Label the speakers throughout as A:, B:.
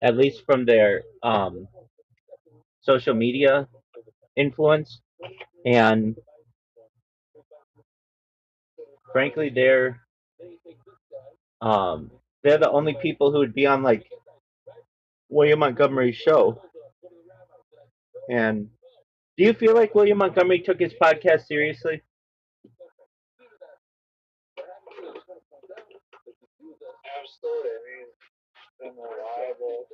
A: at least from their social media influence. And frankly, um, they're the only people who would be on like William Montgomery's show. And do you feel like William Montgomery took his podcast seriously?
B: Absolutely. I mean, it's been reliable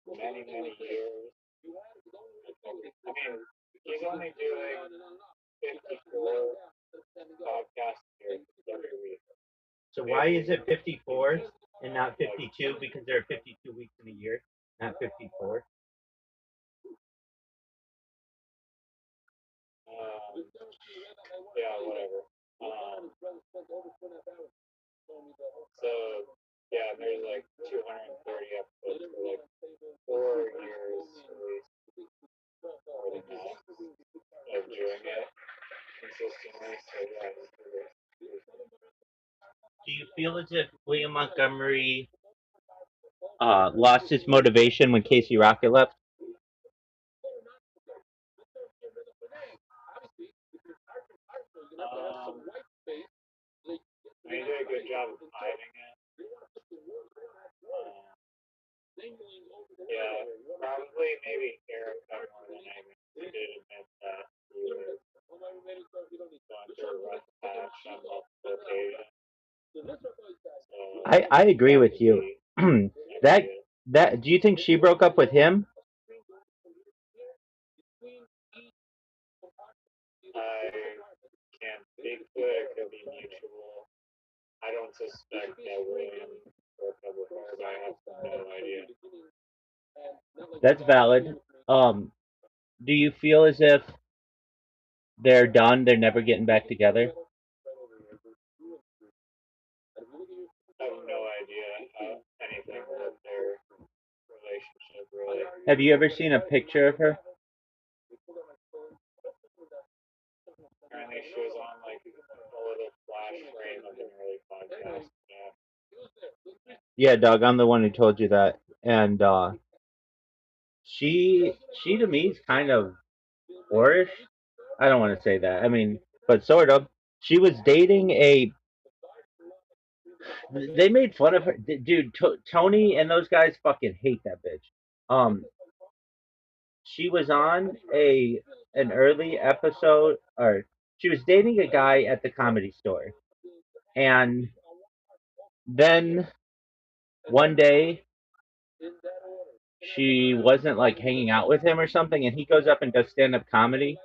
B: for many, many years. I mean, he's only doing 54 podcasts every week.
A: So why is it 54 and not 52? Because there are 52 weeks in a year, not 54.
B: Um, yeah, whatever. So, yeah, there's like 230 episodes for like 4 years at least, more than that, of doing it consistently. So, yeah,
A: Do you feel as if William Montgomery lost his motivation when Casey Rocket left?
B: he did a good job of hiding it. Um, yeah, probably maybe Erica more than anything. He did admit that he was going through a rough patch on multiple occasions. So
A: I agree
B: that
A: with
B: could
A: you.
B: be
A: that
B: it.
A: that do you think she broke up with him?
B: I can't speak to it. It could be mutual. I don't suspect that William broke up with her, but I have no idea.
A: That's valid. Do you feel as if they're done? They're never getting back together?
B: I have no idea anything about their relationship really.
A: Have you ever seen a picture of her?
B: Apparently, she was on like a little flash frame of an early podcast. Yeah.
A: Yeah, Doug, I'm the one who told you that. And she to me is kind of whorish. I don't want to say that. I mean, but sort of. She was dating a. They made fun of her, dude. Tony and those guys fucking hate that bitch. Um, she was on an early episode, or she was dating a guy at the Comedy Store, and then one day she wasn't like hanging out with him or something, and he goes up and does stand up comedy,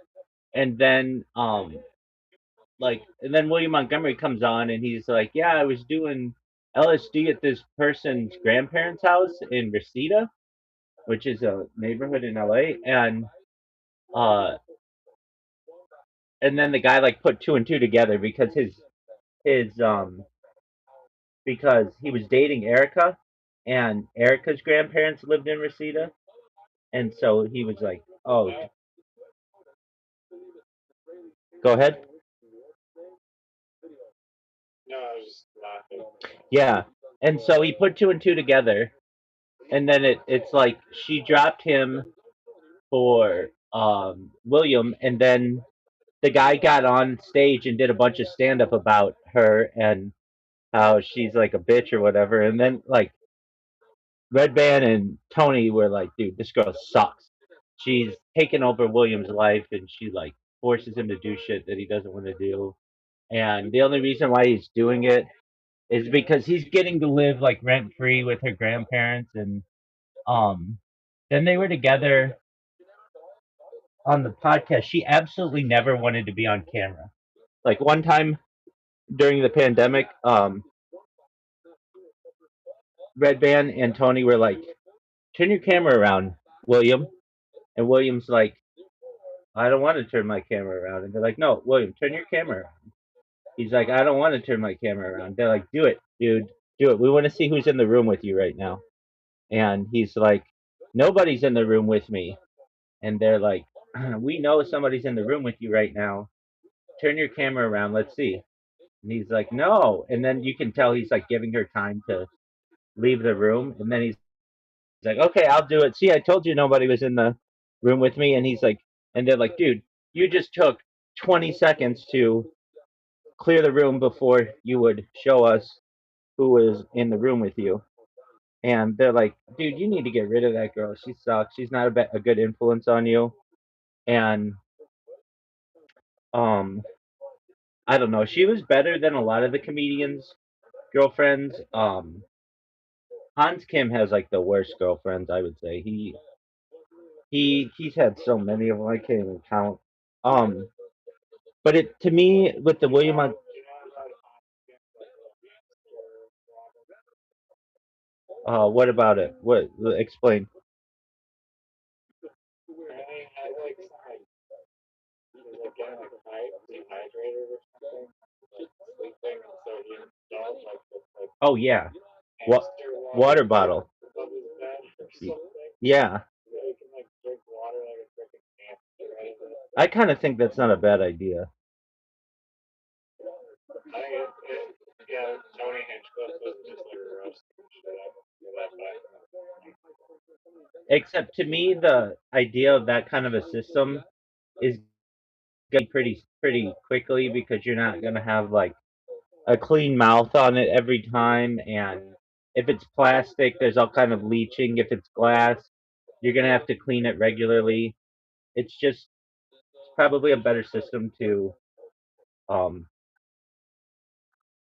A: and then and then William Montgomery comes on and he's like, yeah, I was doing LSD at this person's grandparents' house in Reseda, which is a neighborhood in LA, uh and then the guy like put two and two together because his because he was dating Erica and Erica's grandparents lived in Reseda, and so he was like, oh, go ahead.
B: No, I was just laughing.
A: Yeah. And so he put two and two together, and then it's like she dropped him for William, and then the guy got on stage and did a bunch of stand up about her and how she's like a bitch or whatever, and then like Red Band and Tony were like, dude, this girl sucks. She's taken over William's life, and she like forces him to do shit that he doesn't want to do. And the only reason why he's doing it is because he's getting to live like rent free with her grandparents, and um then they were together on the podcast. She absolutely never wanted to be on camera. Like one time during the pandemic, Red Band and Tony were like, turn your camera around, William. And William's like, I don't want to turn my camera around. And they're like, no, William, turn your camera around. He's like, I don't want to turn my camera around. They're like, do it, dude. Do it. We want to see who's in the room with you right now. And he's like, nobody's in the room with me. And they're like, we know somebody's in the room with you right now. Turn your camera around. Let's see. And he's like, no. And then you can tell he's like giving her time to leave the room. And then he's He's like, okay, I'll do it. See, I told you nobody was in the room with me. And he's like, and they're like, dude, you just took 20 seconds to clear the room before you would show us who was in the room with you. And they're like, dude, you need to get rid of that girl. She sucks. She's not a good influence on you. And um, I don't know. She was better than a lot of the comedians' girlfriends. Hans Kim has like the worst girlfriends, I would say. He's had so many of them, I can't even count. Um, but it to me with the William,
B: Do you know about Hopkins, like romance or Robin?
A: what about it? What explain?
B: Apparently, he had like some like he was like getting like dehydrated or something, like sleeping, and so he installed like this like
A: Oh yeah, what
B: hamster water
A: water
B: tank
A: bottle?
B: above his bed or something.
A: Yeah,
B: So he can like drink water like a freaking hamster out of it.
A: I kind of think that's not a bad idea.
B: I think yeah, Tony Hinchcliffe was just like roasting shit up for that back in the 20s.
A: Except to me, the idea of that kind of a system is going pretty quickly because you're not gonna have like a clean mouth on it every time, and if it's plastic, there's all kind of leaching. If it's glass, you're gonna have to clean it regularly. It's just probably a better system to um,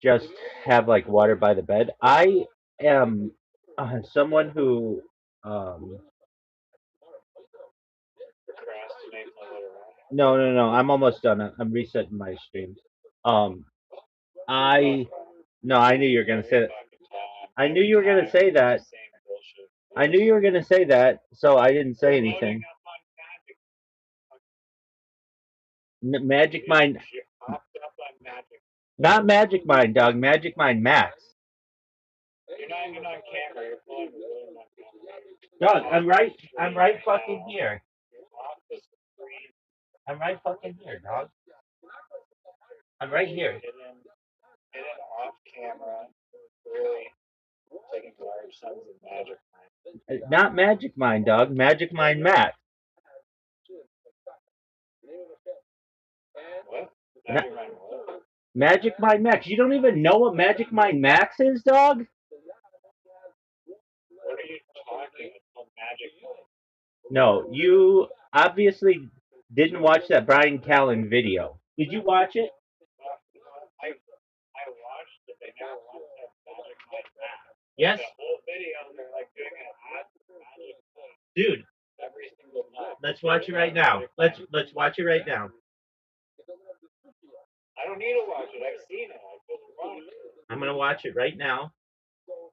A: just have like water by the bed. I am someone who um,
B: Procrastinates on it around.
A: no, I'm almost done. I'm resetting my streams. Um, I no, I knew you were gonna
B: Every
A: say that.
B: fucking time.
A: I knew
B: Every
A: you were gonna
B: time
A: say
B: it's the
A: that.
B: same bullshit.
A: I knew you were gonna say that, so I didn't say
B: You're loading
A: anything.
B: up on Magic.
A: Magic Mind,
B: You hopped up on Magic.
A: not Magic Mind, dog. Magic Mind Max.
B: You're not even on camera. You're pulling the balloon on camera.
A: Dog,
B: Off
A: I'm
B: the
A: right. I'm
B: screen
A: right
B: right
A: fucking
B: now.
A: here.
B: You're off the screen.
A: I'm right fucking here, dog. I'm right here.
B: Hidden off camera. Really taking large sums of Magic.
A: Not Magic Mind, dog. Magic Mind Max.
B: What?
A: Not,
B: Magic Mind what?
A: Magic Mind Max. You don't even know what Magic Mind Max is, dog?
B: What are you talking about? Magic Mind.
A: No, you obviously didn't watch that Brian Callen video. Did you watch it?
B: I watched it. They never once said Magic Mind Max.
A: Yes,
B: The whole video, they're like doing an ad for Magic Mind
A: dude.
B: every single time.
A: Let's watch it right now. Let's watch it right now.
B: I don't need to watch it. I've seen it. I just watched it.
A: I'm gonna watch it right now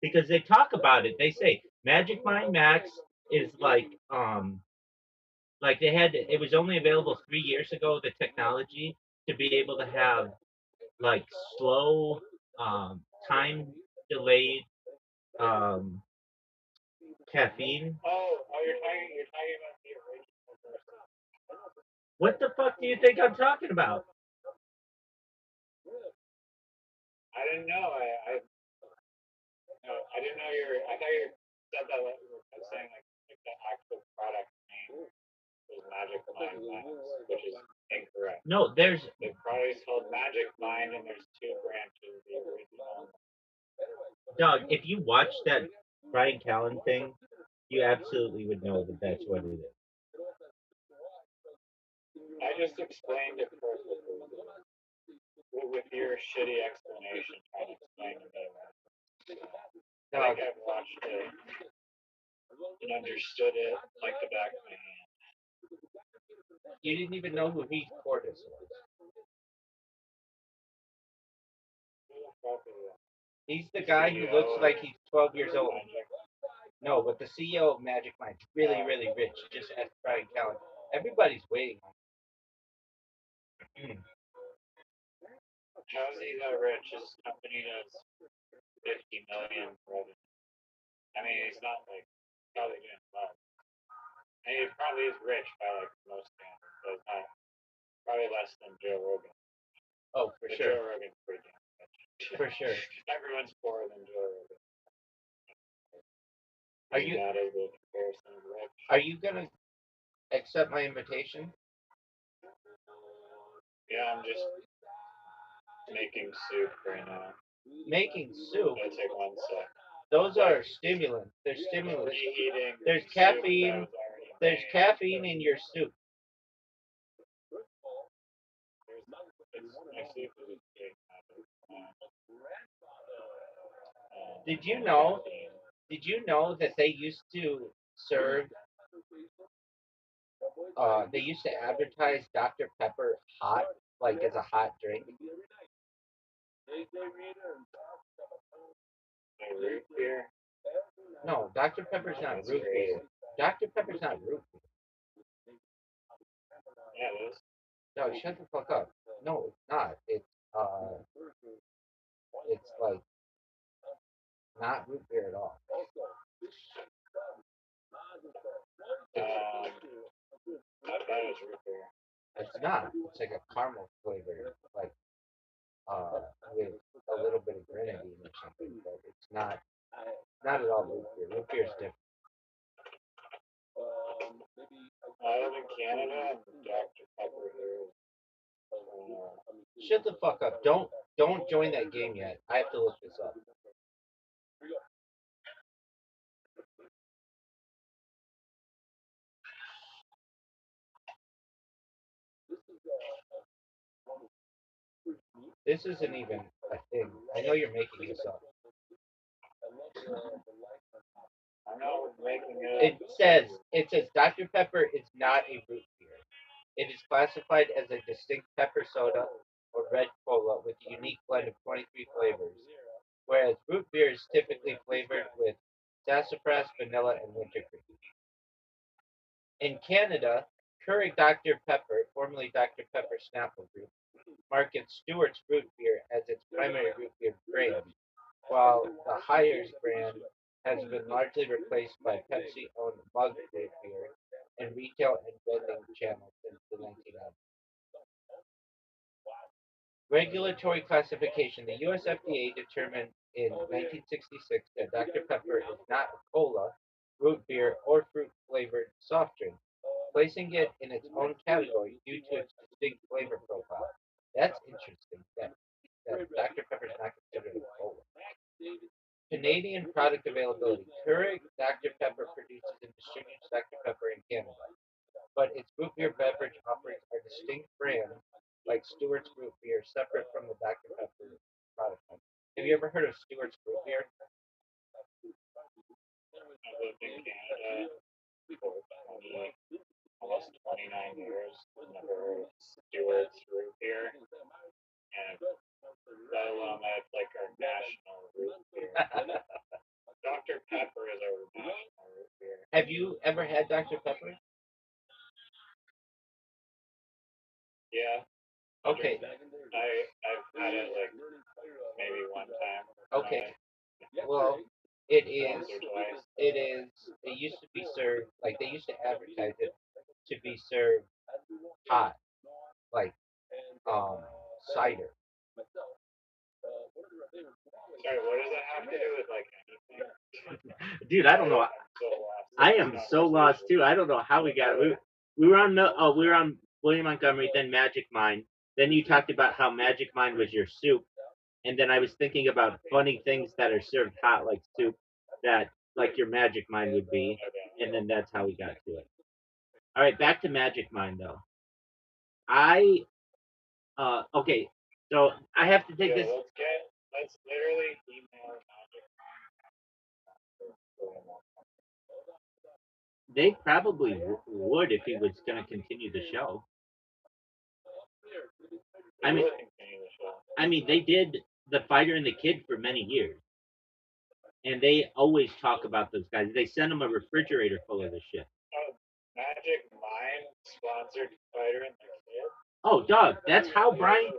A: because they talk about it. They say Magic Mind Max is like they had it was only available 3 years ago. The technology to be able to have like slow time delayed um, caffeine.
B: You're talking about the original person.
A: What the fuck do you think I'm talking about?
B: I didn't know. No, I didn't know you're. I thought you said that like, you were saying like the actual product name was Magic Mind Max, which is incorrect.
A: No, there's
B: The product is called Magic Mind, and there's two branches. The original.
A: Doug. If you watch that Brian Callen thing, you absolutely would know that that's what it is.
B: I just explained it perfectly with your shitty explanation, trying to explain it better. I think I've watched it and understood it like the back of my hand.
A: You didn't even know who Heath Cordes was.
B: Who the fuck is that?
A: He's the guy who looks like he's 12 years old.
B: Magic.
A: No, but the CEO of Magic Mind, really rich. Just ask Brian Callen. Everybody's waiting on him.
B: How's he that rich? His company does 50 million revenue. I mean, he's not like probably doing well. And he probably is rich by like most standards, but it's not probably less than Joe Rogan.
A: Oh, for
B: But
A: sure.
B: Joe Rogan's pretty damn rich.
A: For sure.
B: Everyone's poorer than Joe Rogan.
A: Are you
B: not a good comparison of rich.
A: are you gonna accept my invitation?
B: Yeah, I'm just making soup right now.
A: Making soup.
B: It'll take 1 sec.
A: Those are stimulants. There's stimulants.
B: Reheating.
A: There's
B: soup
A: caffeine.
B: that was already
A: There's
B: made.
A: caffeine in your soup.
B: My soup is big.
A: Did you know? Did you know that they used to serve? They used to advertise Dr. Pepper hot, like as a hot drink.
B: Root beer?
A: No, Dr. Pepper's not
B: That's
A: root
B: crazy.
A: beer. Dr. Pepper's not root beer.
B: Yeah, it is.
A: No, shut the fuck up. No, it's not. It's like not root beer at all.
B: I thought it was root beer.
A: It's not. It's like a caramel flavor, like with a little bit of grenadine or something. But it's not at all root beer. Root beer is different.
B: I live in Canada and Dr. Pepper here.
A: Shut the fuck up. Don't join that game yet. I have to look this up. This isn't even a thing. I know you're making this up.
B: I'm not making it up.
A: It says Dr. Pepper is not a root beer. It is classified as a distinct pepper soda or red cola with a unique blend of 23 flavors, whereas root beer is typically flavored with sassafras, vanilla, and wintergreen. In Canada, Keurig Dr. Pepper, formerly Dr. Pepper Snapple Group, markets Stewart's root beer as its primary root beer brand, while the Hires brand has been largely replaced by Pepsi-owned mug root beer in retail and vending channels since the 1990s. Regulatory classification. The US FDA determined in 1966 that Dr. Pepper is not a cola, root beer, or fruit-flavored soft drink, placing it in its own category due to its distinct flavor profile. That's interesting. That Dr. Pepper is not considered a cola. Canadian product availability. Keurig Dr. Pepper produces and distributes Dr. Pepper in Canada, but its root beer beverage offerings are distinct brands like Stewart's Root Beer, separate from the Dr. Pepper product line. Have you ever heard of Stewart's Root Beer?
B: I've lived in Canada for 20, almost 29 years. Never heard of Stewart's root beer. And let alone that's like our national root beer. Dr. Pepper is our national root beer.
A: Have you ever had Dr. Pepper?
B: Yeah.
A: Okay.
B: I've had it like maybe one time.
A: Okay. Well, it is.
B: Once or twice.
A: It used to be served like they used to advertise it to be served hot, like cider.
B: Sorry, what does that have to do with like anything?
A: Dude, I don't know.
B: I'm so lost.
A: I am so lost too. I don't know how we got it. We were on we were on William Montgomery, then Magic Mine. Then you talked about how Magic Mine was your soup, and then I was thinking about funny things that are served hot like soup, that like your Magic Mine would be, and then that's how we got to it. All right, back to Magic Mine though. I okay, so I have to take
B: Yeah,
A: this.
B: let's literally email Magic.
A: They probably would if he was going to continue the show. I mean, they did The Fighter and the Kid for many years, and they always talk about those guys. They send them a refrigerator full of this shit.
B: Magic Mine sponsored Fighter and the Kid.
A: Oh, dog, that's how Brian.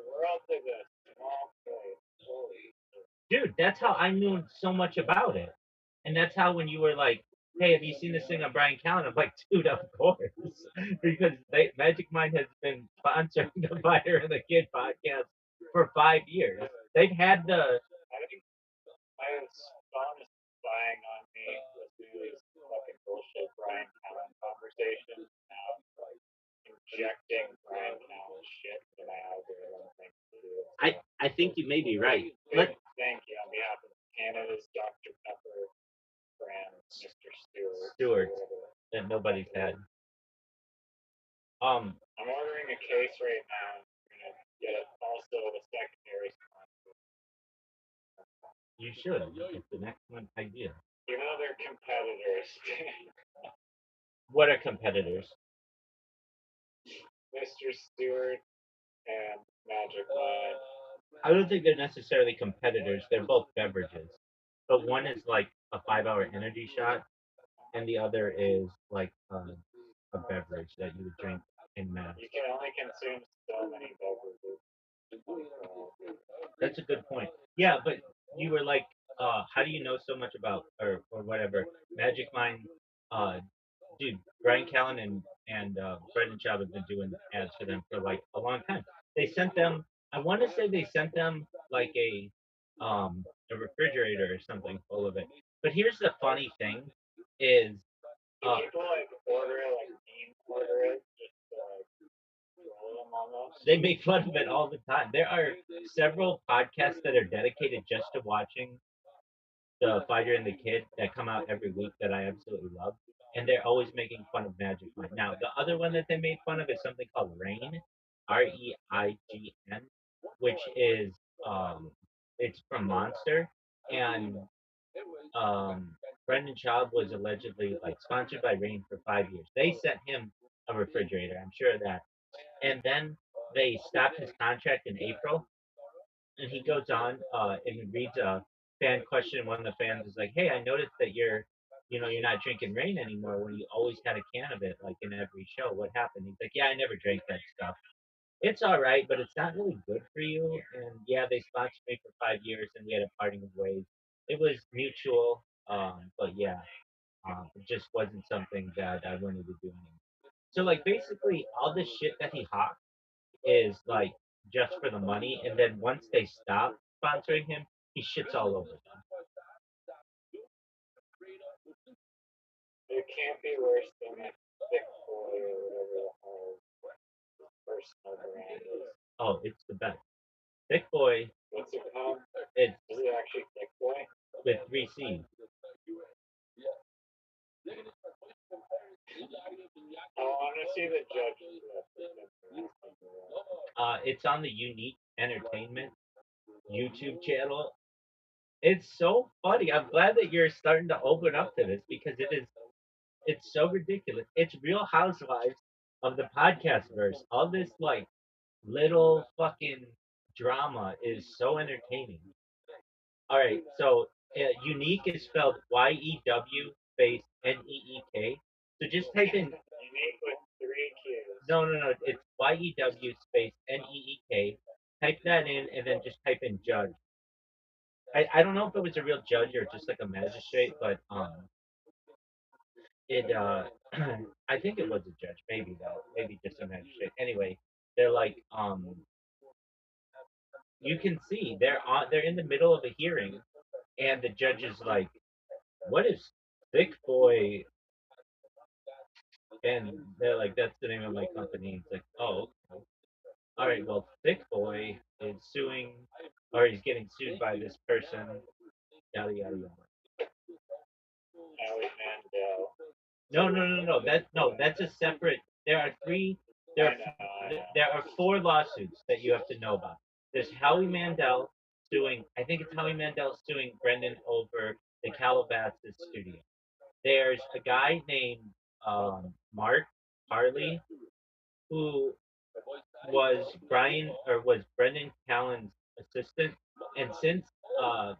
A: Dude, that's how I knew so much about it, and that's how when you were like, "Hey, have you seen this thing on Brian Callen?" I'm like, "Dude, of course," because Magic Mind has been sponsoring the Fighter and the Kid podcast for 5 years. They've had the.
B: I think my phone is spying on me as soon as
A: think you may be right.
B: Thank you on behalf of Canada's Dr. Pepper brand, Mr.
A: Stewart that nobody's had.
B: I'm ordering a case right now. I'm gonna get also the secondary sponsor.
A: You should. It's an excellent idea.
B: You know they're competitors.
A: What are competitors?
B: Mr. Stewart and Magic Mind.
A: I don't think they're necessarily competitors. They're both beverages, but one is like a 5-hour energy shot, and the other is like a beverage that you would drink in mass.
B: You can only consume so many beverages.
A: That's a good point. Yeah, but you were like, how do you know so much about or whatever Magic Mind? Dude, Brian Callen and Brendan Schaub have been doing ads for them for like a long time. They sent them. I want to say they sent them like a refrigerator or something full of it. But here's the funny thing: is
B: people like order it, like team order it, just to like roll them almost.
A: They make fun of it all the time. There are several podcasts that are dedicated just to watching the Fighter and the Kid that come out every week that I absolutely love, and they're always making fun of Magic Mike. Now, the other one that they made fun of is something called Rain, Reign, which is it's from Monster, and Brendan Schaub was allegedly like sponsored by Rain for 5 years. They sent him a refrigerator, I'm sure of that, and then they stopped his contract in April, and he goes on and he reads a fan question. One of the fans is like, "Hey, I noticed that you're not drinking Rain anymore when you always had a can of it like in every show. What happened?" He's like, "Yeah, I never drank that stuff. It's all right, but it's not really good for you." And yeah, they sponsored me for 5 years, and we had a parting of ways. It was mutual, but yeah, it just wasn't something that I wanted to do anymore. So like basically, all this shit that he hawked is like just for the money, and then once they stop sponsoring him, he shits all over them.
B: It can't be worse than a thick boy or whatever the hell personal brand is.
A: Oh, it's the best. Thick Boy.
B: What's it called?
A: It's
B: Is it actually Thick Boy?
A: with 3 C's.
B: I want to see the judges.
A: It's on the Unique Entertainment YouTube channel. It's so funny. I'm glad that you're starting to open up to this because it's so ridiculous. It's Real Housewives of the podcast verse. All this like little fucking drama is so entertaining. All right, so unique is spelled YEW space NEEK. So just type in
B: Unique with 3 Q's.
A: no. It's YEW space NEEK. Type that in and then just type in judge. I don't know if it was a real judge or just like a magistrate, but it I think it was a judge, maybe though, maybe just a magistrate. Anyway, they're like you can see they're in the middle of a hearing, and the judge is like, "What is Thick Boy?" And they're like, "That's the name of my company." It's like, "Oh, okay. All right. Well, Thick Boy is suing, or he's getting sued by this person." Yada yada yada.
B: Howie Mandel.
A: No. That's a separate. There are three. There are 4 lawsuits that you have to know about. There's Howie Mandel suing. I think it's Howie Mandel suing Brendan over the Calabasas studio. There's a guy named Mark Harley who was Brendan Callen's assistant, and since uh,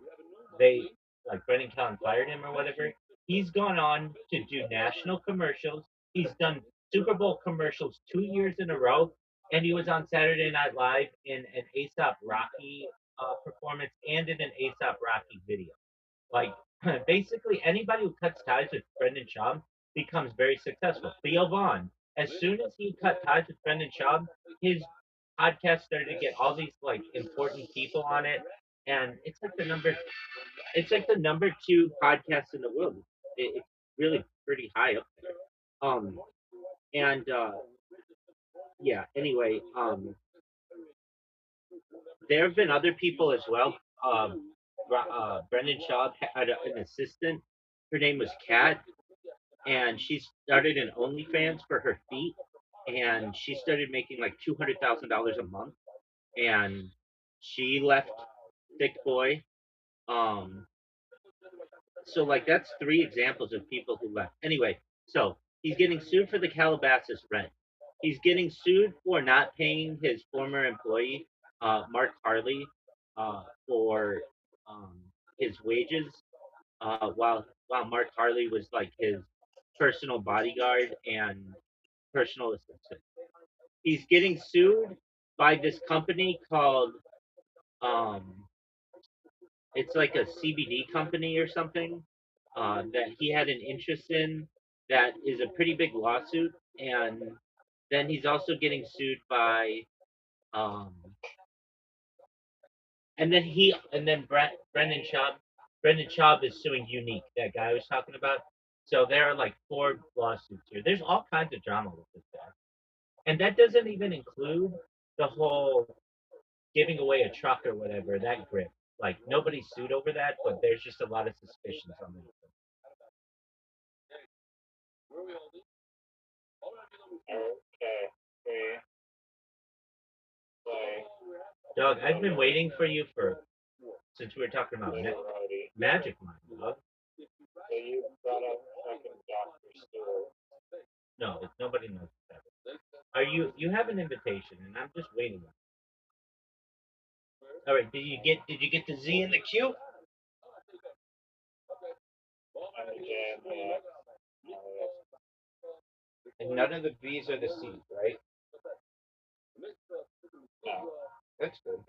A: they like Brendan Callen fired him or whatever, he's gone on to do national commercials. He's done Super Bowl commercials 2 years in a row, and he was on Saturday Night Live in an ASAP Rocky performance and in an ASAP Rocky video. Like basically anybody who cuts ties with Brendan Schaub becomes very successful. Theo Vaughn, as soon as he cut ties with Brendan Schaub, his podcast started to get all these like important people on it, and it's like the number 2 podcast in the world. It's really pretty high up there. And yeah. Anyway, there have been other people as well. Brendan Schaub had an assistant. Her name was Kat, and she started an OnlyFans for her feet, and she started making like $200,000 a month, and she left Thick Boy. Um, so like that's three examples of people who left. Anyway, so he's getting sued for the Calabasas rent. He's getting sued for not paying his former employee, Mark Harley, for um, his wages, while Mark Harley was like his personal bodyguard and personal assistant. He's getting sued by this company called um, it's like a CBD company or something that he had an interest in. That is a pretty big lawsuit, and then he's also getting sued by um, Brendan Schaub is suing Unique, that guy I was talking about. So there are like four lawsuits here. There's all kinds of drama with this guy, and that doesn't even include the whole giving away a truck or whatever, that grip. Like nobody sued over that, but there's just a lot of suspicions on it.
B: Okay. We play
A: Doug, I've been waiting for you for since we were talking about
B: Literati.
A: Magic Mind, Doug.
B: So you brought up fucking Dr. Stewart.
A: No, nobody knows that. Are you have an invitation and I'm just waiting. All right, did you get the Z in the queue?
B: I'm the J and the X.
A: And none of the B's are the C's, right?
B: No.
A: That's good.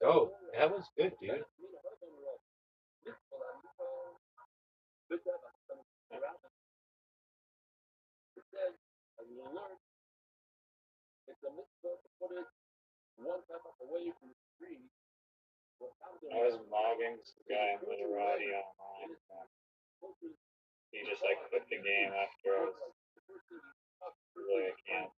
A: Oh, that was good, dude.
B: I was mobbing this guy in Literati online. He just like quit the game after I was like, I can't.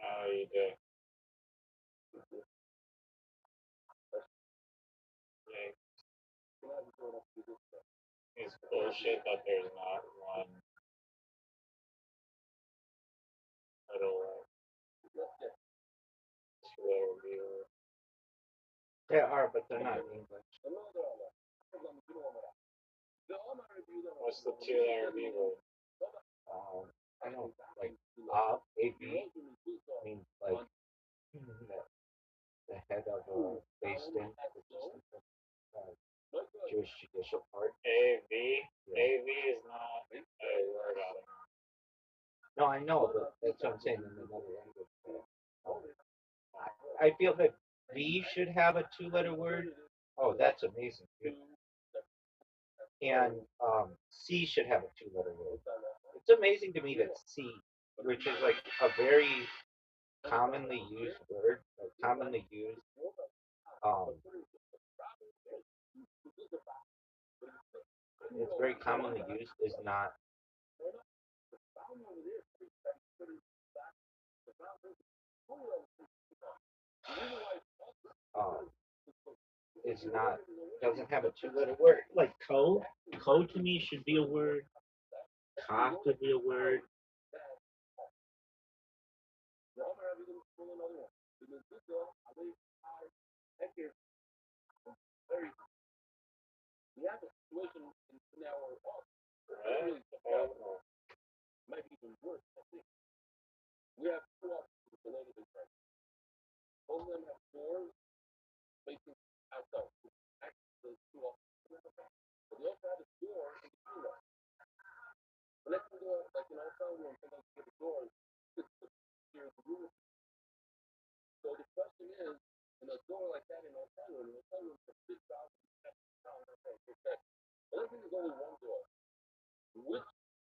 B: Oh, you did. Yeah. It's bullshit that there's not one little slow reviewer.
A: There are, but they're not in English.
B: What's the two-letter B word?
C: I don't like AB means like the head of a based in, which is the Jewish judicial part.
B: AV?
C: Yeah.
B: AV is not a word out of
C: No, I know, but that's what I'm saying in another language. I feel that V should have a two-letter word. Oh, that's amazing. And C should have a two-letter word. It's amazing to me that C, which is like a very commonly used word, like commonly used, um, it's very commonly used, is not um, is not doesn't have a two-letter word.
A: Like co, co to me should be a word. Ka could be a word.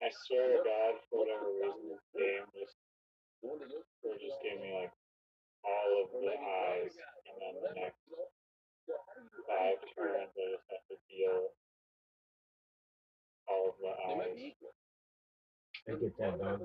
B: I swear to God, for whatever reason, this game just gave me like all of the eyes, and then the next 5 turns I just have to deal all of the eyes.
A: I get that, dog.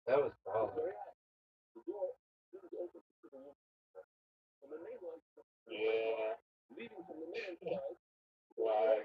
C: That was awful.
B: Yeah. Why?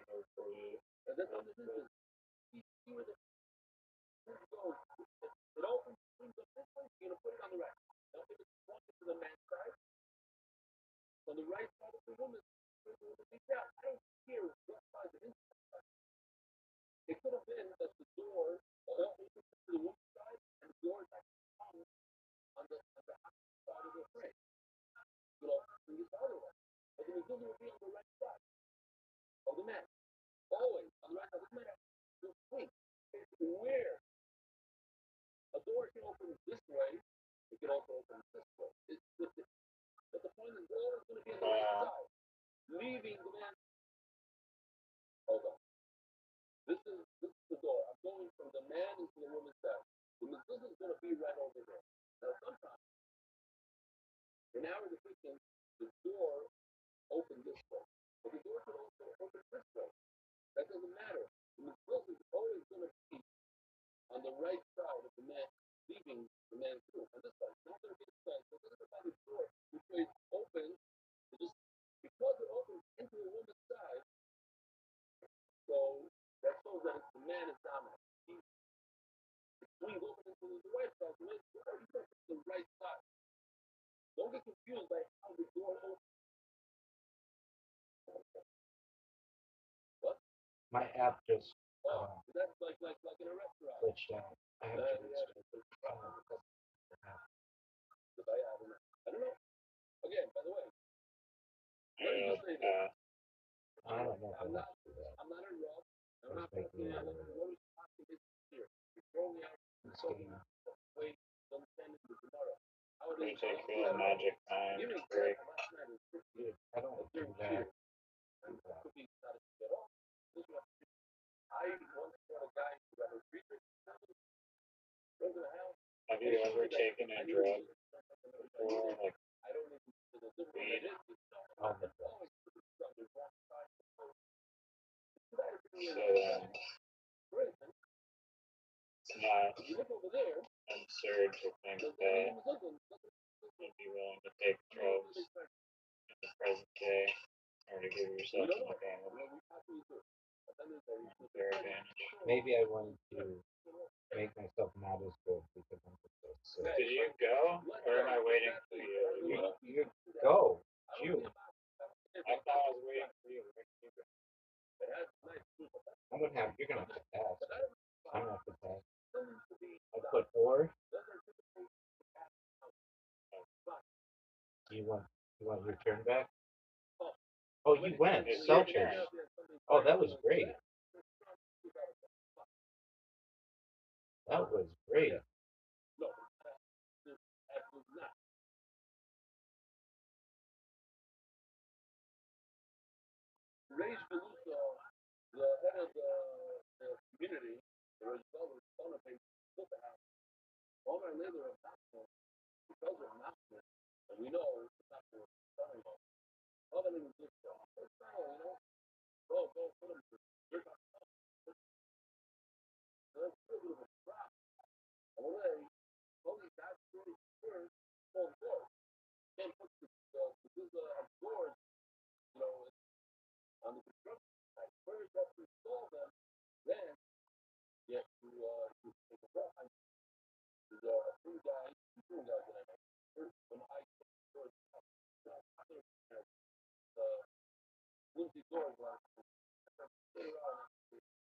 C: My app just glitched out. I have to restart. I don't know if I want to do that. It's making me this game.
B: We take a magic time break.
C: Dude, I don't do that.
B: Have you ever taken a drug before, like weed?
C: All the drugs.
B: So then it's not absurd to think that you'd be willing to take drugs in the present day or to give yourself an advantage. Their advantage.
C: Maybe I wanted to make myself not as good because I'm just so sick.
B: Did you go, or am I waiting for you to go?
C: You go. You.
B: I thought I was waiting for you.
C: You're gonna have to pass. I'm gonna have to pass. I put 4. You want your turn back? Oh, you went.
B: It's your
C: Selfish.
B: turn.
C: Oh, that was great. That was great.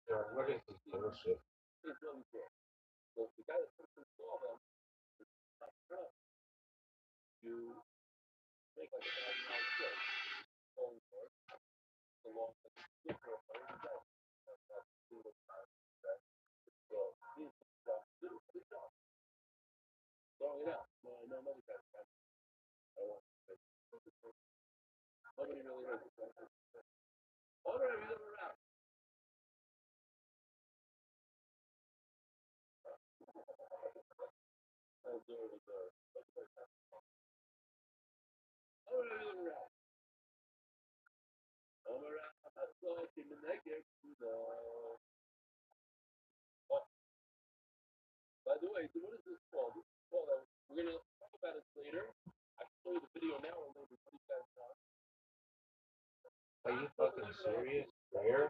C: Yeah, what is this bullshit? Are you fucking serious? Where?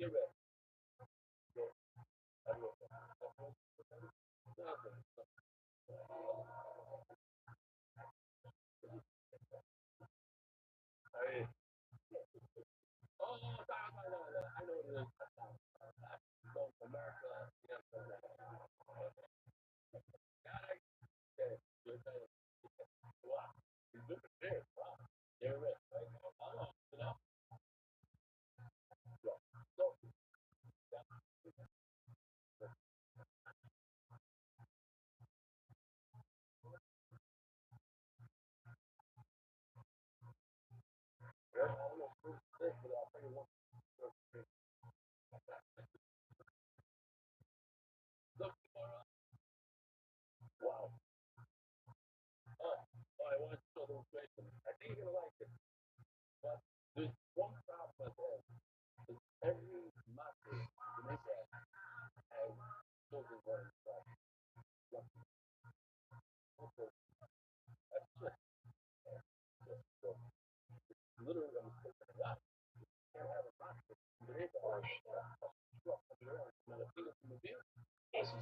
B: That's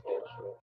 B: cultural.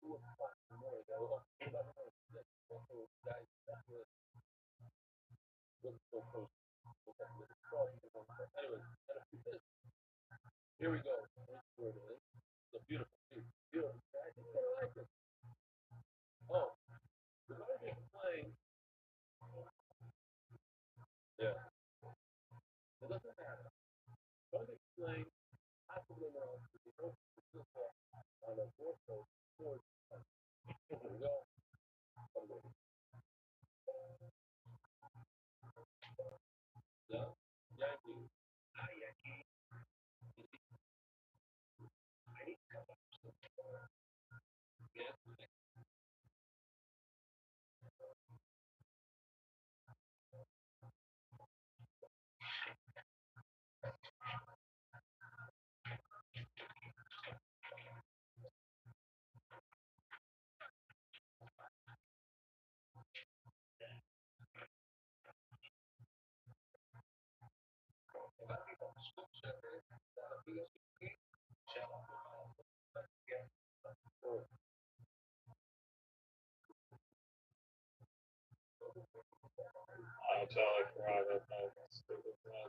B: I totally forgot about that stupid thing.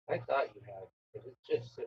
C: I thought you had, but it's just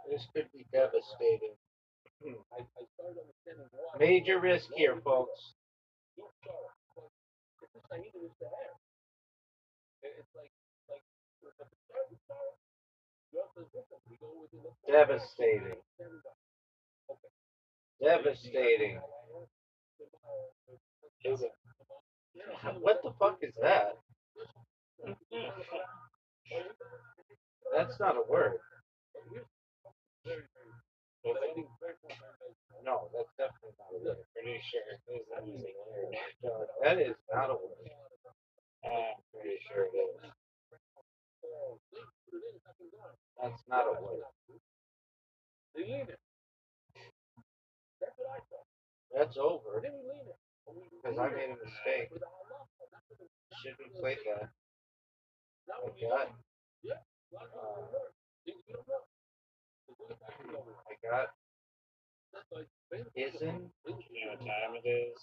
C: This could be devastating. Major risk here, folks. Devastating. Devastating. What the fuck is that? That's not a word. No, that's definitely not a word.
B: Pretty sure it is a word.
C: No, that is not a word.
B: I'm pretty sure it is.
C: That's not a word. That's over. Because I made a mistake. Should we play that? I got isn't.
B: You know what time it is?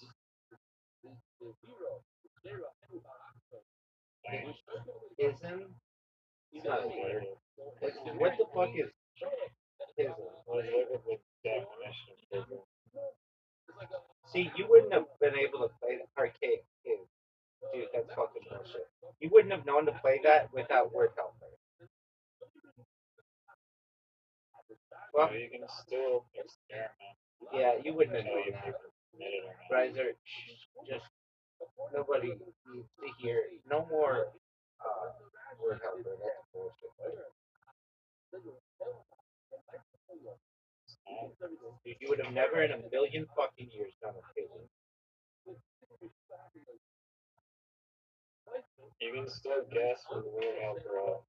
C: Isn't. It's not a word. What the fuck is isn't?
B: Let's look at the definition for it.
C: See, you wouldn't have been able to play the arcade game. Dude, that's fucking bullshit. You wouldn't have known to play that without word helper.
B: Well, you can still experiment.
C: Yeah, you wouldn't have
B: Know
C: known
B: if
C: that.
B: you're permitted or not.
C: Riser, just nobody needs to hear. No more word helper. That's bullshit. You would have never in a million fucking years done a pigeon.
B: You can still guess with the word helper up.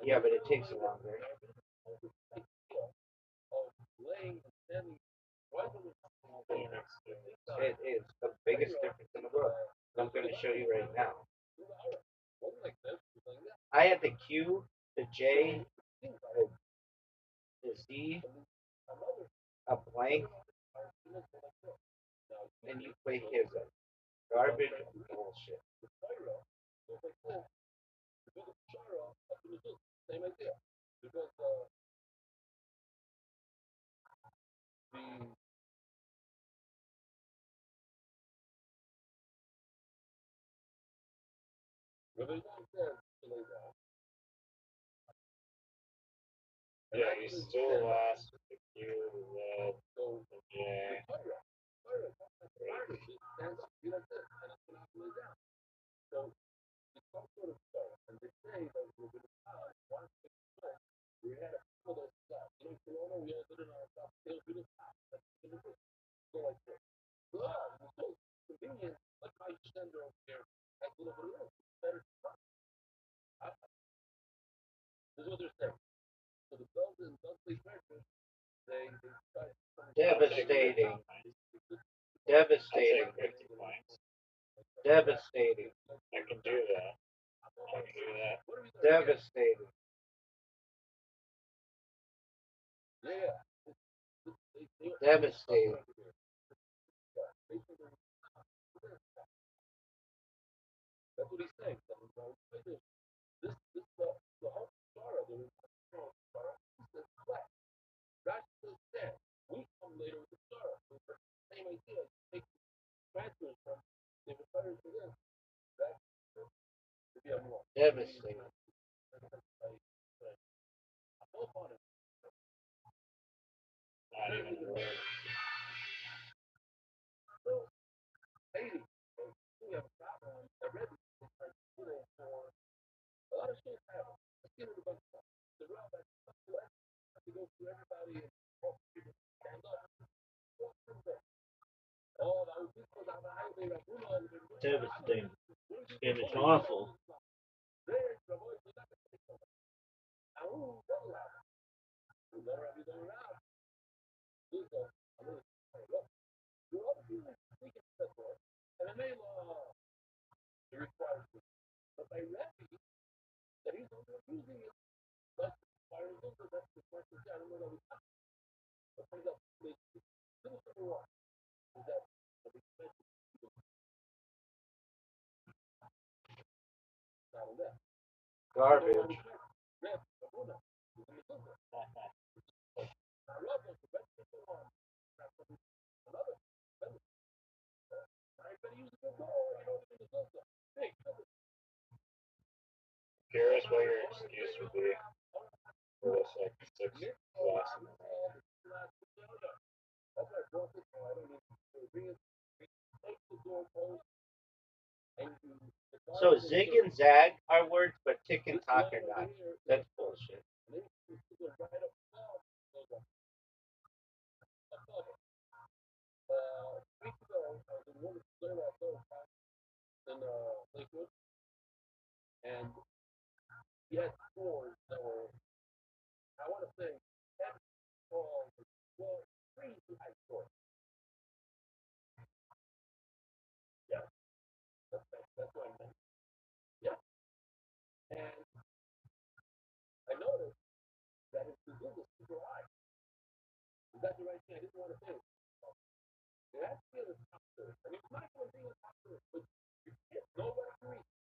C: Yeah, but it takes longer. It is the biggest difference in the world. I'm going to show you right now. I had the Q, the J, the Z, a blank, and you play his garbage and bullshit.
B: Yeah, you still lost with the Q, the J. I'll take 50
C: Devastating.
B: points. I'll
C: Devastating.
B: take 50 points.
C: Devastating.
B: I can do that. I can do that.
C: Devastating. Devastating. Devastating.
B: Not even a word.
A: Devastating. This game is awful.
C: Garbage.
B: Curious what your excuse would be for this like 6 losses.
C: So zig and zag are words, but tick and tock are not. That's bullshit.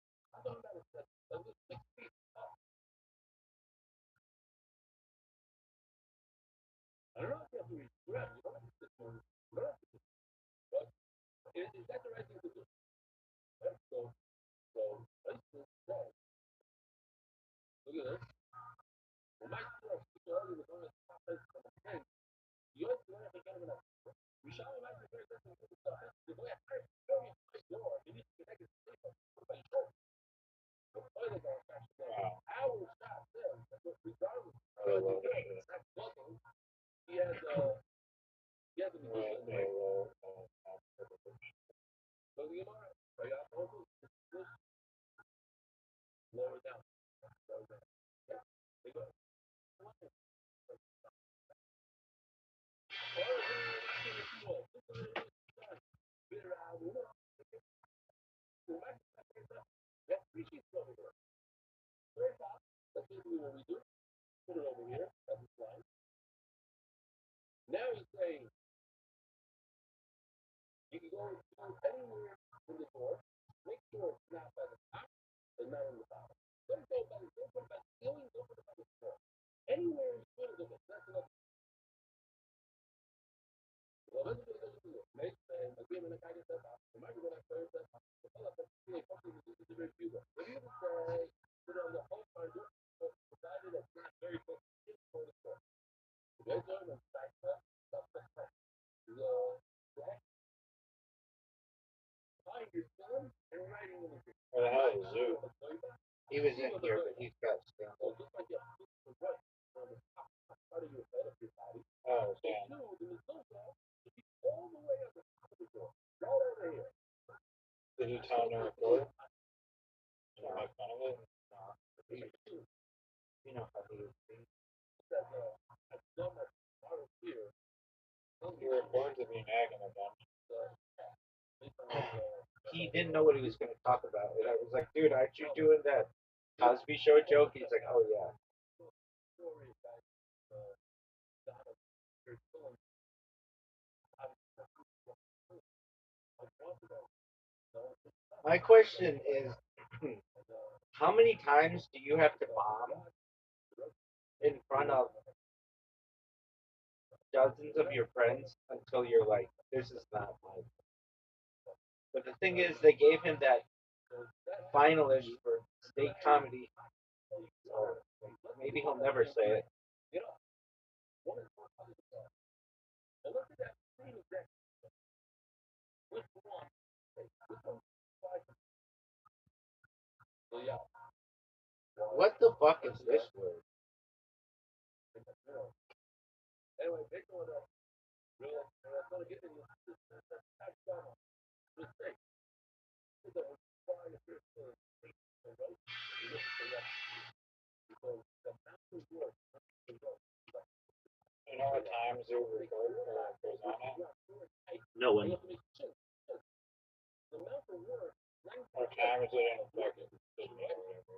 B: Wow. I love it. What a low Where the hell is Zoo?
C: He was in here, but he's got stand up.
B: Oh, damn. Did you tell him to record? Did you make fun of it?
C: You know how he is.
B: He records it being nagging a bunch.
C: He didn't know what he was going to talk about. And I was like, dude, aren't you doing that Cosby Show joke? He's like, oh, yeah. My question is, how many times do you have to bomb in front of dozens of your friends until you're like, this is not my. But the thing is, they gave him that finalist for state comedy, so maybe he'll never say it. What the fuck is this word?
B: You know what time Zoo records or goes on at?
A: No one.
B: What time is it in fucking Sydney or whatever?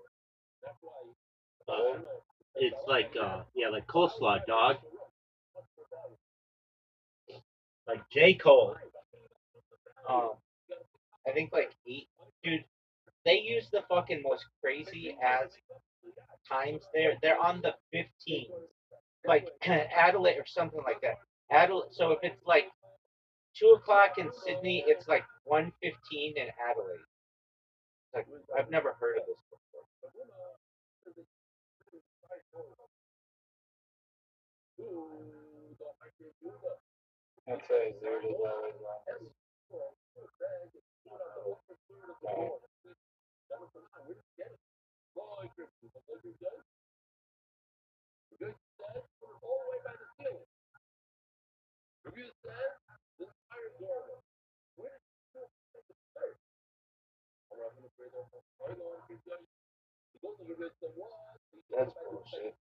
A: It's like yeah, like coleslaw, dog. Like J. Cole.
C: Um, I think like 8. Dude, they use the fucking most crazy ass times there. They're on the 15, like Adelaide or something like that. Adelaide. So if it's like 2 o'clock in Sydney, it's like 1:15 in Adelaide. Like I've never heard of this before.
B: I'd say Zoo is always on. Right.
C: That's bullshit.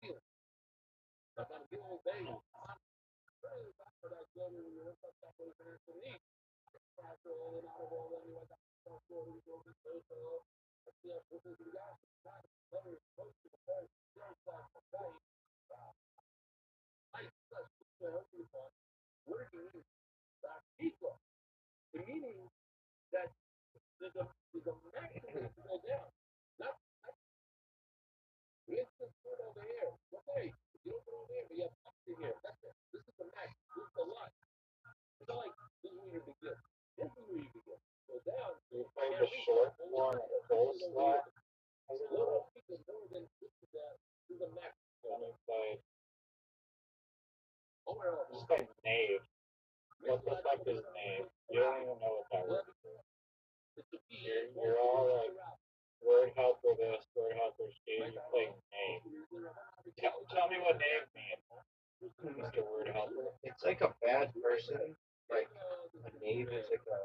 B: You played the short form of coleslaw. Let me play. Just like Nave. What the fuck is Nave? You don't even know what that word is. You're all like word helper this, word helper she. You play Nave. Tell me what Nave means, Mr. Word Helper.
C: It's like a bad person. Like a knave is like a.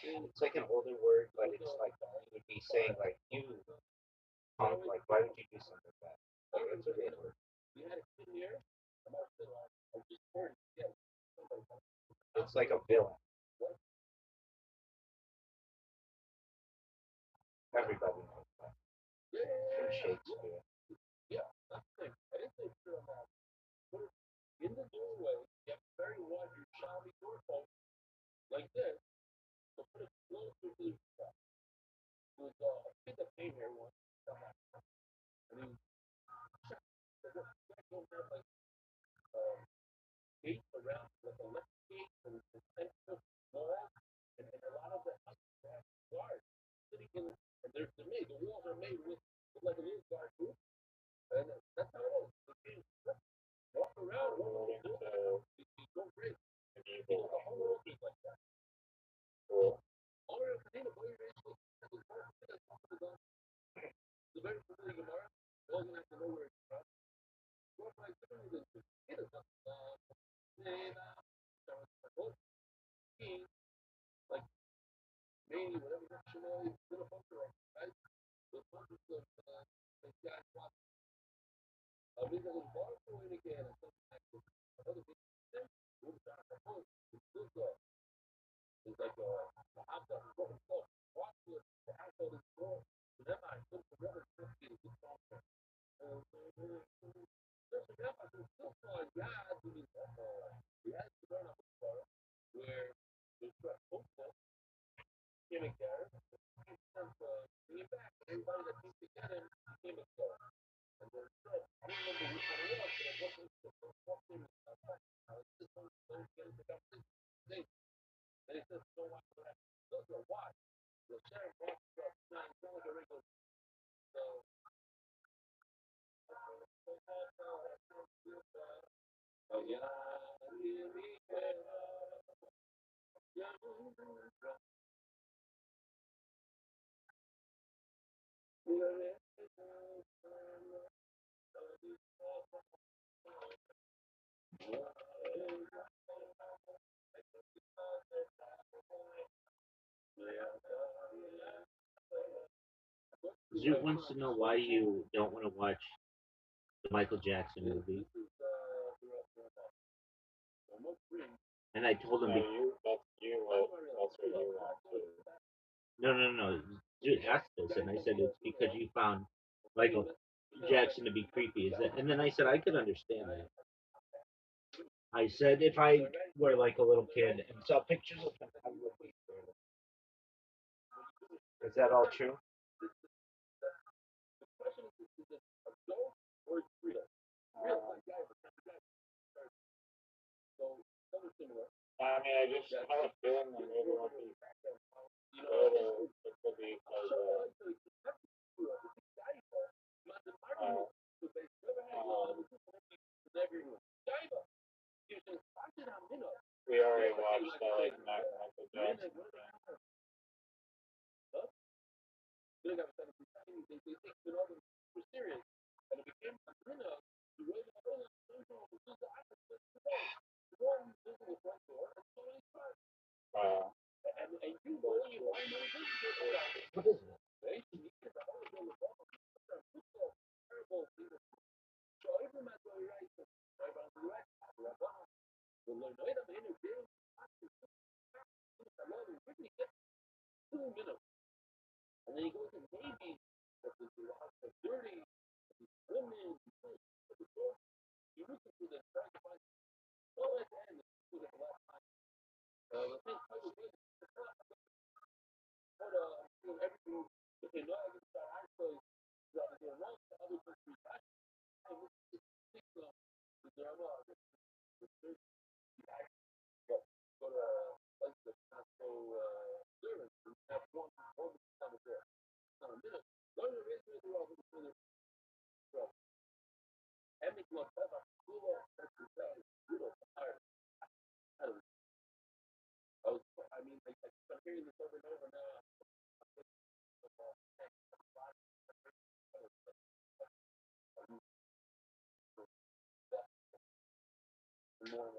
C: It's like an older word, but it's like you would be saying like you punk. Like why would you do something like that? Like, it's a bad word. It's like a villain. Everybody knows that. From Shakespeare.
B: Relating to medieval school.
A: Zoot wants to know why you don't want to watch the Michael Jackson movie, and I told him,
B: No, that's you. That's what you want to.
A: no, no, no. Zoot asked this, and I said it's because you found Michael Jackson to be creepy. Is that? And then I said I could understand that. I said if I were like a little kid and saw pictures of him, I would be scared. Is that all true?
B: Um, I mean, I just have a feeling that maybe it won't be good, or it could be because uh, um, we already watched that like Michael Jackson thing. Uh,
A: What is it?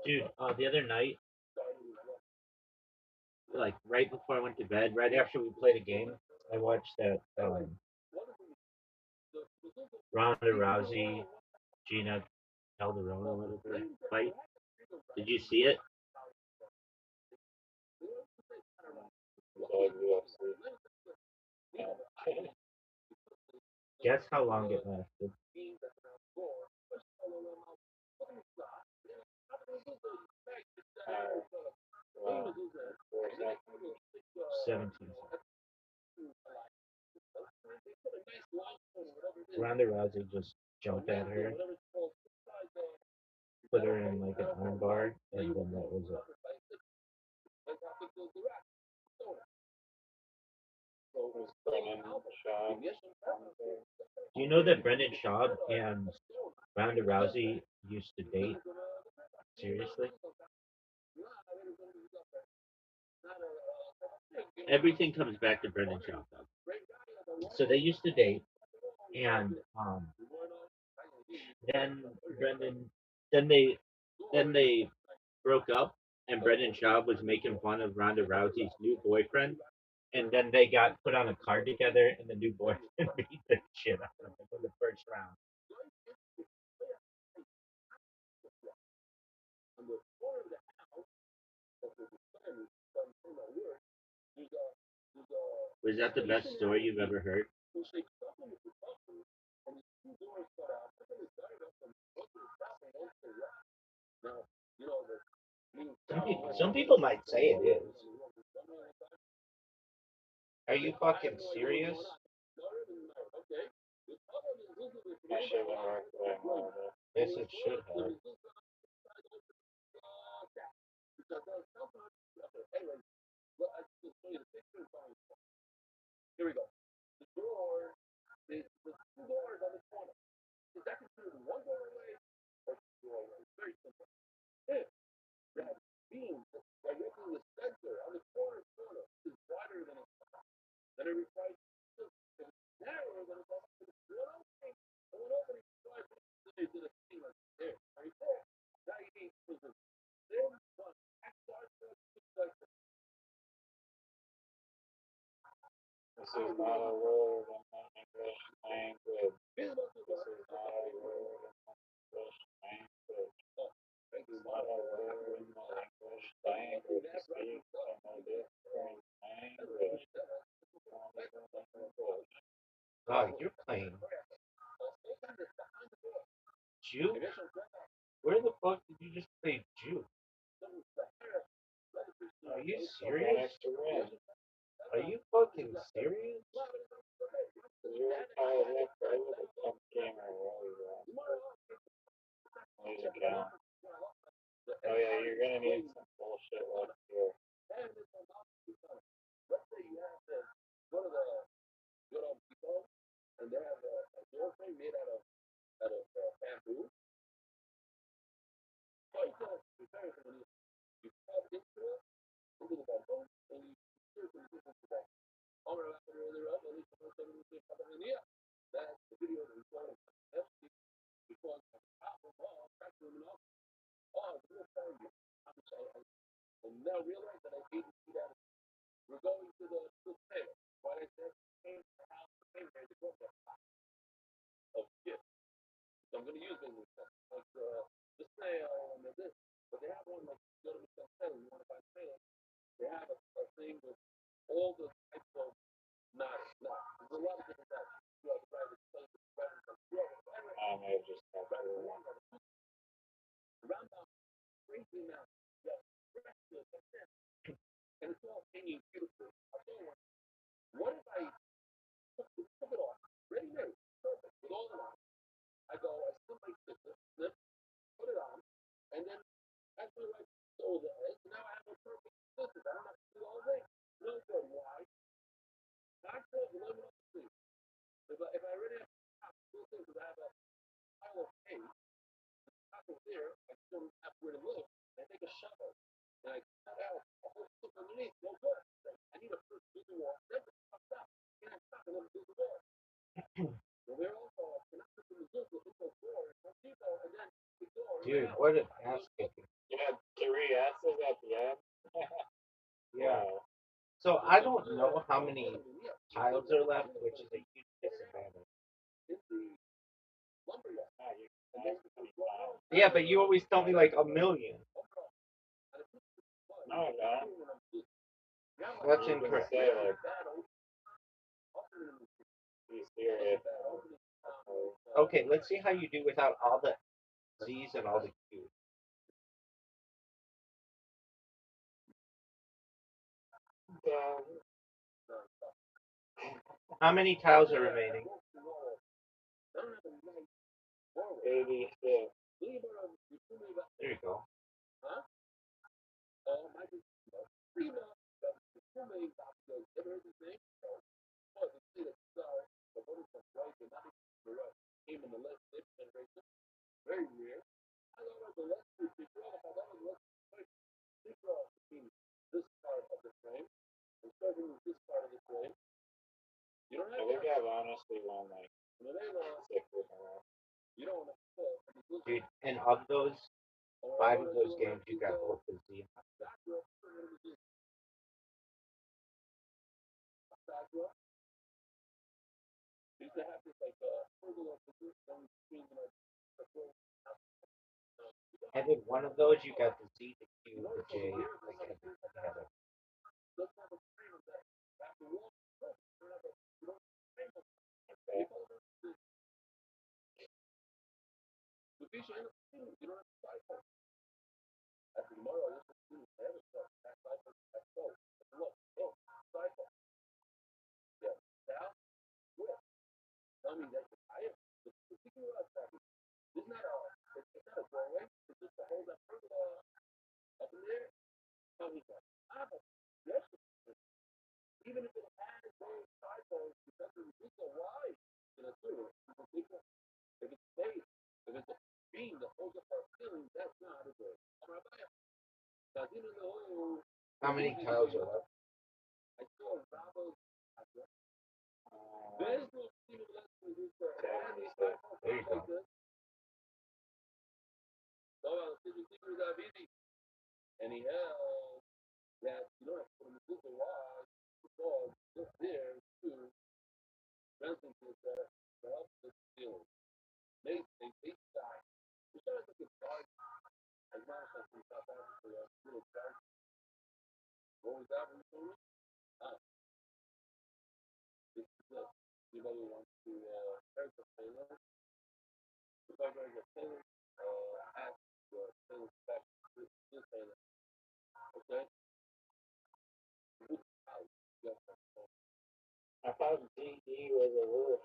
A: Dude, the other night, like right before I went to bed, right after we played a game, I watched that Ronda Rousey, Gina Calderon, or whatever fight. Did you see it?
B: the UFC. Yeah.
A: Guess how long it lasted?
B: Well, 4 seconds.
A: 17 seconds.
C: Ronda Rousey just jumped at her, put her in like an armbar, and then that was it.
B: Was Brennan Shaw.
C: Do you know that Brendan Schaub and Ronda Rousey used to date? Seriously?
A: Everything comes back to Brendan Schaub, though.
C: So they used to date, and
A: Then Brendan, then they, then they broke up, and Brendan Schaub was making fun of Ronda Rousey's new boyfriend, and then they got put on a card together, and the new boyfriend beat the shit out of him in the first round. Was that the best story you've ever heard?
C: Some people might say it is. Are you fucking serious?
B: I should have worked way more.
C: Yes, it should have.
B: This is not a word in the English language. This is not a word in the English language. This is not a word in the English language. Speak in a different language.
C: Oh, you're playing Jew? Where the fuck did you just play Jew? Are you serious? Are you fucking serious?
B: You're a top gamer, lose account. Oh yeah, you're gonna need some bullshit left here. I may have just got through one.
C: Dude, what an ass kicking.
B: You had 3 S's at the end?
C: Yeah.
B: Wow.
C: So I don't know how many tiles are left, which is a huge disadvantage.
B: Ah, you can ask any time.
C: Yeah, but you always tell me like a million.
B: No, I don't.
C: That's
B: You can
C: incorrect.
B: say like, be serious.
C: Okay, let's see how you do without all the Z's and all the Q's. How many tiles are remaining?
B: 86.
C: There you go.
B: I think I've honestly won like 6 in a row.
C: Dude, and of those, 5 of those games, you got both the Z. And in one of those, you got the Z, the Q, the J, like everything together.
B: Okay.
C: How many tiles are left?
B: 76.
C: There you go.
B: I thought GD was a word.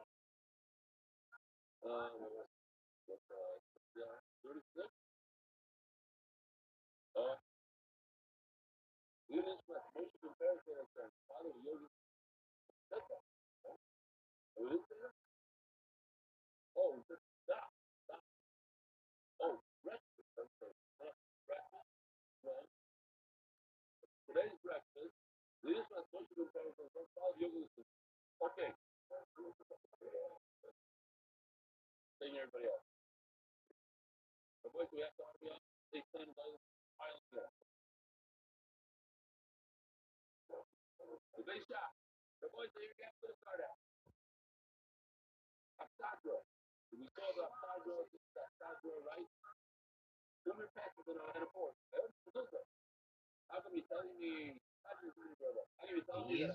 B: These,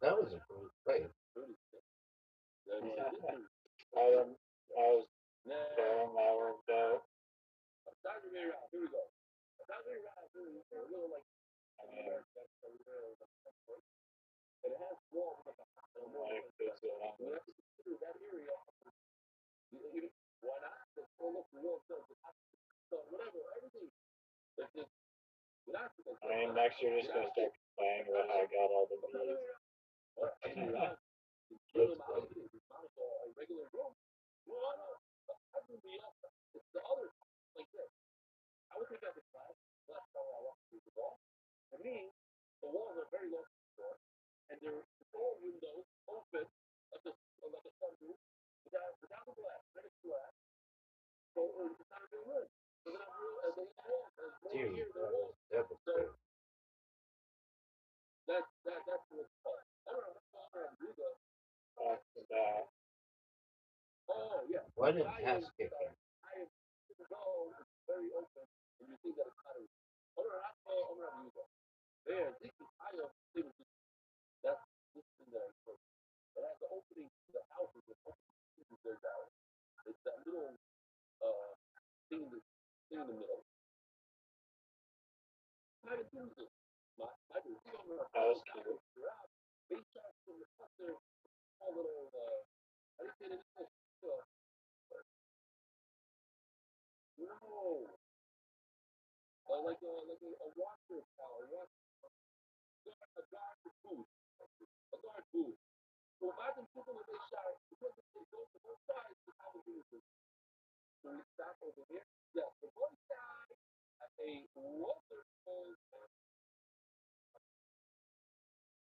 B: that was a great play. I was throwing that worked out. I mean, like this one. I mean, next year just gonna start complaining about how I got all the B's.
C: Let's go. Dude, that was good.
B: After that,
C: What an ass kicking.
B: That was cute.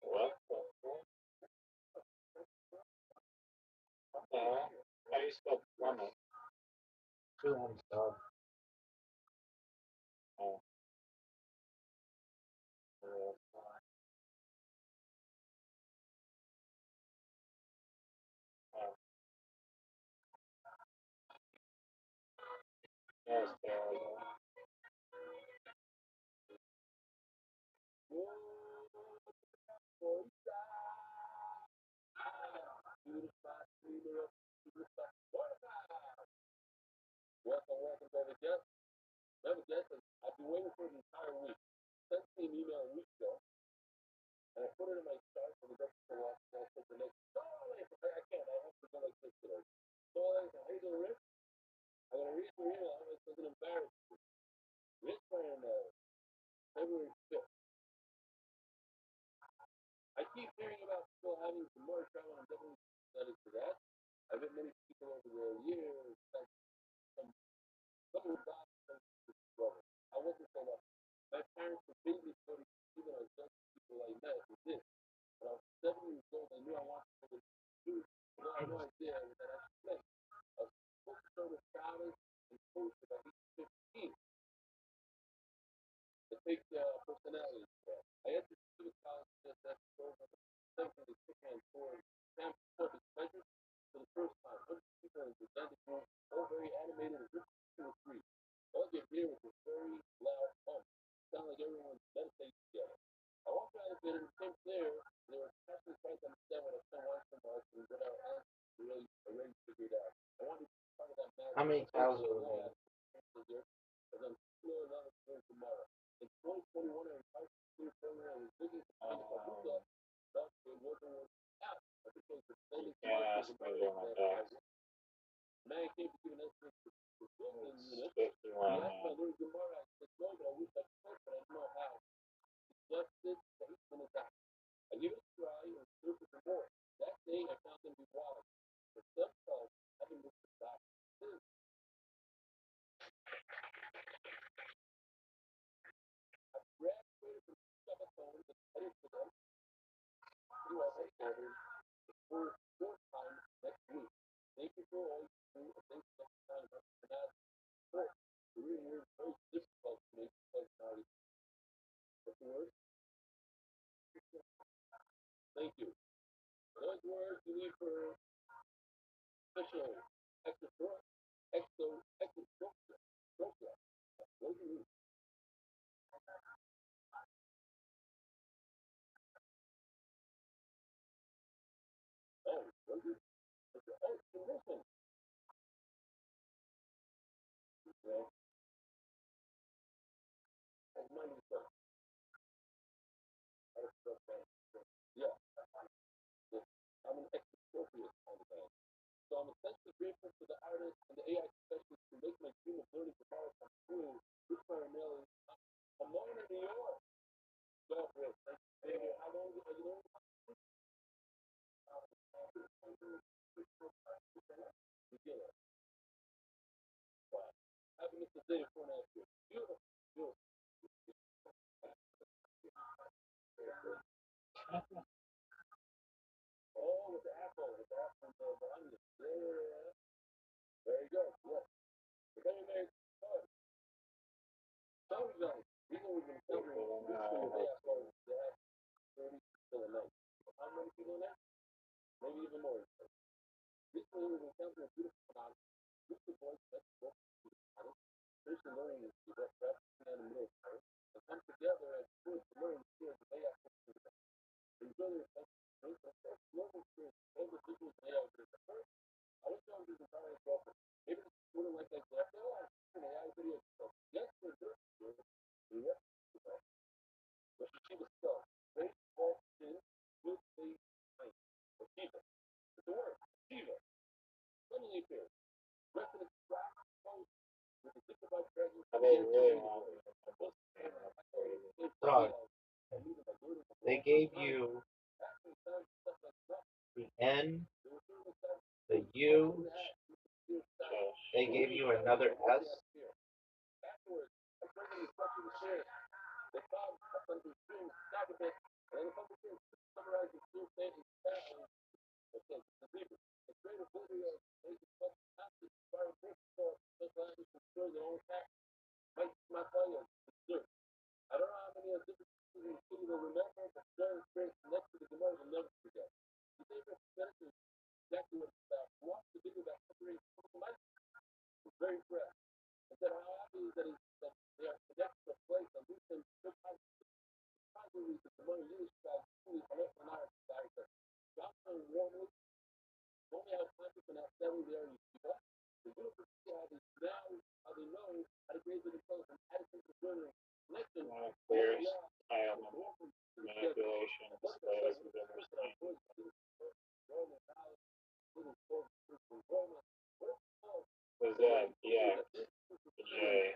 B: What the fuck? How do you spell plummet?
C: Two M's dog.
B: Oh, oh, yes, there we go.
C: How many cows are there?
B: You can't ask me to my back. It's 51 now. they really want me to investigate that crazy.
C: Dog, they gave you the N, the U, they gave you another S.
B: One of the clearest tile manipulation displays we've ever seen. Was that BX, the J,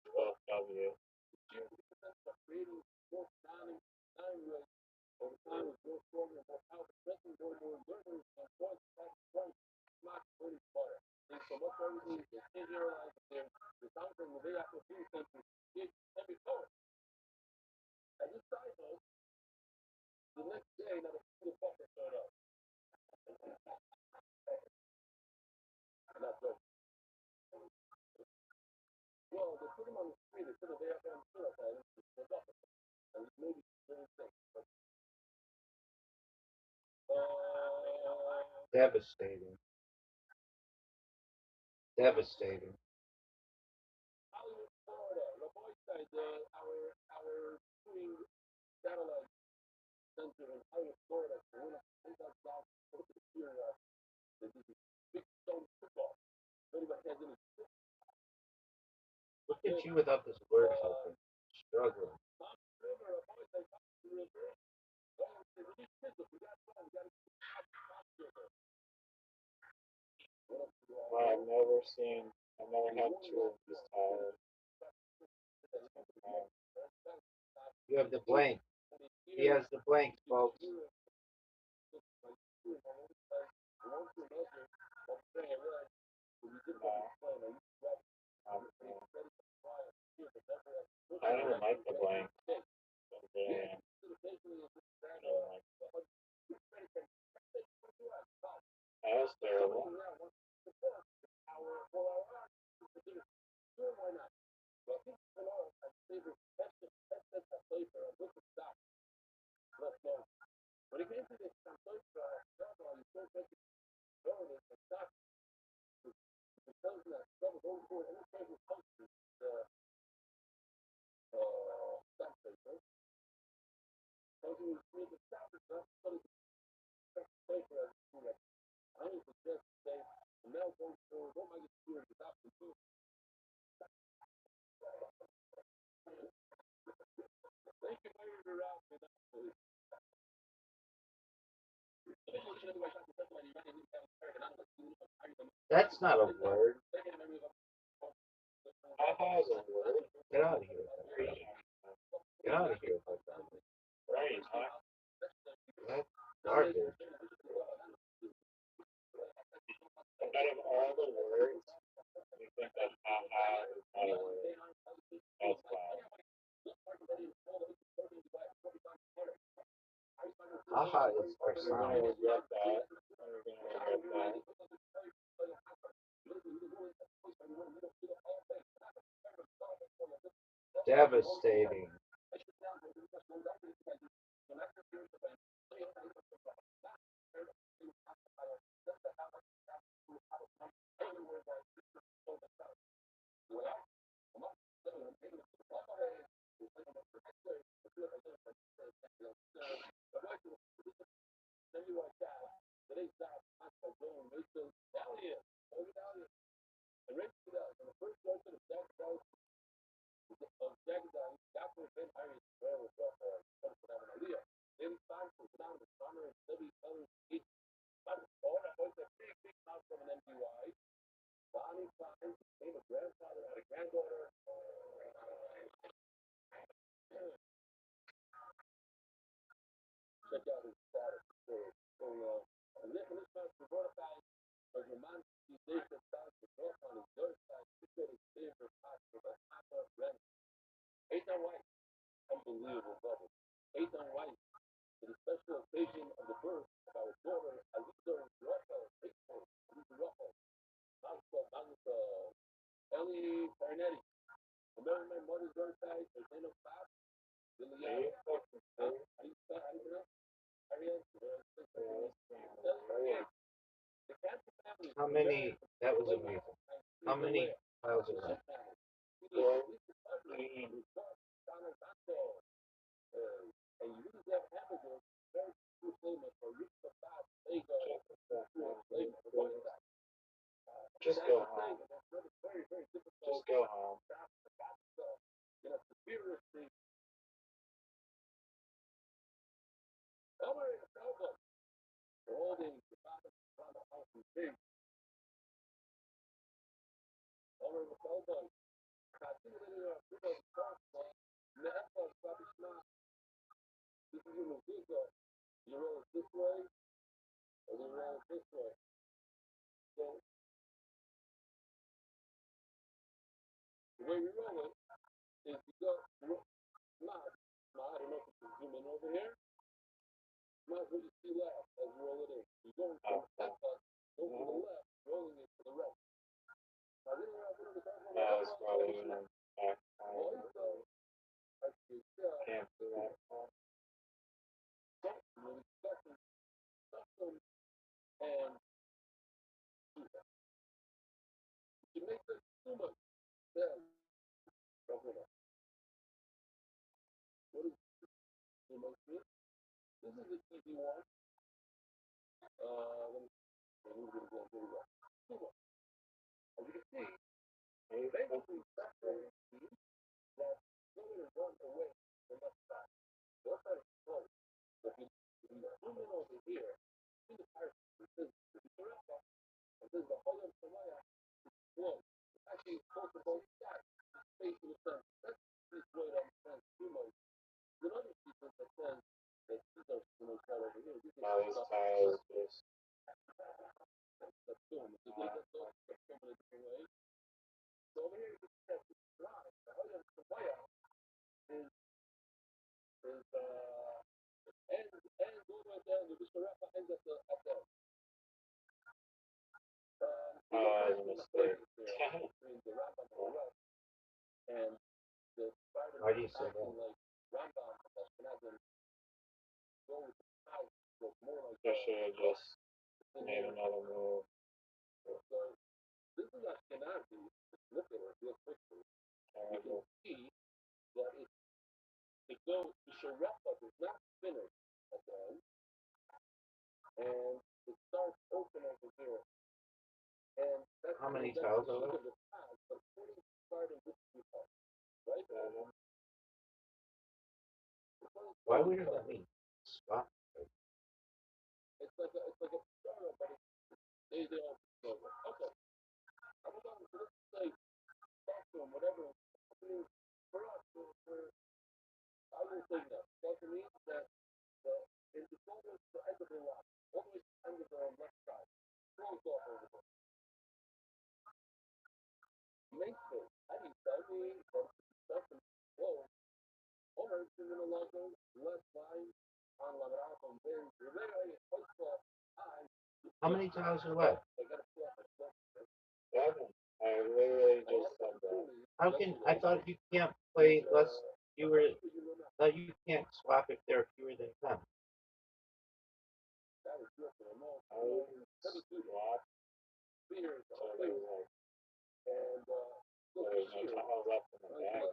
B: both W?
C: Devastating. Devastating. Look at you without this word helping. Struggling.
B: I've never had two of these tiles.
C: You have the blank. He has the blank, folks.
B: I don't like the blank. Yeah, I don't like that. Was terrible.
C: That's not a word.
B: Haha is a word.
C: Get out of here with that. Get out of here with that.
B: What are you talking?
C: That's garbage.
B: Out of all the words, you think that haha is not a word. That's wild.
C: Haha is our
B: You're gonna
C: sound.
B: regret that. You're gonna regret that.
C: Devastating. How many? That was amazing. How many tiles are left?
B: 14. Just go home. Just go home. That was probably in the back. Can't do that. Now these tiles just as a mistake.
C: Why do you say that?
B: I should have just made another move. Terrible.
C: How many tiles are left? Why would you let me swap? How many tiles are left?
B: 7. I literally just said that.
C: How can I thought you can't play less fewer? Thought you can't swap if there are fewer than 10.
B: I wouldn't swap until there's no tiles left in the bag.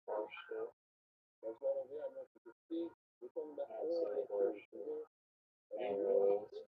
B: Rothschild. Absolute horseshit. And really is.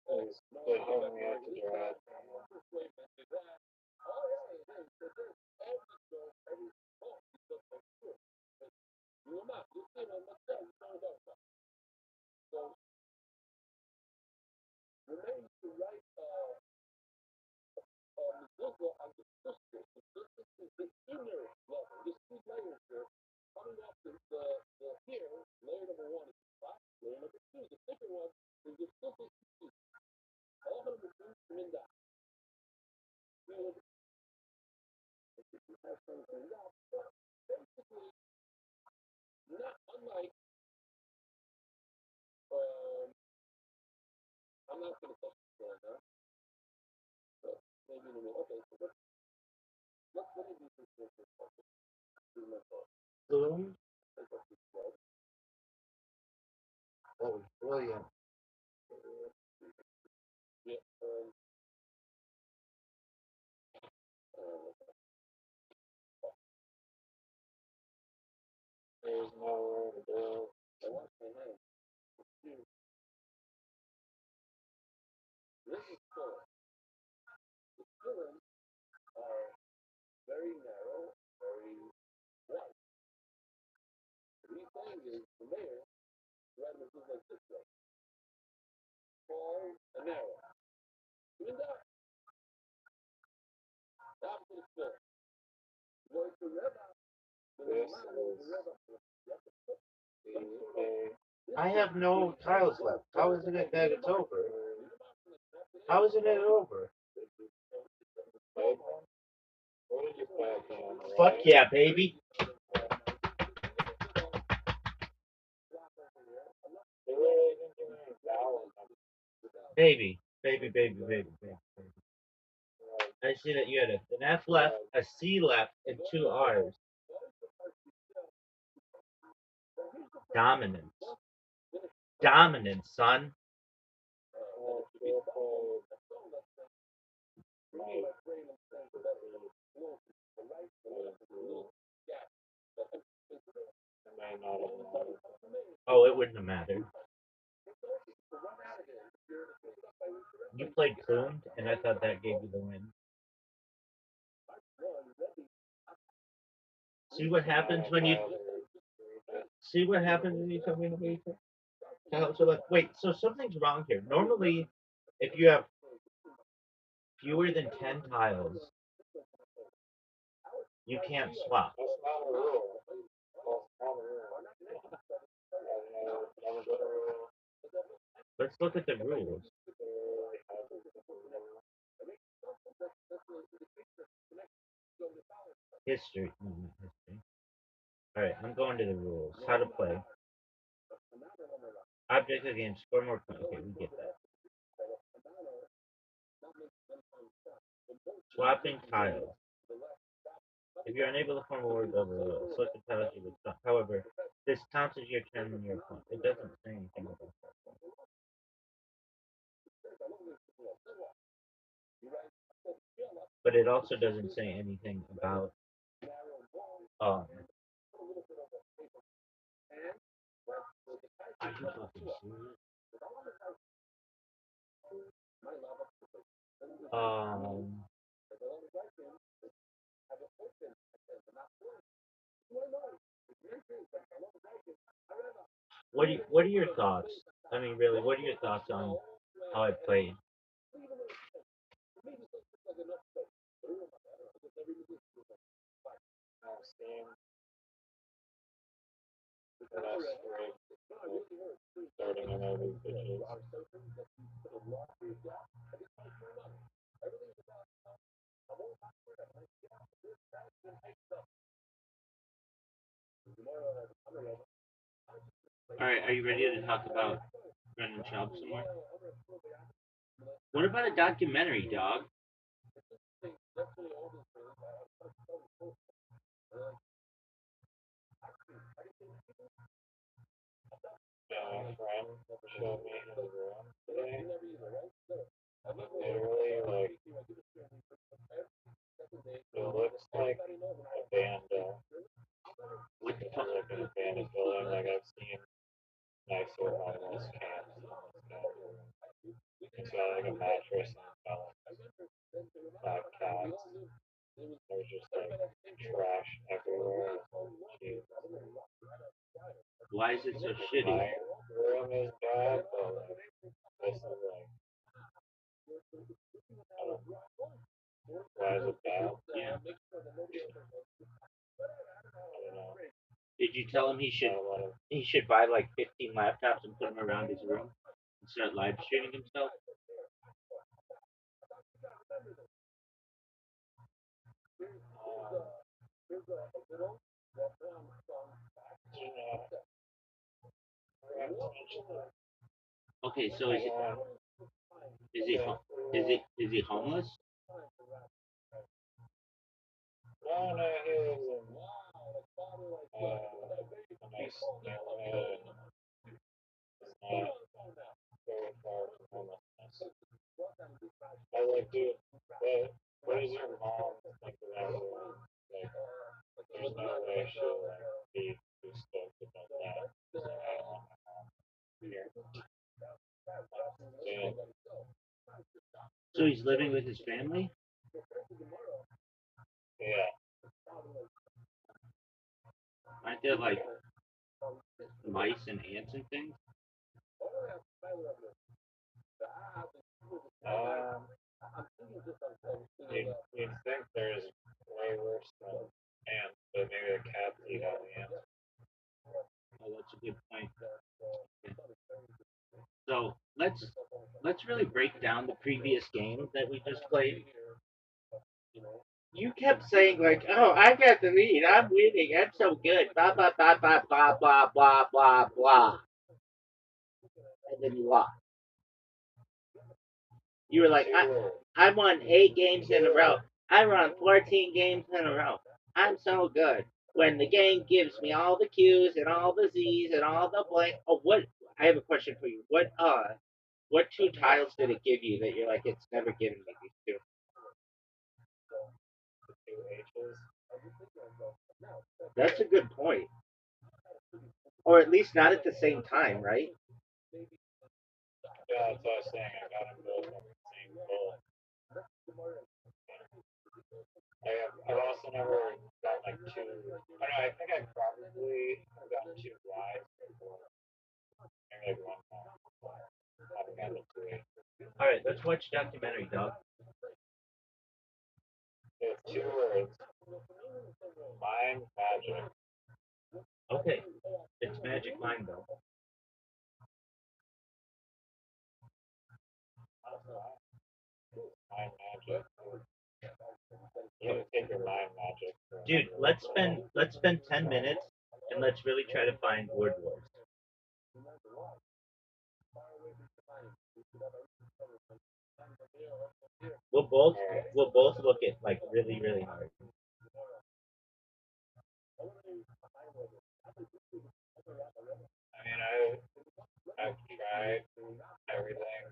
B: Huge. They helped me out to drive.
C: Bloom. That was brilliant.
B: There's nowhere to go. This is the UK.
C: I have no tiles left. How is it that it's over? How isn't it over?
B: Played one? What did you play at the end?
A: Fuck
B: Right?
A: yeah, baby.
B: They really didn't give me any vowels.
A: Baby. Baby, baby, baby, baby.
B: Like,
A: I see that you had an F left, a C left, and two R's. Dominance. Dominance, son.
B: still played Mike. It may not have mattered.
A: Oh, it wouldn't have mattered. You played Coon, and I thought that gave you the win. See what happens when you see what happens when you come in with so like wait, so something's wrong here. Normally, if you have fewer than 10 tiles, you can't swap.
B: That's not a rule. That's not a rule. Never been a rule.
A: Let's look at the rules. History. No, not history. Alright, I'm going to the rules. How to play. Object of the game, score more points. Okay, we get that. Swapping tiles. If you're unable to form a word, blah, blah, blah, select the tiles you would stop. However, this counts as your turn and your point. It doesn't say anything about that. But it also doesn't say anything about um are you fucking serious? Um what are your thoughts? I mean really, what are your thoughts on how I played?
B: I've seen less rigged starting in every pitches.
A: Alright, are you ready to talk about Brendan Schaub some more? What about a documentary, dog?
B: A friend showed me his room today. Literally, like, it looks like abandoned.
A: What the
B: It's
A: fuck?
B: like an abandoned building. Like I've seen nicer homeless camps than this guy. He's got like a mattress and he's got like 5 cats. There's just like trash everywhere. Jeez.
A: Why is it so shitty?
B: My room is bad, but like this is like I don't know. Why is it bad?
A: Yeah.
B: I don't know.
A: Did you tell him he
B: Not a lot of
A: should buy like 15 laptops and put them around his room and start live streaming himself?
B: you know, I forgot to mention that.
A: Okay, so
B: I want
A: is he
B: yeah,
A: is he homeless?
B: no, no, he lives in a nice neighborhood and is not very far from homelessness. I like, dude, what does your mom think of that room? Like, there's no way she'll like be too stoked about that. She's like, I don't want my mom here. And
A: So he's living with his family?
B: yeah,
A: Aren't there like mice and ants and things?
B: um, you'd think there's way worse than ants, but maybe the cats eat all the ants.
A: Oh, that's a good point. So let's really break down the previous game that we just played. You kept saying like, "Oh, I got the lead. I'm winning. I'm so good." Blah blah blah blah blah blah blah blah blah. And then you lost. You were like, I won 8 games in a row. I won 14 games in a row. I'm so good. When the game gives me all the Q's and all the Z's and all the blank. Oh, what? I have a question for you. What 2 tiles did it give you that you're like, it's never given me these two?
B: The 2 H's.
A: That's a good point. Or at least not at the same time, right?
B: Yeah, that's what I was saying. I got them both on the same goal. I've also never got like two. I don't know. I think I probably have gotten 2 Y's before. Maybe like one time. I haven't gotten a 2 H.
A: All right, let's watch documentary, dog.
B: It's 2 words. Mind magic.
A: Okay, it's Magic Mind though.
B: Mind magic. You need to take your mind magic.
A: Dude, let's spend 10 minutes and let's really try to find word words. we'll both look at like really really hard.
B: I mean, I've tried everything.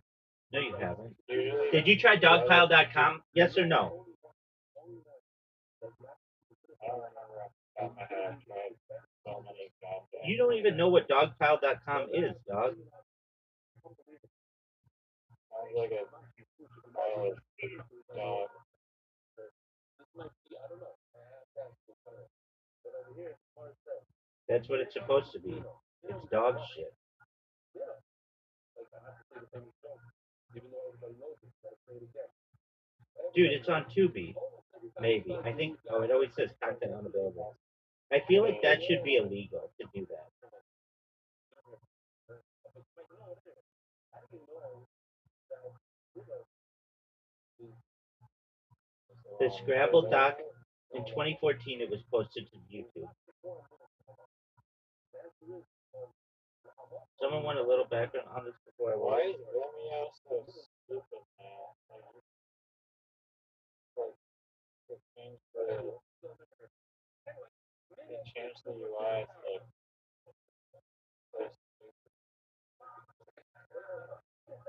A: No, you haven't.
B: Usually,
A: Did you try dogpile.com? Yes or no?
B: I don't remember off the top of my head. I've tried so many goddamn.
A: You don't even know what dogpile.com is, dog.
B: Sounds like a pile of dog.
A: That's what it's supposed to be. It's dog shit. Dude, it's on Tubi. Maybe. I think. Oh, it always says content unavailable. I feel like that should be illegal to do that. The Scrabble doc in 2014, it was posted to YouTube. Someone want a little background on this before I
B: Why
A: watch?
B: is Romeo so stupid now? They changed the UI to like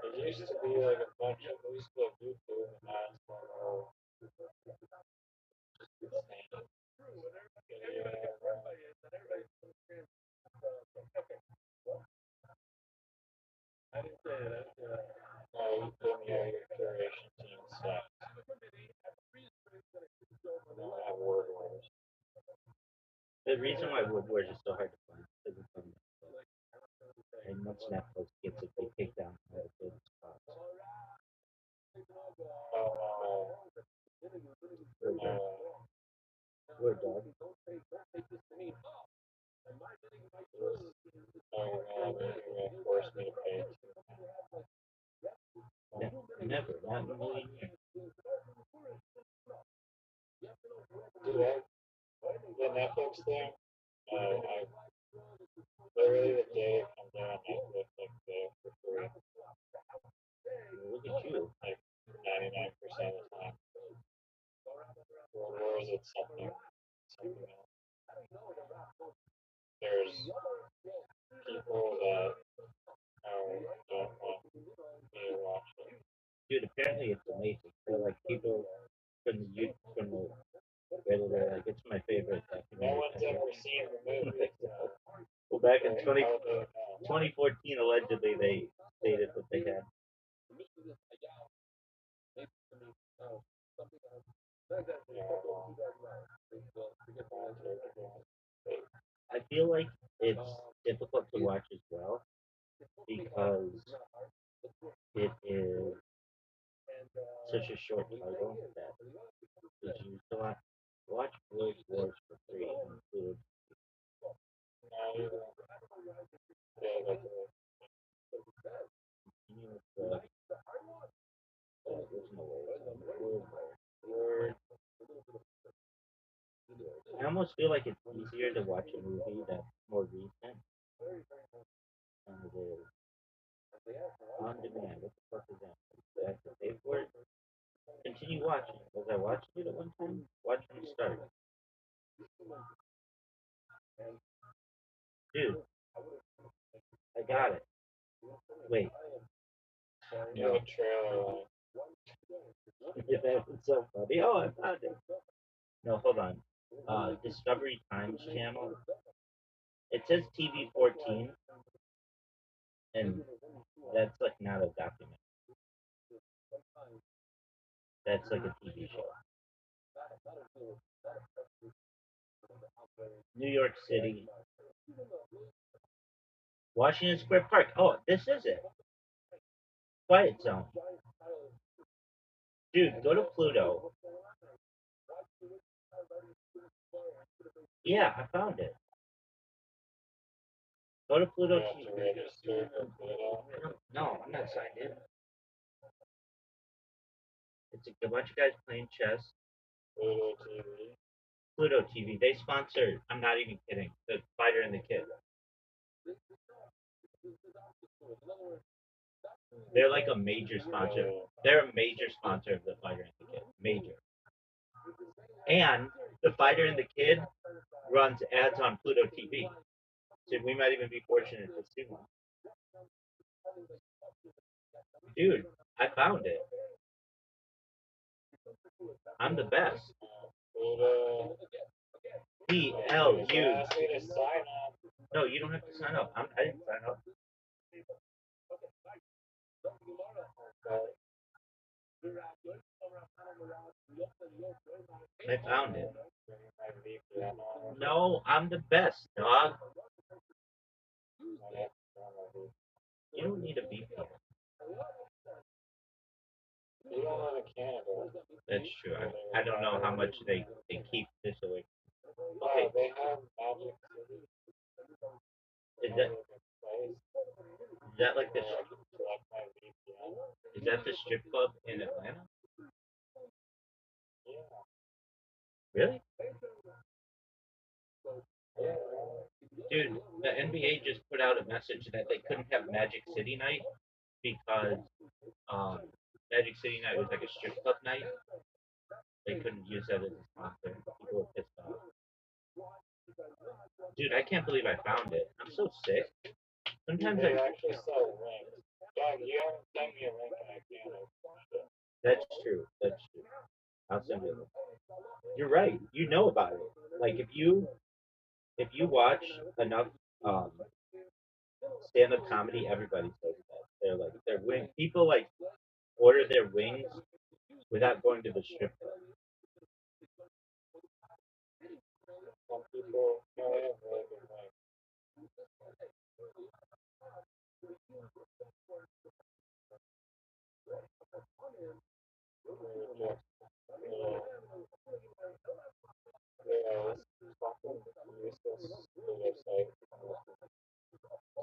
B: it used to be like a bunch of it used to be like YouTube and now it's more insane. No, you put me on your curation team sucks. I don't have word wars.
A: The reason why Wood Wars is so hard to find is because it's on Netflix. And once Netflix gets it, they take down all the good spots.
B: Oh no.
A: We're dog.
B: Oh god, you're gonna force me to pay it.
A: Never, not in a million years.
B: Dude, the Netflix thing, I literally the day it comes out on Netflix, like the for free.
A: Look at you.
B: Like 99% of the time. Or is it something else? There's people that don't want me to watch it.
A: Dude, apparently it's amazing. They're like people from the Reddit are like, it's my favorite
B: No
A: documentary.
B: one's ever seen the movie.
A: Well, back in
B: How do they know?
A: 2014, allegedly, they stated that they had. I feel like it's difficult to watch as well because it is such a short title that is used a lot. Watch World Wars for free and include continue with the there's no way. Word. I almost feel like it's easier to watch a movie that's more recent than it is on demand. What the fuck is that? Do I have to pay for it? Continue watching. Was I watching it at one time? Watch from the start. Dude, I got it. Wait.
B: You have a trailer.
A: That was so funny. Oh, I found it. No, hold on. Discovery Times channel. It says TV 14, and that's like not a document. That's like a TV show. New York City. Washington Square Park. Oh, this is it. Quiet Zone. Dude, go to Pluto. Yeah, I found it. Go to Pluto
B: You have to
A: TV.
B: register for Pluto.
A: No, I'm not signed in. It's a bunch of guys playing chess.
B: Pluto TV.
A: Pluto TV. They sponsor. I'm not even kidding. The Fighter and the Kid. They're like a major sponsor. They're a major sponsor of the Fighter and the
C: And the fighter and the kid runs ads on Pluto TV. So we might even be fortunate to see one. Dude, I found it. I'm the best. BLU. No, you don't have to sign up. I didn't sign up. I found it. No, I'm the best, dog. You don't need a VPN.
B: You don't live in Canada.
C: That's true. I don't know how much they keep this away.
B: Okay. They have Magic City.
C: Is that like the is that the strip club in Atlanta?
B: Yeah.
C: Really? Dude, the NBA just put out a message that they couldn't have Magic City night because Magic City night was like a strip club night. They couldn't use that as a sponsor. People were pissed off. Dude, I can't believe I found it. I'm so sick. Sometimes
B: They
C: I
B: actually sell rings. Dog, you haven't sent me a link and I can't open it.
C: That's true. That's true. I'll send you a link. You're right. You know about it. Like if you watch enough stand up comedy, everybody says that. They're like their wing people like order their wings without going to the strip club.
B: Some people, no, they have really good rings. Yeah, this fucking useless website to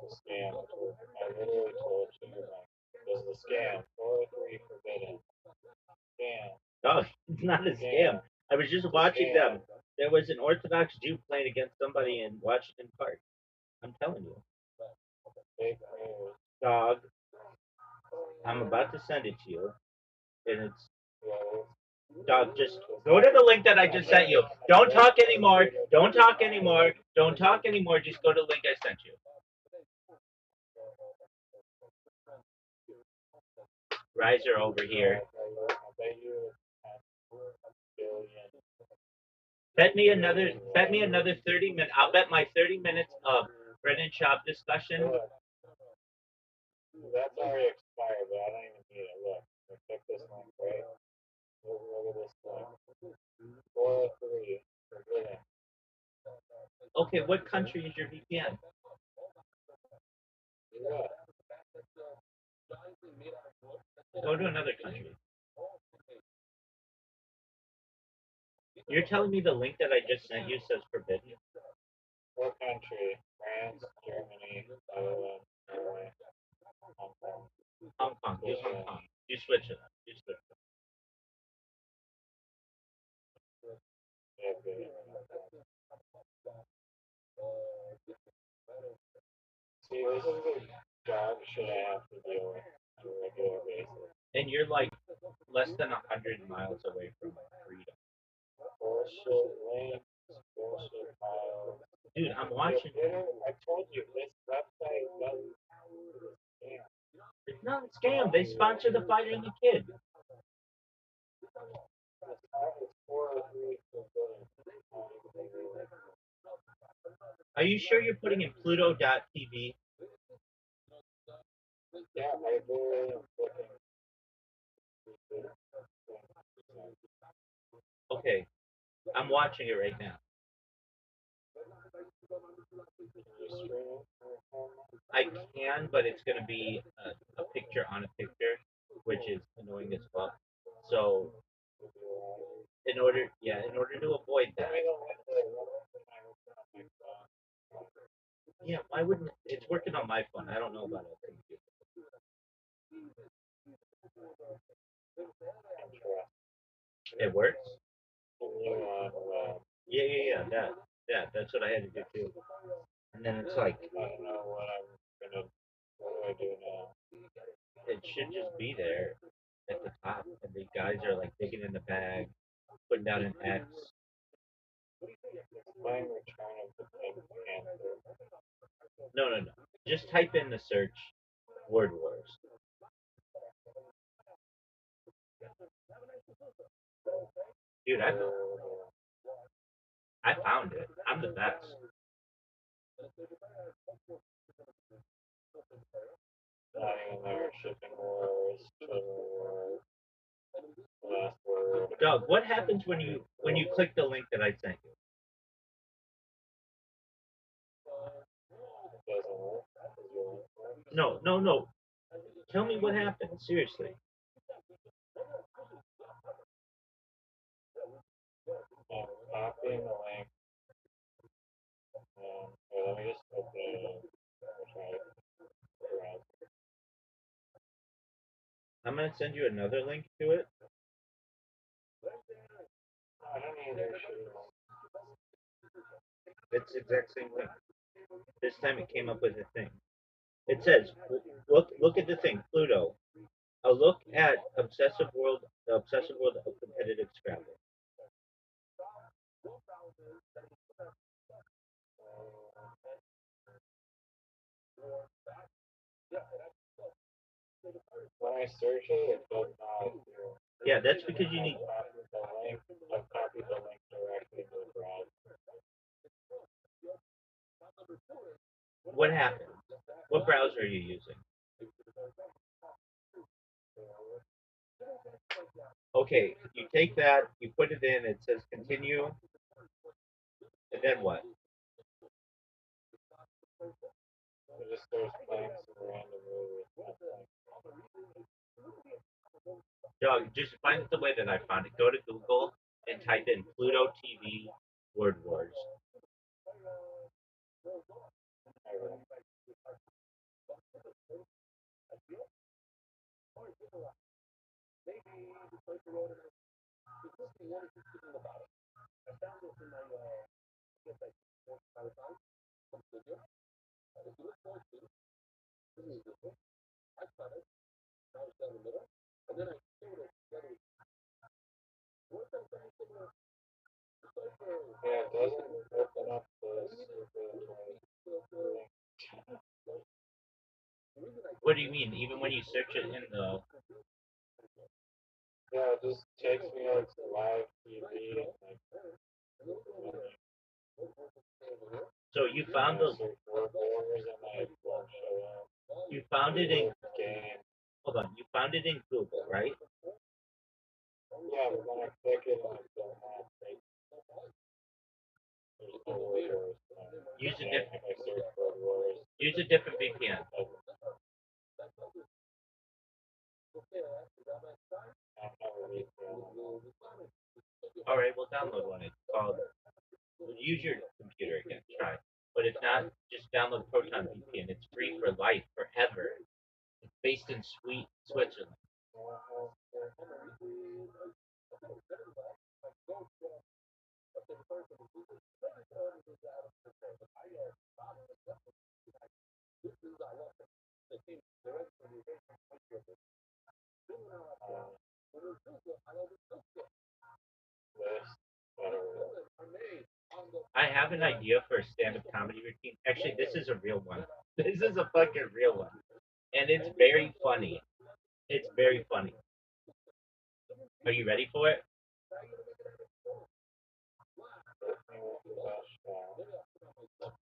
B: scam. I literally told you, like, this is a scam. 403 forbidden. Scam.
C: No, it's not a scam. I was just watching them. There was an Orthodox Jew playing against somebody in Washington Park. I'm telling you.
B: Fake news.
C: Dog. I'm about to send it to you. And it's dog, just go to the link that I just sent you. Don't talk anymore. Don't talk anymore. Don't talk anymore. Just go to the link I sent you. Riser over here. Bet me another 30 minutes. I'll bet my 30 minutes of bread and chop discussion.
B: That's already expired, but I don't even need it. Look, click this link, right? Look at this link. 403. Forbidden.
C: Okay, what country is your VPN?
B: Yeah.
C: Go to another country. You're telling me the link that I just sent you says forbidden?
B: What country? France, Germany, Ireland, Norway, Hong Kong.
C: Hong Kong. Use Hong Kong. You switch it. You switch it.
B: Yeah, good. See, this is the dog shit I have to deal with on a regular basis.
C: And you're like less than 100 miles away from freedom.
B: Bullshit links, bullshit files.
C: Dude, I'm watching.
B: I told you, this website doesn't scam.
C: It's not a scam. They sponsor the fighter and the kid. Are you sure you're putting in Pluto.tv?
B: Yeah, I literally am looking.
C: Okay, I'm watching it right now. I can, but it's going to be a picture on a picture, which is annoying as fuck. So, in order to avoid that. Yeah, why wouldn't it's working on my phone? I don't know about it. It works? Yeah, that's what I had to do too. And then it's like,
B: I don't know what do I do now?
C: It should just be there at the top, and the guys are like digging in the bag, putting down an X,
B: playing Return of the Pink Panther.
A: No. Just type in the search Word Wars. Dude, I found it. I'm the best.
B: Not even there. Shipping Wars, Civil War, Last Word.
A: Doug, what happens when you click the link that I sent you?
B: Doesn't work.
A: No. Tell me what happened. Seriously.
B: I'm copying the link. Let me just open it up. I'll try it.
A: I'm gonna send you another link to it.
B: I don't need their shoes.
A: It's the exact same thing. This time it came up with a thing. It says, look at the thing, Pluto. A look at the obsessive world of competitive Scrabble.
B: When I search it, it does not.
A: Yeah, that's because you need.
B: I've copied the link directly to the browser.
A: What happened? What browser are you using? Okay, you take that, you put it in, it says continue, and then what?
B: It just starts playing some random movie.
A: Doug, just find it the way that I found it. Go to Google and type in Pluto TV Word Wars.
B: Yeah, it doesn't open up this.
A: What do you mean? Even when you search it in the.
B: Yeah, it just takes me out to live TV and like.
A: So you found the. You found it in. Hold on, you found it in Google, right?
B: Yeah, but when I click it, I don't have it. There's no Word Wars.
A: Use a different.
B: If I search Word Wars.
A: Use a different VPN. All right, we'll download one. It's called. Use your computer again. Try. But if not, just download Proton VPN. It's free for life, forever. It's based in Switzerland. I have an idea for a stand-up comedy routine. Actually, this is a real one. This is a fucking real one, and it's very funny. It's very funny. Are you ready for it?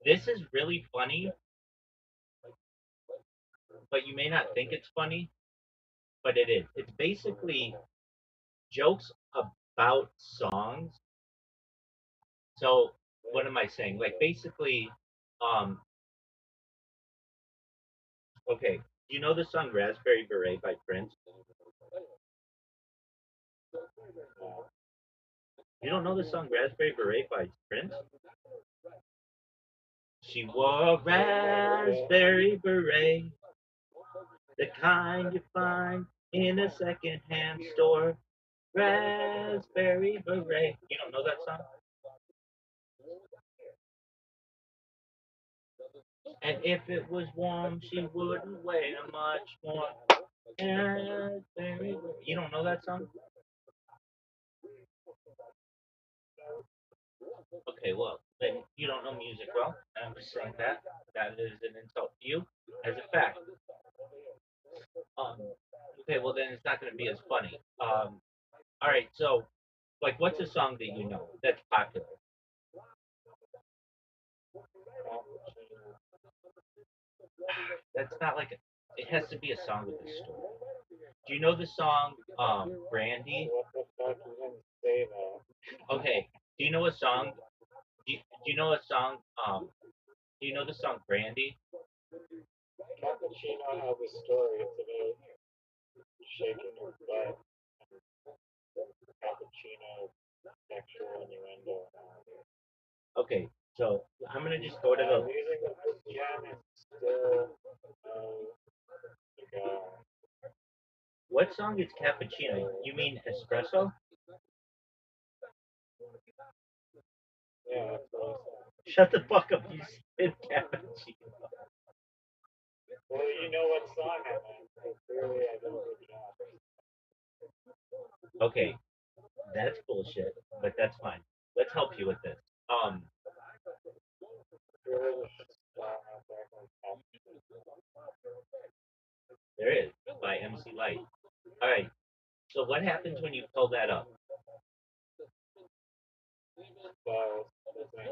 A: This is really funny, but you may not think it's funny, but it is. It's basically jokes about songs. So what am I saying? Like basically, um, okay. Do you know the song "Raspberry Beret" by Prince? You don't know the song "Raspberry Beret" by Prince? She wore a raspberry beret, the kind you find in a secondhand store. Raspberry beret. You don't know that song? And if it was warm, she wouldn't weigh much more. Raspberry beret. You don't know that song? Okay, well, then you don't know music well. I'm just saying that. That is an insult to you as a fact. Um, okay, well then it's not going to be as funny. All right, so like, what's a song that you know that's popular? That's not like it has to be a song with a story. Do you know the song Brandy?
B: What the fuck you gonna say that?
A: Okay. Do you know a song? Do you know a song? Do you know the song Brandy?
B: Cappuccino has a story. It's about shaking your butt. Cappuccino sexual innuendo.
A: Okay, so I'm gonna just go to the.
B: Using the vagina still the guy.
A: What song is cappuccino? You mean espresso?
B: Yeah, that's what I said.
A: Shut the fuck up! You said cappuccino.
B: Well, you know what song I meant. So clearly I did a good job.
A: Okay, that's bullshit, but that's fine. Let's help you with this.
B: There was a song out there called Cappuccino.
A: There is by MC Light. All right. So what happens when you pull that up?
B: So, the thing.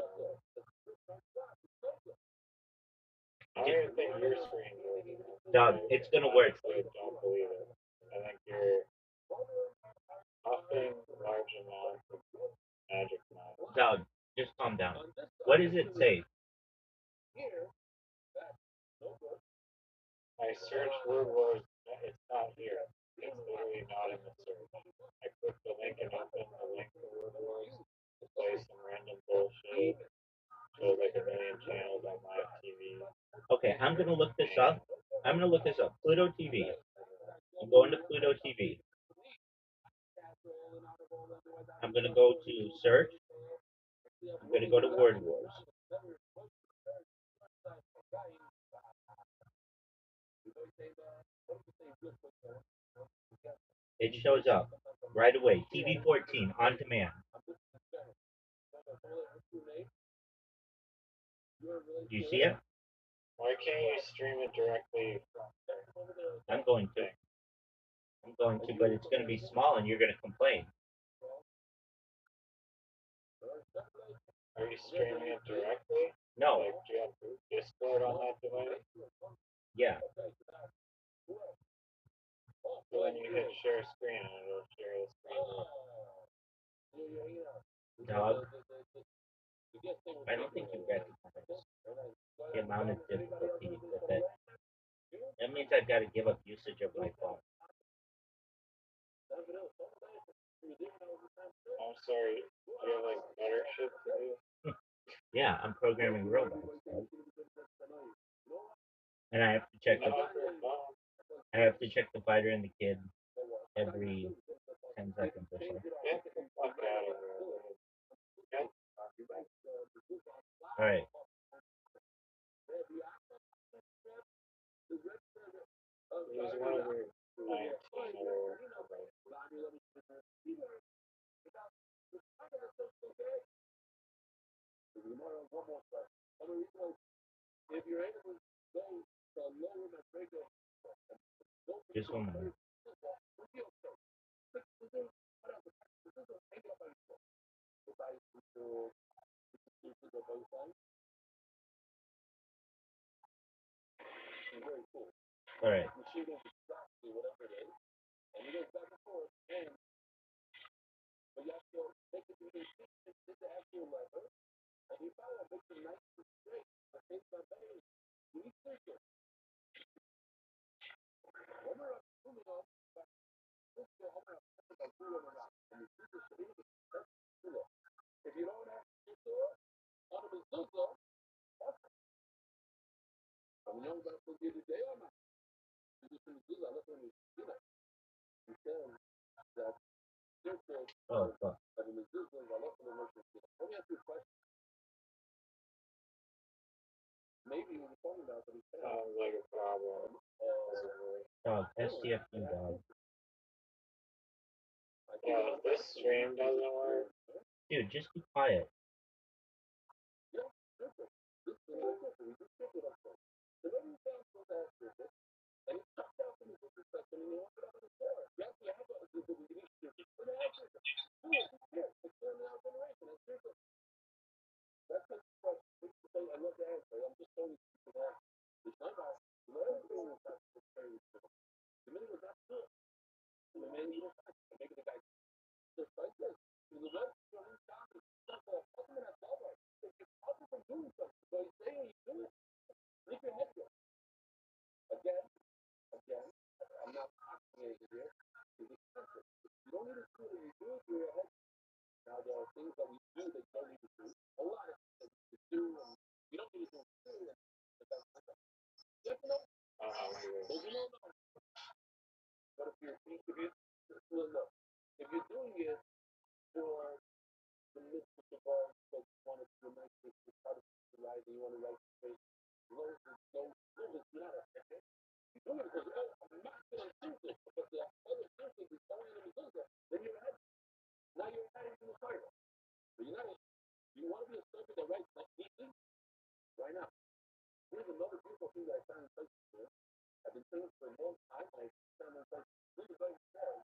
B: I don't even think your screen's working.
A: Doug, it's gonna work.
B: I don't believe it. I think you're huffing large amounts of magic mouth.
A: Doug, just calm down. What does it say?
B: I searched Word Wars, it's not here. It's literally not in the search. I clicked the link and opened the link to Word Wars to play some random bullshit. Shows like a million channels on live TV.
A: Okay, I'm gonna look this up. I'm gonna look this up. Pluto TV. I'm going to Pluto TV. I'm gonna go to search. I'm gonna go to Word Wars. It shows up right away. TV 14 on demand. Do you see it?
B: Why can't you stream it directly?
A: I'm going to. I'm going to, but it's gonna be small and you're gonna complain.
B: Are you streaming it directly?
A: No.
B: Like, do you have Discord on that device?
A: Yeah.
B: So then you hit share screen and it'll share the screen.
A: Dog. I don't think you recognize the amount of difficulty with it. That means I've got to give up usage of my phone.
B: I'm sorry, do you have like better shit to do?
A: Yeah, I'm programming robots. Dog. And I have to check the fighter and the kid every 10 seconds or so.
B: Get the fuck out of here.
A: All right.
B: Use one of your 19 or
A: Just one minute. All right. Oh, fuck.
B: sounds like a problem.
A: Dog, STFU, dog.
B: Yeah, if this stream doesn't work,
A: Dude, just be quiet.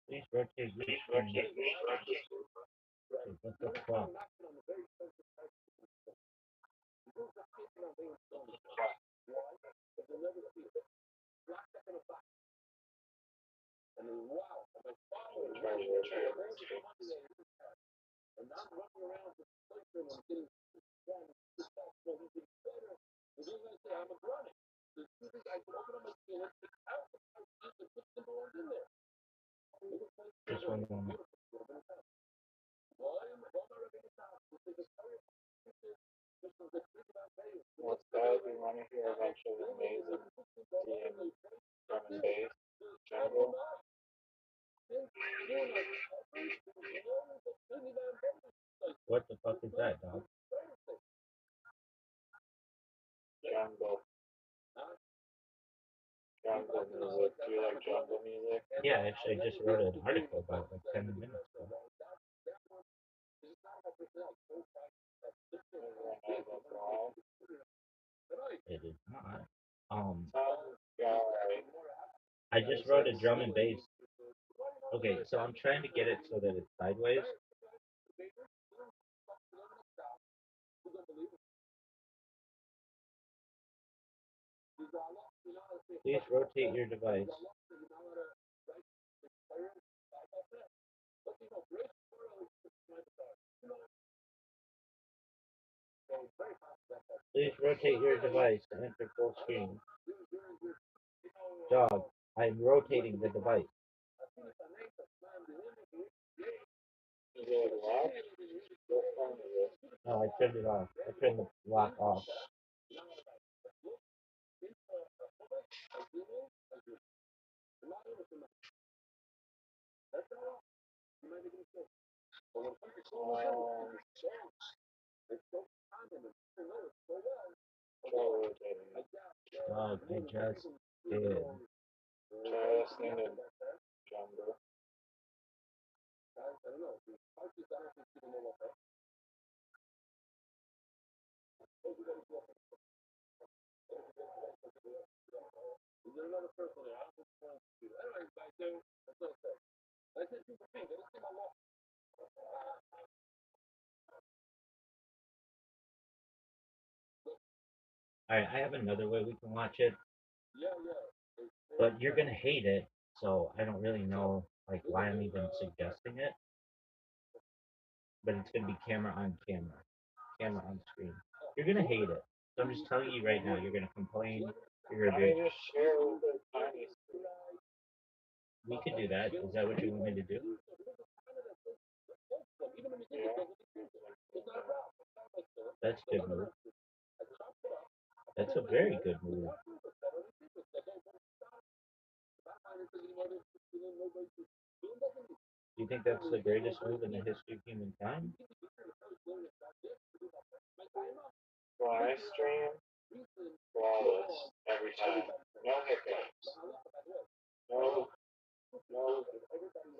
A: Please rotate your screen. What the fuck? Just one moment.
B: What's that? You want to hear a bunch of amazing DM drum and bass jungle?
A: What the fuck is that, dog?
B: Jungle. Jungle music. Do you like jungle music?
A: Yeah, actually, I just wrote an article about it like 10 minutes ago.
B: Everyone knows that's wrong.
A: It is not.
B: Alright.
A: I just wrote a drum and bass. Okay, so I'm trying to get it so that it's sideways. Please rotate your device. Please rotate your device to enter full screen. Dog, I'm rotating the device.
B: Is it locked? What phone is it?
A: No, I turned it off. I turned the lock off.
B: Try rotating it.
A: Dog, I just did.
B: Try listening to jungle.
A: Alright, I have another way we can watch it, but you're gonna hate it, so I don't really know like why I'm even suggesting it. But it's gonna be camera on camera, camera on screen. You're gonna hate it. So I'm just telling you right now, you're gonna complain. You're
B: Why
A: gonna
B: don't
A: be.
B: you just share with the tiny screen?
A: We could do that. Is that what you want me to do?
B: Yeah.
A: That's a good move. That's a very good move. Do you think that's the greatest move in the history of humankind?
B: When I stream, flawless every time. No hiccups. No, no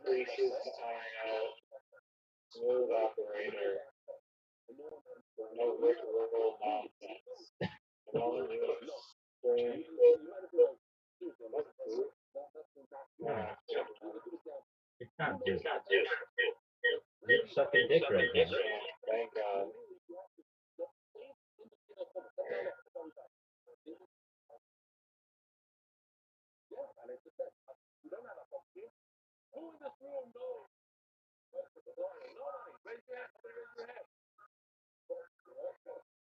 B: creases to iron out. Smooth operator. No rickroll nonsense.
A: sucking dick right now.
B: Thank God.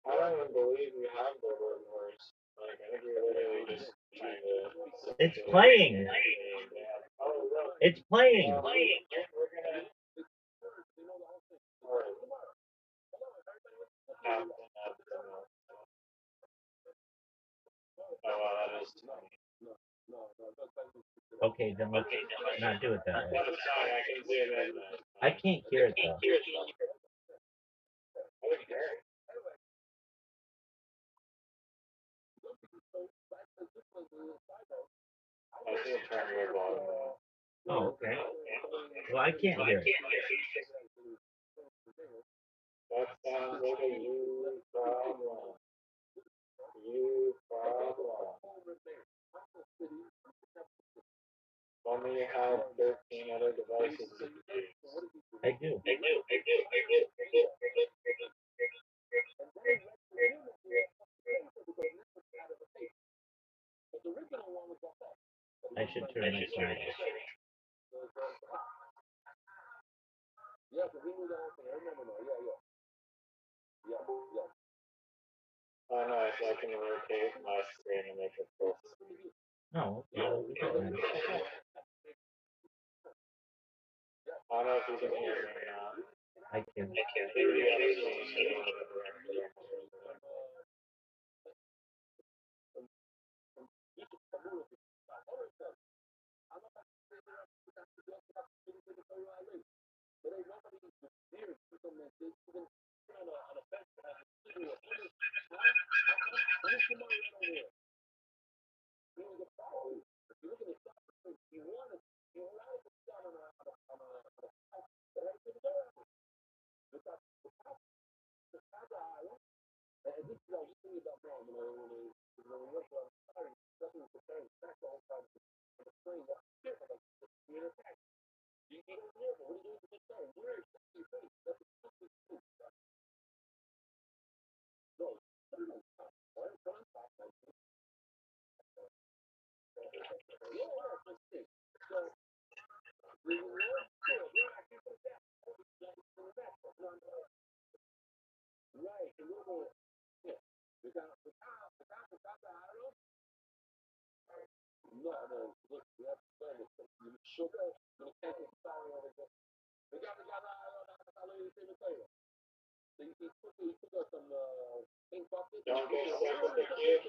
B: I don't even believe we have the word worse. Like, I think we're literally just trying to.
A: It's playing.
B: Oh, look.
A: It's playing.
B: We're gonna. Oh, wow, that is funny.
A: Okay, then let's not do it that way.
B: That's fine, I can zoom in then.
A: I can't hear it though.
B: I can hear it. I think turn your volume down.
A: Oh, okay. Well, I can't hear it.
B: That sounds like a you problem. You problem. Only you have 13 other devices to use.
A: I do. I should turn my sound off.
B: Oh, nice. I can rotate my screen and make it full screen.
A: Oh, okay. Well, we got that.
B: I don't know if you can hear me or not.
A: I can.
B: Maybe you have to change it over the Don't get stuck with the queue.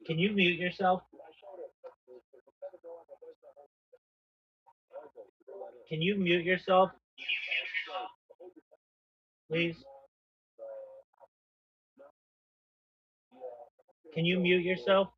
A: Can you mute yourself? Can you mute yourself, please? Can you mute yourself?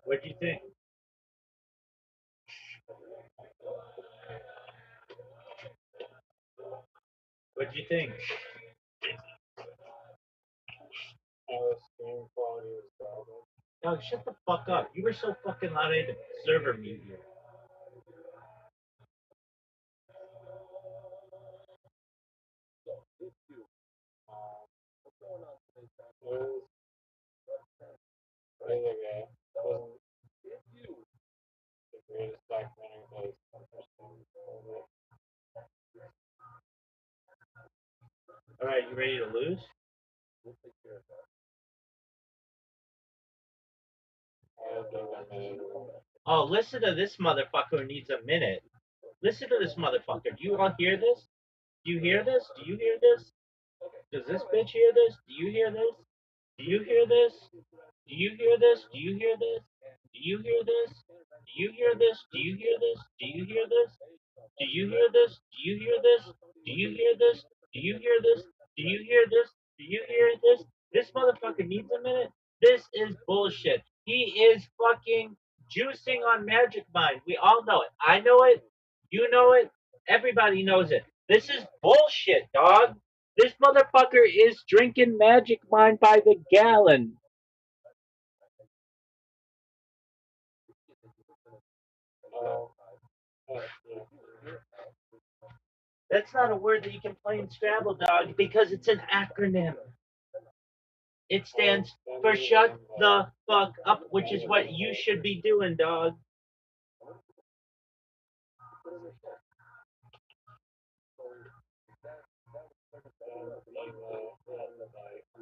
A: What do you think? What do you think?
B: Stream quality was problem.
A: Dog, shut the fuck up. You were so fucking loud I had to server mute you.
B: It was really good. It wasn't the greatest documentary, but it's interesting.
A: Alright, you ready to lose?
B: I have never made
A: Oh, listen to this motherfucker who needs a minute. Listen to this motherfucker. Do you all hear this? Do you hear this? Do you hear this? Does this bitch hear this? Do you hear this? Do you hear this? Do you hear this? Do you hear this? Do you hear this? Do you hear this? Do you hear this? Do you hear this? Do you hear this? Do you hear this? Do you hear this? Do you hear this? Do you hear this? Do you hear this? This motherfucker needs a minute. This is bullshit. He is fucking juicing on Magic Mind. We all know it. I know it. You know it. Everybody knows it. This is bullshit, dog. This motherfucker is drinking Magic Mind by the gallon.
B: uh,
A: That's not a word that you can play in Scrabble, dog, because it's an acronym. It stands for shut the fuck up, which is what you should be doing, dog.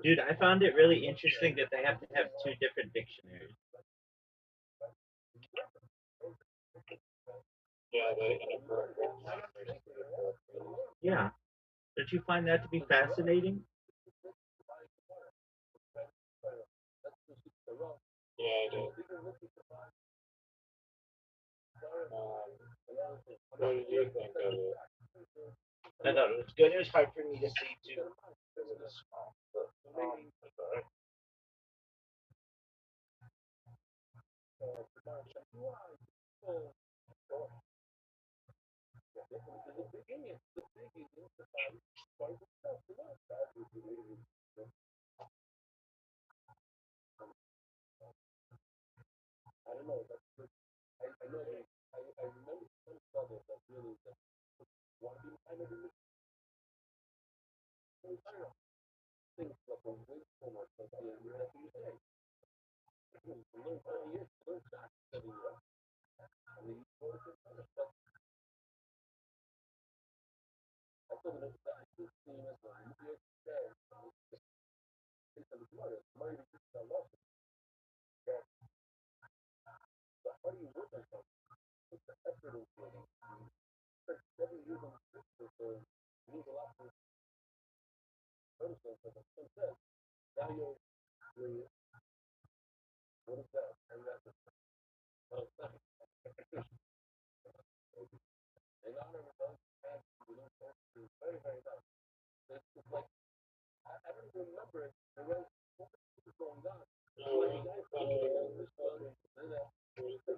A: Dude, I found it really interesting that they have to have two different dictionaries.
B: yeah, they inappropriate.
A: Yeah. Don't you find that to be fascinating?
B: Yeah, I did. What did you think of it?
A: I thought it was good. It was hard for me to see, too, because it was small. But maybe it's all right.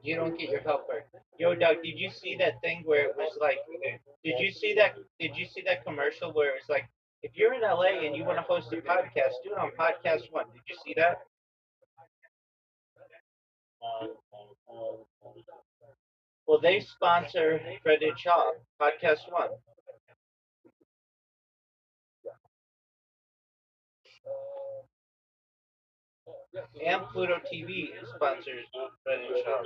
C: You don't get your helper. Yo, Doug, did you see that thing where it was like? Did you see that? Did you see that commercial where it was like, if you're in LA and you want to host a podcast, do it on Podcast One. Did you see that? Well, they sponsor Credit Shop, Podcast One, and Pluto TV sponsors Credit Shop.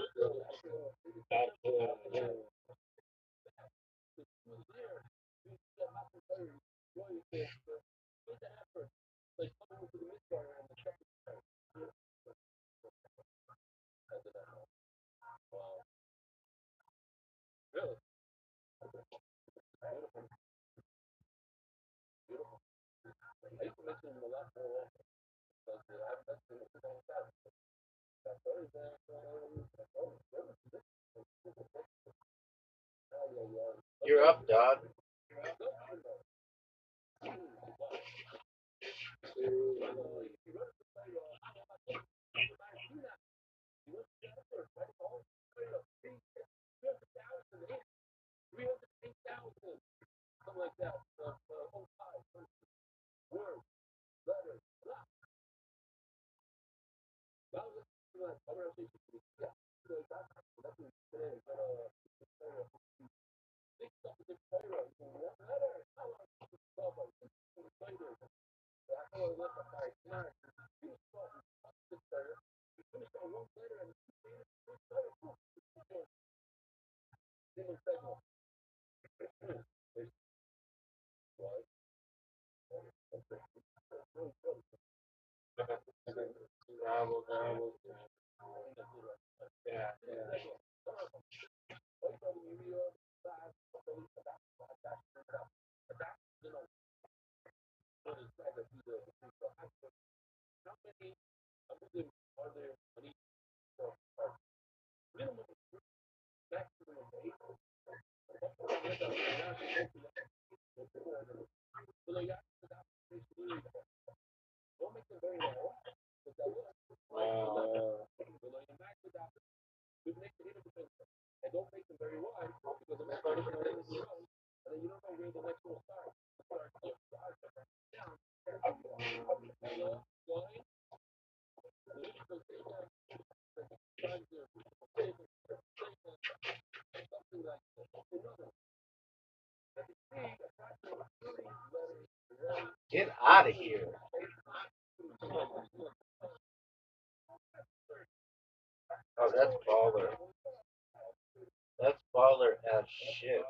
C: You're up, dog. Get out of here. Oh, that's baller. That's baller as shit.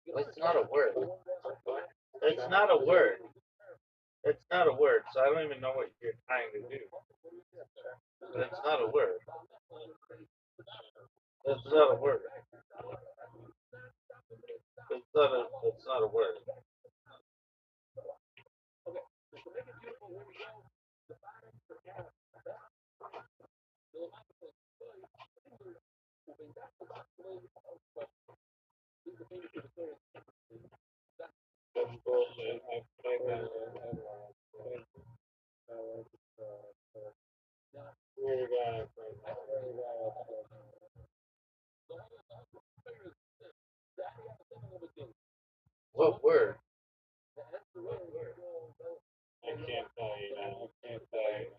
C: It's not a word. It's not a word. It's not a word. So I don't even know what you're trying to do. But it's not a word. It's not a word. It's not a word.
B: That's bullshit. I played that one. Swear to God, I played that. Swear to God, I played that.
C: What word?
B: I can't tell you now. I can't tell you.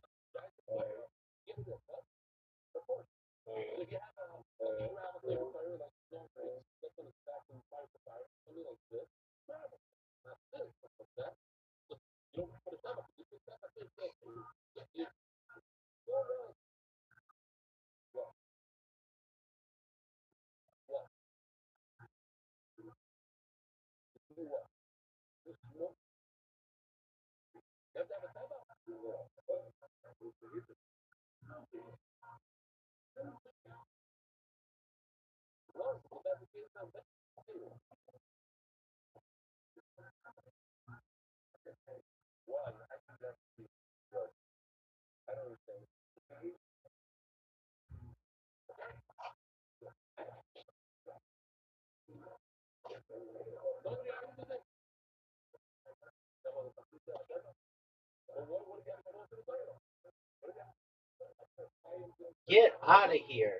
C: Get out of here.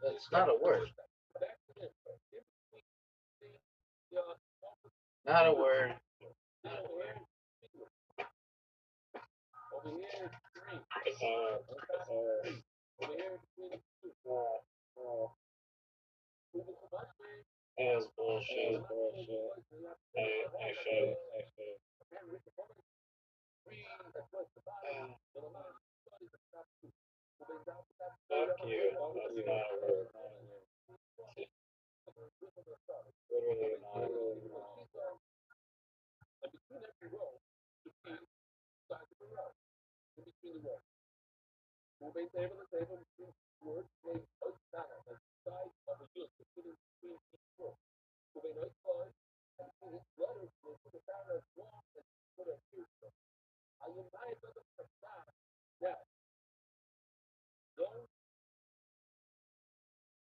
C: It's not a word. Not a word.
B: That was bullshit. I should. Fuck you. That's not a word. Literally not.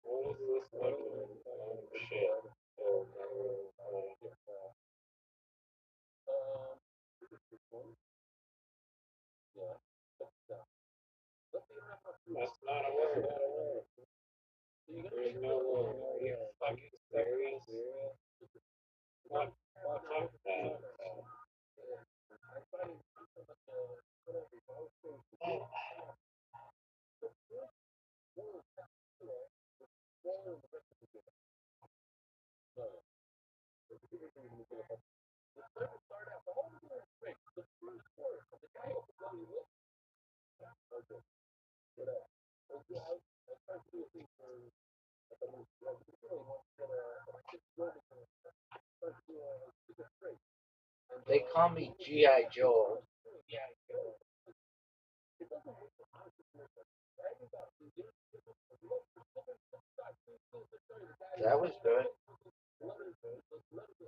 B: What is this fucking shit? That's not a word. There's no word. Are you fucking serious?
C: They call me G.I. Joe. That was good.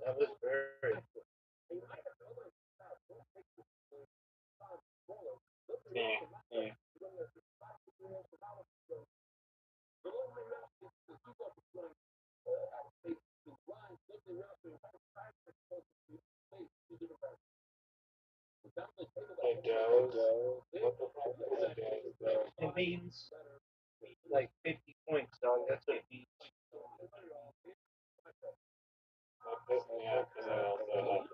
C: That was very.
B: Yeah, yeah. It does. What the fuck is it does?
C: It means like 50 points, dog. That's what it means.
B: That pissed me off because I also have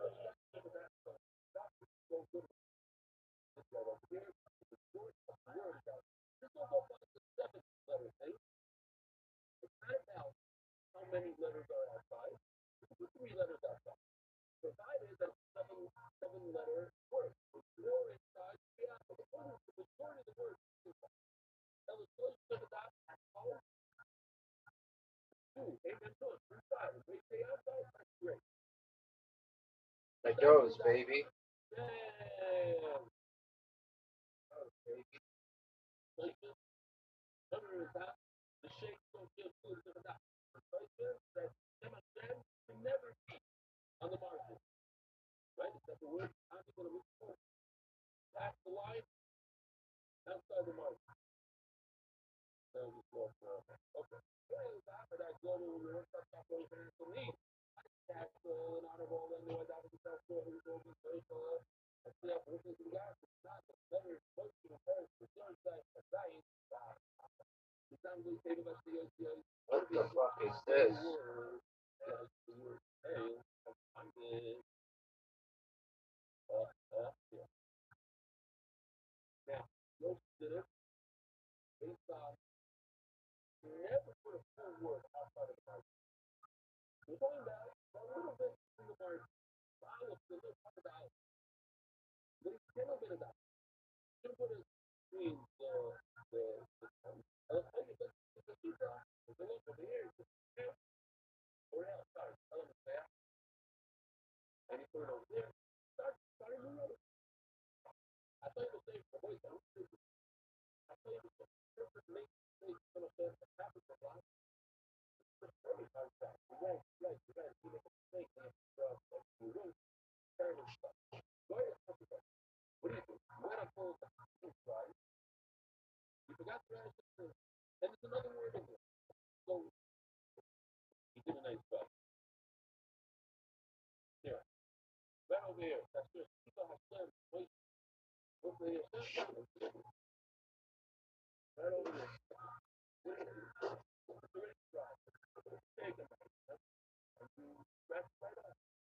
C: That goes, baby. What the fuck is this?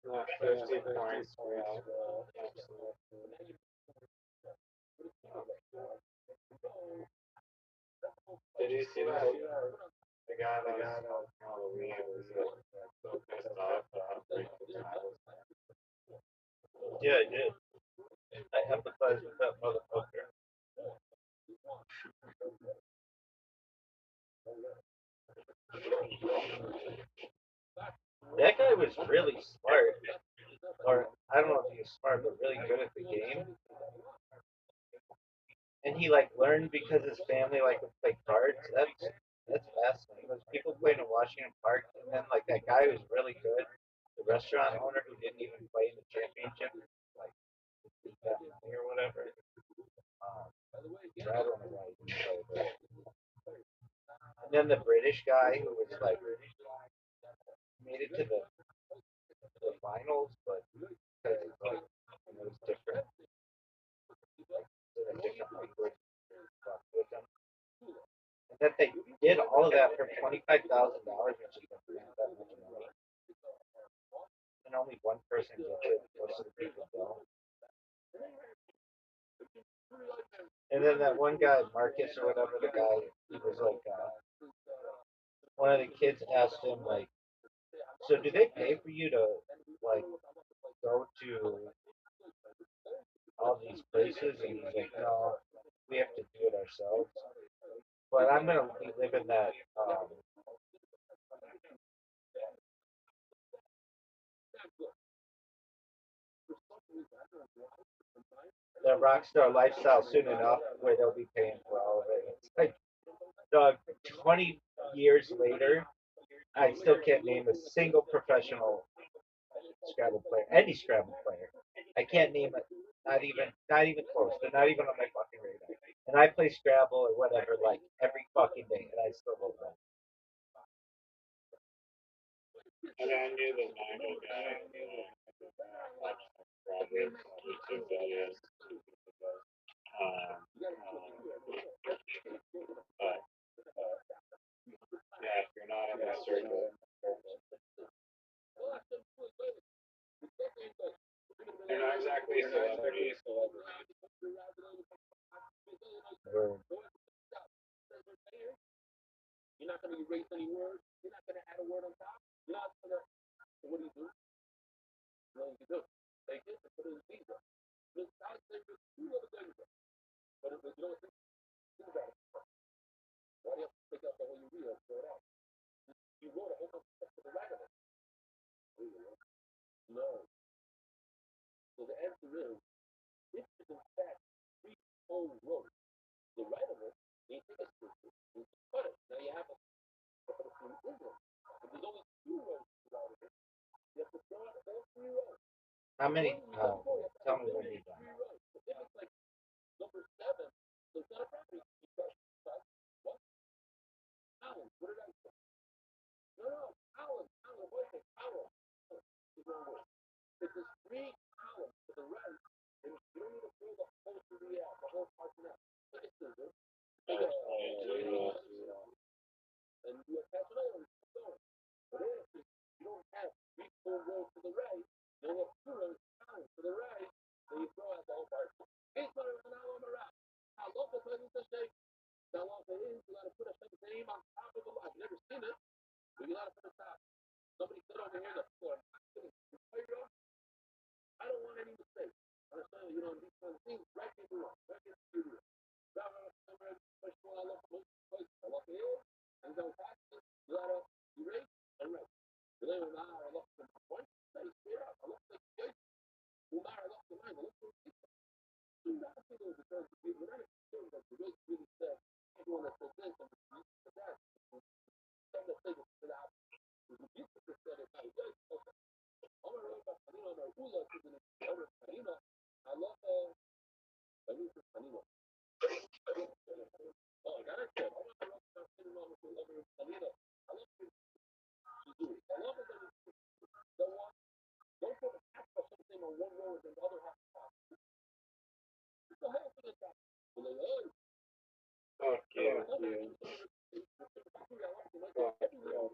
B: not 50 points, bro. Absolutely. Did you see that? The guy that was smoking all the weed was like so pissed off that I'm breaking the titles.
C: Yeah, I did. I empathize with that motherfucker. That guy was really smart. Or, I don't know if he was smart, but really good at the game. And he, like, learned because his family, like, would play cards. That's fascinating. There's people playing in Washington Park, and then, like, that guy who's really good, the restaurant owner who didn't even play in the championship, like, he got money or whatever. So I don't know why he didn't play, but and then the British guy who was like made it to the finals, but because it's like it was different, in a different language, fucked with them. And that they did all of that for $25,000, which is like not that much money, and only one person gets it. Most of the people don't. And then that one guy, Marcus or whatever, the guy, he was like, one of the kids asked him like, so do they pay for you to like go to all these places, and he's like, no, we have to do it ourselves. But I'm gonna be living that the rock star lifestyle soon enough, where they'll be paying for all of it. It's like, dog, 20 years later, I still can't name a single professional Scrabble player, any Scrabble player. I can't name it. Not even close. They're not even on my fucking radar. And I play Scrabble or whatever like every fucking day, and I still don't know.
B: And I knew the 90 guy, watched Robert YouTube videos. But yeah, if you're not in the circle, they're not exactly celebrities.
C: Word. How many? Tell me when you're done.
B: That's funny too. Fuck you. Fuck you.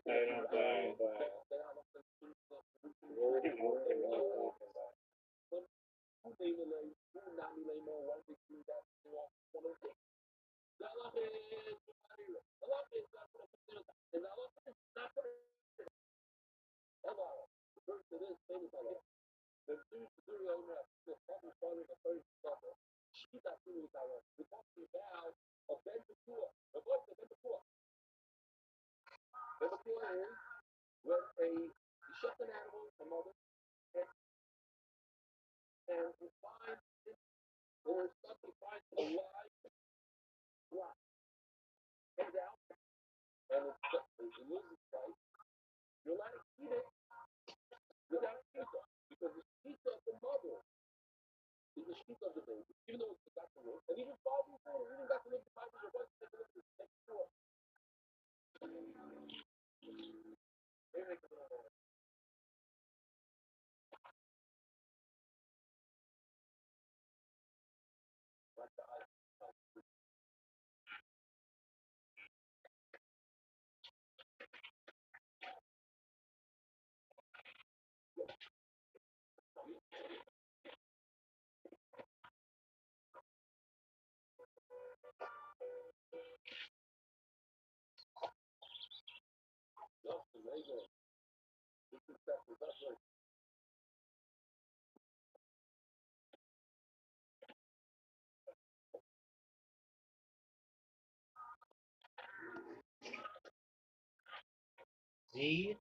B: I don't buy word of mouth.
C: Z.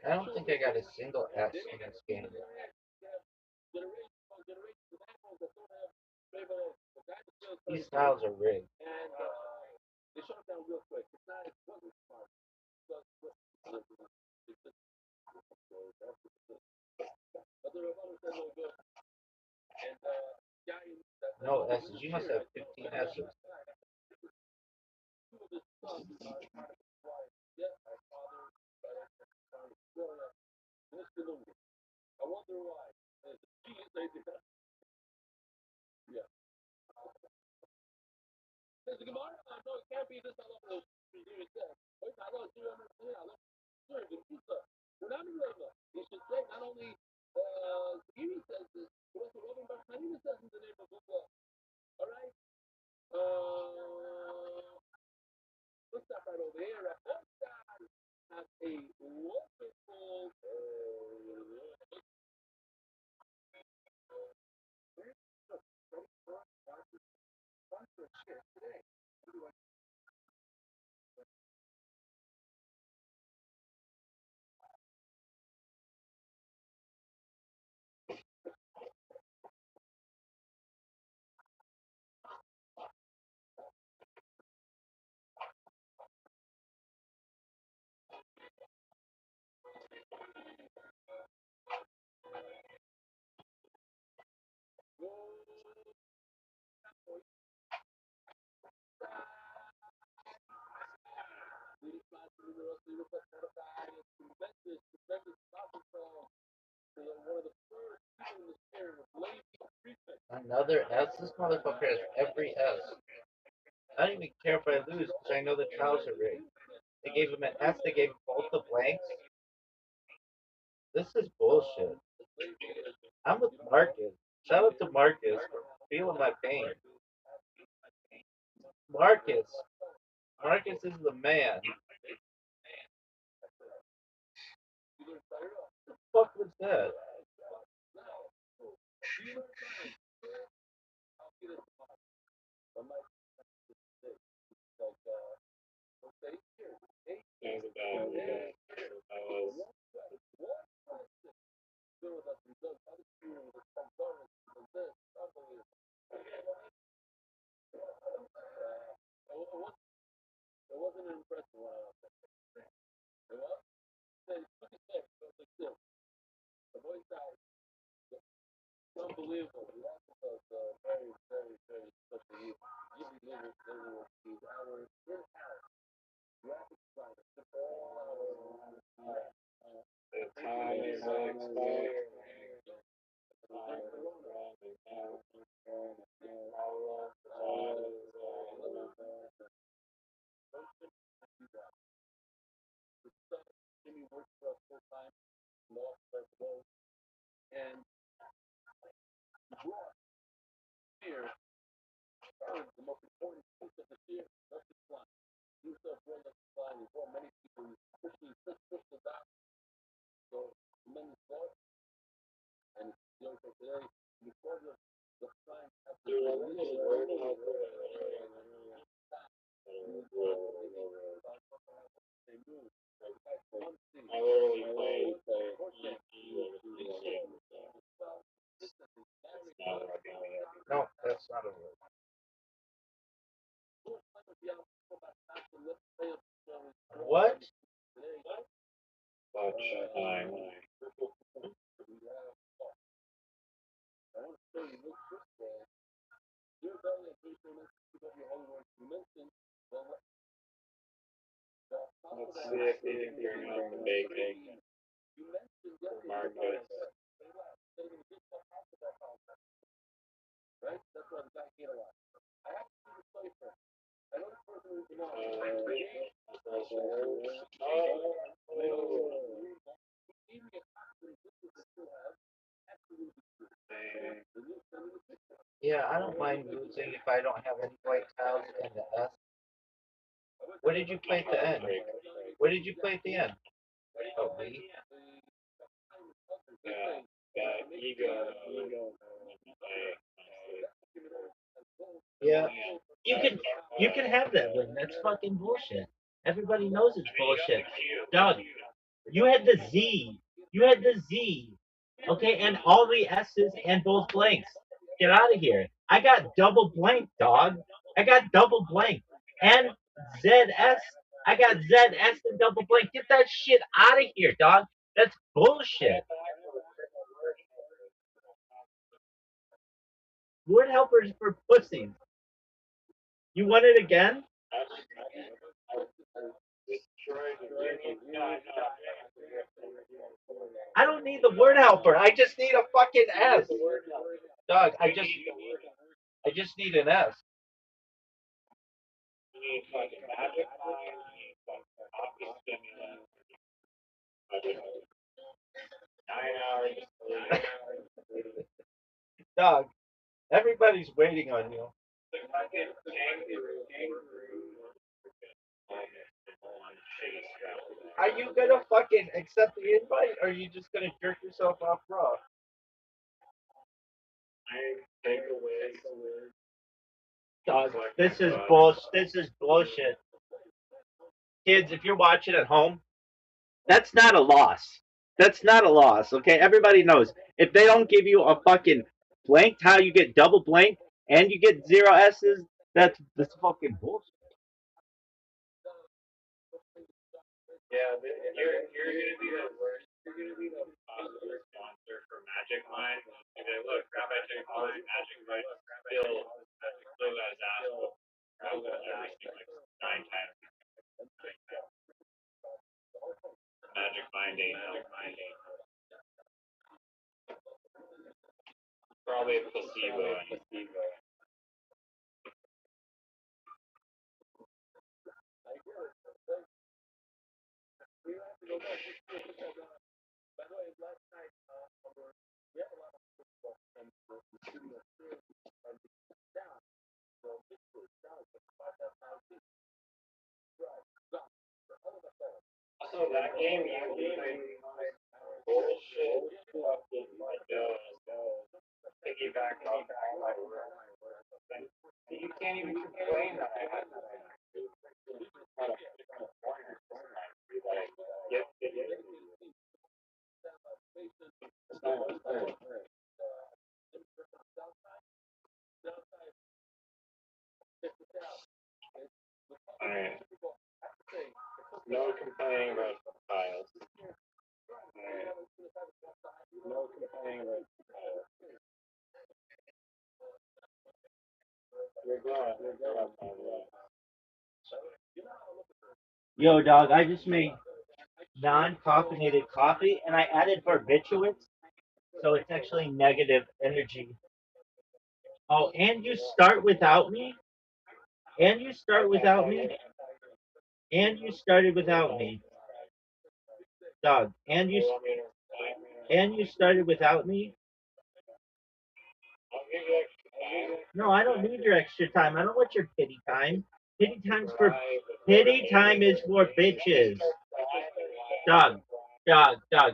C: I don't think I got a single S in this game. These tiles are rigged. No S's. You must have 15 S's. Another S? This motherfucker has every S. I don't even care if I lose because I know the tiles are rigged. They gave him an S, they gave him both the blanks. This is bullshit. I'm with Marcus. Shout out to Marcus for feeling my pain. Marcus. Marcus is the man. What the fuck was that?
B: The time is expired. Dude, I think it's weird how I literally played
C: No, that's not a word. What?
B: Watch time. Let's see if he can bring out the bacon for Marcus.
C: Yeah, I don't mind losing if I don't have any white tiles in the S. What did you play at the end? What did you play at the end? Oh, me?
B: Ego.
A: Yeah. You can you can have that win. That's fucking bullshit. Everybody knows it's bullshit. Doug, you had the Z. You had the Z. Okay, and all the S's and both blanks. Get out of here. I got double blank, dog. I got double blank. And ZS. I got ZS and double blank. Get that shit out of here, dog. That's bullshit. Word helpers for pussies. You want it again? I don't need the word helper. I just need a fucking S. Dog, I just need an S.
B: You need fucking magic mind, you need fucking office stimulant, fucking 9 hours of sleep.
C: Dog, everybody's waiting on you.
B: The fucking kangaroo.
C: Are you gonna fucking accept the invite or are you just gonna jerk yourself off raw?
A: Dog, this is bullshit. This is bullshit. Kids, if you're watching at home, that's not a loss. That's not a loss, okay? Everybody knows. If they don't give you a fucking blank tile, you get double blank and you get zero S's, that's fucking bullshit.
B: Yeah, you're gonna be the worst. You're gonna be the possible sponsor for Magic Mind. And then look, Rabbi took all his Magic Mind, still got his ass whooped. Everything like 9 times. Magic Mind ain't help. Probably a placebo. So that game you played bullshit fucking piggyback off all my work. You can't even complain that I had that. Alright. No complaining about tiles. Alright. No complaining about tiles. You're glad.
A: Yo, dog, I just made non-caffeinated coffee and I added barbiturates, so it's actually negative energy. Oh, and you start without me? And you start without me? And you started without me, dog. And you started without me. No, I don't need your extra time. I don't want your pity time. Pity time is for bitches. Dog.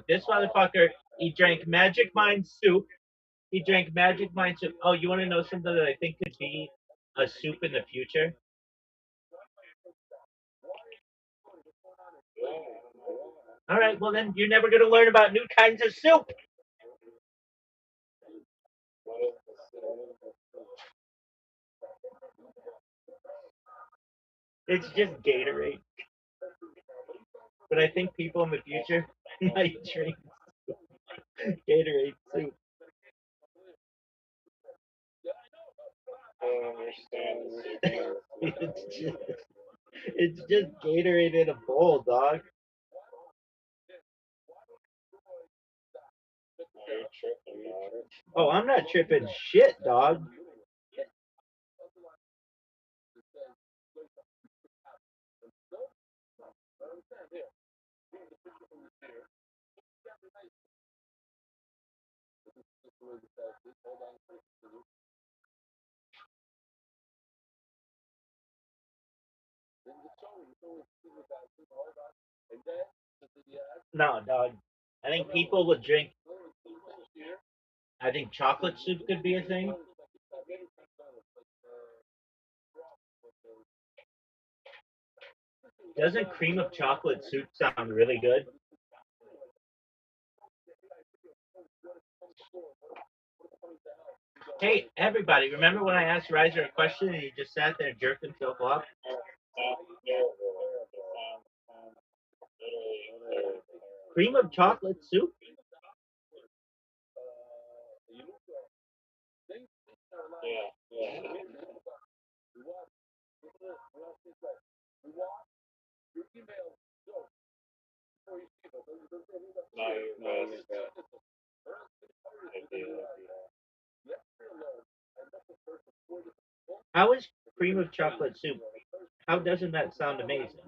A: This motherfucker, he drank Magic Mind soup. He drank Magic Mind soup. Oh, you want to know something that I think could be a soup in the future? All right, well then you're never going to learn about new kinds of soup. It's just Gatorade. But I think people in the future might drink Gatorade soup.
B: don't understand the sequence.
C: It's just Gatorade in a bowl, dog.
B: Are you tripping, dog?
C: Oh, I'm not tripping shit, dog. No, dog. I think people would drink. I think chocolate soup could be a thing. Doesn't cream of chocolate soup sound really good? Hey, everybody, remember when I asked Riser a question and he just sat there and jerked himself off?
B: Sounds terrible. It sounds literally terrible.
C: Cream of chocolate soup?
B: Yeah, yeah. Not your best idea.
C: How is cream of chocolate soup? How doesn't that sound amazing?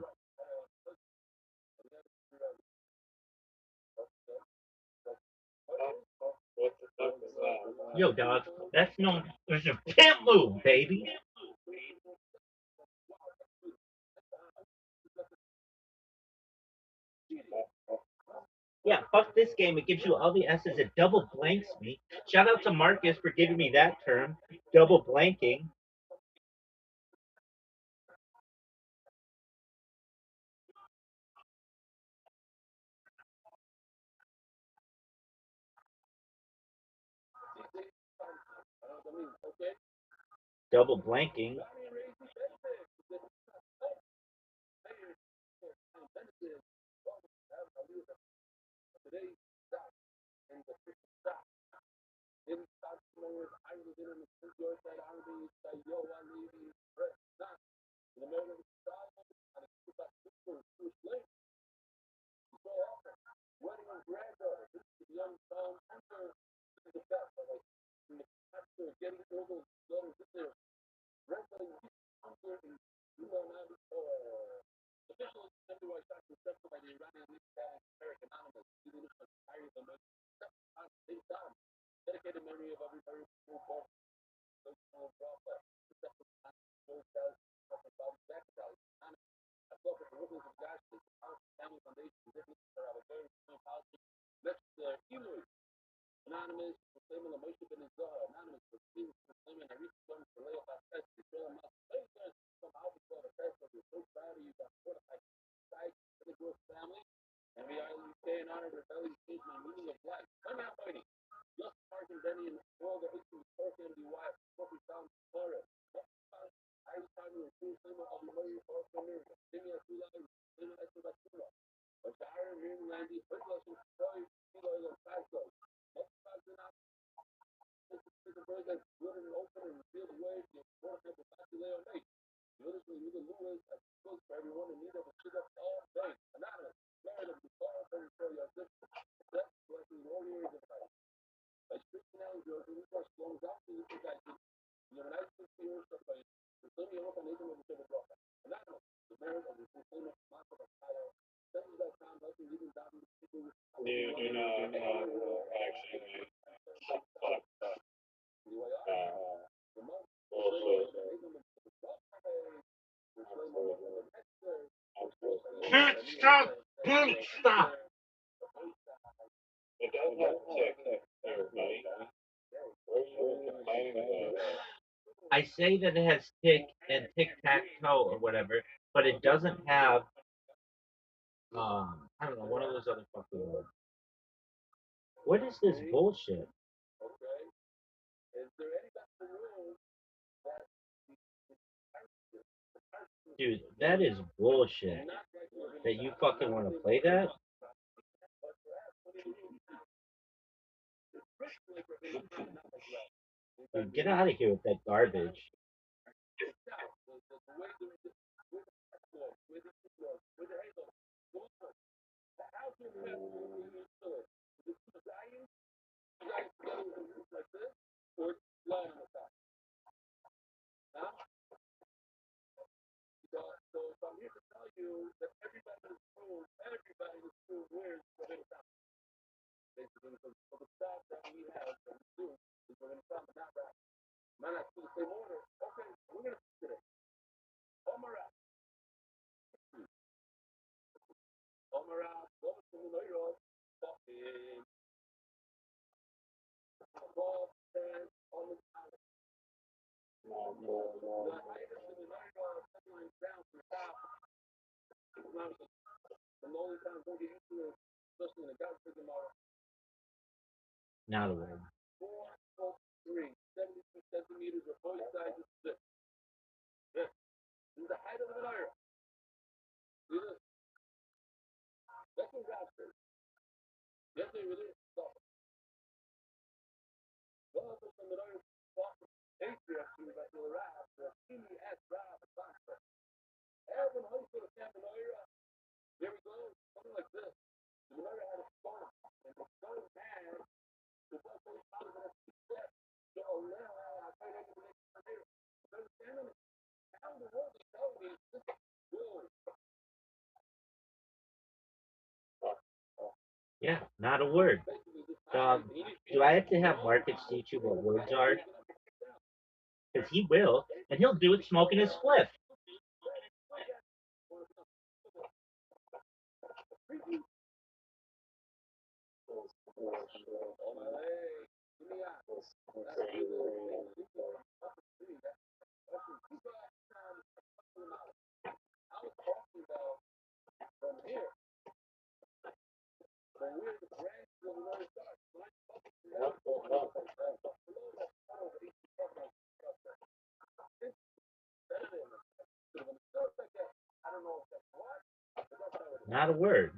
B: What the fuck is that?
C: Yo, dog, that's no, there's a pimp move, baby. Yeah, fuck this game. It gives you all the S's. It double blanks me. Shout out to Marcus for giving me that term, double blanking. Double blanking.
B: You do not actually fuck. Bullshit.
C: Can't stop! Can't stop!
B: It does have tick here, buddy. What are you complaining about?
C: I say that it has tick and tic tac toe or whatever, but it doesn't have I don't know, one of those other fucking words. What is this bullshit? Dude, that is bullshit. That you fucking want to play that? Dude, get out of here with that garbage.
A: Not a word. Yeah, not a word. Do I have to have Marcus teach you what words are? Because he will, and he'll do it smoking his spliff. Not a word.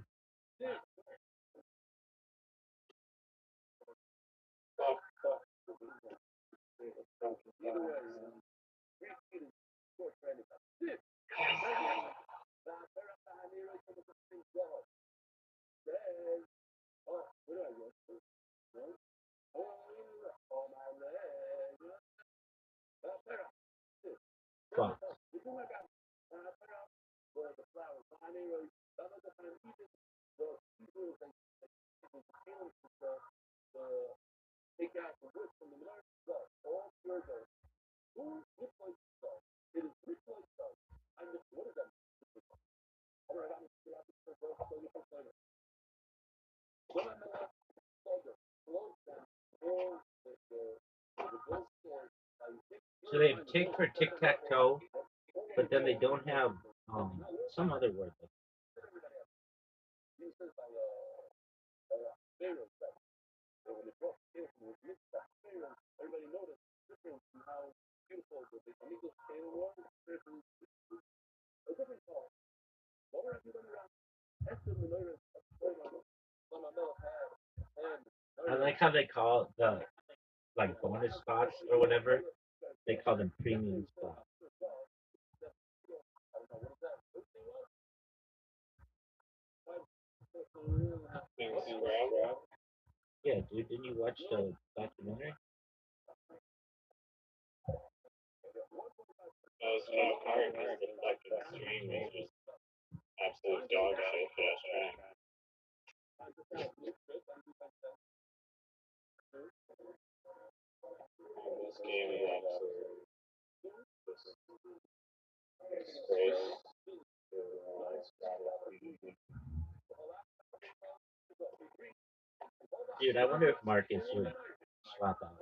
A: Fuck. So they have tick for tic tac toe, but then they don't have some other word. I like how they call the like bonus spots or whatever. They call them premium spots. Yeah, dude, didn't you watch the documentary?
B: That was not hard because the fucking stream was just absolute dog shit for that stream. This game is absolute disgrace.
A: Dude, I wonder if Marcus would swap out.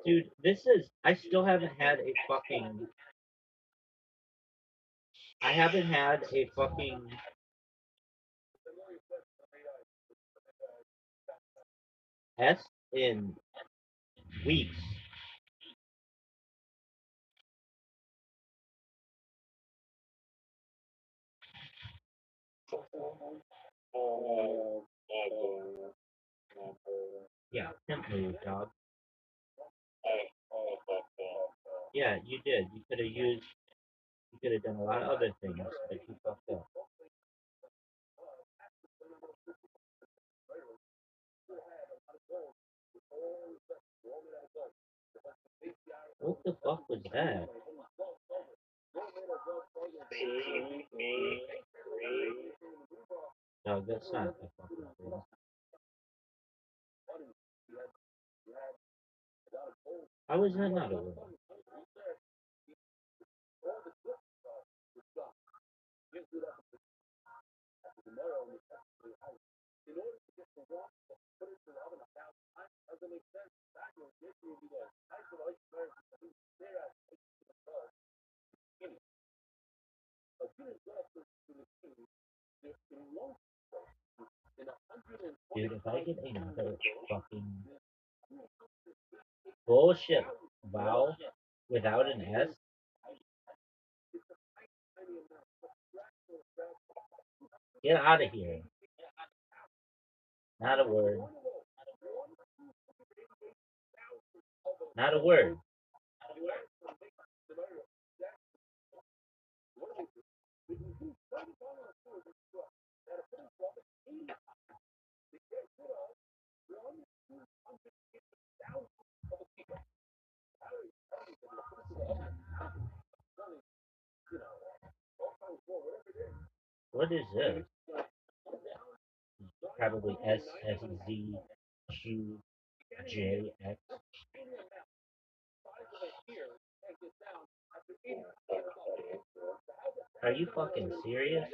A: Dude, this is. I still haven't had a fucking. I haven't had a fucking S in weeks. Yeah, pimp move, dog. Yeah, you did. You could have used. You could have done a lot of other things, but you fucked up. What the fuck was that? No, that's not a fucking thing. How is that not a word? Dude, if I get another fucking bullshit vowel without an S, get out of here. Not a word. Not a word. What is this? Probably S S Z Q J X. Are you fucking serious?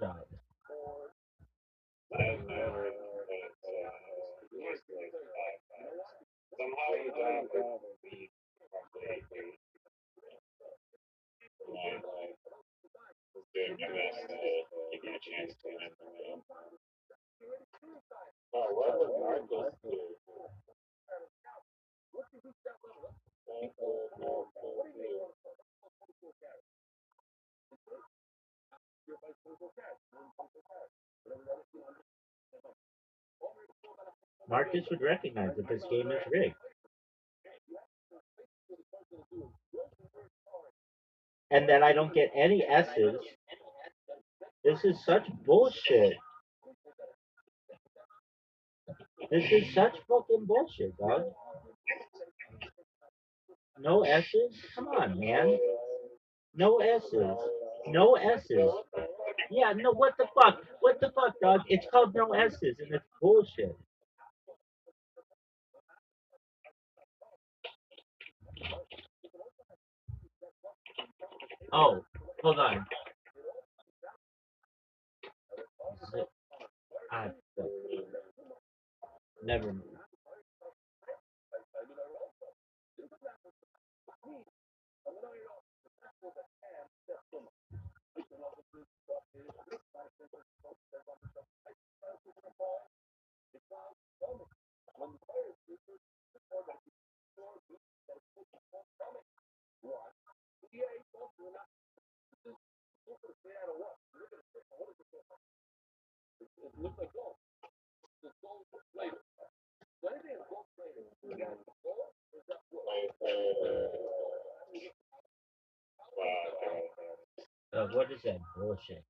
A: Dog. Marcus would recognize that this game is rigged. And then I don't get any S's. This is such bullshit. This is such fucking bullshit, dog. No S's? Come on, man. No S's. No S's. Yeah, no, what the fuck? What the fuck, dog? It's called no S's and it's bullshit. Oh, hold on. I, never mind. What is that bullshit?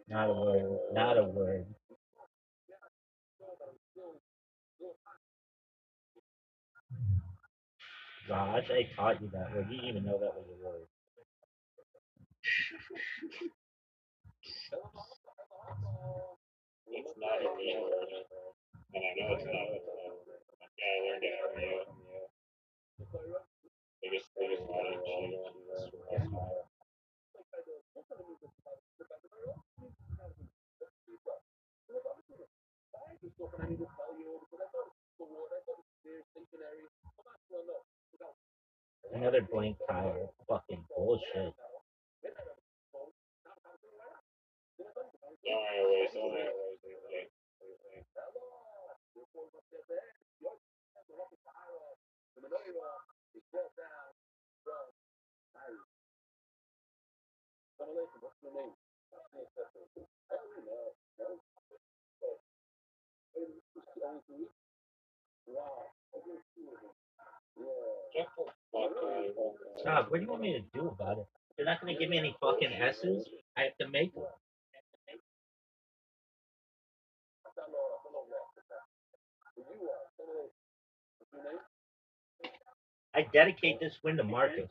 A: Not a word. Not a word. Gosh, I taught you that word. You didn't even know that was a word.
B: It's not a real word, and I know it's not. Yeah, I learned it from you. Biggest lie in cheater.
A: Another blank tire. Fucking bullshit.
B: Don't worry, always like,
A: Stop. What do you want me to do about it? They're not gonna give me any fucking S's. I have to make them. I dedicate this win to Marcus.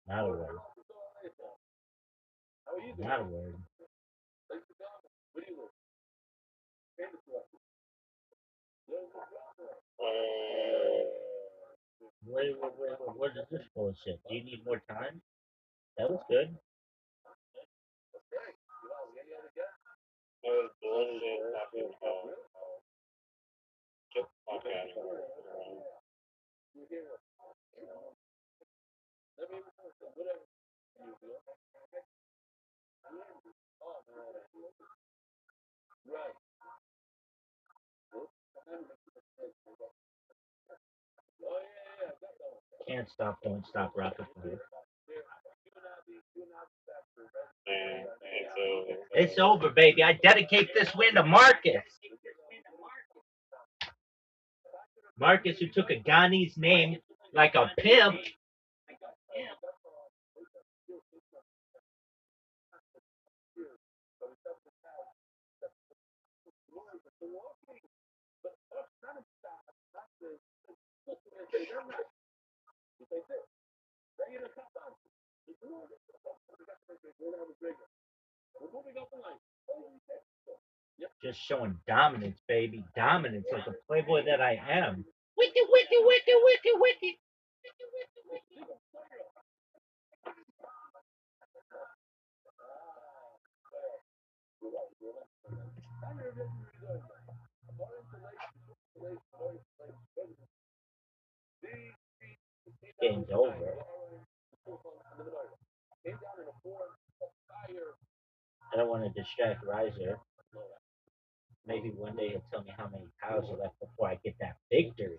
A: Not a word. Not a word. What is this bullshit? Do you need more time? That was good.
B: that was bullshit talking about. Get the fuck out of here.
A: Can't stop, don't stop, rocket fire.
B: Man, it's over.
A: It's over, baby. I dedicate this win to Marcus. Marcus, who took a Ghani's name like a pimp. Just showing dominance, baby. Dominance like a playboy that I am. Wiki, wiki, wiki, wiki, wiki. Game's over. I don't want to distract Riser. Maybe one day he'll tell me how many cows are left before I get that victory.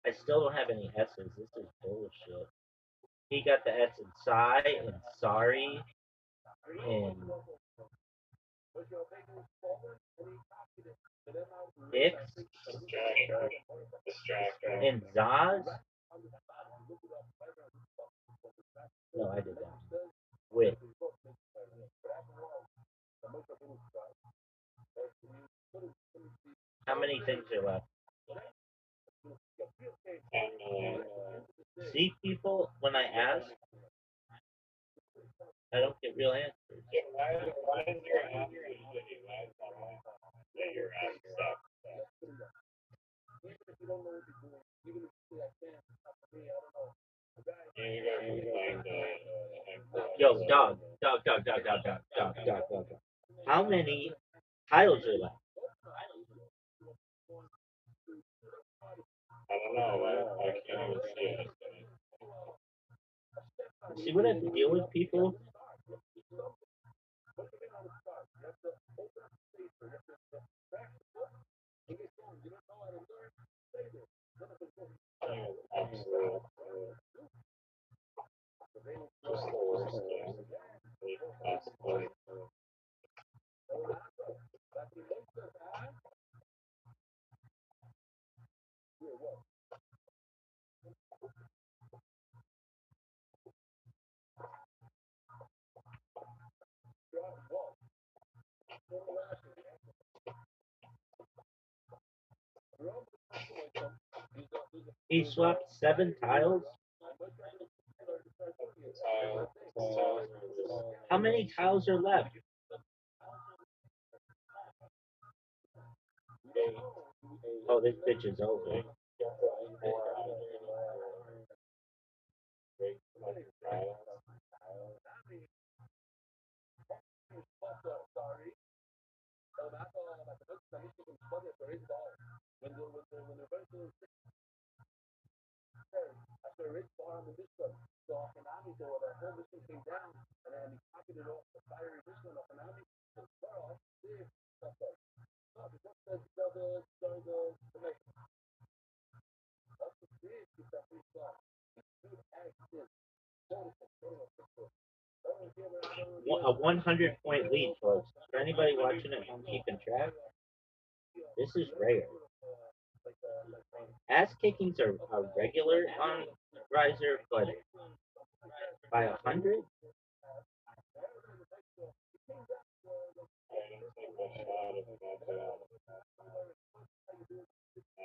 A: I still don't have any S's. This is bullshit. He got the S in sigh and sorry and X
B: Distractor.
A: and Zaz. No, I did that. With. How many things are left? These people, when I ask, I don't get real answers.
B: Yeah, why is your app usually why is that your app sucks? You gotta complain to
A: Yo, dog. How many tiles are left?
B: I don't know. I can't even see it.
A: See what I have to deal with, people?
B: Absolutely. Just the worst game. Possibly.
A: He swapped 7 tiles? How many tiles are left? Oh, this bitch is over. A 100-point lead, folks. For anybody watching at home keeping track, this is rare. Ass kickings are regular on Riser, but by 100?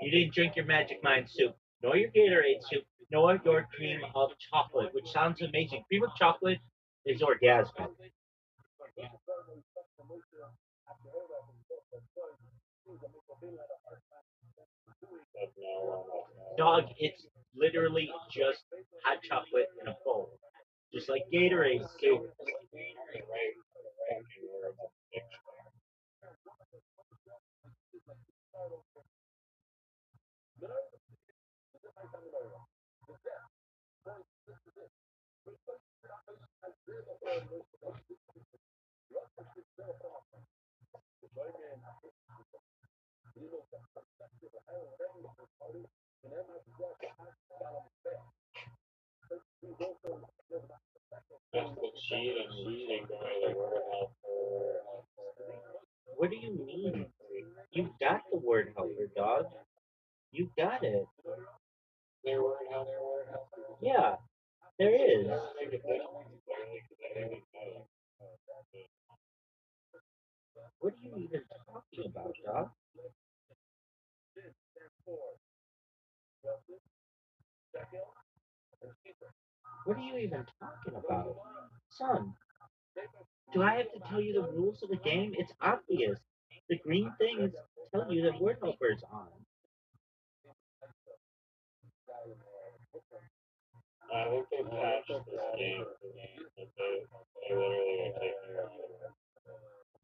A: You didn't drink your Magic Mind soup, nor your Gatorade soup, nor your cream of chocolate, which sounds amazing. Cream of chocolate is orgasmic. Dog, it's literally just hot chocolate in a bowl. Just like Gatorade soup.
B: That's the cheat and you take away the word helper.
A: What do you mean? You got the word helper, dog. You got it.
B: Their word helper.
A: Yeah, there is. What are you even talking about, dog? What are you even talking about? Son, do I have to tell you the rules of the game? It's obvious. The green thing is telling you that word helper is on.
B: I think they patched this game. They literally are taking it away.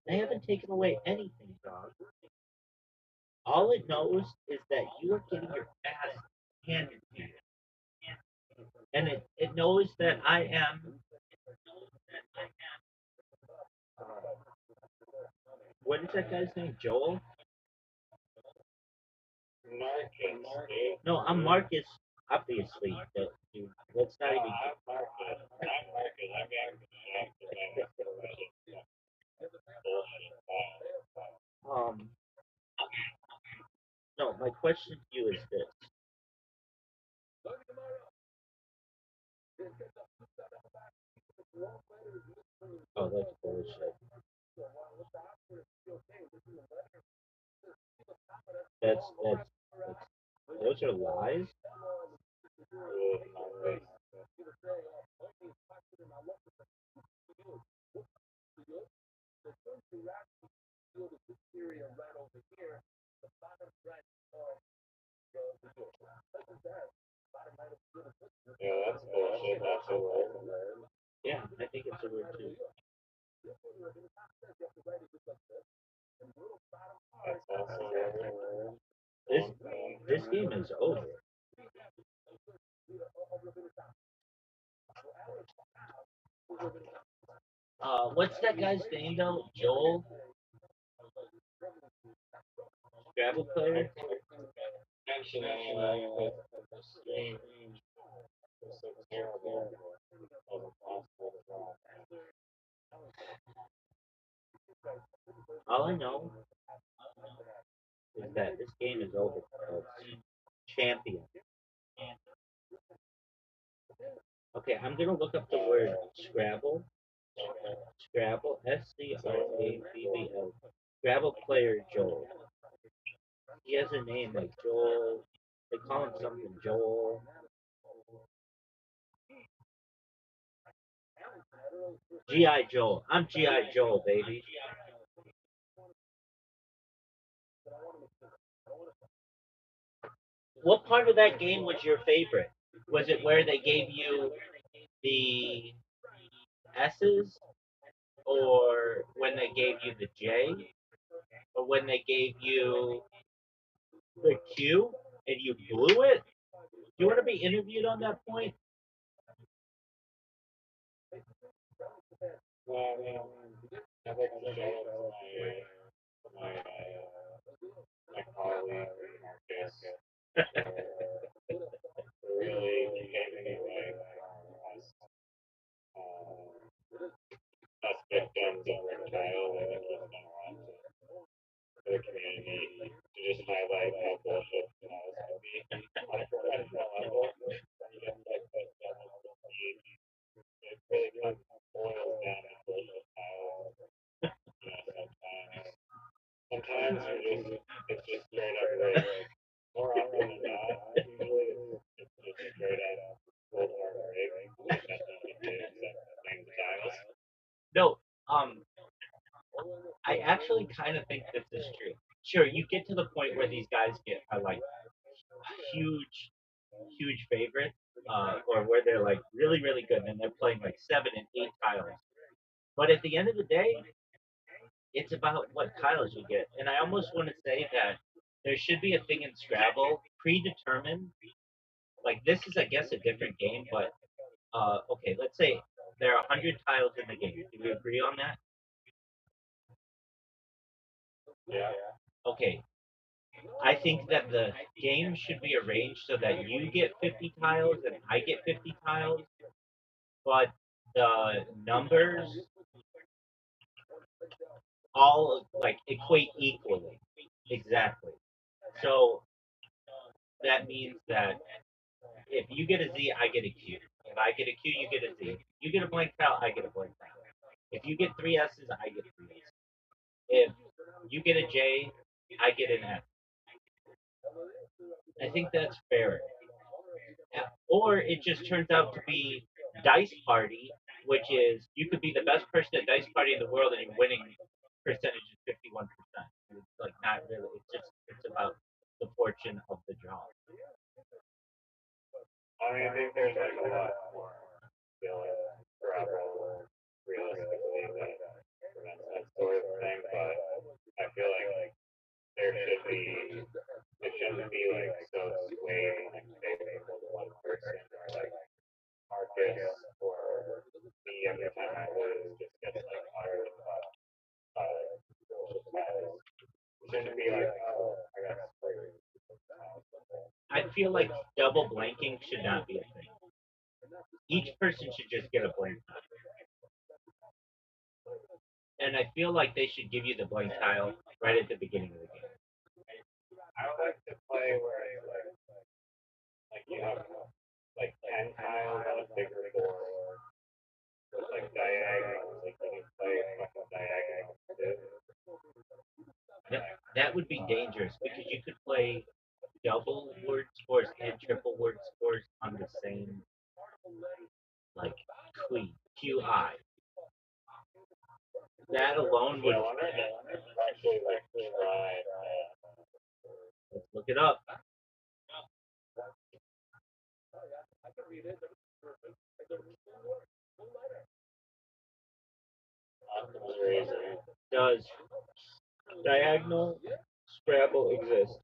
A: They haven't taken away anything, dog. All it knows is that you are getting your ass handed to you. And it knows that I am. What is that guy's name? Joel?
B: Marcus.
A: No, I'm Marcus, obviously. But dude, let's not even.
B: I'm Marcus. I'm being
A: Um, no, my question to you is this. Oh, that's bullshit. That's those are lies.
B: Yeah, that's bullshit. That's a word.
A: Yeah, I think it's a word too.
B: That's also a word.
A: This this game is over. What's that guy's name though? Joel, Scrabble player.
B: Mention anyway, but the stream was so terrible. It wasn't possible to draw.
A: All I know is that this game is over, folks. Champion. Okay, I'm gonna look up the word Scrabble. Scrabble, Scrabble. Scrabble player Joel. He has a name like Joel. They call him something Joel. G.I. Joel. I'm G.I. Joel, baby. What part of that game was your favorite? Was it where they gave you the S's, or when they gave you the J, or when they gave you the Q and you blew it? Do you want to be interviewed on that point?
B: Well, I mean, I'd like to shout out to my colleague Marcus for really behaving in a way as us victims of Rothschild. I think he's done a lot for the community to just highlight how bullshit Rothschild can be on a professional level. You get like that double speed. It really comes boils down to bullshit Rothschild. Sometimes you're just it's just straight up rape. More often than not, usually it's just straight up cold hard rape. There's nothing you can do except blame the tiles.
A: No, I actually kind of think this is true. Sure, you get to the point where these guys are like huge, huge favorites, or where they're like really, really good, and they're playing like 7 and 8 tiles. But at the end of the day, it's about what tiles you get. And I almost want to say that there should be a thing in Scrabble predetermined. Like this is, I guess, a different game, but okay, let's say there are 100 tiles in the game. Do we agree on that?
B: Yeah.
A: Okay, I think that the game should be arranged so that you get 50 tiles and I get 50 tiles, but the numbers all like equate equally. Exactly. So that means that if you get a Z, I get a Q. If I get a Q, you get a Z. You get a blank tile, I get a blank tile. If you get 3 S's, I get 3 S's. If you get a J, I get an F. I think that's fair. Or it just turns out to be Dice Party, which is you could be the best person at Dice Party in the world and your winning percentage is 51%. It's like not really. It's about the fortune of the draw.
B: I mean, I think there's like a lot more skill in Scrabble realistically that prevents that sort of thing, but I feel like there should be it shouldn't be like so swayed like favorable to one person or like Marcus or me every time I lose just gets like fired by bullshit tiles. It shouldn't be like, oh, I got sprayed.
A: I feel like double blanking should not be a thing. Each person should just get a blank tile. And I feel like they should give you the blank tile right at the beginning of the game.
B: I would like to play where it's like you have like 10 tiles on a bigger board with like diagonals, like you can play fucking diagonals too.
A: That would be dangerous because you could play double word scores and triple word scores on the same like QI. That alone would.
B: Yeah, I wonder actually like try
A: Let's look it up.
B: Optimal razor.
A: Does diagonal Scrabble exist?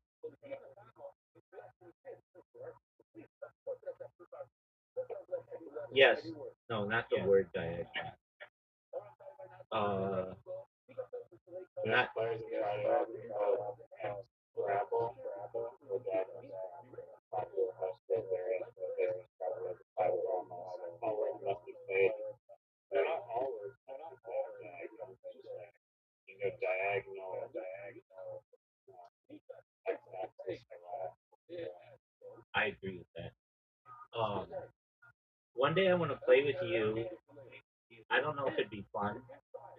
A: Yes. No, not the word diagonal. Uh,
B: There's
A: not
B: players that try to grapple or diagonal popular most of their business probably five almost all words must be played. They're not all words must be played diagonal. It's just like you go diagonal, x axis or that.
A: I agree with that. Um, one day I want to play with you. I don't know if it'd be fun.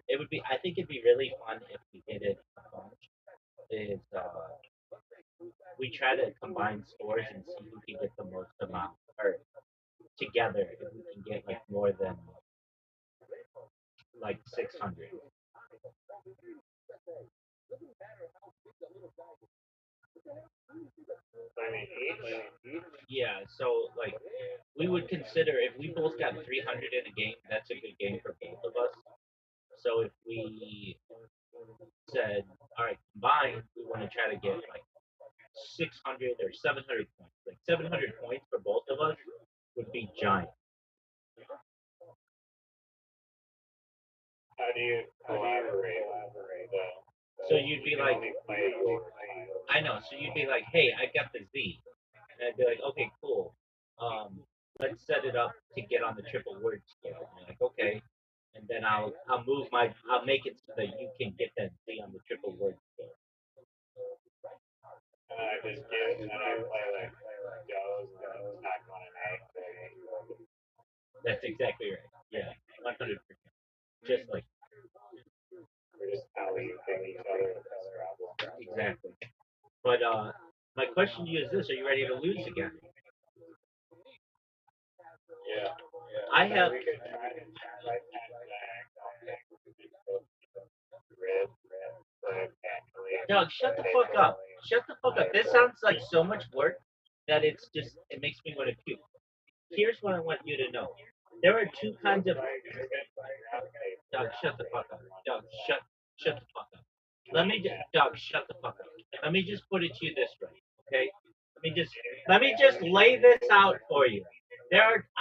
A: It would be. I think it'd be really fun if we did it a bunch. Is we try to combine scores and see who can get the most amount, or together if we can get like more than like 600.
B: I mean each
A: Yeah, so like we would consider if we both got 300 in a game, that's a good game for both of us. So if we said, all right, combined, we want to try to get like 600 or 700 points. Like 700 points for both of us would be giant.
B: how do you collaborate though?
A: So you'd be
B: You can
A: like,
B: only play yours.
A: I know. So you'd be like, hey, I got the Z, and I'd be like, okay, cool. Let's set it up to get on the triple word scale. And you're like, okay. And then I'll make it so that you can get that Z on the triple word scale.
B: And I just get and I play like goes and attack on an egg.
A: That's exactly right. Yeah, 100%. Just like
B: We're just alley ooping each other with this Scrabble.
A: exactly. But my question to you is this: are you ready to lose again?
B: Yeah.
A: I have.
B: We could try to right hand diagonal red, but actually
A: Doug, shut the fuck up. Shut the fuck up. This sounds like so much work that it makes me want to puke. Here's what I want you to know. There are two kinds of. Doug, shut the fuck up. Doug, shut the fuck up. Doug, shut the fuck up. Let me just put it to you this way, okay? Let me just lay this out for you.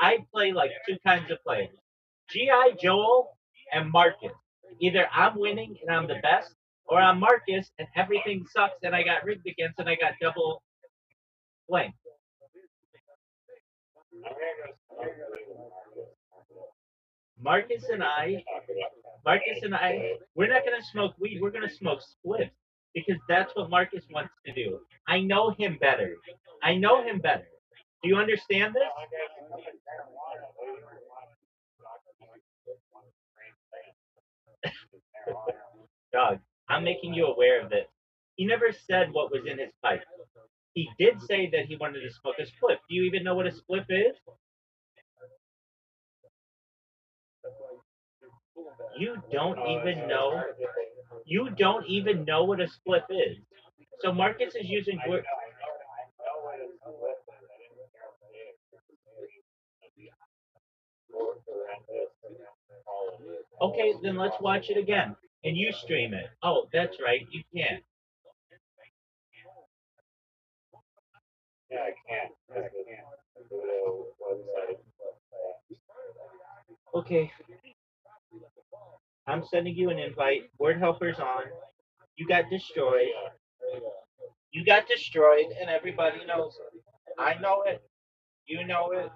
A: I play like two kinds of players. GI Joel and Marcus. Either I'm winning and I'm the best, or I'm Marcus and everything sucks and I got rigged against and I got double blame. Marcus and I, we're not gonna smoke weed. We're gonna smoke spliffs because that's what Marcus wants to do. I know him better. I know him better. Do you understand this? Dog, I'm making you aware of this. He never said what was in his pipe. He did say that he wanted to smoke a spliff. Do you even know what a spliff is? You don't even know. You don't even know what a spliff is. So Marcus is using word. Okay, then let's watch it again. And you stream it. Oh, that's right, you can't.
B: Yeah, I can't. The website.
A: Okay, I'm sending you an invite. Word helper's on. You got destroyed. You got destroyed, and everybody knows it. I know it. You know it.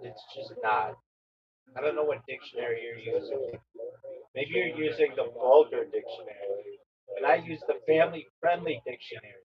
C: It's just not. I don't know what dictionary you're using. Maybe you're using the vulgar dictionary, and I use the family-friendly dictionary.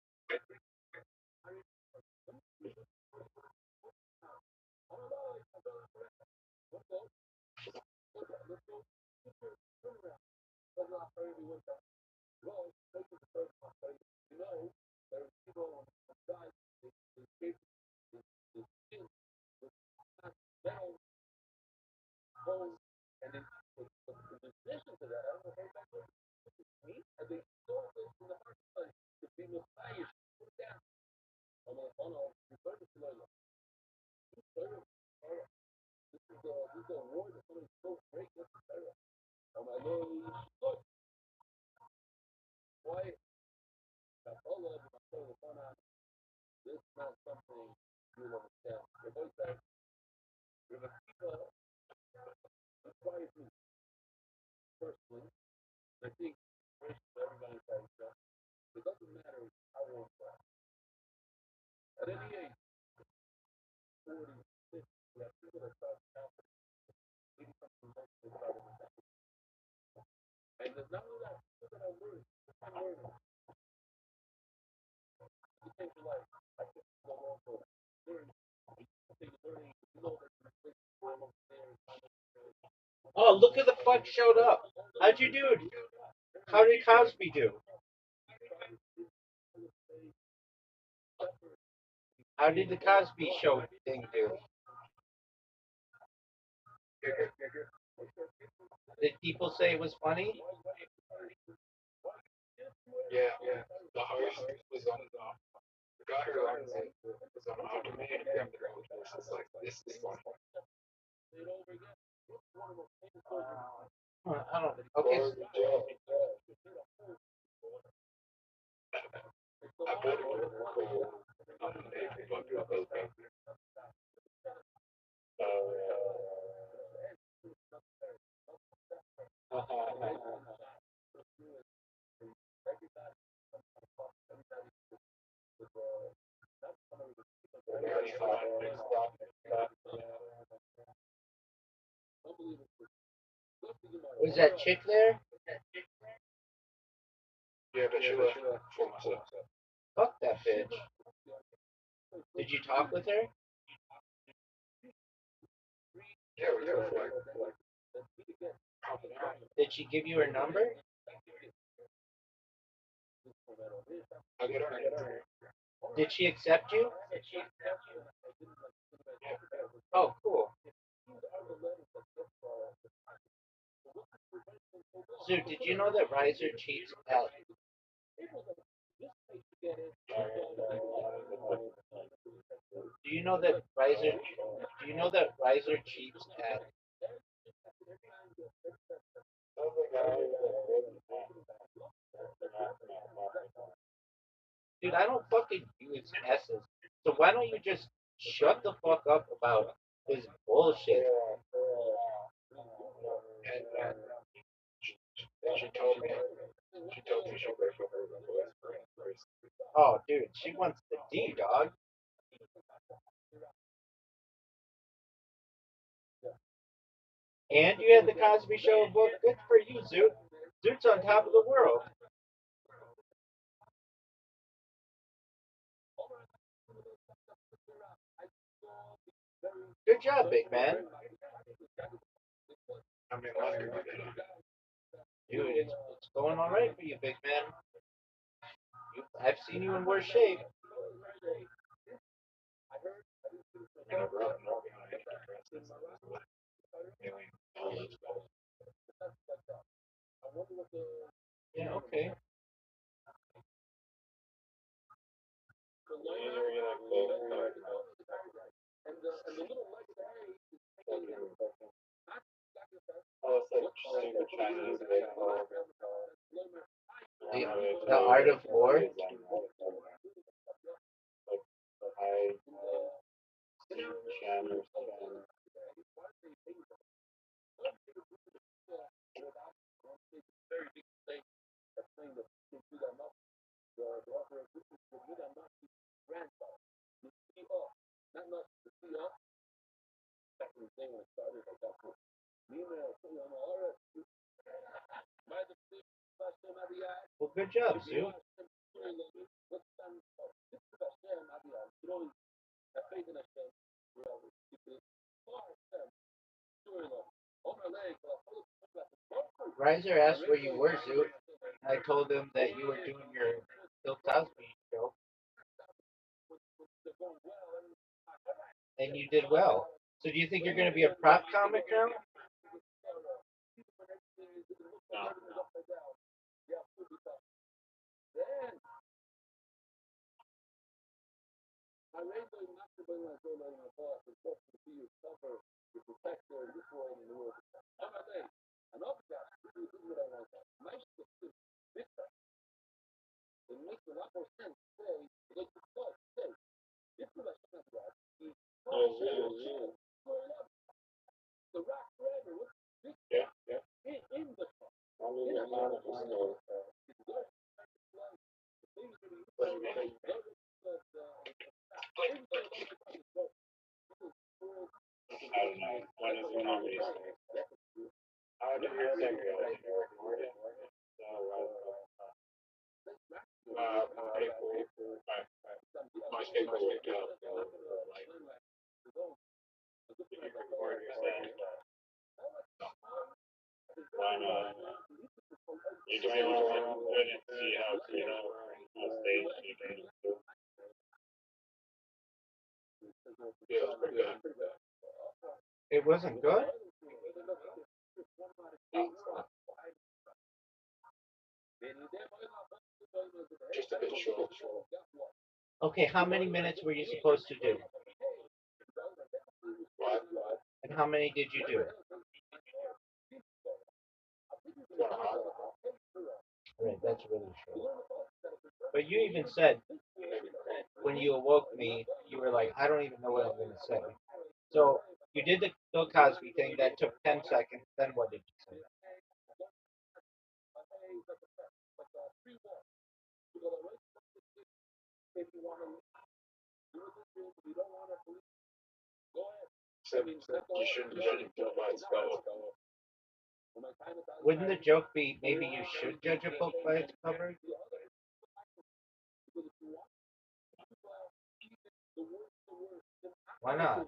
C: Oh, look at the fuck showed up. How'd you do? How did Cosby do? How did the Cosby Show thing do? Did people say it was funny?
B: Yeah, yeah. The host was on the guy who owns it was on automated. This is like this is fun.
C: I don't. Okay.
B: I bet it would have cool if they go through those things.
C: Was that chick there?
B: Yeah, but she left for myself.
C: Fuck that bitch. Did you talk with her?
B: Yeah, we talked for like half an hour.
C: Did she give you her number?
B: I'll get her number.
C: Did she accept you? Oh, cool. So, did you know that Riser cheats at? Do you know that Riser? Do you know that Riser cheats at? Dude, I don't fucking use S's. So why don't you just shut the fuck up about this bullshit?
B: And she told me she'll wait for her voice first.
C: Oh, dude, she wants the D, dog. And you had the Cosby Show book. Good for you, Zoot. Zoot's on top of the world. Good job, big man.
B: How many left are you getting?
C: Dude, it's going all right for you, big man. I've seen you in worse shape.
B: You know, we're up north behind feeling
C: Yeah, okay. The, the art of war. Well, good job, Zoot. Riser asked where you were, Zoot. I told him that you were doing your Bill Cosby show, and you did well. So do you think you're going to be a prop comic now?
B: yeah, yeah. I don't know. When is the comedy store? I don't know. My schedule worked out. Like, you record your thing. Why not? You just want to see how, on stage you can do. Yeah, it's pretty good.
C: It wasn't good?
B: Just a bit short.
C: Okay, how many minutes were you supposed to do?
B: What?
C: And how many did you do? Right, that's really short. But you even said when you awoke me, you were like, I don't even know what I'm going to say. So you did the Bill Cosby thing. That took 10 seconds. Then what did you say?
B: You shouldn't judge a book by its cover.
C: Wouldn't the joke be maybe you should judge a book by its cover? Why not?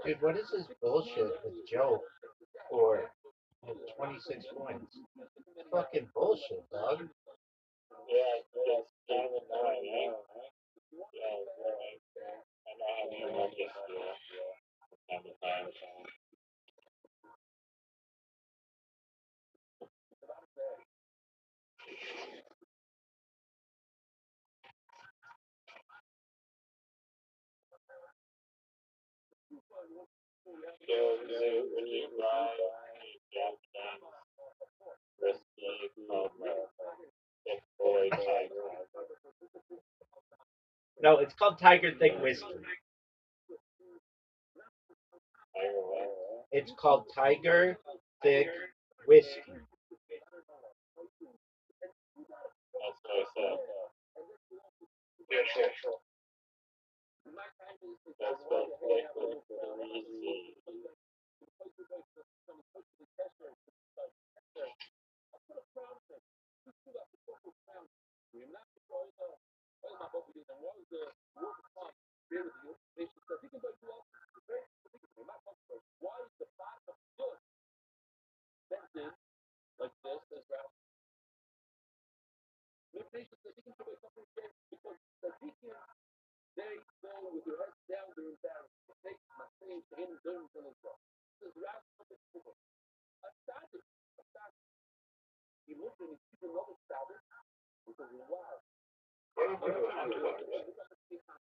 C: Dude, what is this bullshit with Joe for 26 points? Fucking bullshit, dog.
B: Yeah, it's kind of annoying, right? Yeah, right. I know how to work this time to time. So, would you buy a Japanese whiskey called Thick Boy Tiger?
A: No, it's called Tiger Thick Whiskey.
B: Tiger what?
A: It's called Tiger Thick Whiskey.
B: That's what I said. That's spelled thick with three C's.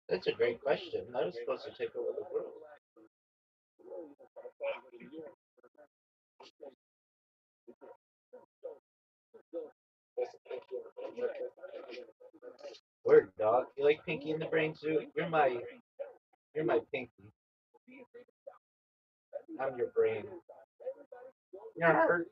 C: That's a great question. I was supposed to take over the world. Word, dog. You like Pinky in the Brain Zoo? You're my Pinky. I'm your brain. You're hurt.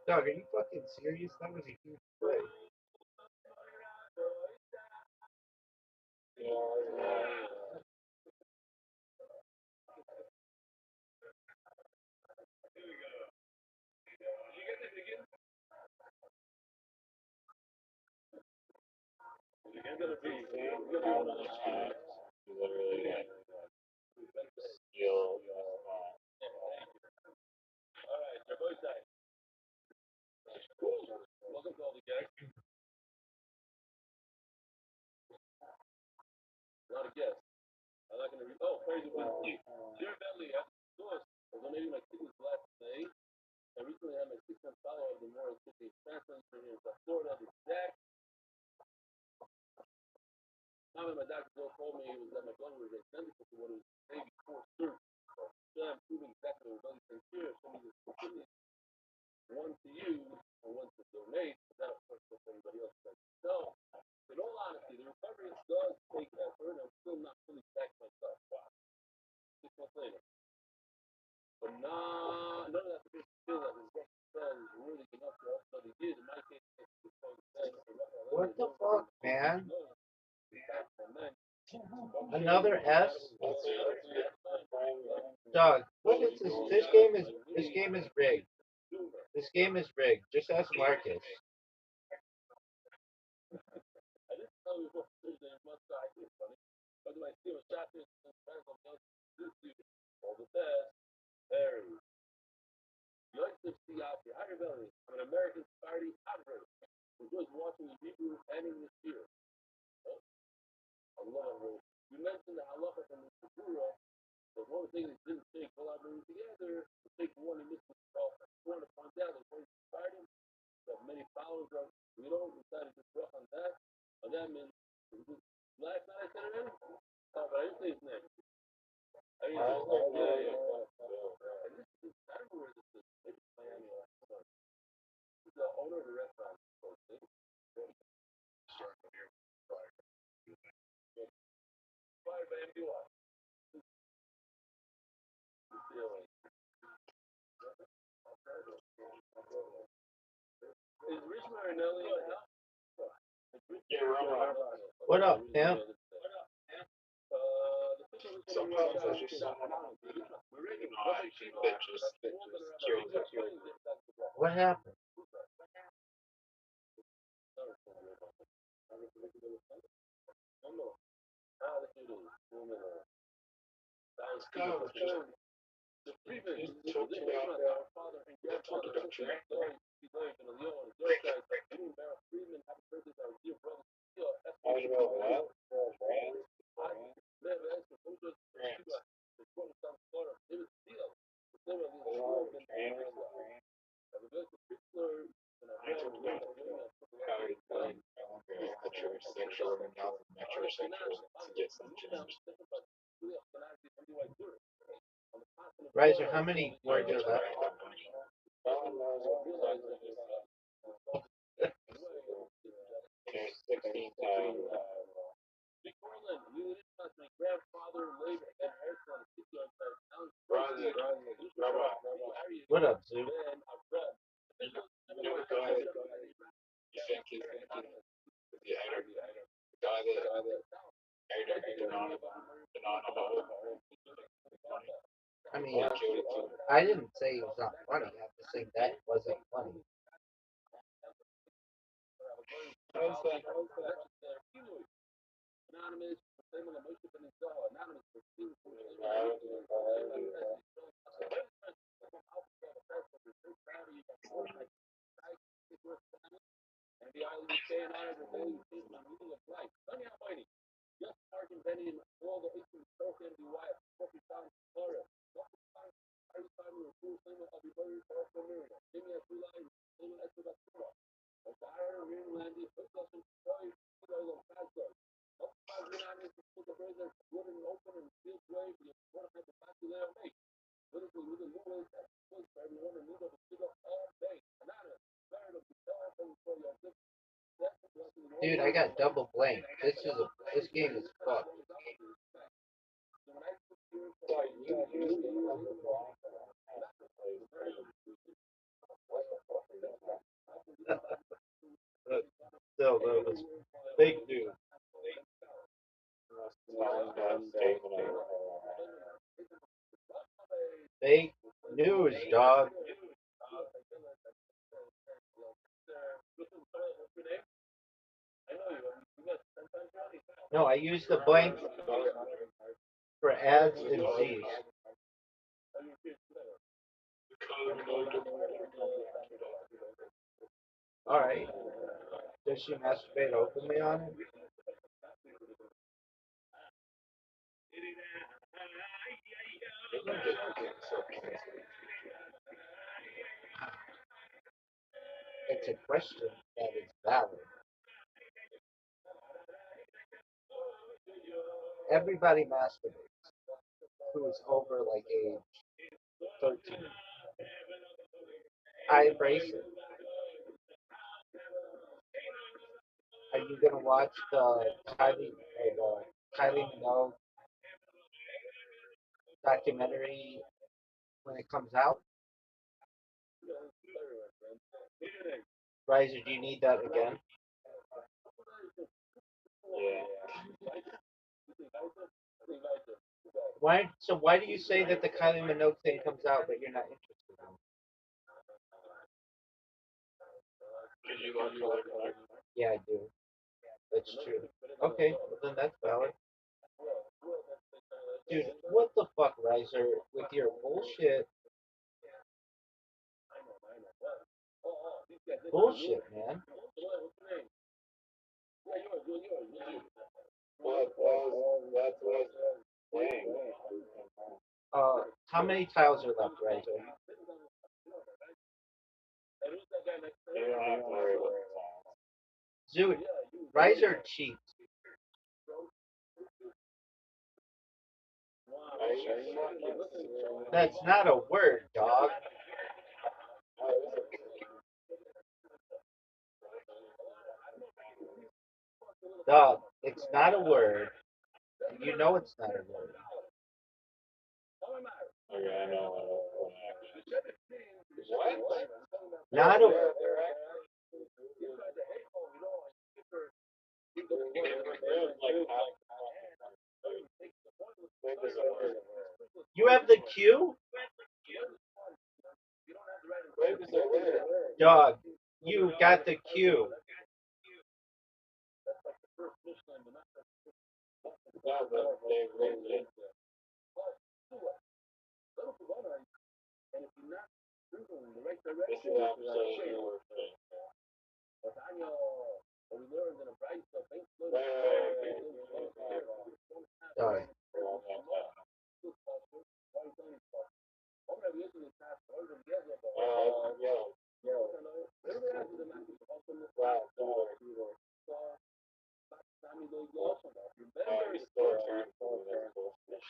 C: Dog, are you fucking serious? That was a huge play.
B: Yeah, how many times you literally like steal
C: What the fuck, man? Another S? Dog, what is this? This game is rigged. This game is rigged. Just ask Marcus. What up, pimp?
B: sometimes I just I think that just kills it.
C: What happened?
B: This guy was just talking about drink. Talking about what? Brands? Brands. I talked about how he's like no longer heterosexual and now metrosexual to get some change.
C: Riser, how many words are left?
B: There's 16 times. Rabbi,
C: What up, Zoo?
B: you know the guy that you think is going to be the editor? The guy that edited Banana Boat?
C: I mean, I didn't say it was not funny. I'm just saying that wasn't funny.
B: How's that?
C: Dude, I got double blank. This game is fucked. Still, that was fake news. Fake news, dog. No, I use the blank for ads and Z's. All right. Does she masturbate openly on it? It's a question that is valid. Everybody masturbates who is over like age 13. I embrace it. Are you gonna watch the Kylie Minogue documentary when it comes out? Riser, do you need that again?
B: Yeah.
C: Why do you say that the Kylie Minogue thing comes out but you're not interested in it?
B: Because you love color.
C: Yeah, I do. That's true. Okay, well then that's valid. Dude, what the fuck, Riser, with your bullshit? Bullshit, man.
B: That's what dang.
C: How many tiles are left, Riser?
B: You don't have to worry about the
C: Dude, Riser cheats. That's not a word, dog. Dog, it's not a word. You know it's not a word.
B: Okay, I know what?
C: Not a You have the Q? Dog, you got the Q. Dog.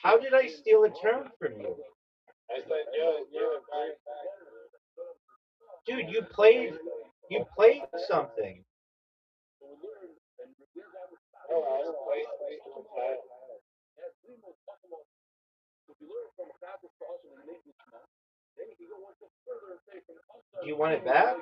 C: How did I steal a term from you? Dude, you played something. Do you want it back?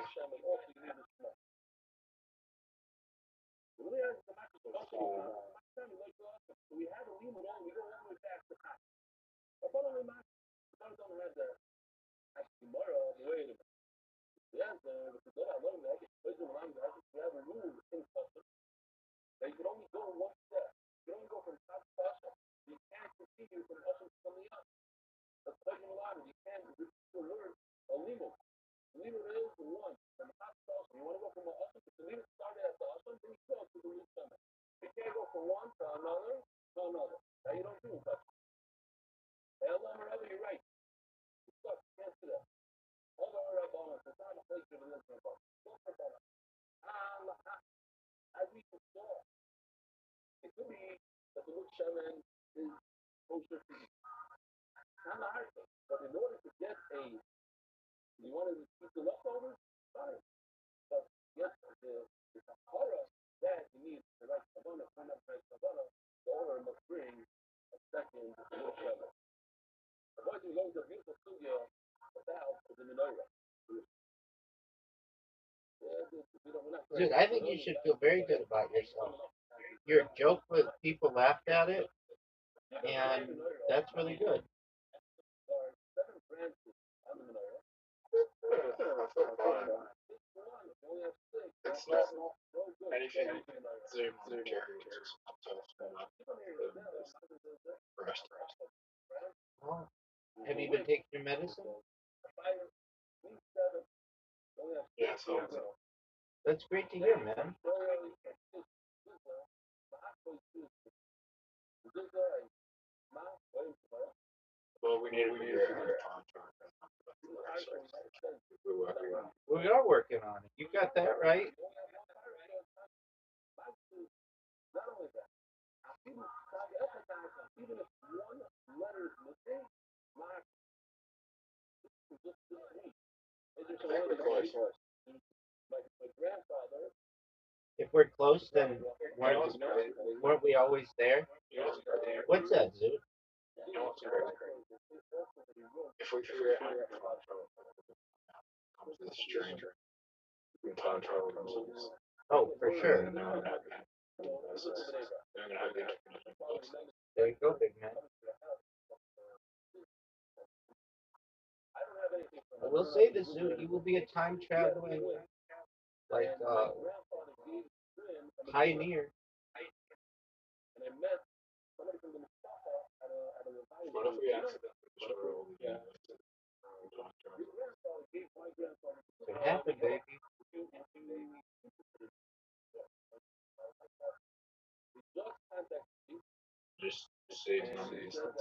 C: Dude, I think you should feel very good about yourself. Your joke was people laughed at it, and that's really good.
B: It's not anything zoom on characters.
C: Oh, have you been taking your medicine?
B: Yeah, so
C: That's great to hear, man.
B: well, we need to figure out our contract. We're working on.
C: We are working on it. You got that right.
B: I think we're close.
C: If we're close, then
B: You know what's crazy?
C: weren't we always there?
B: You know what's crazy?
C: What's that, Zoo?
B: You know what's crazy? If we figure out how to comes to the stranger, and time travel comes to this.
C: Oh, for sure.
B: And now I'm happy. They're gonna have the information.
C: There you go, big man. I will say this, Zoo. You will be a time traveling, like, pioneer.
B: What if we accidentally destroy all the
C: Could happen, baby.
B: just saves no distance?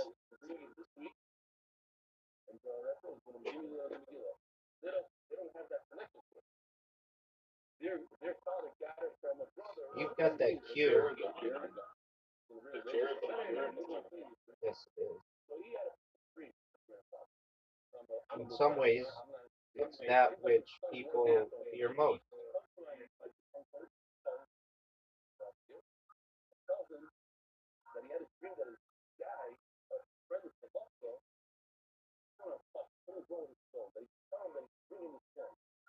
C: You've got that cue.
B: The fear of the unknown.
C: Yes, it is. In some ways, it's that which people fear most.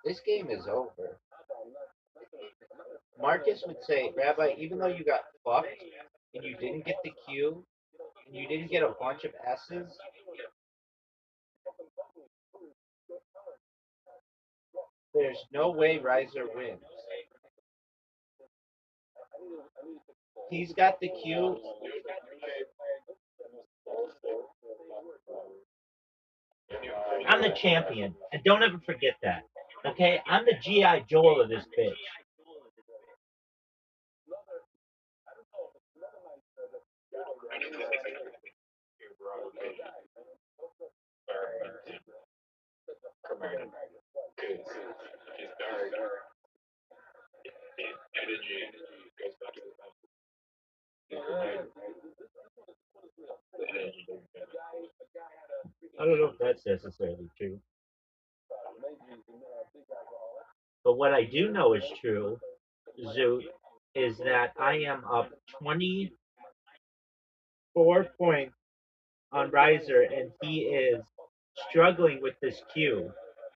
C: This game is over. Marcus would say, Rabbi, even though you got fucked and you didn't get the Q and you didn't get a bunch of S's, there's no way Riser wins. He's got the Q.
A: I'm the champion, and don't ever forget that. Okay, I'm the GI Joel of this bitch.
B: Because his dark energy goes back to the energy.
A: I don't know if that's necessarily true. But what I do know is true, Zoot, is that I am up 24 points on Riser, and he is struggling with this Q.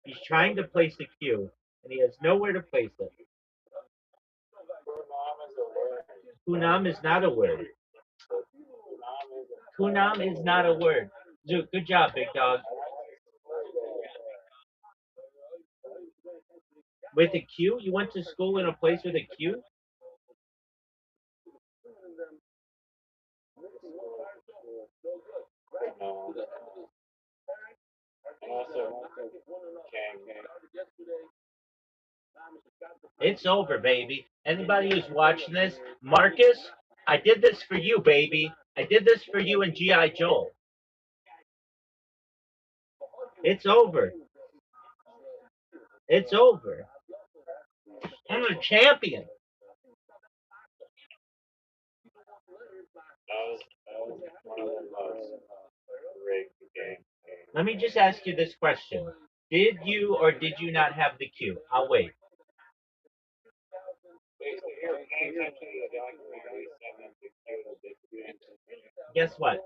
A: He's trying to place the Q, and he has nowhere to place it. Kunam is not a word. Kunam is not a word. Zoot, good job, big dog. With a Q? You went to school in a place with a Q? It's over, baby. Anybody who's watching this, Marcus, I did this for you, baby. I did this for you and G.I. Joel. It's over. It's over. I'm a champion. Let me just ask you this question. Did you or did you not have the Q? I'll wait. Guess what?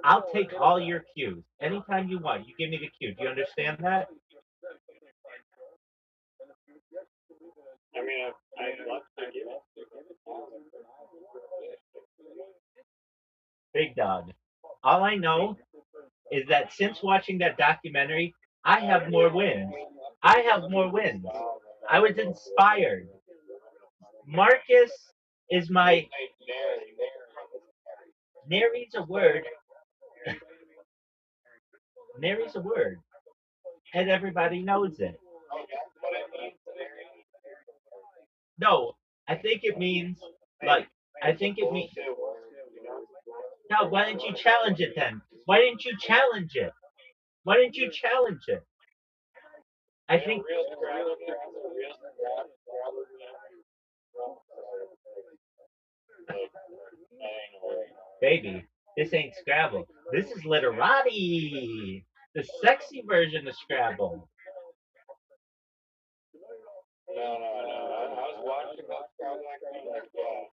A: I'll take all your Qs. Anytime you want, you give me the Q. Do you understand that?
B: I mean, I'd love to give it.
A: Big dog. All I know is that since watching that documentary, I have more wins. I have more wins. I was inspired. Marcus is my
B: Like Mary.
A: nary's a word. Nary's a word, and everybody knows it.
B: Oh, that's what it means, Mary.
A: No, I think it means like I think it means.
B: Bullshit word. You know?
A: No, why didn't you challenge it then? Why didn't you challenge it? Why didn't you challenge it? I
B: In a
A: think,
B: real Scrabble game, it's a real Scrabble game. Like, that ain't a word.
A: baby, this ain't Scrabble. This is literati, the sexy version of Scrabble.
B: No. I was watching that Scrabble game, like, yeah.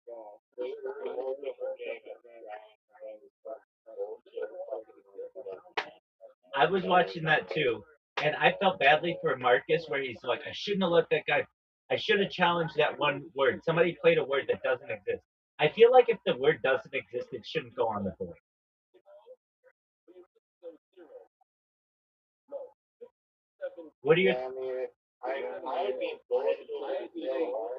B: There's a whole different game of Scrabble. Bullshit.
A: I was watching that too, and I felt badly for Marcus where he's like, I shouldn't have let that guy. I should have challenged that one word. Somebody played a word that doesn't exist. I feel like if the word doesn't exist, it shouldn't go on the board. What are your
B: Yeah, I mean, I'd be bullshit so hard.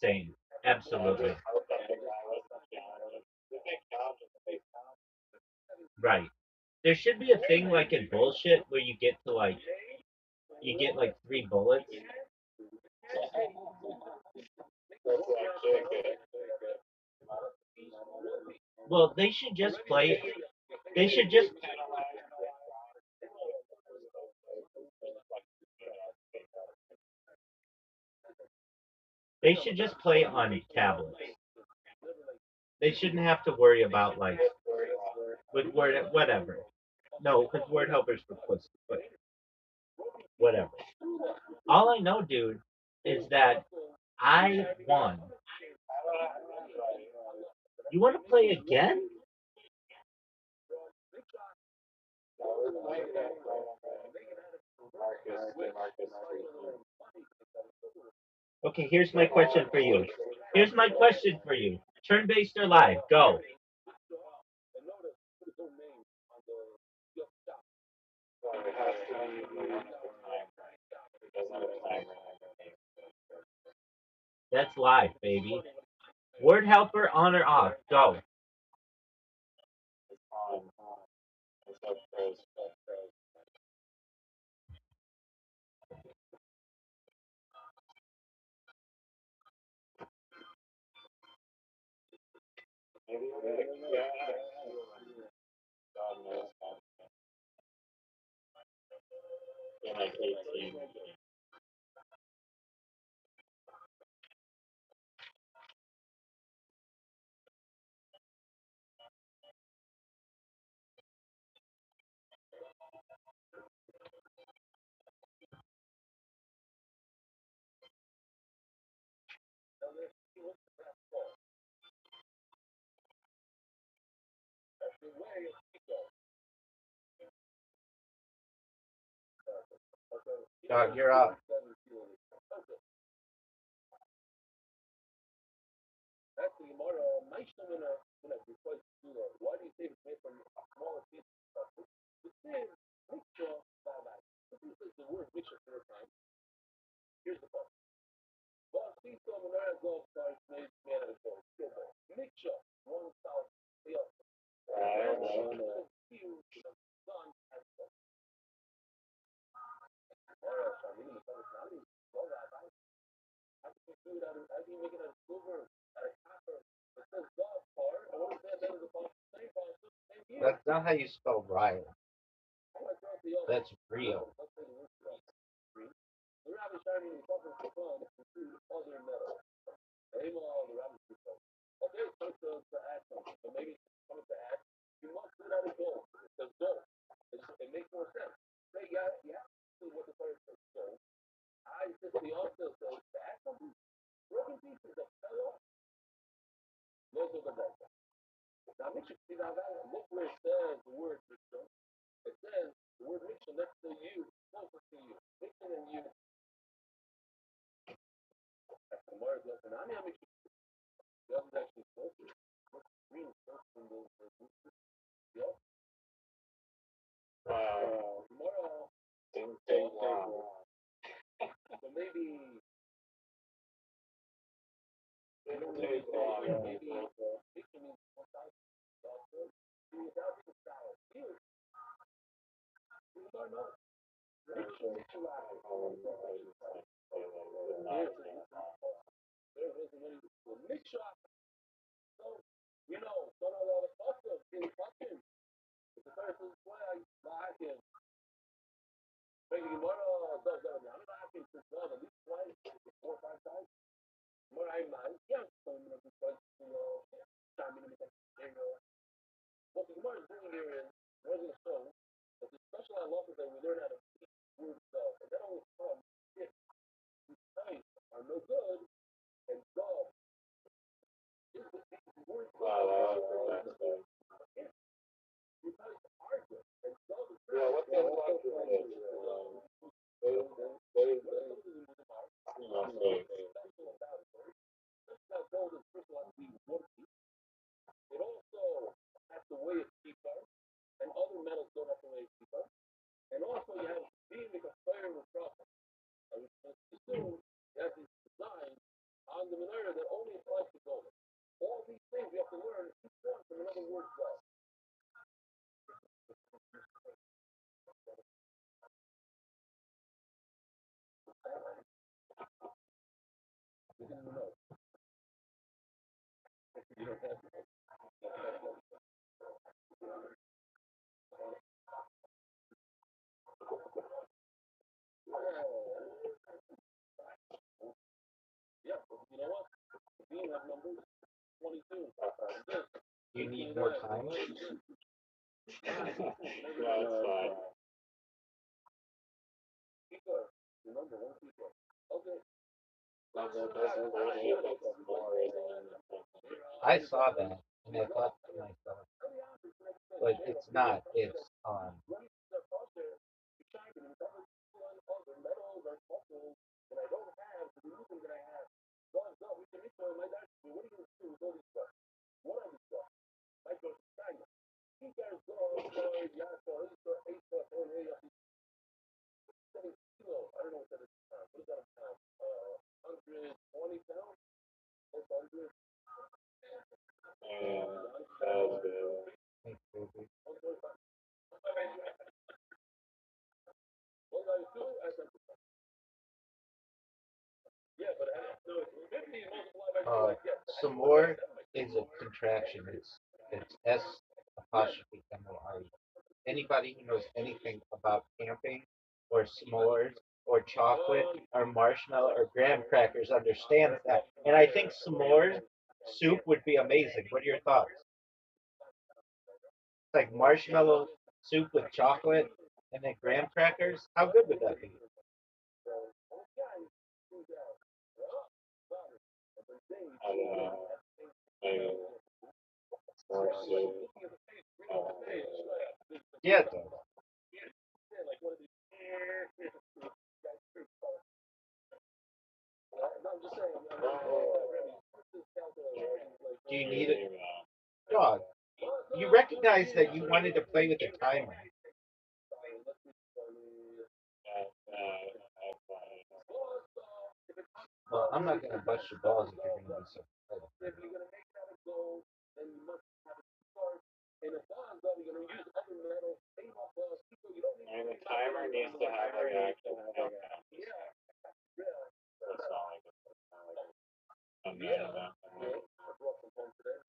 A: saying? Absolutely. Right. There should be a thing like in bullshit where you get to like you get like 3 bullets.
B: That's actually good.
A: Well, they should just play. They should just. They should just play on tablets. They shouldn't have to worry about like with word whatever. No, because word helpers for pussy. But whatever. All I know, dude, is that I won. You want to play again? Okay, here's my question for you. Here's my question for you. Turn based or live? Go.
B: It has to be one at a time. It doesn't have a timer.
A: That's live, baby. Word helper on or off? Go.
B: It's on. It's up pros. Maybe yeah. God knows. In like 18.
C: Dog, you're up.
B: I don't know.
C: That's not how you spell Riley. That's real.
B: Wow. Ding ding wow. Wow, that was the best thing. Yeah, what the fuck is this? What is this? Okay.
C: You need more time.
B: No, it's fine. That's bullshit. That's more than
C: I saw that and I thought to myself, but it's not. It's
B: that's good.
C: uh, some more is a contraction. It's S apostrophe MORE. Anybody who knows anything about camping or s'mores or chocolate or marshmallow or graham crackers understands that. And I think s'mores soup would be amazing. What are your thoughts? It's like marshmallow soup with chocolate and then graham crackers. How good would that be?
B: I don't know. Maybe more soup.
C: Yeah, it does. Do you need it? Dog, you recognize that you wanted to play with the timer. Well, I'm not going to bust your balls if you're going to be so excited.
B: I mean, the timer needs to have like actual countdown. That's not like a minute event. What the fuck is this?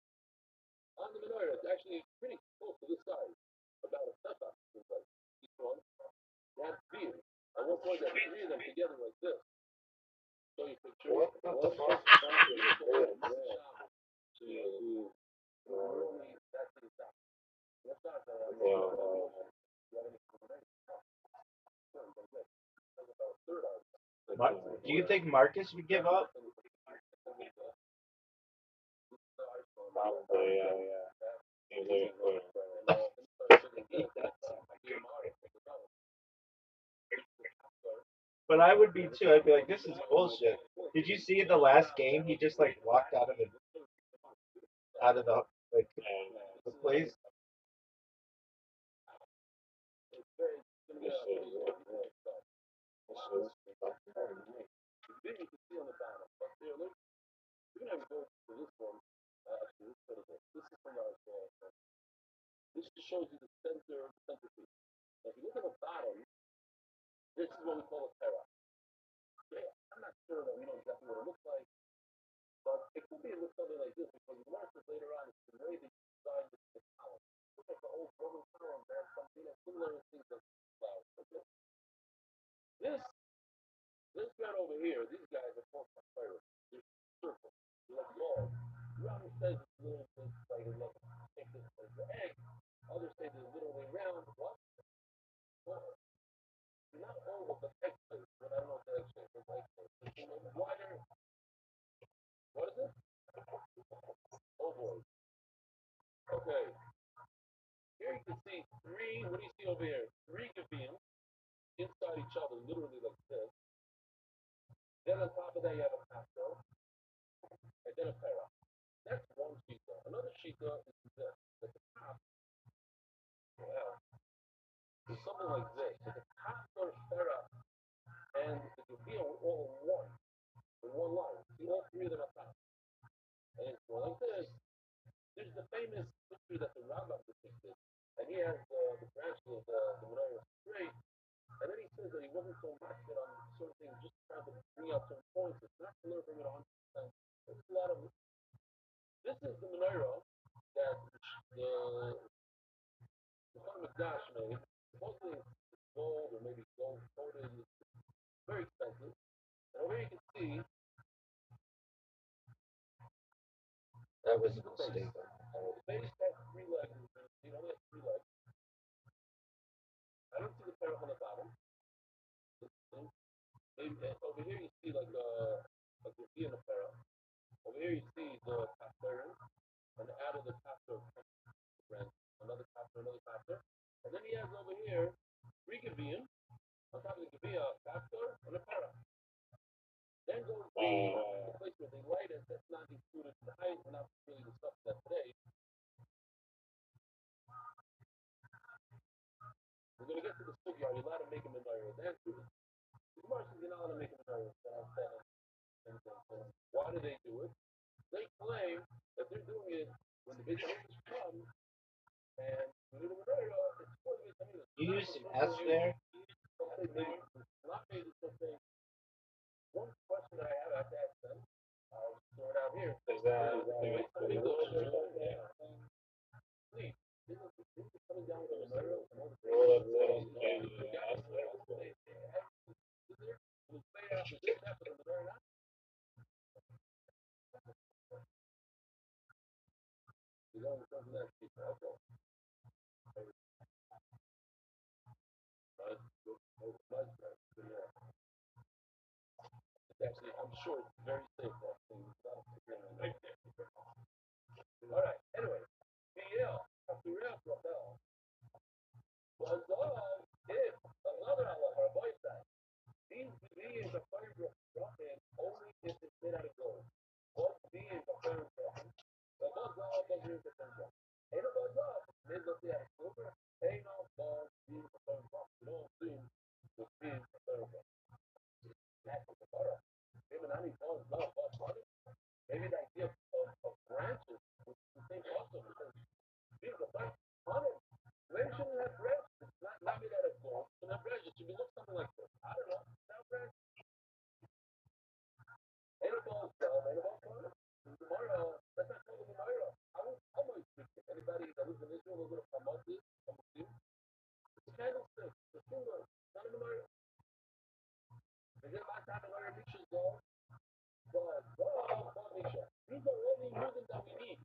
B: Jeez. Well,
C: Do you think Marcus would give up?
B: probably, yeah. Seems like a quitter.
C: But I would be too. I'd be like, this is bullshit. Did you see in the last game he just like walked out of the place?
B: This is fucking
D: shows you the centerpiece. Now, if you look at the bottom, this is what we call a para. Okay, I'm not sure that we know exactly what it looks like, but it could be it looks something like this because you learn this later on. It's the way that you design the column. Look at the old Roman column. There's something similar things like flowers. Okay? This guy over here, these guys are called pirates. They're circle. They're like balls. Robin says it's little things like a look. Take this as the egg. Others say they're literally round. What? Well, not oval, but egg shape. But I don't know if egg shape is egg shape. It's wider. What is it? Ovoid. Okay. Here you can see three. What do you see over here? Three gavium inside each other, literally like this. Then on top of that, you have a pastel, and then a para. That's one shita. Another shita is this. At the top, well, is something like this. At the top goes para, and the gavium are all in one line. See all three of them at top. And it's going like this. There's the famous picture that the Rabbi depicted, and he has the branches of the menorah straight. And then he says that he wasn't so masculine on certain things, just trying to bring out certain points. It's not clear bring it 100%. There's a lot of. This is the menorah that the Mikdash made. Supposedly it's gold or maybe gold coated. It's very expensive. And over here you can see
C: That was a mistake.
D: the base has three legs. You only has three legs. I don't see the parrot on the bottom. Over here you see like a graffiti in the parrot. Over here you see the pastor, and out of the pastor branch, another pastor. And then he has over here three gavian. On top of the gavia, pastor, and a parrot. Then goes the place where they light it, that's not included in the height, we're not really discussing that today. We're going to get to the sugya. Are you allowed to make a menorah? The answer is, the Gemara says you're not allowed to make a menorah. Why do they do it? They claim that they're doing it when the Beit HaMikdash comes, and we need a menorah, it's for the Beit HaMikdash.
C: You used an S there?
D: Not made it something. One question that I have to ask them, I'll throw it out here.
B: Is that
D: Please, this is coming down with a menorah and all the
B: roll up little and
D: Actually, I'm sure it's very safe. All right. Anyway, BL, Abdurrahman Rabel, was if another Rabbi said, these beings are fire dropping only if it's made out of gold. What beings are fire dropping? The Mazal doesn't use the fire. Ain't no Mazal, made of the silver. Ain't no ball beings are fire dropping. You don't assume the beings are fire dropping. That's the Gemara. Maybe not any balls, not money. Maybe the idea of branches was the same also because being a bunch of money. Maybe shouldn't have branches. Not made out of gold. Shouldn't have branches. It should be look something like this. I don't know. Now branches. Ain't a ball cell, ain't a ball corner. Tomorrow, that's not called a menorah. How much anybody that lives in Israel knows what a famot is? It's a candlestick. It's a finger. Not a menorah. Is it my time to learn Misha's gold? These are only using that we need.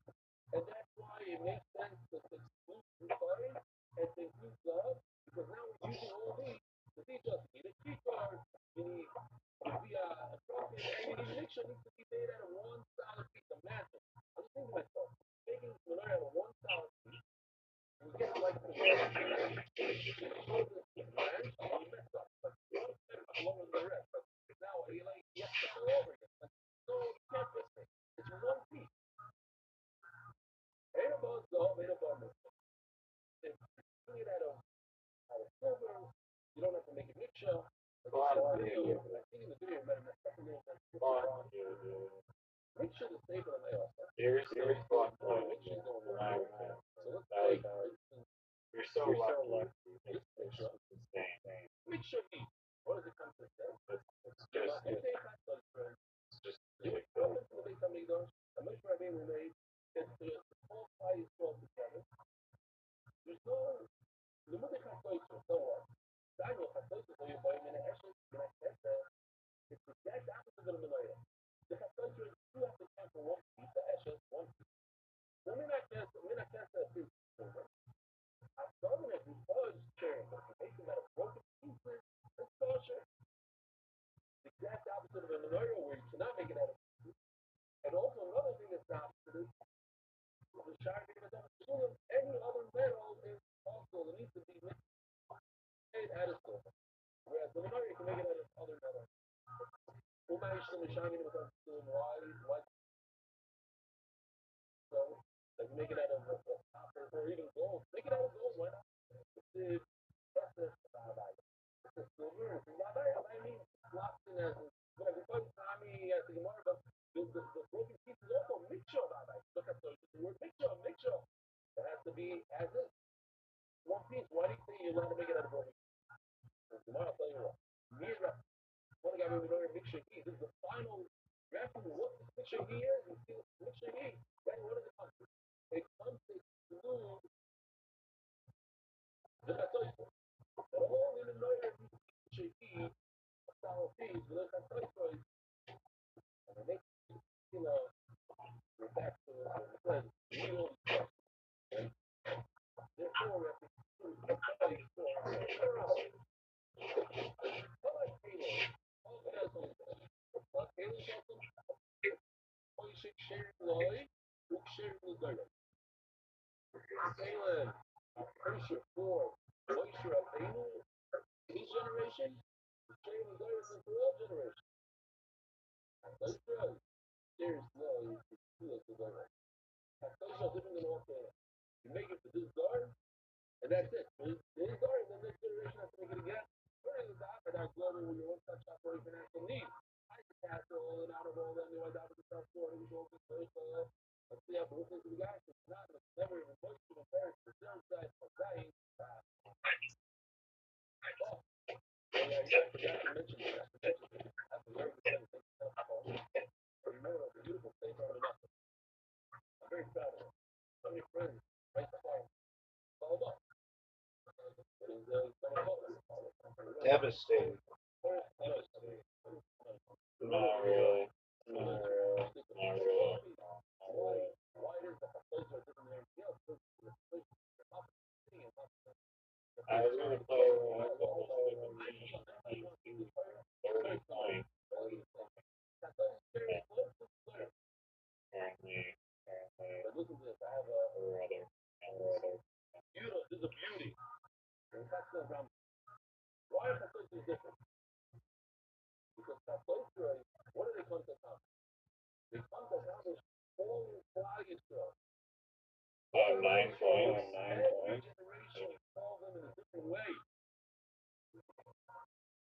D: And that's why it makes sense to exclude requiring and to include God, because now we're using all these to teach us. You need a key card, you need to be a prophet, and you need a mixture needs to be made out of one solid piece of magic. I'm just thinking to myself, making this menorah out of one solid piece, we get like the branch, and you mess up. Like, one step lower than the rest. But now, you like, you have to start all over again. Like, no, you can't fix it. It's one piece. Ain't about gold, ain't about this. If you need out of silver, you don't have to make a mixture. Like I think in the video, better mess up a little bit. Make sure the stable in there.
B: here's
D: Make sure it's going right. So let's say, for the Menaya. The Hakadosh, you have to count for one piece, the Eshes, one piece. We're not canceling that piece. I'm telling you, because sharing, if you make them out of broken pieces, it's kosher. The exact opposite of a menorah where you cannot make it out of pieces. And also another thing that's the opposite is the shard any other metal is also it needs to be made out of silver. Whereas the menorah you can make it out of other metal. Why so like make it out of copper or even gold. Make it out of gold, why not? It's silver. I mean locked in as but because Tommy at the Gemara, but the broken piece is also mixture. Look at the word mixture. It has to be as is. One piece. Why do you think you're not to make it out of broken pieces? Tomorrow I'll tell you what. Mira, one guy we know mixture E. This is the final reference. What this mixture E is? You see mixture E. Right? What does it come to? It comes to exclude the Katoiso. But all in the Noyer mixture E, a solid piece, with the Katoiso is, and it makes, you know, we're back to the legal stuff. Therefore, we have to exclude the Katoiso. Salem, Persia, Ford, Moisture, Abenu, his generation, Salem is always for all generations. That's true. There's no, it's different than all things. You make it for this guard, and that's it. This guard, and then next generation has to make it again. We're in the top, and our global, when you're one touch shop for financial needs. I can pass all and out of all that, I down to the South Florida, we go to the first, let's see how both of the guys, it's not, it's never even close to the parents, the sales side, for dying. Oh, yeah, I forgot to mention that. That's a very good thing. Remember the beautiful place on the map. I'm very proud of it. So many friends, right the fire. Followed up.
C: Devastating.
B: Not really. Not really. Not really.
D: Why it is that the place are different than everything else?
B: I was gonna play third point. Apparently,
D: But listen to this. I have
B: or other.
D: beauty. This is a beauty. And that's the ground. Why is that different? Because that place, what do they come to accomplish? They come to accomplish all flag Israel.
B: 9 points. 9
D: Every
B: points.
D: generation call them in a different way.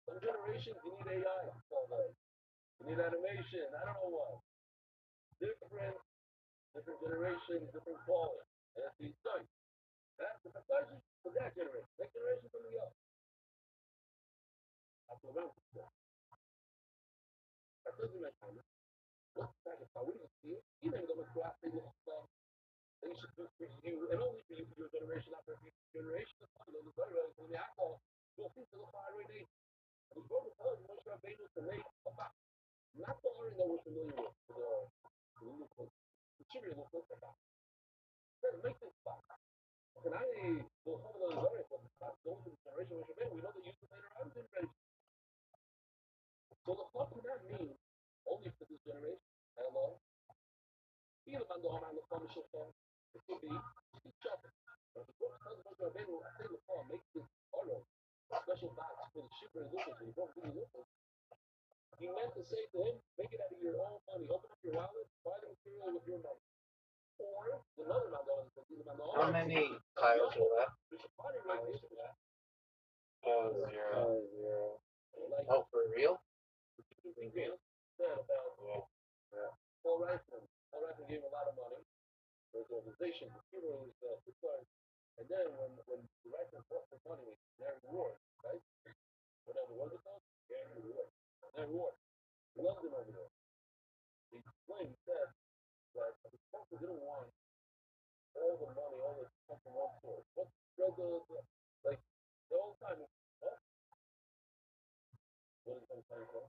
D: Some generations you need AI to call them. You need animation. I don't know what. Different generations, different calling. That's the study. That's the conclusion for that generation. Next generation, something else. That's what I'm saying. That doesn't make sense. What's the second part? We didn't see it. Even though it's class, they didn't stuff. They should do for you, and only for you, for your generation, not for future generation. Those are very when they act all, you'll see the fire right now. The global tells you, you're able to make a box. Not the area that we're familiar with, the sugar will put the box. Make this box. And I will some of those areas, but those in the generation which are made, we know they use it later on generation. So the fuck would that mean only for this generation? Hello? Feel about the home the publisher phone. It could be shopping. But the book tells us you're available, I say the phone, make this auto special box for the shipper and look at you. Don't really look at it. You meant to say to him, make it out of your own money. Open up your wallet, buy the material with your money. Or another
C: How many tiles are left?
B: Zero.
C: Oh, for real?
D: Paul Reisman gave a lot of money for his organization. The funeral was and then when the Reisman bought the money, their reward, right? Whatever was it called? Their reward. London over there. He explained, he said that the sponsor didn't want all the money, all the come from one source. What's like the whole time? What is going to come from?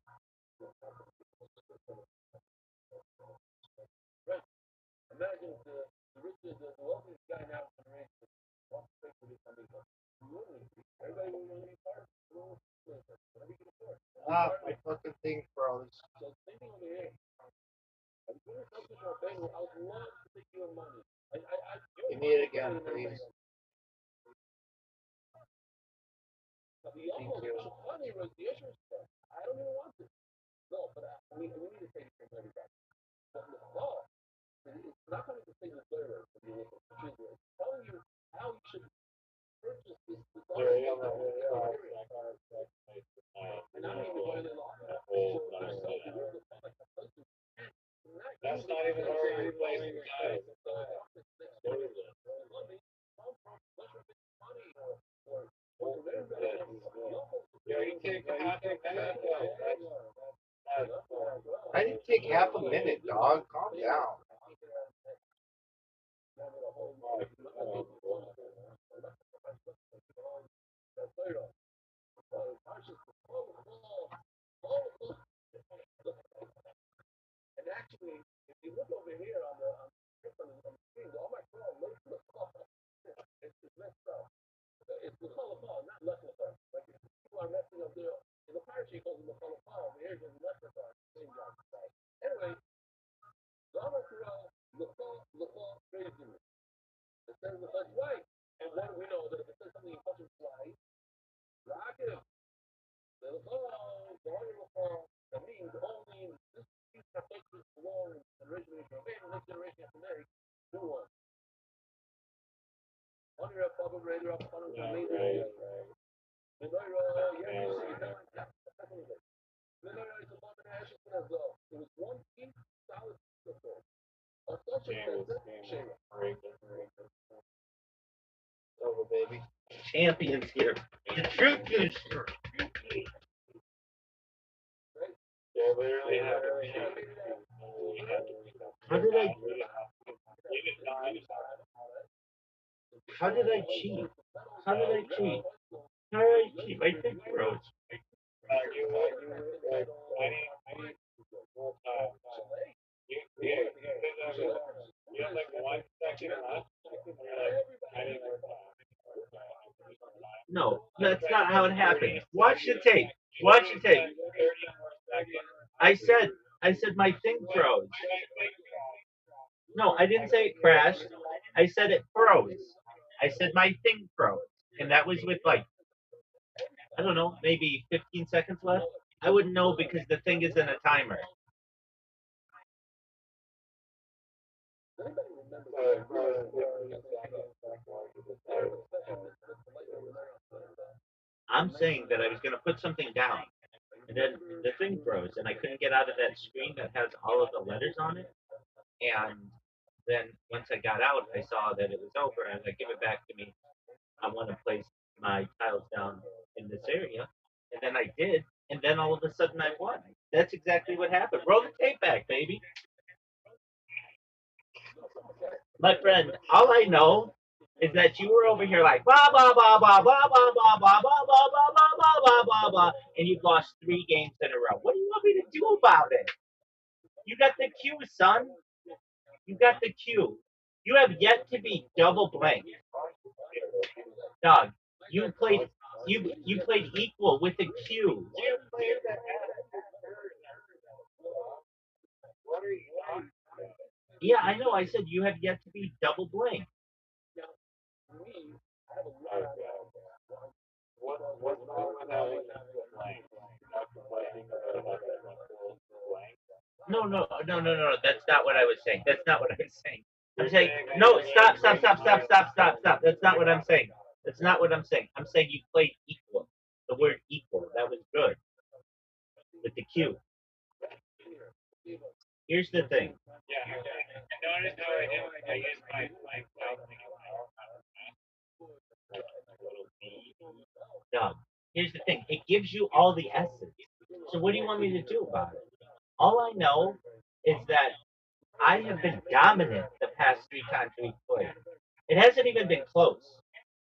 D: imagine the richest, the wealthiest guy now in generation wants to pay for this something. Everybody will want to be part of it. Whatever you can afford.
C: Ah, my fucking thing froze.
D: So same thing over here. I'm doing something for a bank. I would love to take your money.
C: Give me it again, please.
D: The almost money was the issue. I don't even want it. No, but we need to take it from everybody. But the law, it's not going to say the third for you. It's telling you how you should purchase this. And I'm even going to law.
B: That's not even where you place the guy. Yeah, you take half a minute.
C: I didn't take half a minute, dog. Calm down.
D: And actually, if you look over here on the screen, all my phone, look at the phone. It's messed up. It's the color phone, not less of a Like people are messing up there. In the pirate sheet goes in the color phone. Over here goes less of a same job. Anyway, the Amar Kura, the phone crazy. It says the touch white. And one we know that if it says something you touch white, rock it. The phone, that means only this piece of paper belongs to the original from next generation has to make new one. Under a bubble radar up on the later. It was one piece solid support. A such a
C: Over, baby.
A: Champions here. The truth is,
B: They literally have
A: how did I? How did I cheat? How did I cheat? How did I cheat? My thing froze.
B: You have like 1 second left.
A: No, that's not how it happened. Watch the tape. Watch the tape. I said my thing froze. No, I didn't say it crashed. I said it froze. I said my thing froze. And that was with like, I don't know, maybe 15 seconds left. I wouldn't know because the thing is in a timer. I'm saying that I was going to put something down. And then the thing froze, and I couldn't get out of that screen that has all of the letters on it. And then once I got out, I saw that it was over, and I was like, give it back to me. I want to place my tiles down in this area. And then I did, and then all of a sudden I won. That's exactly what happened. Roll the tape back, baby. My friend, all I know is that you were over here like blah blah blah blah blah blah blah blah blah blah blah blah blah blah blah blah, and you've lost 3 games in a row. What do you want me to do about it? You got the cue, son. You got the cue. You have yet to be double blanked, dog. You played equal with the cue. Yeah, I know. I said you have yet to be double blanked.
B: What's wrong with having blank?
A: No. That's not what I was saying. That's not what I was saying. I'm saying no. Stop. That's not what I'm saying. That's not what I'm saying. I'm saying you played equal. The word equal. That was good with the cue. Here's the thing.
B: Yeah, notice how I use my
A: Dog. Here's the thing. It gives you all the S's. So what do you want me to do about it? All I know is that I have been dominant the past 3 times we've played. It hasn't even been close.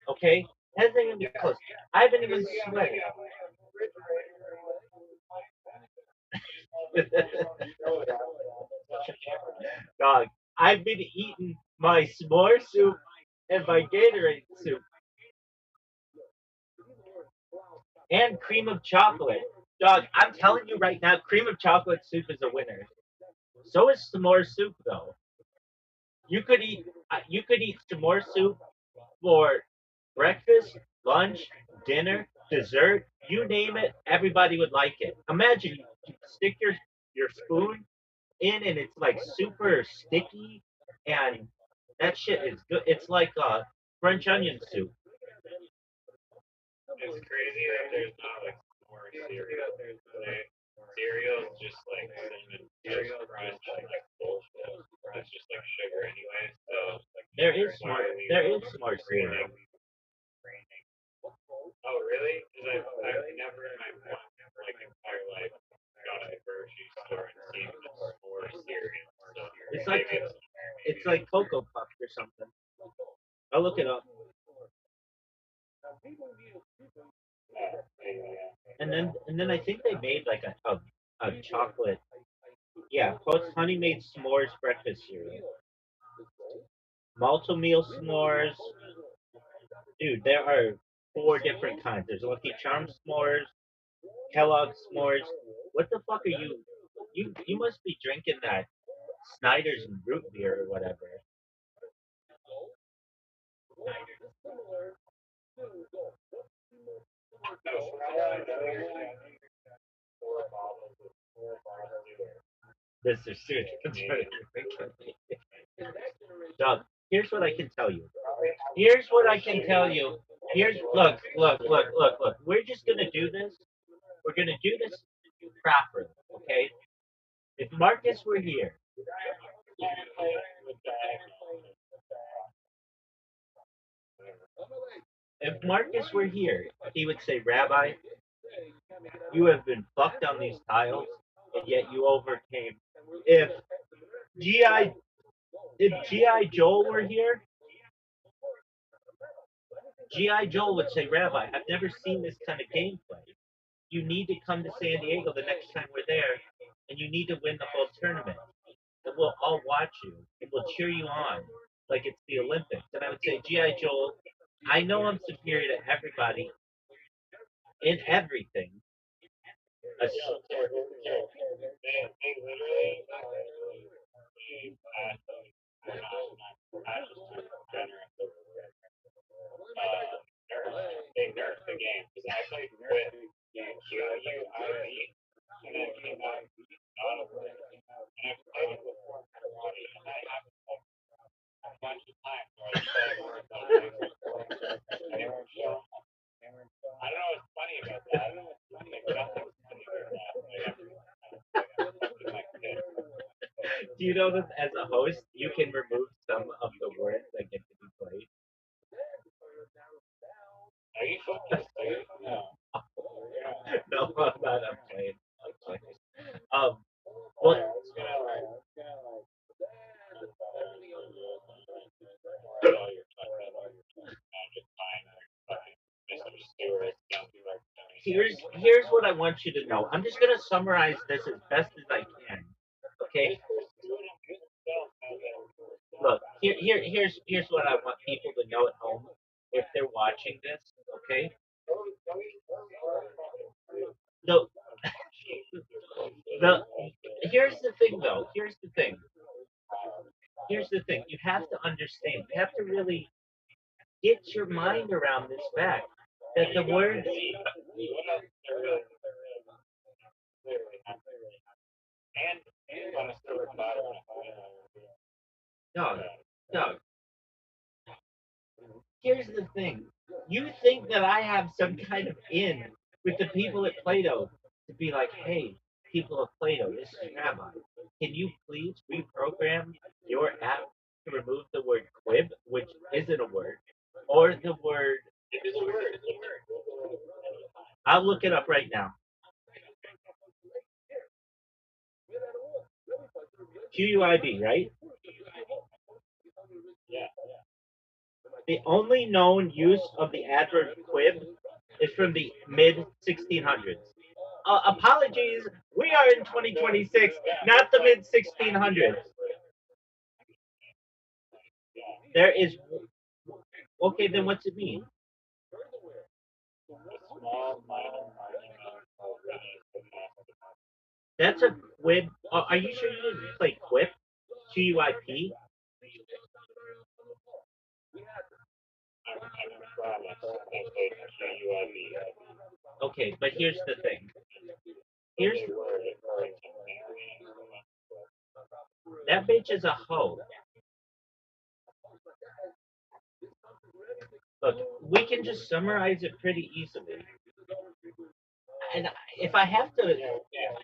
A: Okay? It hasn't even been close. I haven't even sweated. Dog, I've been eating my s'more soup and my Gatorade soup and cream of chocolate. Dog, I'm telling you right now, cream of chocolate soup is a winner. So is s'more soup though. You could eat s'more soup for breakfast, lunch, dinner, dessert, you name it, everybody would like it. Imagine you stick your spoon in and it's like super sticky and that shit is good. It's like French onion soup.
B: It's crazy that there's not like more cereal. Cereal is just like cinnamon toast crunch and like bullshit. It's just like sugar anyway. So like
A: There is smart cereal.
B: oh really? Because I've never in my like entire life gone to the grocery store and seen the s'more cereal. So
A: It's like
B: maybe it's
A: it's like Cocoa Puffs or something. I'll look it up. And then I think they made like a chocolate. Yeah, post honey made s'mores breakfast cereal. Malto meal s'mores. Dude, there are four different kinds. There's Lucky Charms s'mores, Kellogg's s'mores. What the fuck are you? You must be drinking that Snyder's and root beer or whatever.
B: no, for all I know, you're having 4 bottles of 4 bars of beer.
A: This is serious. Doug, here's what I can tell you. Here's what I can tell you. Here's look. We're just gonna do this. We're gonna do this properly, okay? If Marcus were here, if Marcus were here, he would say, Rabbi, you have been fucked on these tiles, and yet you overcame. If GI if GI Joel were here, GI Joel would say, Rabbi, I've never seen this kind of gameplay. You need to come to San Diego the next time we're there, and you need to win the whole tournament. And we'll all watch you, and we'll cheer you on like it's the Olympics. And I would say, GI Joel, I know I'm superior to everybody in everything.
B: They literally not just generous. They nerfed the game because I played with QUIV and then it came out not a word. And I've played it before karate and I have like a bunch of times where I say words that I never show. I don't know what's funny about that. I don't know what's funny. Like nothing's funny about that. Like
A: Do you know that as a host, you can remove some of the words that get to be played?
B: are you focused? Are you? No.
A: No, I'm not. I'm playing. Well,
B: It's gonna like
A: here's what I want you to know. I'm just gonna summarize this as best as I can. Okay. Look, here's what I want people to know at home if they're watching this. Okay. The the here's the thing though. Here's the thing. Here's the thing. You have to understand. You have to really get your mind around this fact that the words
B: and on a silver platter.
A: Doug, Doug, here's the thing. You think that I have some kind of in with the people at Plato to be like, hey, people of Plato, this is Rabbi. Can you please reprogram your app to remove the word quib, which isn't a word, or the word.
B: It is a word. It's a word.
A: I'll look it up right now. QUIB, right?
B: Yeah.
A: The only known use of the adverb quib is from the mid 1600s. Apologies, we are in 2026, not the mid 1600s. There is. Okay, then what's it mean?
B: Small minor monument of the massive.
A: That's a quib. Are you sure you didn't play quip? QUIP?
B: I promise. I said QUIB.
A: Okay, but here's the thing. Here's
B: They were referring to marrying.
A: that bitch is a hoe. Look, we can just summarize it pretty easily. And if I have to,
B: Yeah.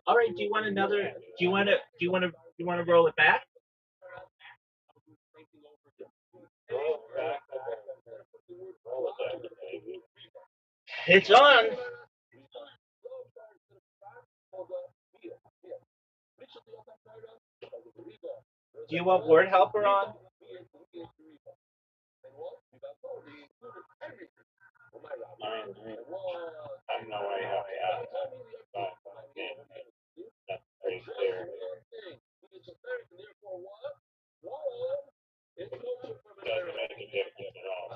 A: all right. Do you want another? Do you want to? Do you want to? Do you want to roll it back?
B: Roll back. Roll it back, baby.
A: It's on. Do you want word helper on?
B: I have no idea how to add that, but that's pretty clear. Doesn't make a difference at all.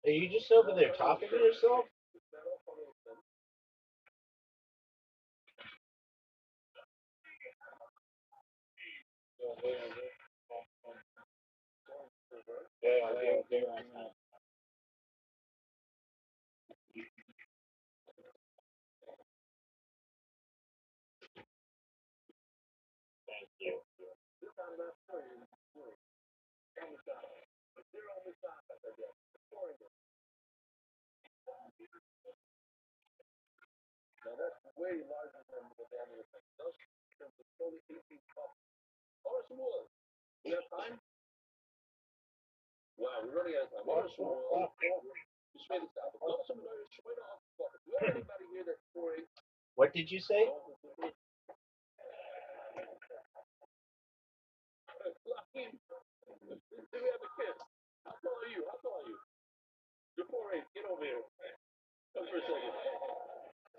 A: Are you just over there talking to yourself?
B: Yeah, they were on. Thank you.
D: Now that's way larger than the diameter thing. Those terms of only 18 cups. Or small. We have time? Wow, we're running out of time. Or small. Just made it out. Those some lawyers straight off the bucket. Do we have anybody here that's 4'8"?
A: What did you say?
D: Fluffy. Do we have a kid? How tall are you? How tall are you? You're 4'8". Get over here. Come for a second.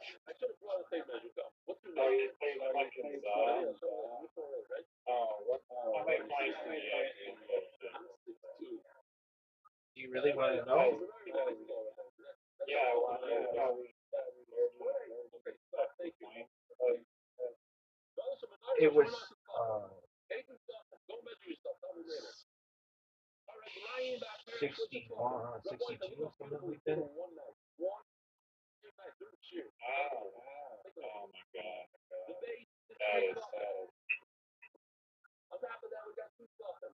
D: I should have brought a tape measure. Come. What's your
B: Oh,
D: name?
B: you say fucking
D: Yeah,
B: Zod?
D: so you're 4'8", right?
B: Oh, what? How many points do you have?
D: I'm 6'2".
A: Do you really want to know?
B: Yeah, well, yeah,
D: Okay, so thank you. Those are the
A: It was
D: Take yourself, go measure yourself. Tell me later. All right, lying back there.
A: 61, 62, something like that.
D: One night. One night. Do the cheer.
B: Oh, oh my god.
D: The base is
B: That is sad.
D: on top of that, we got two stuff. On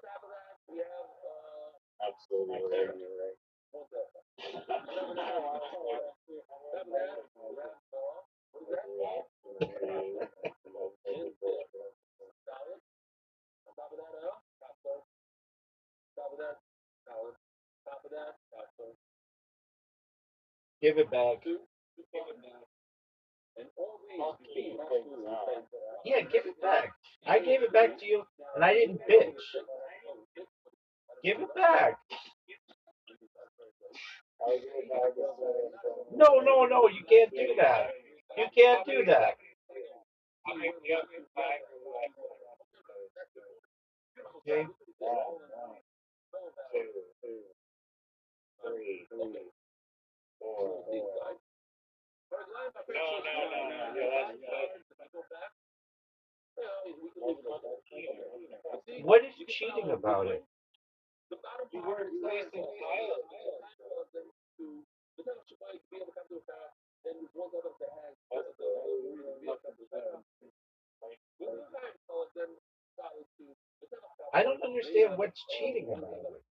D: top of that, we have
B: Absolutely right. You're right.
D: what's that? On top of that, we have what is that? Solid. On top of that, topsoil. Top of that, solid. Top of that, topsoil.
A: Give it back.
D: Two. And all these,
A: Yeah, give it back. I gave it back to you, and I didn't bitch. Give it back. No, no, no, you can't do that. You can't do that. Okay?
B: Three, four. No. Yeah,
A: What is cheating about it?
B: you weren't placing tiles.
A: I don't understand what's cheating about it.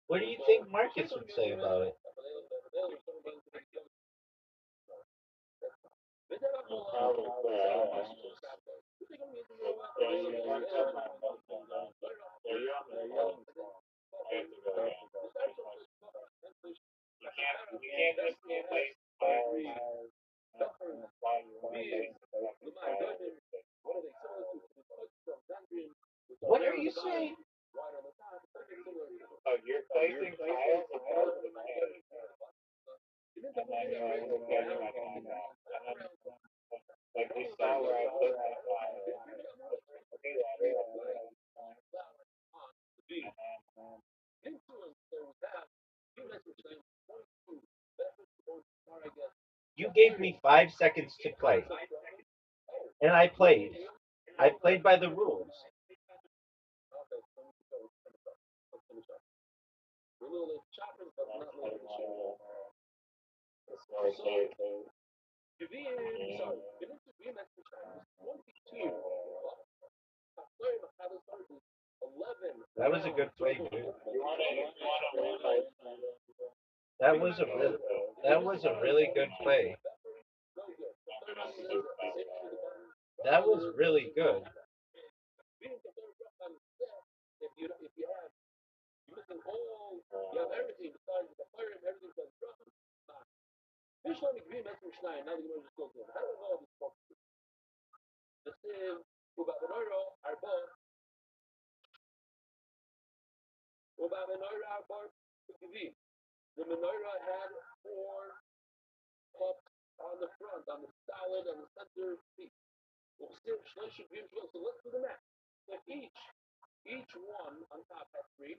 A: What do you think Marcus would say about it?
B: You can't just place tiles.
A: What are you saying?
B: Oh, you're placing tiles above the paint. And then you're getting my time out. Like you saw where I put my tile.
A: You gave me 5 seconds to play, and I played. I played by the rules. That was a good play, dude.
B: You want to win by
A: That was a really good play. That was really good.
D: The menorah had 4 cups on the front, on the solid, on the center piece. So let's do the math. If each Each one on top has three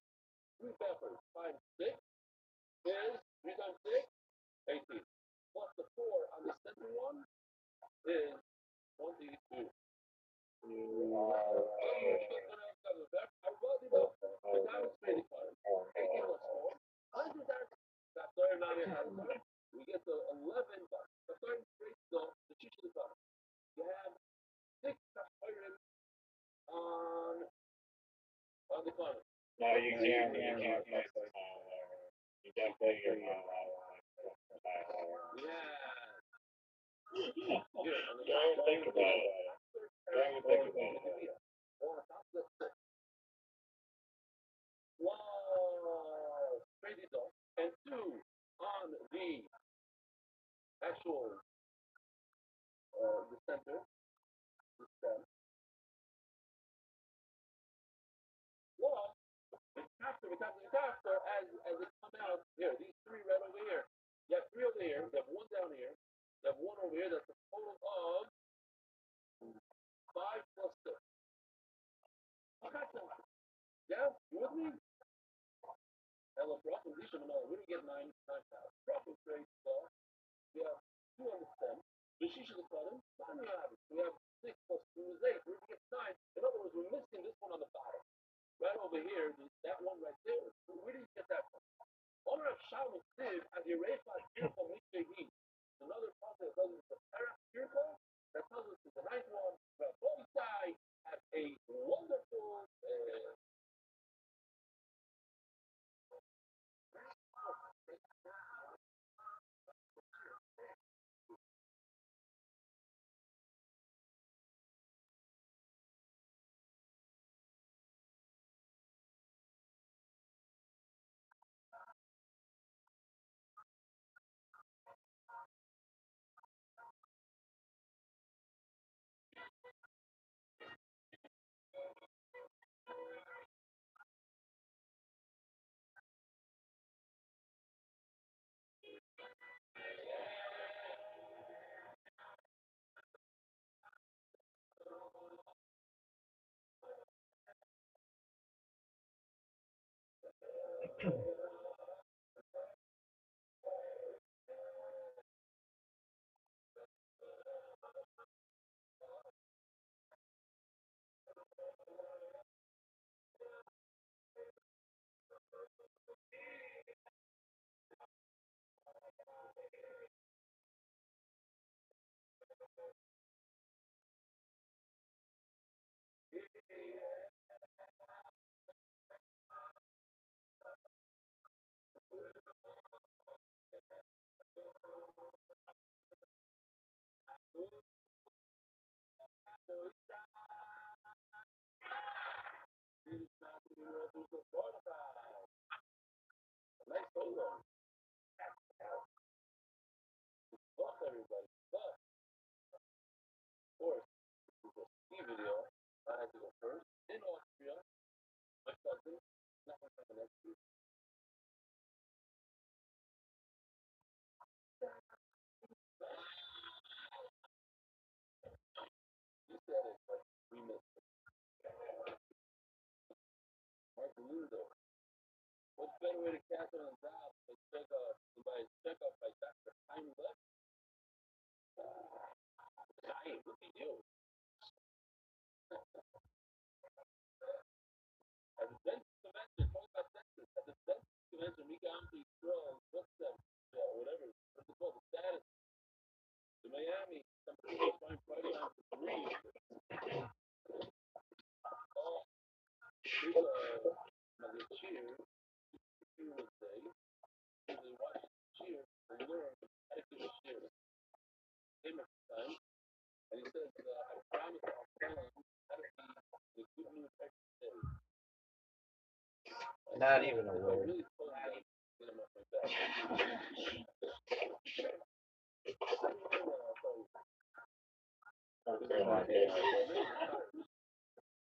D: peppers. 5, 6 is 3 times 6, 18. Plus the 4 on the center one is 22. We get the 11 bucks. The third straight though, the chicken is on. You have 6 on the corner.
B: No, you can't place the tile there. You definitely are not allowed to place the tile there.
D: Yeah.
B: Don't even think about it. Don't even think about it.
D: Wow. Straight it off. And 2 on the actual the center, the stem. Well, after as it come out here, these 3 right over here. You have 3 over here. You have 1 down here. You have 1 over here. That's a total of 5 plus 6. Yeah, you with me? Ela própria existe uma we get 9 proper trade law. We have 2 on the stem. The shisha the bottom. We have 6 plus 2 is 8. We get 9. In other words, we're missing this one on the bottom. Right over here, that one right there. Where did you get that from? Honor of Shalom Siv as a race like beautiful Mikveh. Another prophet that tells us the Parach miracle that tells us that the ninth one, Rabbi has a wonderful nice photo. Fuck everybody. But, of course, the video, I had to go first. In Austria, my cousin, not my cousin, next week. He said it, but we missed it. Mark Ludo. What's better way to catch on a job than check up by Dr. Time Left? Time, look at you. At the dentist convention, talk about dentist. At the dentist convention, we got these girls, what's them? Yeah, whatever. What's it called? The status. The Miami. Some people find Friday on for 3. Oh, here's another cheer. Cheer was day. They watch cheer and learn how to do cheer. Came at the time. And he says, I promise I'll tell him how to be the good news every day.
C: Not even a word.
D: Really told him get him off my back.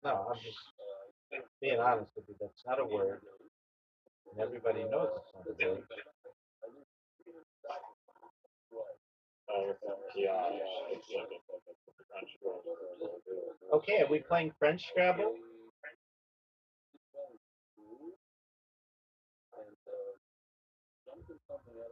C: No, I'm just being honest with you. That's not a word. And everybody knows it's not a word.
B: Yeah, it's like a French girl.
C: Okay, are we playing French Scrabble?
B: Goodness,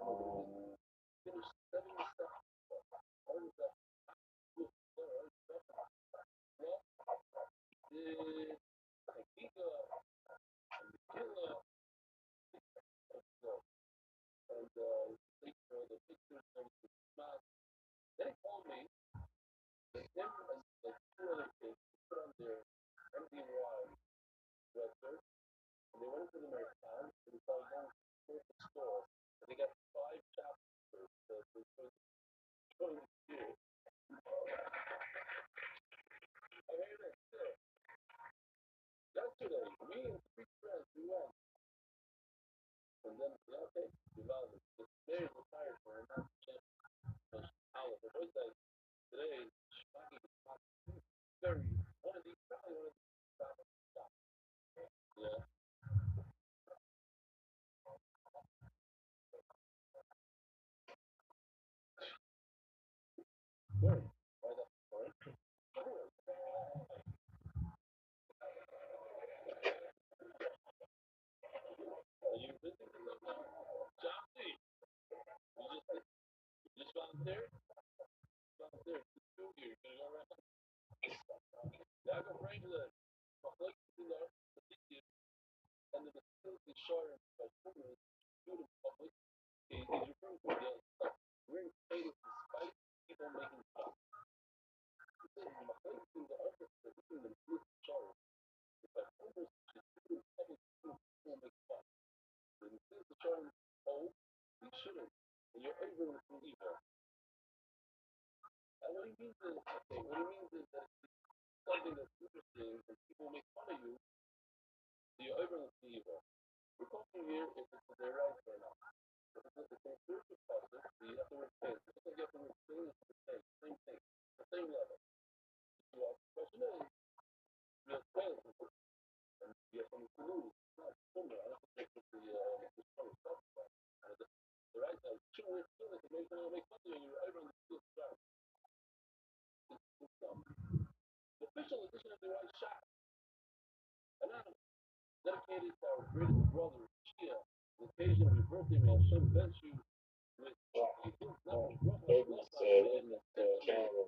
B: Calvin,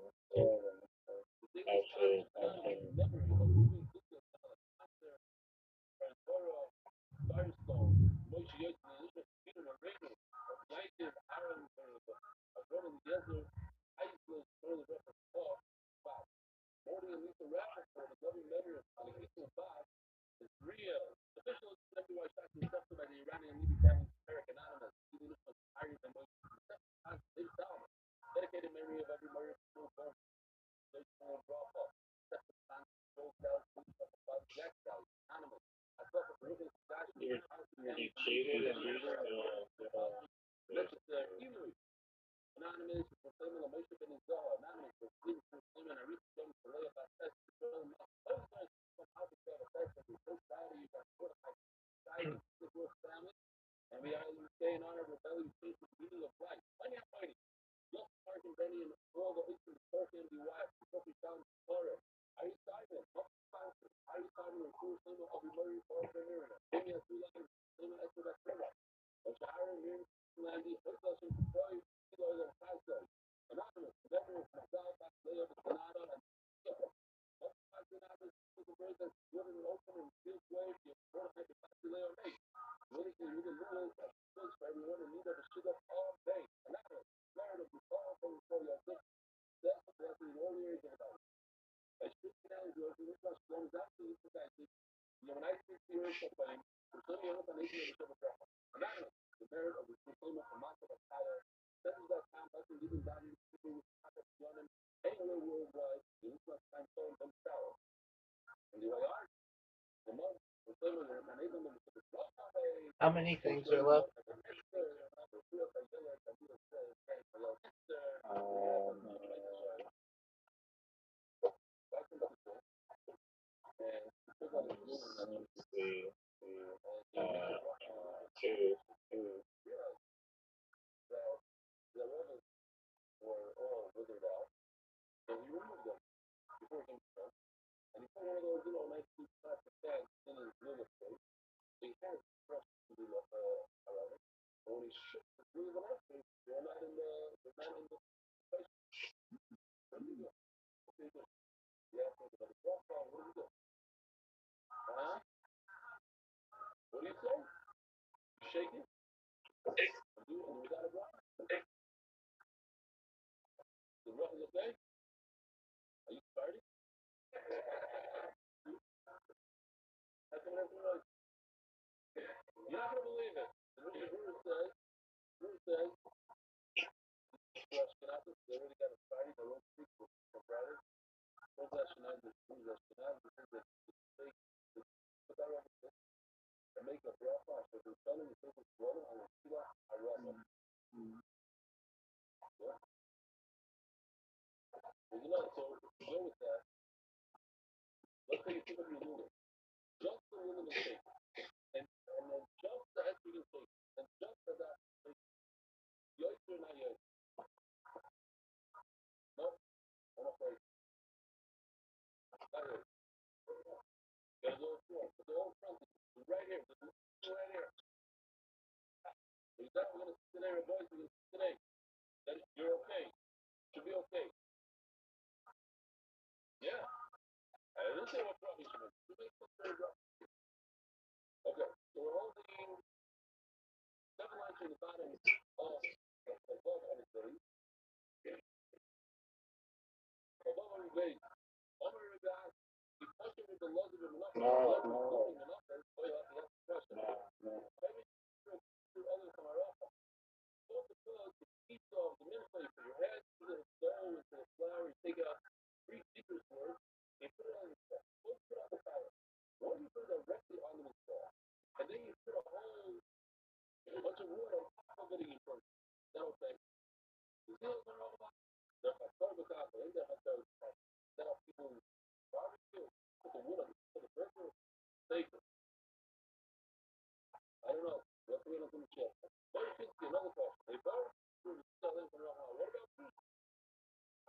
B: actually, you cheated and you still,
C: How many things are left?
B: um, let's see, two,
D: They're not in the. They're not in the. What do you do? What do you do? Yeah, think about it. What do you do? Huh? What do you say? You shake it? You do it without a block? The rough is okay? Are you starting? That's what everyone. You're not gonna believe it. The Guru says, Ashkenazis, they already got a party, their own people for Friday. Those Ashkenazis, they put that on the and make a bracha. So they're telling you, take this water and tefillah harama. Yeah. Well, so to go with that, let's say you pick up your noodle, just the little mistake, and then just the extra mistake, and just for that, like, yoitz or not yoitz? No, I'm afraid, not yoitz. Gotta go through it. The whole front is right here. The right here. Is that we're gonna sit today, or boys? We're gonna sit today. Then you're okay. Should be okay. Yeah. I didn't say what problem should be. You make this very rough. Okay. So we're holding 7 lines from the bottom of above everybody. Above everybody. Over the guy. You push it with the lug of the enough. No. So you have to press it. Maybe you others come around. So because the piece of the minute for your head, you get a stone into the flour, you take out 3 secrets worth, and put it on the floor. Don't put it on the fire. Or you put it directly on the floor. And then you put a whole bunch of wood on top of it again first. That was like, the seals are all about. They're like, sorry about that, but they're like, that people barbecue, put the wood on the burger, steak. I don't know. That's the way I'm going to check. But you can see another question. They barbecue, what about food?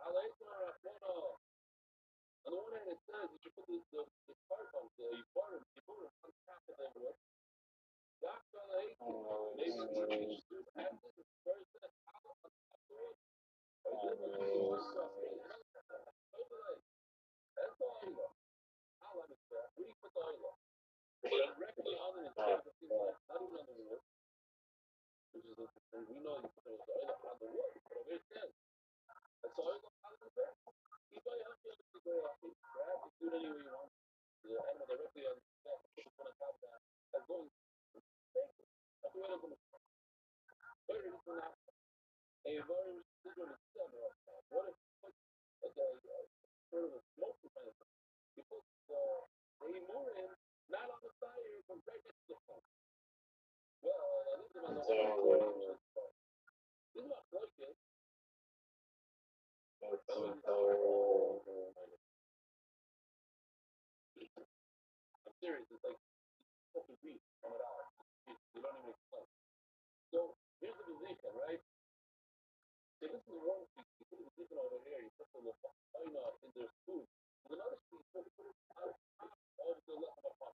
D: How late are on the one hand, it says that you put the part on you burn on top of the wood. That's how they maybe you should have this person out on top of the wood. That's all I know. How long is that? Where do you put the oil? Directly on the inside, not even on the wood. Which is interesting. We know you put the oil on the wood, but over it says that's oil on the wood. You buy a hundred to go off, grab it, do it any way you want. The animal directly on the top, put it on top of that. That's going. That's the way it's going to. Very different. A very different system. What if like sort of a smoke preventer? You put the immersion not on the fire, but right next to the fire. Well, this is about the this is about broken. I'm serious. It's like supposed to read from it out. You don't even explain. So here's the position, right? So this is one piece. You put the position over here. You put the lafaina in their spoon. There's another piece. You put it out of the left of the pot.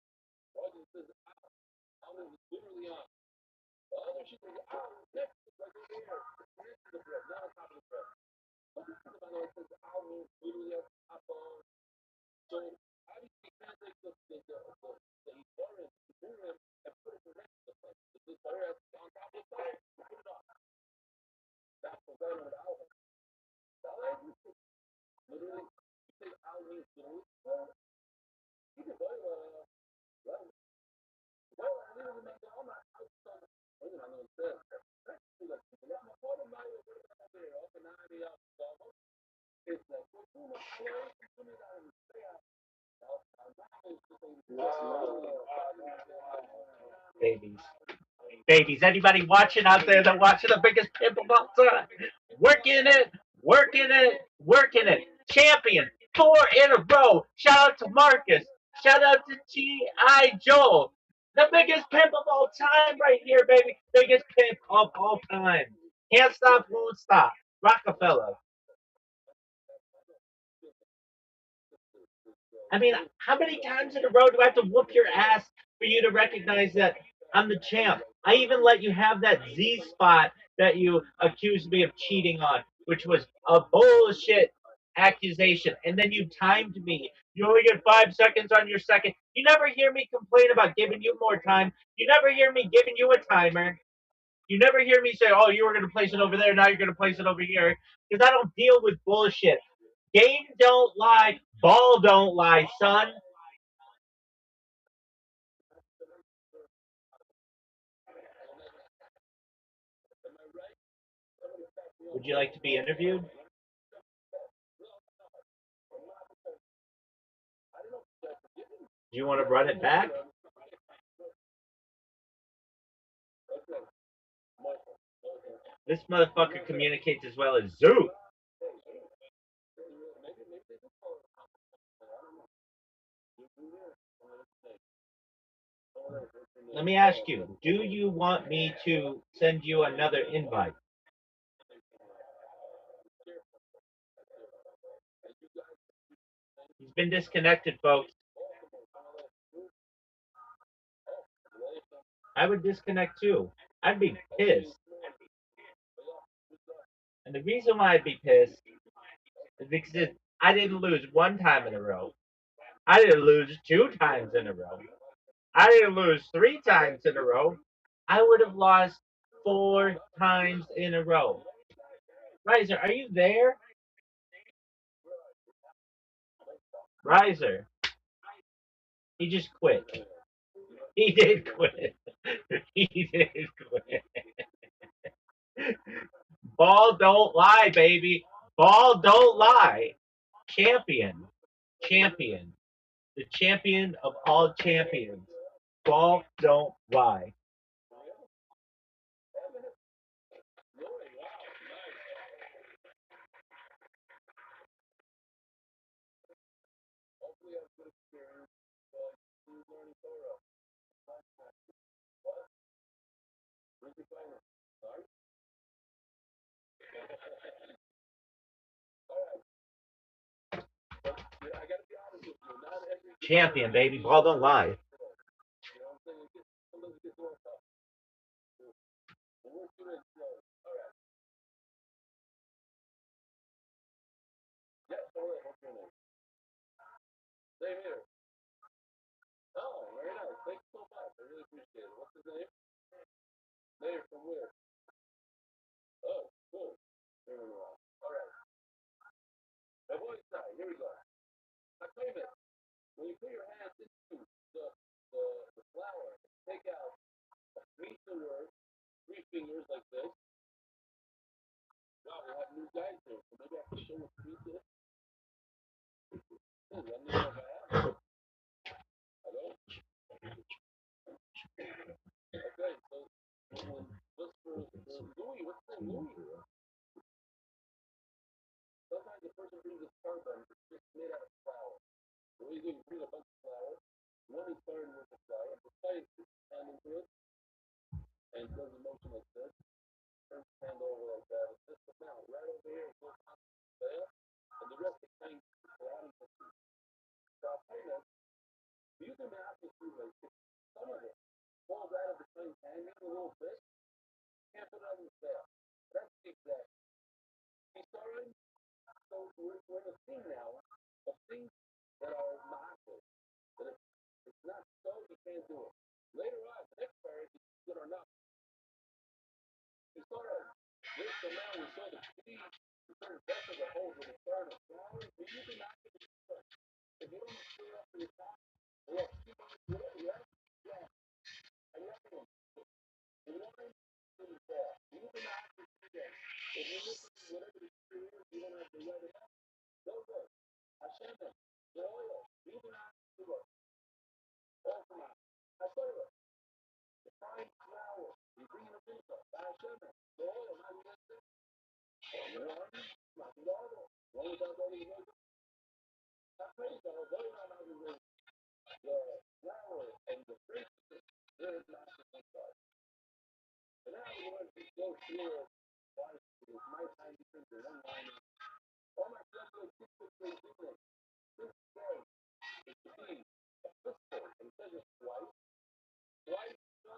D: Why does it say out? Out is literally on. The other sheet is out next to like over here. Next to the bread, not on top of the bread. What this is about it says out means literally on top of. So how do you translate the Ibarim and put it next to the plate? Is this fire on top of the fire? Put it on. That's what going on with Alvin. Literally, you say Al means literally. Well, you can buy well, I literally make the all my house. I know it says. It's like, I'm a part of my it's like,
A: Babies. Babies. Anybody watching out there that watching the biggest pimp of all time? Working it, working it, working it. Champion. 4 in a row. Shout out to Marcus. Shout out to T.I. Joel. The biggest pimp of all time right here, baby. Biggest pimp of all time. Can't stop, won't stop. Rockefeller. I mean, how many times in a row do I have to whoop your ass for you to recognize that I'm the champ. I even let you have that Z spot that you accused me of cheating on, which was a bullshit accusation. And then you timed me. You only get 5 seconds on your second. You never hear me complain about giving you more time. You never hear me giving you a timer. You never hear me say, oh, you were going to place it over there. Now you're going to place it over here. Because I don't deal with bullshit. Game don't lie. Ball don't lie, son. Would you like to be interviewed? Do you want to run it back? This motherfucker communicates as well as Zoo. Let me ask you, do you want me to send you another invite? He's been disconnected, folks. I would disconnect too. I'd be pissed. And the reason why I'd be pissed is because I didn't lose one time in a row. I didn't lose 2 times in a row. I didn't lose 3 times in a row. I would have lost 4 times in a row. Riser, are you there? Riser. He just quit. He did quit. He did quit. Ball don't lie, baby. Ball don't lie. Champion. Champion. The champion of all champions. Ball don't lie. Champion, baby. Ball don't lie.
D: Same here. Oh, very nice. Thanks so much. I really appreciate it. What's his name? Mayor from where? Oh, cool. Very well. All right. My voice side. Here we go. I tell you this. When you put your hands into the flour, take out three fingers, 3 fingers like this. Wow, we have new guys here, so maybe I can show what 3 is. Let me know if I have. Hello? Okay, so just for Louis, what's the Louis? Sometimes the person brings a carbon just made out of flour. So what you do, you bring a bunch of flour. One is starting with the flour. The side puts his hand into it and does a motion like this. Turns his hand over like that. It's just the amount right over here. It goes on there. And the rest of the thing is around the feet. So I'll tell you this. You can math this through like some of it falls out of the thing hanging a little bit. Can't put it on the scale. That's the exact. You started. So we're in a scene now of things that are ma'ases. But if it's not so, you can't do it. Later on, the next part, if it's good or not. You sort of, this so now we saw the speed, the certain depth of the hole with the start of flowers, but you can not get it stuck. If you don't clear up your top, or you keep on whatever you have, yeah. I reckon the one is there. You can not get it. If you look at whatever the screw is, you don't have to let it out. Go good. Hashem, the oil, you can not do it. All from out. Hashem, the fine flour, you bring it in the Hashem, the oil, not the other. One, not the other. One without all the other. That's crazy, though. Very not how you the flour and the fruit, they're not the same size. And now we want to go through why it's my time between the one line. Oh my God, those 6 days in it. This day is to be a fiscal and says it twice. Twice, so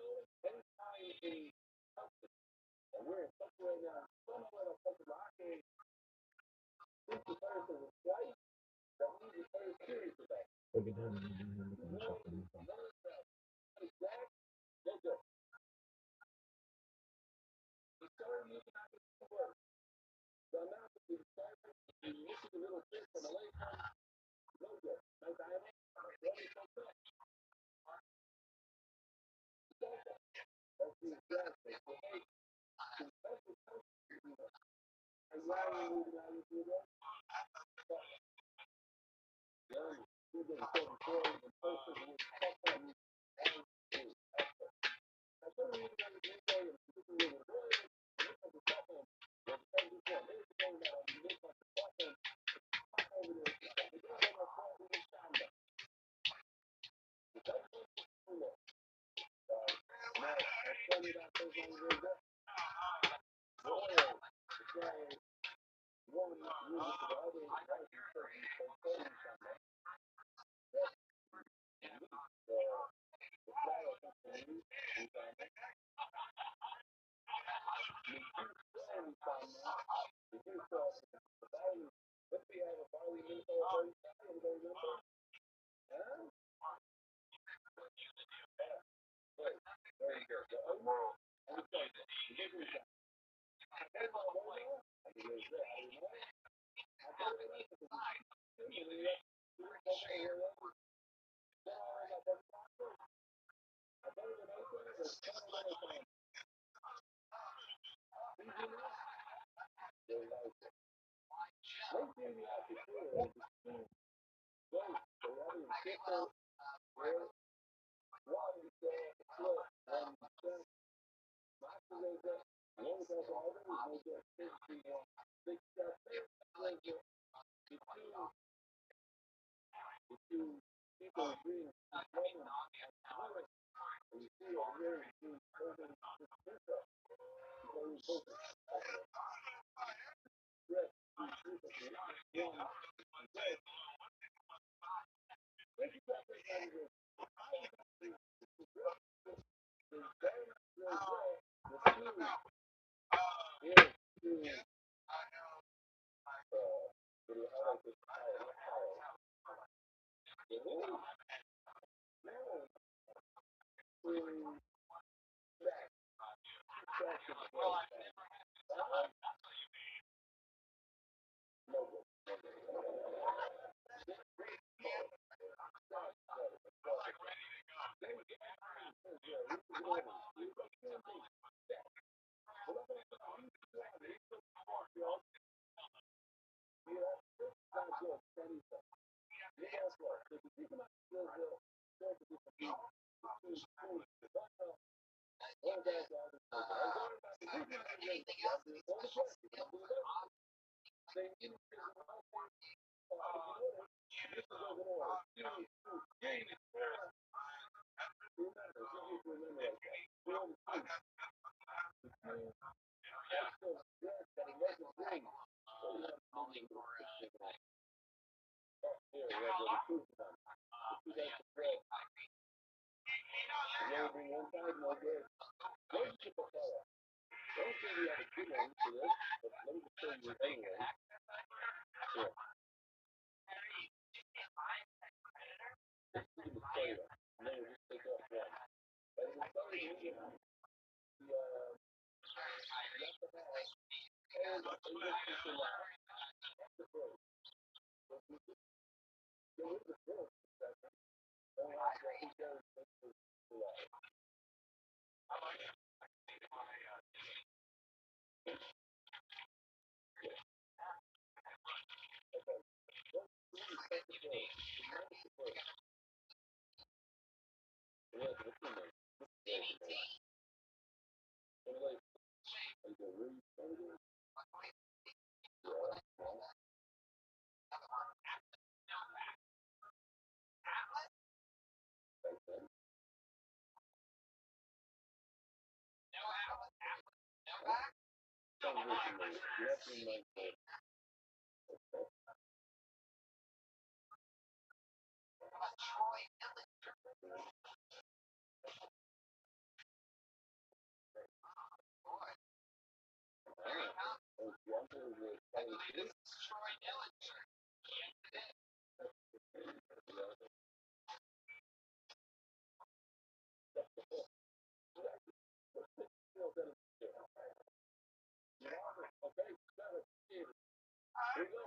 D: Here we go.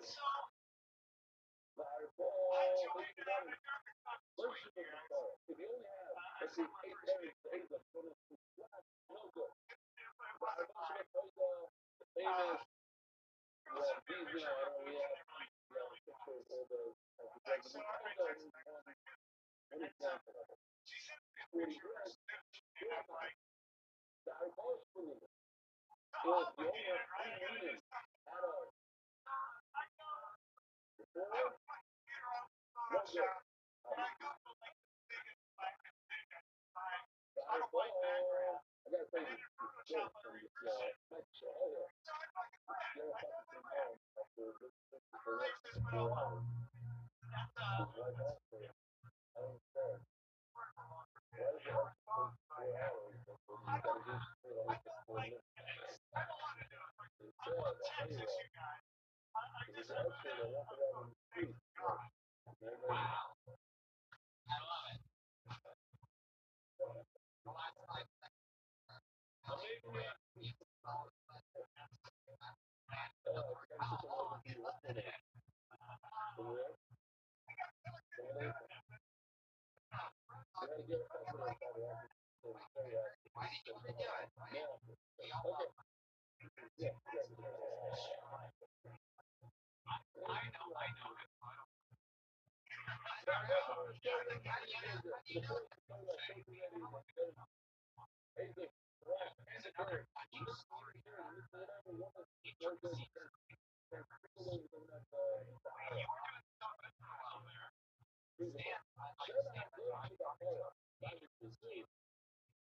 D: Fire ball. First you make the ball. If you only have, let's see, 8 carries, 8 of total flat, no good. Fire ball should play the famous, well, these, you know, I don't really have, you know, pictures or the, because the what example of it? 40 years, fire ball is for me. So if you only have 3 meetings out of 4, no good. Fire ball, I gotta tell you this joke from this, night show. Oh, yeah. You're fucking home after listening for the rest of 4 hours. His wife asked her, I don't understand. Why does it have to take 4 hours? You gotta do it for only 4 minutes. He said, I'll tell you why. Because actually, they walk around in the street.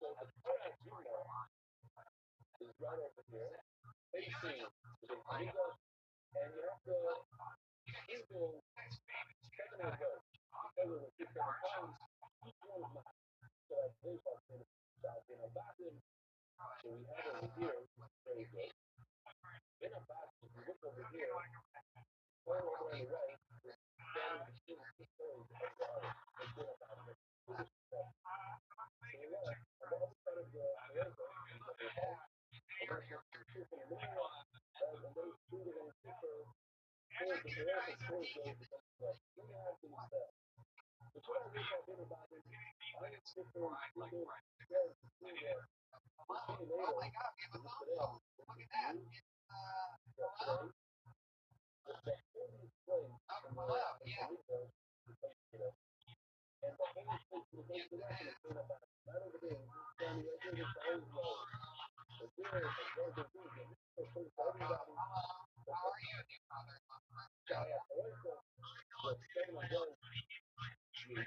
D: Everybody, is right over here, facing the Eagles, and you have the Eagles taking it away. Because of the 600 pounds, each one is not. So that's baseball team, South in a boxing. So we have over here, very good. In a boxing, if you look over here, all over on the right, then you see the stories of the other. It's been about it. To the left, on the other side of the Toyota, is the home. And then you shoot from the middle, and those two are going to shoot for towards the Toyota, towards those because of the three halves and stuff. But what I wish I did about it, I didn't sit there and speak it, yes, see that. We'll see you later. This today, I'm looking at you. That play. That previous play from the Amigos, and the whole switch to the base direction is going about right over there. Down the edge of the side road. But there is a very good reason. This is the first everybody. Guy at Toyota was 7 and 1. You wait 7 and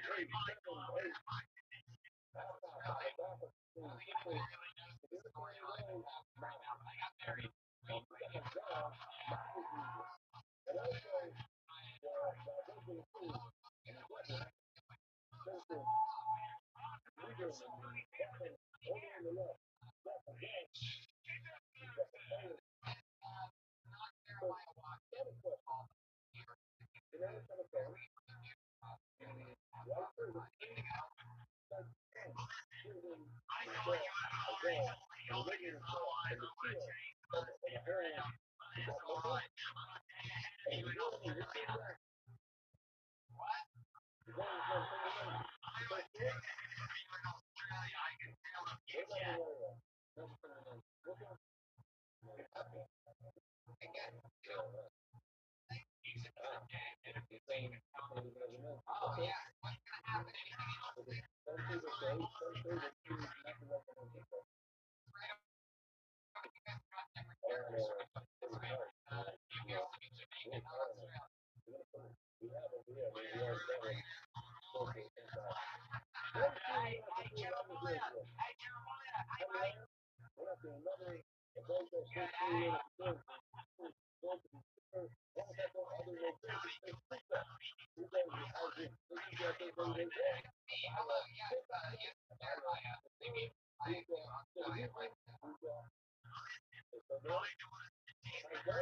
D: 8.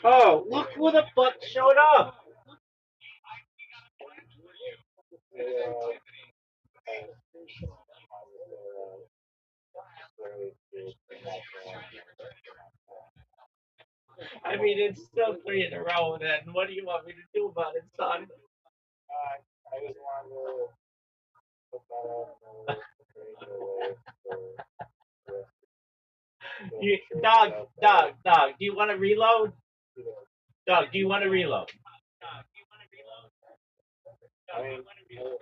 A: Oh, look who the fuck showed up! I mean, it's still 3 in a row. Then what do you want me to do about it, son?
B: I just wanted to put that on
A: Dog. Do you want to reload? Dog, do you want to reload?
B: I mean, if you'll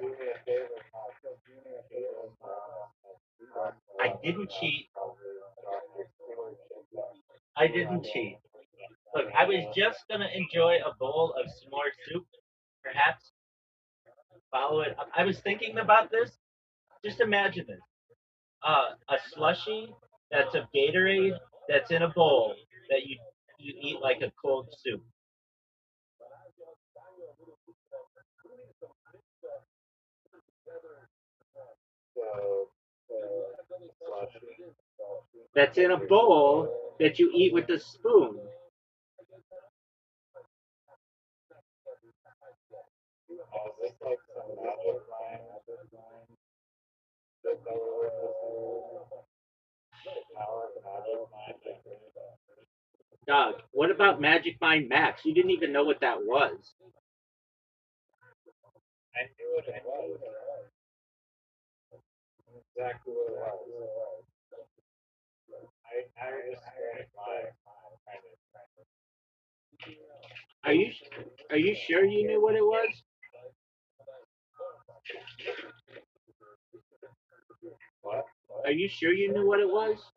B: do me a favor,
A: I didn't cheat. I didn't cheat. Look, I was just gonna enjoy a bowl of s'more soup, perhaps follow it up. I was thinking about this. Just imagine this: a slushy that's of Gatorade that's in a bowl that you eat like a cold soup. That's in a bowl that you eat with a spoon.
B: this like some magic line? The power of magic line.
A: Doug, what about Magic Mind Max? You didn't even know what that was.
B: I knew what it was. Exactly what it was. I just read my
A: Are you sure you knew what it was?
B: What?
A: Are you sure you knew what it was?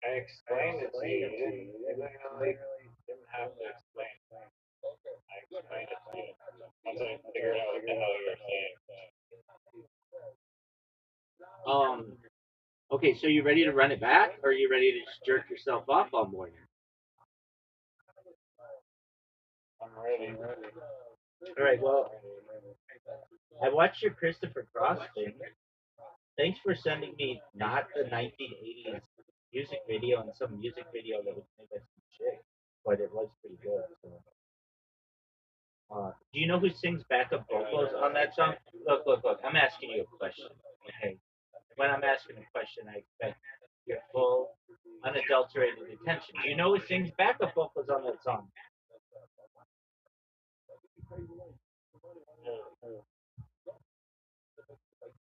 B: I explained it to you. You literally didn't have to explain. I explained it to you. Once I figured out what the hell you were saying.
A: Okay, so you ready to run it back, or are you ready to just jerk yourself off all morning?
B: I'm ready.
A: All right, well, I watched your Christopher Cross thing. Thanks for sending me not the 1980s music video and some music video that was made by some chick, but it was pretty good. So. Do you know who sings backup vocals on that song? Look. I'm asking you a question. Okay. When I'm asking a question, I expect your full, unadulterated attention. Do you know who sings backup vocals on that song?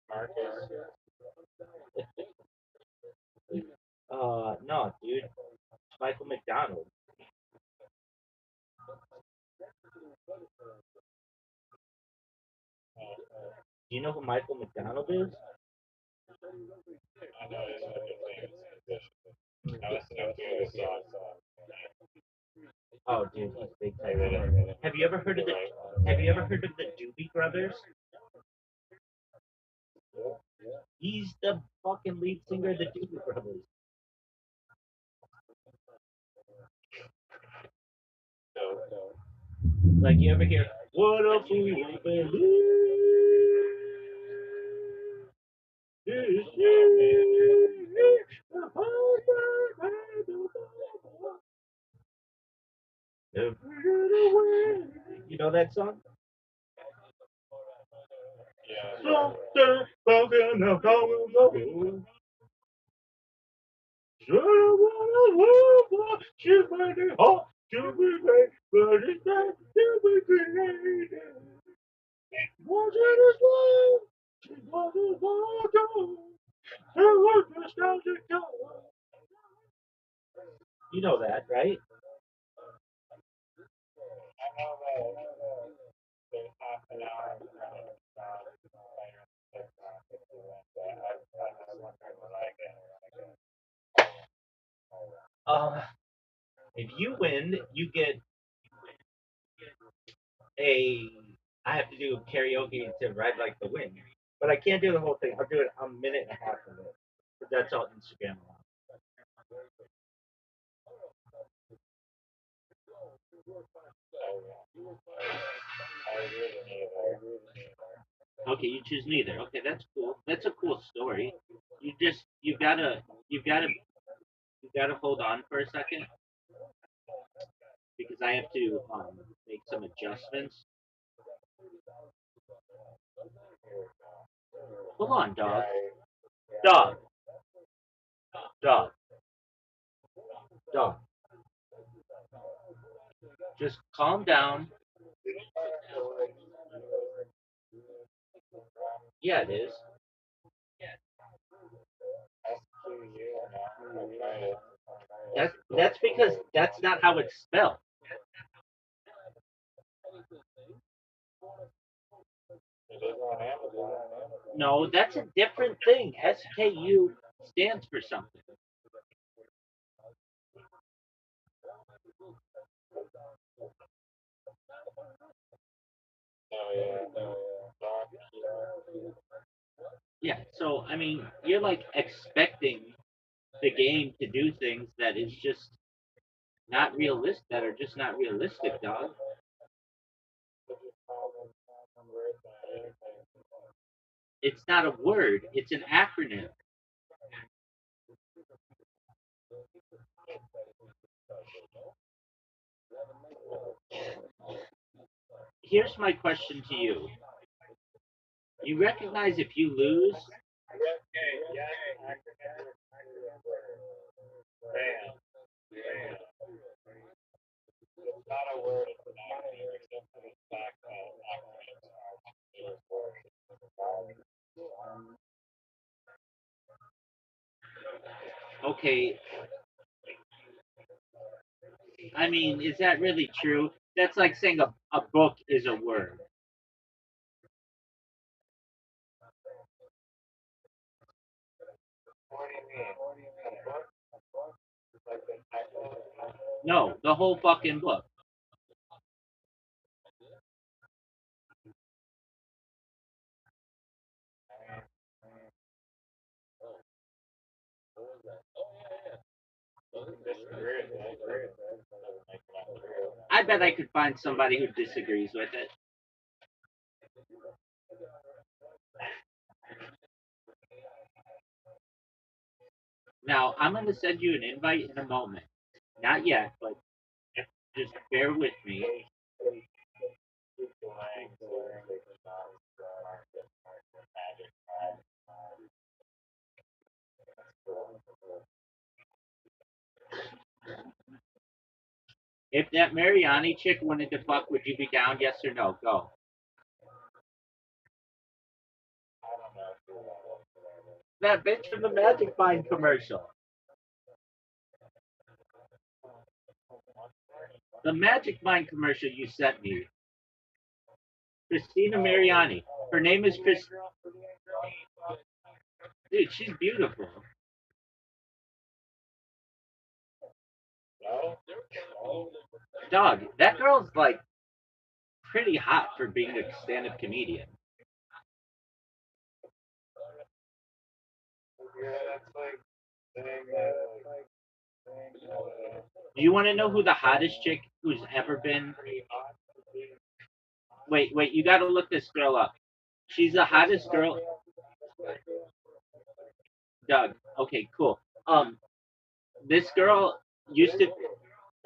B: Marcus.
A: No, dude. It's Michael McDonald. Do you know who Michael McDonald is?
B: I know he's such a famous musician. I listened to his song.
A: Oh, dude, he's big time. Have you ever heard of the Doobie Brothers? He's the fucking lead singer of the Doobie Brothers. Like, you ever hear, what a fool believe? You know that song?
B: Yeah.
A: You know that, right?
B: I know that there's half an hour
C: If you win, you get a. I have to do karaoke to ride like the wind, but I can't do the whole thing. I'll do it a minute and a half of it. But that's all Instagram allowed.
B: I really need
A: Okay, you choose neither. Okay, that's cool. That's a cool story. You gotta hold on for a second because I have to make some adjustments. Hold on, dog. Dog. Dog. Dog. Just calm down. Yeah, it is. That's because that's not how it's spelled. No, that's a different thing. SKU stands for something. Yeah, so I mean, you're like expecting the game to do things that is just not realistic, that are just not realistic, dog. It's not a word, it's an acronym. Here's my question to you. You recognize if you lose,
B: It's not a word, it's an acronym, except for the fact that acronyms are
A: okay, I mean, is that really true? That's like saying a book is a word.
B: What do you mean? A book? Like the title?
A: No, the whole fucking book.
B: Disagree with it. Doesn't make it untrue.
A: I bet I could find somebody who disagrees with it. Now, I'm going to send you an invite in a moment. Not yet, but just bear with me. If that Mariani chick wanted to fuck, would you be down? Yes or no? Go. That bitch from the Magic Mind commercial. The Magic Mind commercial you sent me. Christina Mariani. Her name is Chris. Dude, she's beautiful. Dog, that girl's like pretty hot for being a stand-up comedian.
B: Yeah, that's like saying that, like,
A: Do you want to know who the hottest chick who's ever been? Wait, you gotta look this girl up. She's the hottest girl. Doug, okay, cool. This girl used to.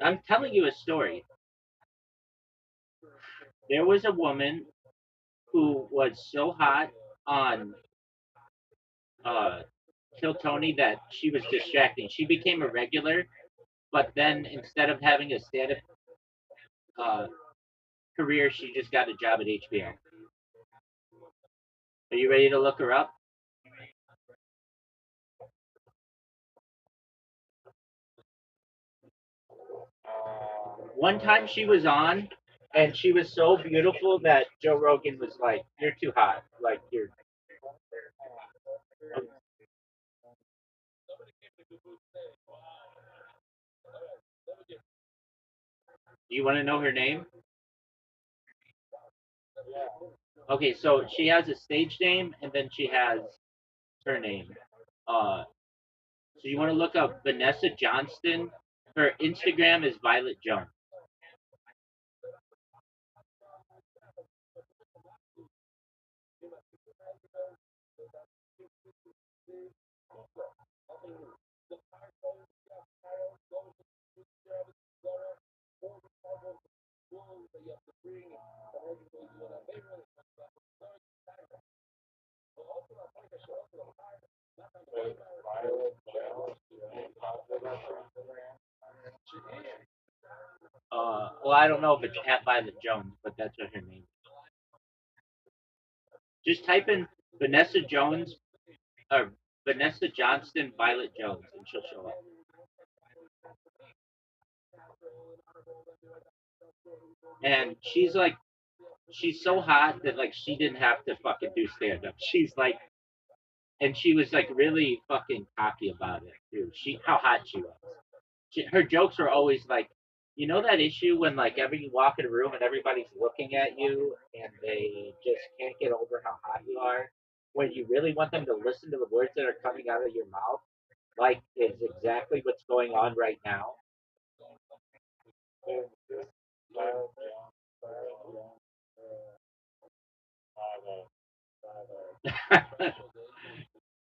A: I'm telling you a story. There was a woman who was so hot on Kill Tony that she was distracting. She became a regular, but then instead of having a stand-up uh, career, she just got a job at HBO. Are you ready to look her up? One time she was on, and she was so beautiful that Joe Rogan was like, "You're too hot. Like you're." Do you want to know her name?
B: Yeah.
A: Okay, so she has a stage name and then she has her name. So you want to look up Vanessa Johnston. Her Instagram is Violet Jones.
B: Violet Jones. Any positive about her Instagram?
A: Well, I don't know if it's at Violet Jones, but that's what her name is. Just type in Vanessa Jones or Vanessa Johnston Violet Jones, and she'll show up. And she's so hot that like she didn't have to fucking do stand up. She's like, and she was like really fucking cocky about it too. How hot she was. Her jokes were always like, you know that issue when like every you walk in a room and everybody's looking at you and they just can't get over how hot you are. When you really want them to listen to the words that are coming out of your mouth, like is exactly what's going on right now.
B: Is this Violet Jones? Violet Jones.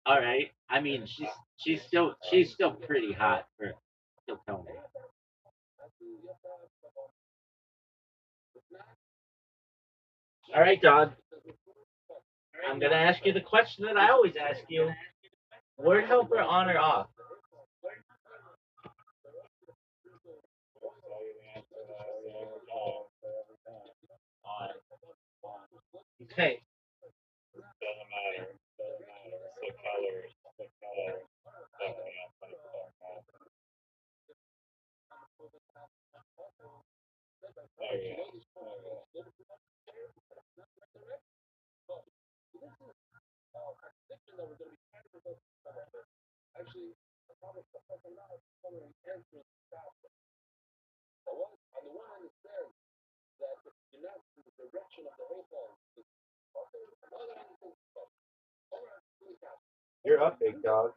A: All right. I mean, she's still pretty hot for still Tony. All right, Don. I'm gonna ask you the question that I always ask you: word helper on or off? Okay.
B: Doesn't matter. Doesn't matter. The colors. The colors. Definitely on 20%. Oh yeah.
C: You're up, big dog.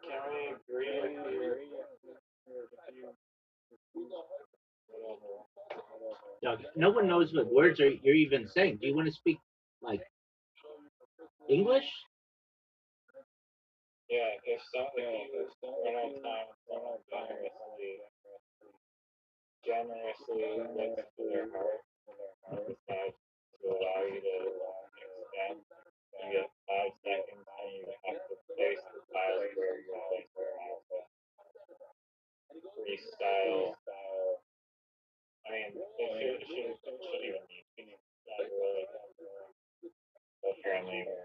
B: Can we agree with
A: Doug, no one knows what words you're even saying. Do you want to speak like English?
B: Yeah, if something run out of time, someone generously looks to their heart decides to allow you to extend, you get 5 seconds and you have to place the tiles where you place the mouse. Freestyle. I mean, it shouldn't even need that really. Apparently, we're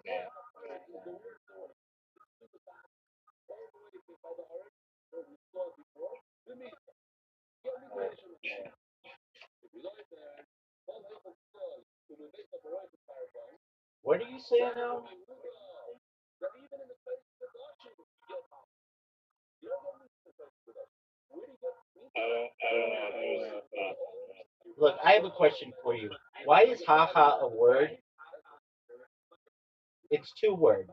B: not.
C: What are you saying now?
B: I don't know.
C: Look, I have a question for you. Why is haha a word? It's 2 words.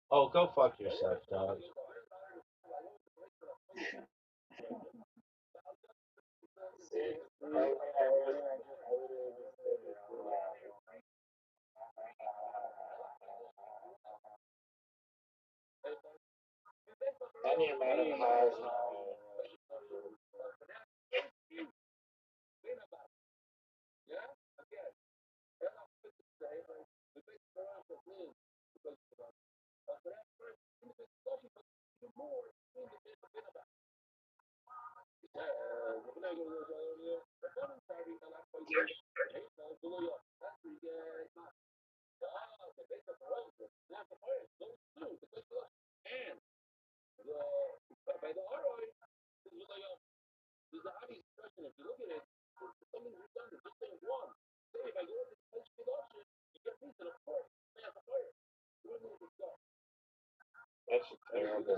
C: Oh, go fuck yourself, dog.
B: See, I would have just said it out loud. Any amount of cars that's a terrible.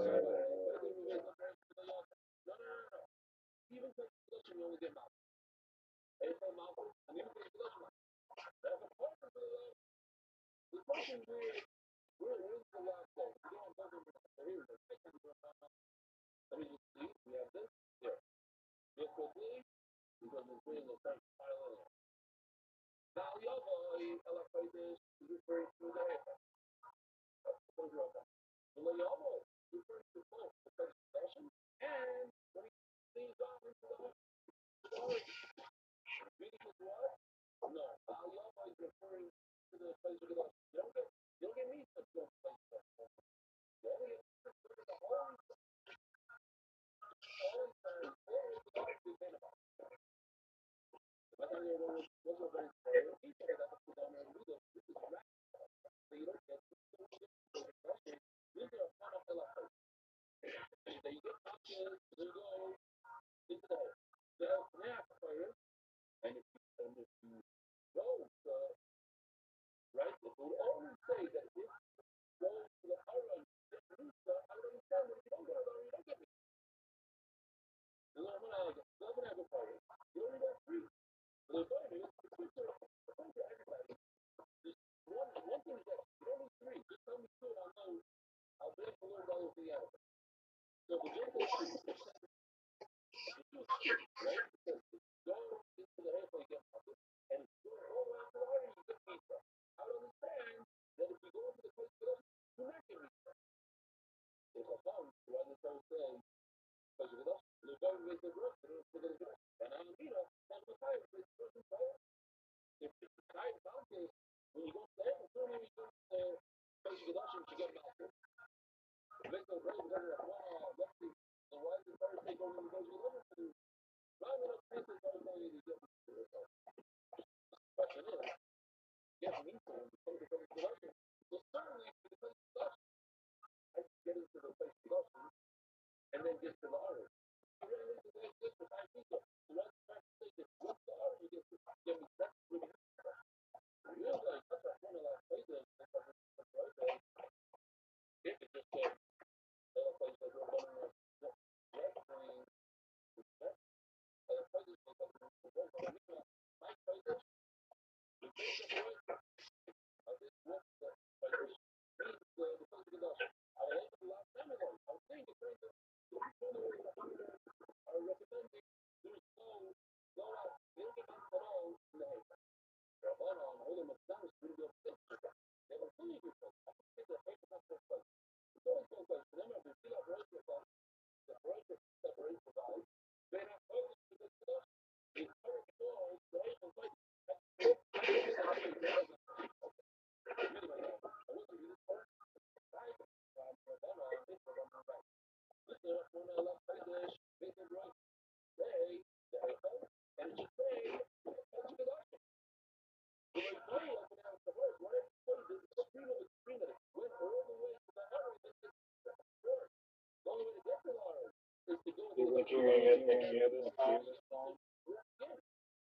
B: You think you're gonna get picky of this time?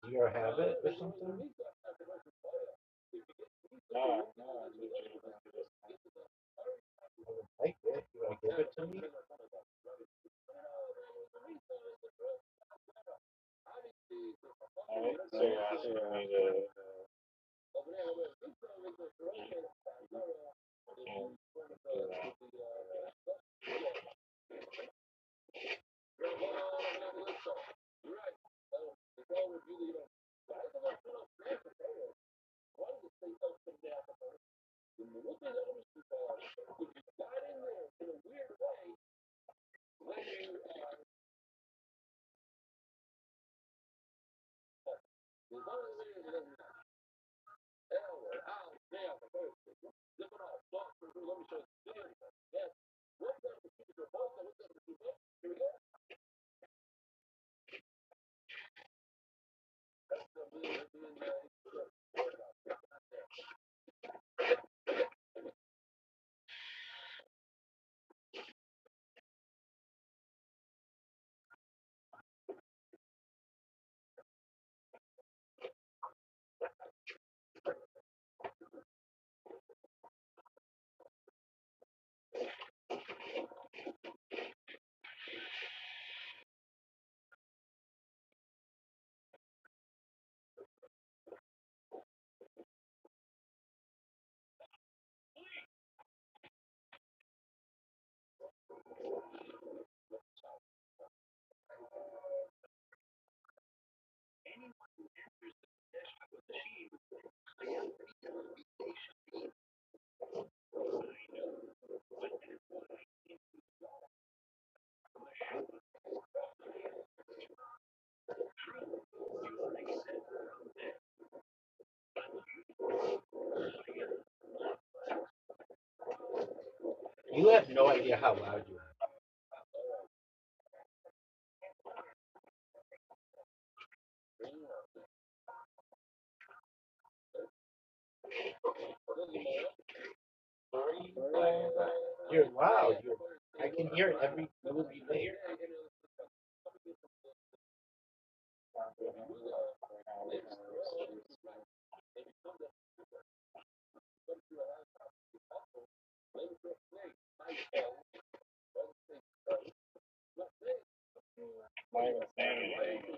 C: You have it or something?
B: No, no, it's what you're gonna do this time.
C: I would like it. You want to give it to me?
B: Alright, so you're asking me to can't do that.
C: You have no idea how loud you are. You're loud. I can hear every move you make.
B: Not even saying anything.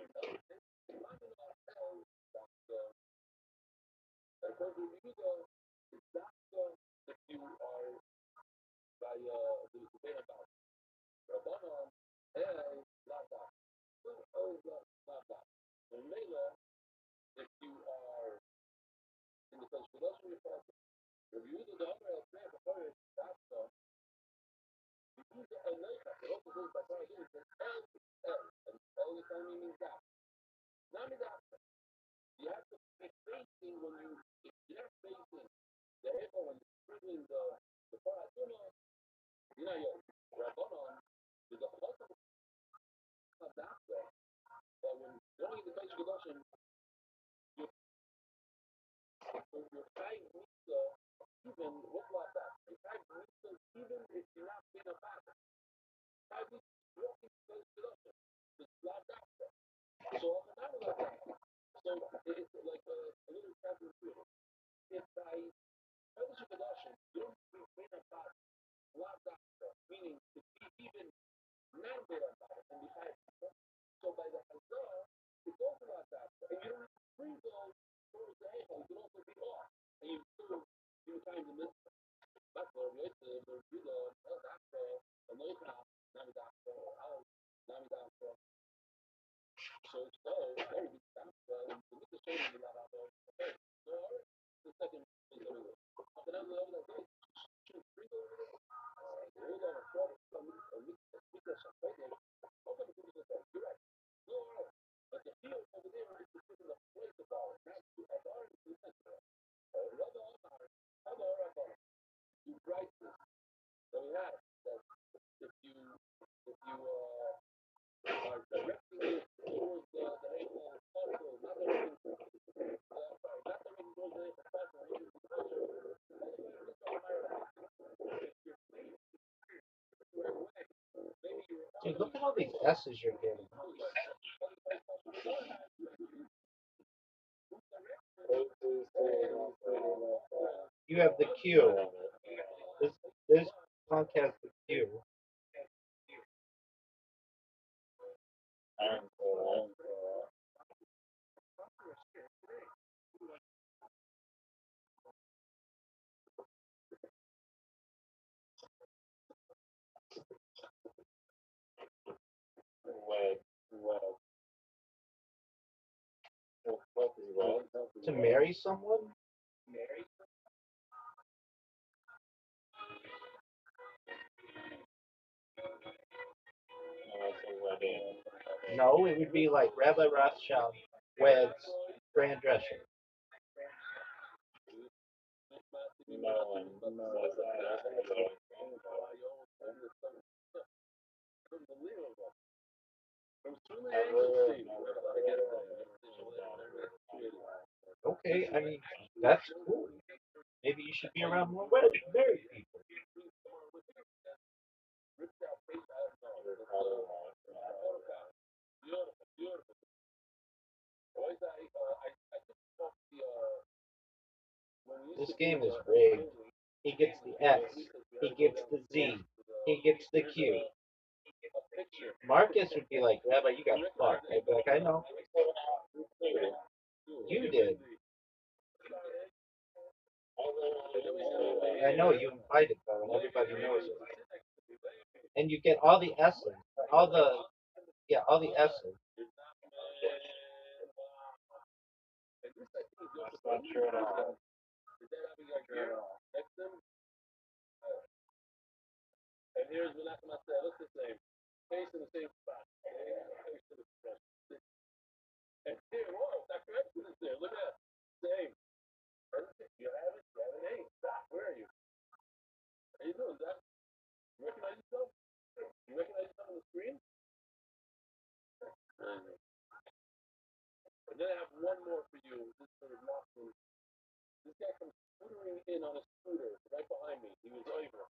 C: Dude, look at all these S's you're getting. You have the Q. This punk has the Q.
B: wed. Wed. What is wed?
C: To marry someone?
B: No, it's a wedding.
C: No, it would be like Rabbi Rothschild weds Fran Drescher.
B: No one says that.
C: Okay, I mean, that's cool. Maybe you should be around more married people. This game is rigged. He gets the X. He gets the Z. He gets the Q. Marcus would be like, Rabbi, you got fucked. I'd be like, I know. You did. I know you invited though, and everybody knows it. And you get all the S's, all the S's.
B: That's not true at all.
D: And here's what I said. Look the same. Face in the same spot. And here, whoa, Dr. Edson is there. Look at that. Same. You have it. You have an A. Stop. Where are you? How you doing, Doc? You recognize yourself? You recognize yourself on the screen? And then I have one more for you. This sort of not for this guy comes scootering in on a scooter right behind me. He was over.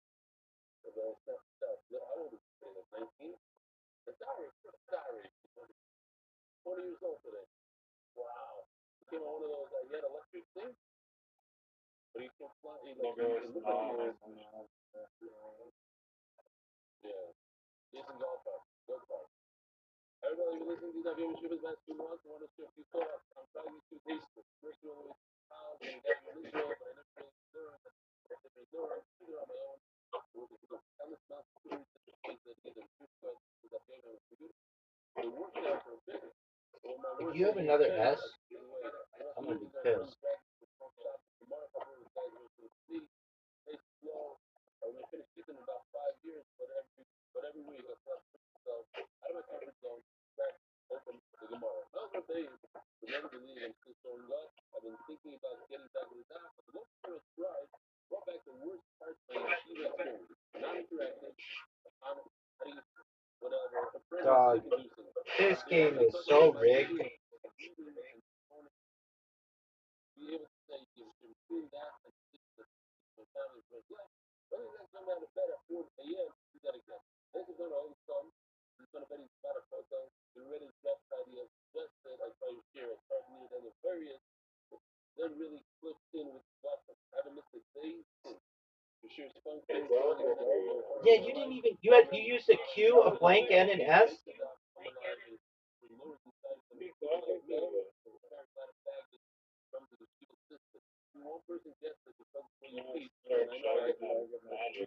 D: How old is he? 19? Sorry. 20 years old today. Wow. He came on one of those, he had electric things, but he can fly. He looked like yeah. Jason golf cart. Go kart. Everybody who listens to these audio shows last 2 months, I want to share a few thoughts. I'm trying to do Facebook. First one was pounds and got in Israel, but I never really learned that I didn't learn either on my own. I'm just not sure that either. The work there for a bit.
C: If you have another S, I'm gonna be pissed.
D: I've been thinking about getting back to the dock, but the most first ride brought back the worst parts of my yeshiva experience. Non-interactive, whatever.
C: Dog, this game is so rigged.
D: Be able to say you're doing that and the family was like, when is that come out of bed at 4 a.m. Do that again. This is going to all come. He's going to bet he's about a photo. You're ready to dress idea. Just that I try to share it. Start near the various. Then really clip in with button. Haven't missed a day since. You sure it's fun.
C: Yeah, you didn't even you used a Q, a blank, and an S. One person gets it because when you eat, and I know
B: Magic.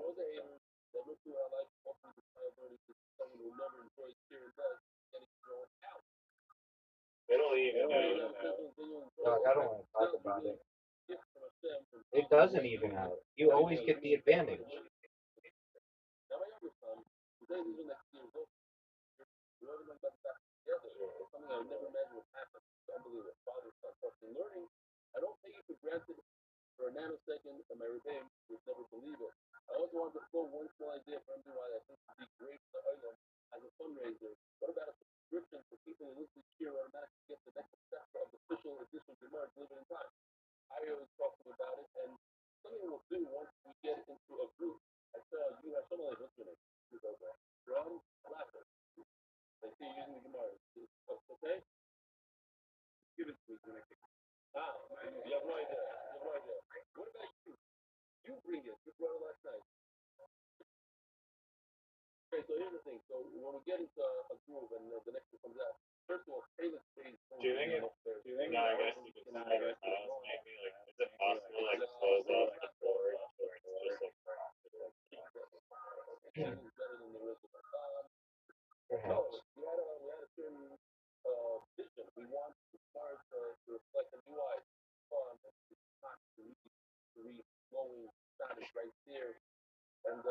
D: more the haters that look through our life, hopefully the probability to someone who never enjoys cheering does getting thrown out.
B: They don't even know.
C: Dog, I don't want to talk about it. It doesn't even out. You always get the advantage.
D: Now my younger son, today he's next year's old. We're everyone got back together. Something I never imagined would happen. It's unbelievable. Father, son, trusting learning. I don't take it for granted for a nanosecond, and my Rabbi would never believe it. I also wanted to throw one small idea for MDY I think would be great for the island as a fundraiser. What about a subscription for people who listen here automatically get the next step of the official edition of Gemara delivered in time? I always talk to me about it, and something we'll do once we get into a group. I saw you have someone like listening. Ron Lapper. I see you using the Gemara. Okay? Give it to me. You have no idea. What about you? You bring it. You brought it last night. Okay, so here's the thing. So when we get into a groove and the next one comes out, first of all, Taylor stays.
B: Do you think no, I guess you can see your house maybe. Like, is it possible like close off the board or it's just like
C: Perhaps.
D: and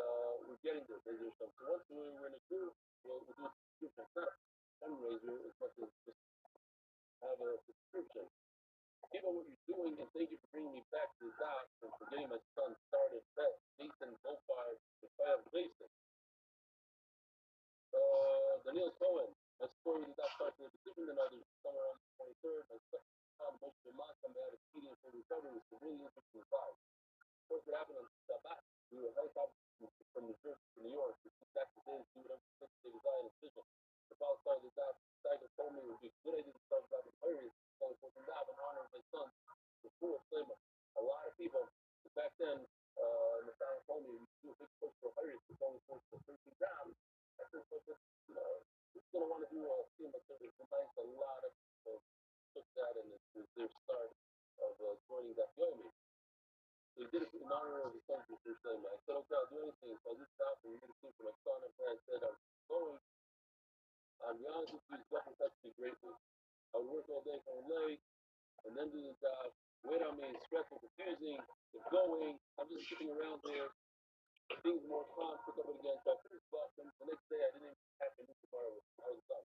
D: we're getting there. There's some. So once we're in a group, we'll do a subscription. It's not a fundraiser as much as just have a subscription. Keep on what you're doing, and thank you for bringing me back to the dock and for getting my son started. Best Nathan Gopar, the fire Jason. Daniel Cohen. My story did not start to the decision than others. Somewhere on the 23rd, my second time, most of the month, I'm at a meeting for recovery was a really interesting vibe. Of course, what happened on Shabbat, we were helicoptered from New Jersey to New York. We took back the days, do whatever it took to desire a decision. The father started the job. The cycle told me it would be a good idea to start driving areas. So I was job in honor of my son, the full Slema. A lot of people, back then, the family told me we should do a big push for areas. It's only for 13 jobs. I said, so who's going to want to do a team of service? Reminds a lot of people took that and it was their start of joining that Yomi. So he did it in honor of his son for the first time. I said, okay, I'll do anything. So I did stop and we made a team for my son. And I said, I'm going. I'll be honest with you, this weapon touched me greatly. I would work all day, come late, and then do the job. Wait on me, stressful, confusing, it's going. I'm just sitting around there. Things more calm, pick up it again. So I finished busting. The next day, I didn't even have to move tomorrow. I was done.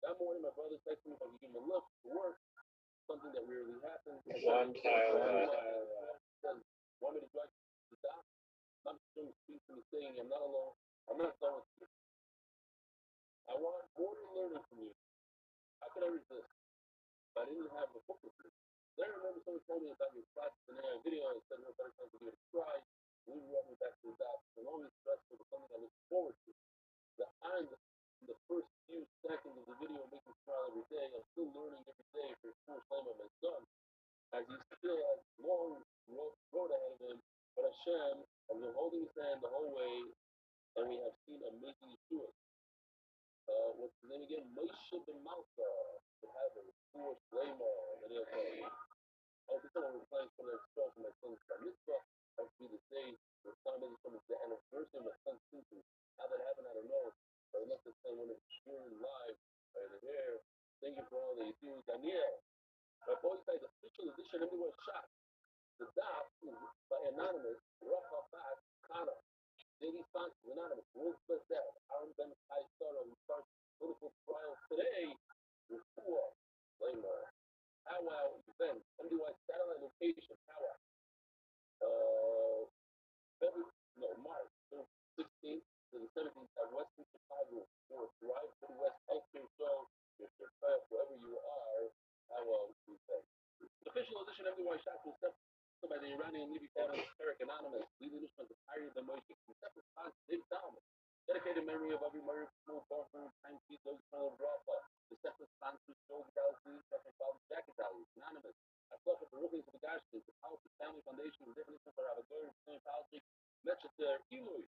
D: That morning, my brother texted me if I could give him a lift to work, something that rarely happens.
B: One Tyler.
D: Says, want me to drive to the dock? I'm just speaking to me saying, I'm not alone. I'm not done with you. I want more learning from you. How could I resist? But I didn't have the book with me. Then I remember someone told me about your class in a video and said, well, better time to give it a try. We brought me back to the dock. The longest stressful was something I look forward to. The I'm in the first few seconds of the video making me smile every day. I'm still learning every day for the first time of my son, as he still has long road ahead of him. But Hashem has been holding his hand the whole way, and we have seen amazing Yeshua. What's his name again? Moshe ben Malka. To have a poor Shlema, and he'll say, oh, this one we're playing for their show for my son's bar mitzvah. That would be the day the son is from the anniversary of my son's teaching. How that happened, I don't know. But I must have said when it's here live, right there. Thank you for all that you do. Daniel, my boy said the official edition everyone shot. The dot is by anonymous, Rachabat Kana. Daily sponsors, anonymous, World Best Dad, Aaron Ben Kai Sara, who starts political trials today with four Lamer. Powwow event, MDY satellite location, Powwow. February, no, March 16th to the 17th at Western Chicago for a Drive to the West healthcare show. If you're fast, wherever you are, Powwow event. The official edition MDY shots was set by the Iranian Navy Captain Eric Anonymous, leading instruments of Harry the Moshe, concept response David Salomon. Dedicated memory of every murder, small courtroom, time sheet, those kind of Rafa. The separate sponsors, Joe Galaxy, Dr. Father Jack Italian, Anonymous. I fought for the Rookies of the Gashtas, the Powerful Family Foundation, the definition for Rabbi, Same Politics, Metzger, Eloy.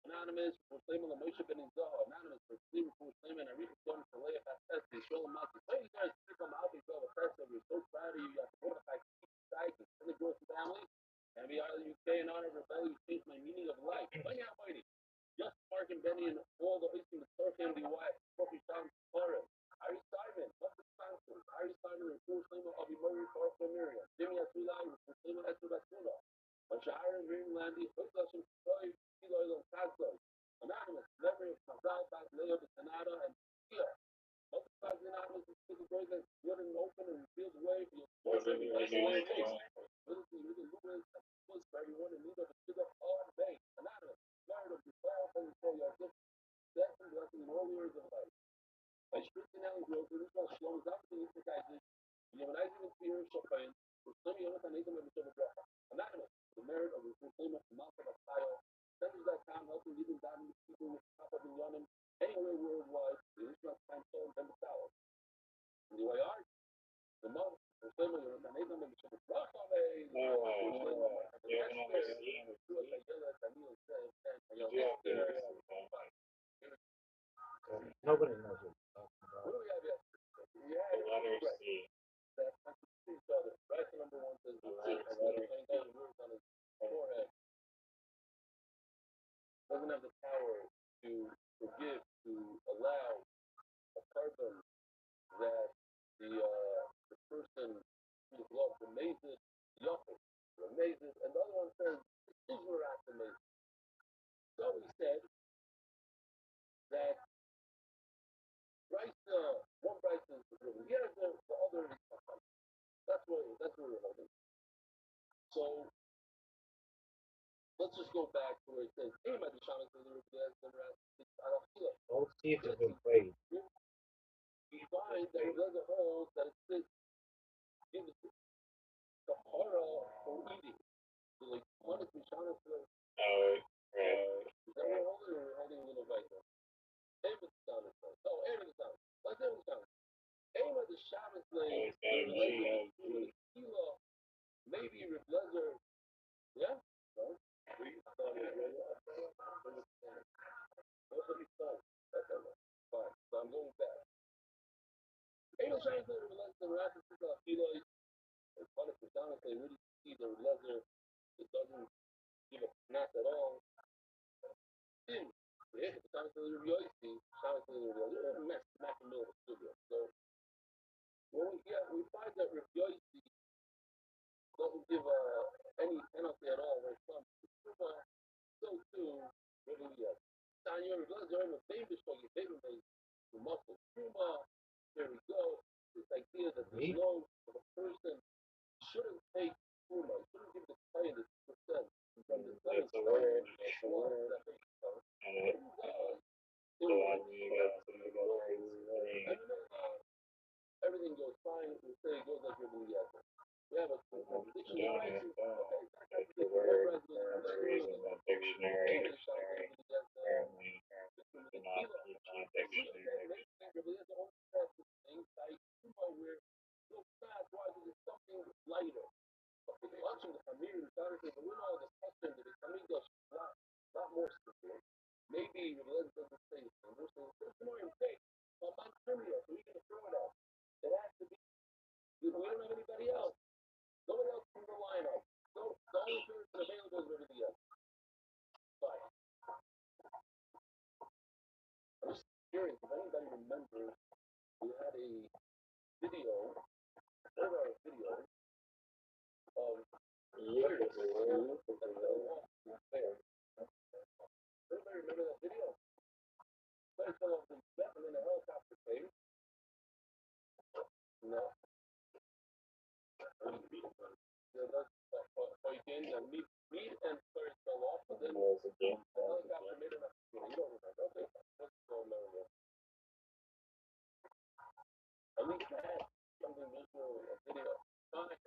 D: Anonymous for Slayman Moshe Ben Zohar. Anonymous for Sleeper for Slayman and Rita Stone for Leah Pastes, the Israel Malki. Thank you guys for coming out of the festival. We're so proud of you. You got to go to the site and the Growth family. And we are the UK in honor of Rabbi who changed my meaning of life. Find out, Whitey. Just Mark and Benny and all the Eastern the Star Family wife. Kofi Shan Flores. Ari Simon. What's the sponsor? Ari Simon and Full Slayman of Murray for Miriam. Jimmy Asulai with Slayman Esubasula. Shahar and Green Landy. Hooksashin Soy. Kilo Kazoy. Anonymous. Memory of Mazal Bas Leo de Canada and Kia. Multiplies the anonymous and speaking great that good and open and reveals way for your for everyone in need of a sugar all day. Anonymous. Merit of your soul and for your gift. Death and blessing in all years of life. By strengthening and growth, this is Shalom Zappi, the guys. You have an idea of fear, Chopin. For some of you, I'm going to Anonymous. The merit of the proclaim of the mouth of a style. Centers.com helping leading down people with top of the Yonim anywhere worldwide. The Israel time zone and the Tower. And the way art, the month, the same way you're not able to make it.
B: No way. You have another scheme. You do have the
C: Nobody knows what you're talking about.
D: What do we have yet?
B: the letter C.
D: Right, number one says
B: The letter C.
D: words on his forehead. Doesn't have the power to forgive, to allow a carbon that the person who loves amazes, yuffle, amazes, and the other one says, Israel amazes. So he said that one Bryce is yeah, the other is that's where we're holding. So let's just go back to where it says, "Hey, my Dishana says
C: Both seeds have been played.
D: we find that there's a hole that it says give the Sahara for eating. So like one is Dishana says,
B: Oh, right.
D: is that we're holding or we're holding a little right there? Hey, my Dishana says, oh, hey, my Dishana. Let's say Dishana. Hey, my Dishana says, maybe Reblezer, yeah? No? Nobody thought. Fine. So I'm going back. Ain't no chance that the Raptors pick up Eli. It's funny for John they really see the leather. It doesn't give a snap at all. Dude, yeah, the John Taylor Yosi, John Taylor Yosi, mess smack in the middle of the studio. So when we find that Yosi doesn't give any penalty at all when it comes to Cuba, so too, what do we have? Tanya Leather, I'm a famous for your favorite muscle. Cuba, there we go. This idea that there's no person shouldn't take Puma, shouldn't give the player the percent from the
B: That's a word. That's a word. And so you got words.
D: Everything goes fine. We say it goes like you're really at it. We have a dictionary.
B: That's the word. That's the reason that dictionary apparently cannot teach you dictionary.
D: Something lighter. Watching the Amir Saturday, but we're all discussing that it's Amir does a lot more stuff. Maybe the lens doesn't say anything. We're saying, there's more in faith. Well, I'm trivia, so we're going to throw it out. It has to be, we don't have anybody else. No one else can rely on. No, the only person available is everybody else. Fine. I'm just curious if anybody remembers we had a video, of
B: Years ago.
D: fair. Everybody remember that video? Somebody fell off the step and then a helicopter came. No. Yeah, that's again, meat and first fell off, but then the helicopter made enough. You don't remember. Okay, let's go remember. At least that something visual, a video. Fine.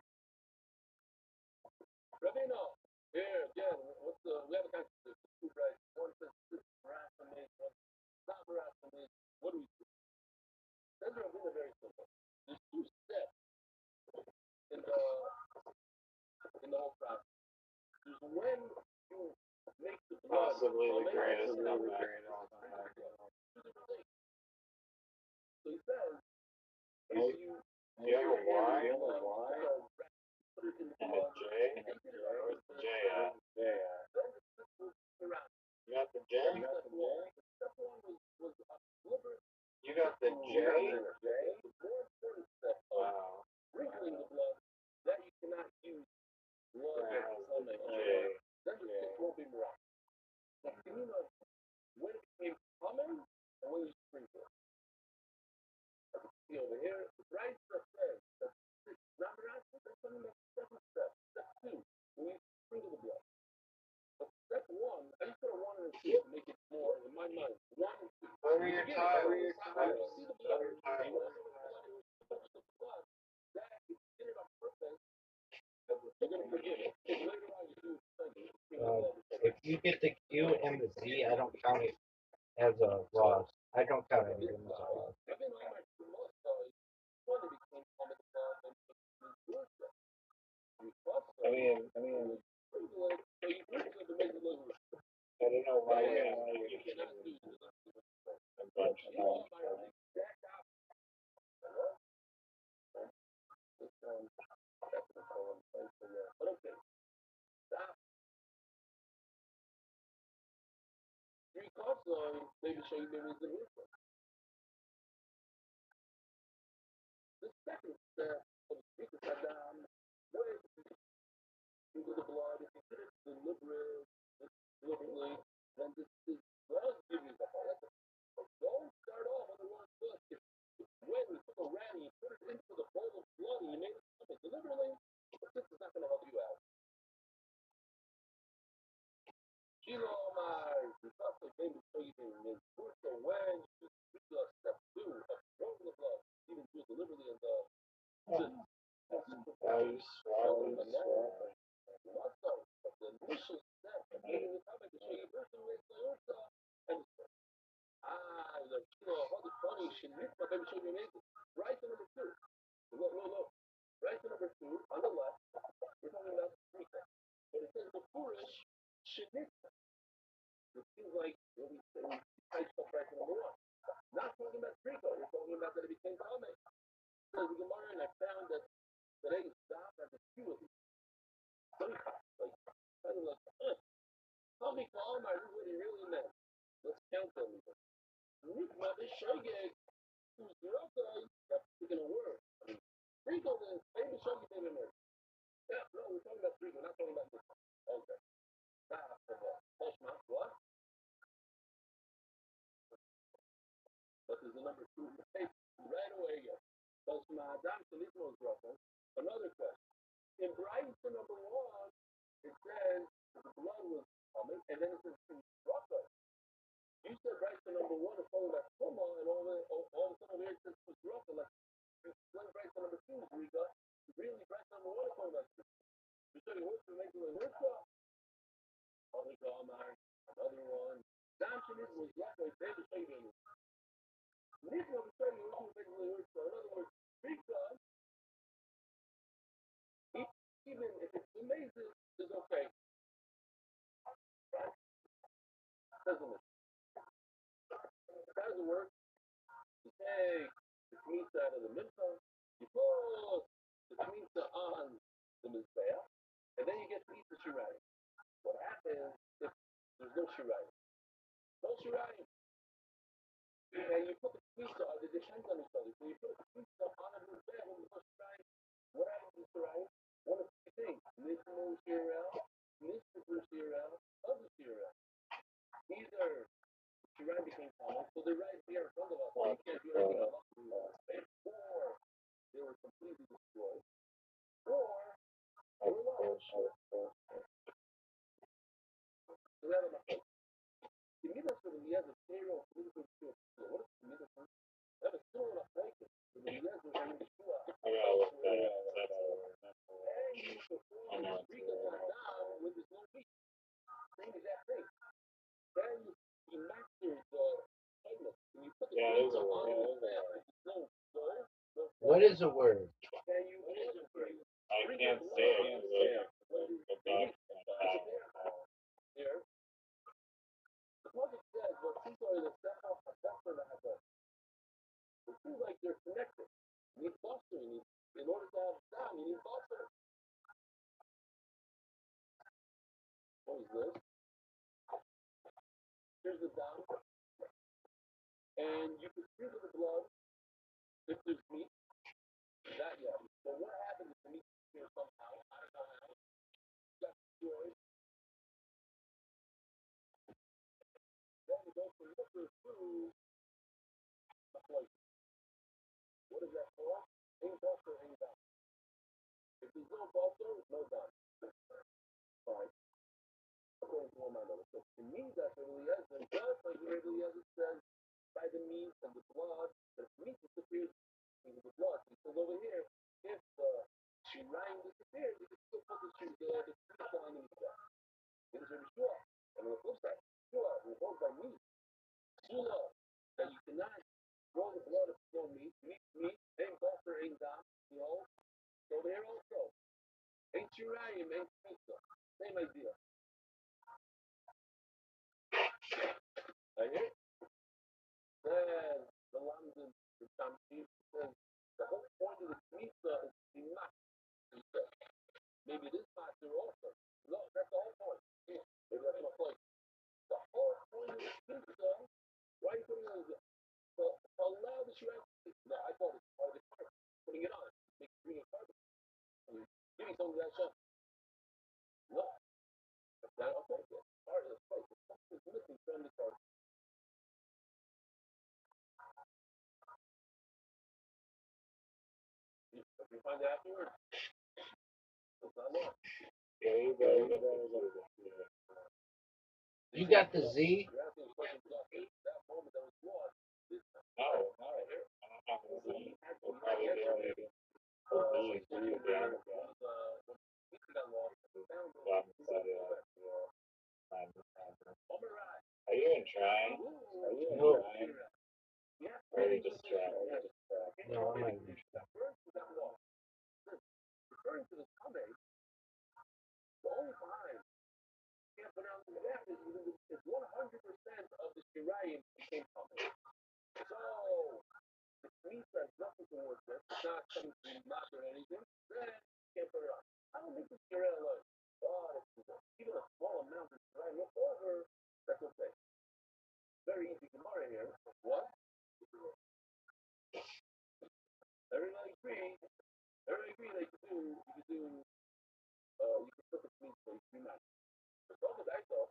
D: Rabbi, here again, what's we have a kind of two right. One says harassment, one not harassment. What do we do? Those are really very simple. There's two steps in the whole process. There's when you make the blood.
B: Possibly the greatest comeback.
D: So he says,
B: Do you have a Y?
D: Put it in the
B: And a
D: blood.
B: J? Where's the J at? You got the J?
D: Step one was deliberate.
B: You got the J?
D: The more important step of
B: Wow.
D: sprinkling the blood that you cannot use blood
B: That
D: as
B: has the
D: a
B: J.
D: then it won't be miraculous. The feeling of when it became common and when you sprinkle it. See over here, the right step says that it's not miraculous, that's something that's second step. Step two, when you sprinkle the blood. But step one, I just put a one and a two to make it more in my mind. One and two.
B: What were your titles?
D: You see the blood, that if you did it on purpose, you're going to forget it. Because later on you do it.
C: If you get the Q and the Z, I don't count it as a loss. I don't count it as a loss.
D: I've been on my most when it became common blood and good stuff.
B: I mean,
D: Sprinkle it, so you sprinkle it to make it look
B: I don't know why you
D: you cannot do
B: a bunch of times.
D: But okay. Stop. Three cups on maybe show you maybe it's a new one. The second step of the speaker sat down, where into the blood, if you did it deliberately, then this does give you the hole. Don't start off on the wrong foot. If when you took a rat and you put it into the bowl of blood and you made it stomach deliberately, this is not going to help you out. Shilo Omar, the stuff that came before you in so when you just do step 2 of throwing the blood, even do it deliberately in the
B: you swallow the swallow.
D: muscle of the initial step of getting the stomach to show you person with the ursa and the Shilo, how the funny Shinitma, baby, show you amazing. Right to number 2. Look. Right to number 2 on the left, we're talking about Rika. But it says the foolish Shinitma. It seems like what we typed up right to number 1. Not talking about Rika, we're talking about that it became common. So the Gemara, and I found that they stopped at the few of these. Like, kind of like, tell me, Kalmar, this is what he really meant. Let's count them. Rika, this shogeg, who's the okay, that's speaking a word. I mean, Rika, the famous shogeg, baby, man. Yeah, no, we're talking about Rika, we're not talking about this. Okay. Toshma, what? But there's a number 2 right away again. Toshma, Adam, Salitmo's brother. Another question. In Brisa number 1, it says the blood was coming, and then it says Raka. You said Brisa number 1 is talking about Puma, and all of a sudden it says Raka. Like, explain Brisa number 2 is Rika. Really, Brisa number 1 is talking about Rika. You said it was to make it like Rika. Another one. Samson was Raka, David Shagan. This one was saying it was to make it like Rika. In other words, Rika, even if it's amazing, is okay. Right? Doesn't it? How does it work? You take the Kmitza out of the Mitzvah, you put the Kmitza on the Mizbeah, and then you get to eat the Shirayim. What happens if there's no Shirayim? No Shirayim. And you put the Kmitza, it depends on each other. So you put the Kmitza on a Mizbeah when there's no Shirayim. What happens to the Shirayim? One of two things. Nishmu Shirel, Nishmu Shirel, other Shirel. Either Shirayim became common, so they're right here in front of us. So you can't do anything else. Or they were completely destroyed. Or they were lost. So we have a mistake. The middle school, he has a payroll political skill. What is the middle school? That is still not taken. The middle school is a school.
B: I gotta look that up.
D: And you perform Rika down when there's no week. Same exact thing. Then you master the segment. When you put the pizza on the bed, there's no goal.
C: What is a word?
D: Then you
B: I can't say it because the dog's gonna die.
D: here. The project says, well, since the step off the buffer that has a, it seems like they're connected. You need buster. In order to have sound, you need buster. What is this? Here's the down. And you can sprinkle the blood if there's meat. That yeah. So what happens if the meat is here somehow? I don't know how. Got destroyed. Then you go for liquor food. What is that for? Ain't buster, ain't down. If there's no buster, no down. Fine. According to one mind, so to me, that's what really is. And just like the really is, it says by the meat and the blood, the meat disappears into the blood. Because over here, if the shirayim disappears, you can still put the pizza on the meat. It is very sure. And on the flip side, sure, we're both by meat. Sula, that you cannot draw the blood if no meat. Meat, ain't buster, ain't down. You know? So over here also, ain't shirayim, ain't pizza. Same idea. Right here? Then the London, the Tamshir says the whole point of the You find it afterwards. It's not long.
B: Yeah, you better do that.
C: You got the Z?
D: You're asking questions about that moment that was lost.
B: No, I don't have a Z. We'll probably do it. Yeah. Are you even trying?
C: No.
B: Or are you just trying?
C: No, I'm not even sure.
D: Referring to the Sunday, the only time you can't pronounce the map is 100% of the Shirayim became Sunday. So, the meat has nothing to work with, it's not something to be mocked or anything, then you can't put it on. I don't think the Shirayim alone. Even a small amount of Shirayim left over, that's okay. Very easy Gemara here. What? Everybody agree that you can put the meat so you can not. The Talmud I saw,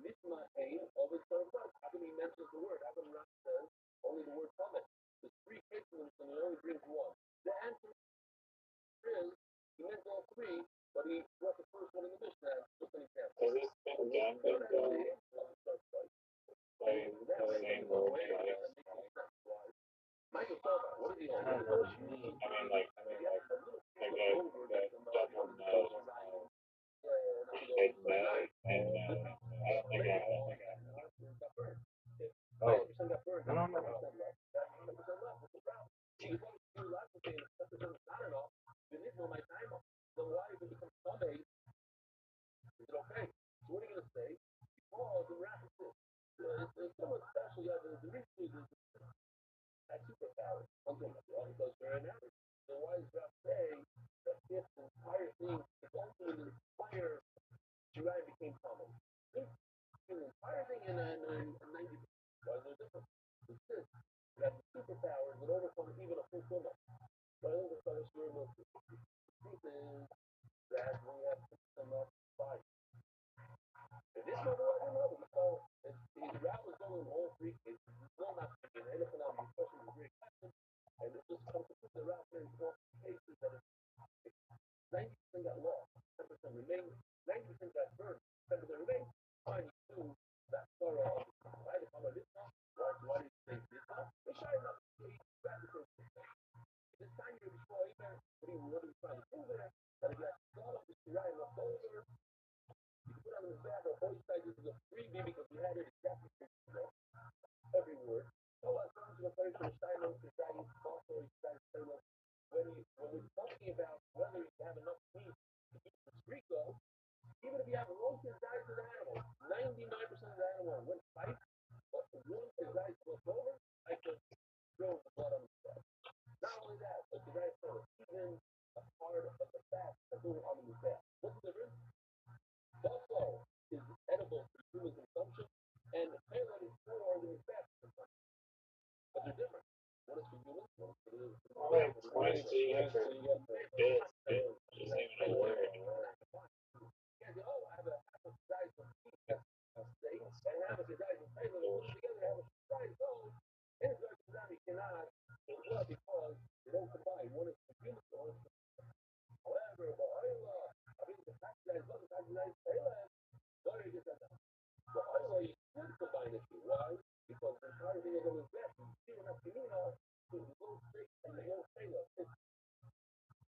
D: Nishma Ein always serves us. How come he mentions the word? How come Rashi says only the word Talmud? There's three cases and he only brings one. The answer is he meant all three, but he brought the first one in the Mishnah as just an example.
B: Has this been done before? Playing the same word twice?
D: Michael Saba, what is he on?
C: I don't know what you mean.
B: I mean, like a double no. Like no, and no. I don't think I have.
C: Oh, I don't know.
D: Is it okay? So what are you going to say? Oh, the rap is this. It's somewhat special. Yeah, the reason is that superpower. Something like that. Because they're an average. So why does rap say that this entire thing is also an entire Shirai became common? This the entire thing in 90. Why is there a difference? It's this. That the superpowers would overcome even a fulfillment. But I think it's not a sure enough. The truth is that we have system of body. If this one was another, so if his route was going in all three cases, he's still not speaking anything out of your question is a great question. And it just comes to put the route there in all three cases that it's 90% got lost, 10% remained, 90% got burned, 10% remained, fine, you do that thorough of the right? If I'm a this one, why did you say this one? They shy enough to say back the first thing. This time you're before even what are you trying to prove there? That if you have thought of this right left over, you put on the back of both sides, this is a freebie because we had it exactly every word. So I come to the place where Steiner is writing also when we're talking about whether you have enough meat to eat the street go, even if you have roasted dice of the animal, 99% of the animal went fight, but the roasted dice left over, I could throw the blood on the side. Not only that, but the dice are even a part of the fat that's over on the fat. What's the difference? Buffalo is edible for human consumption, and the parrot is for the fat consumption. But they're different. One is for humans, one is for the
B: Why do you have for this? Just even a word.
D: Yeah, oh, I have a size of meat steak, and I have a size of steak, and put together, I have a size of, and it's like cannot well because they don't combine. One is for humans, one is for however, I mean, the fact that the fact that why do you get that done? The other way you could combine the two. Why? Because the entire thing is on the left. You see enough communal to the little steak and the little trailer. It's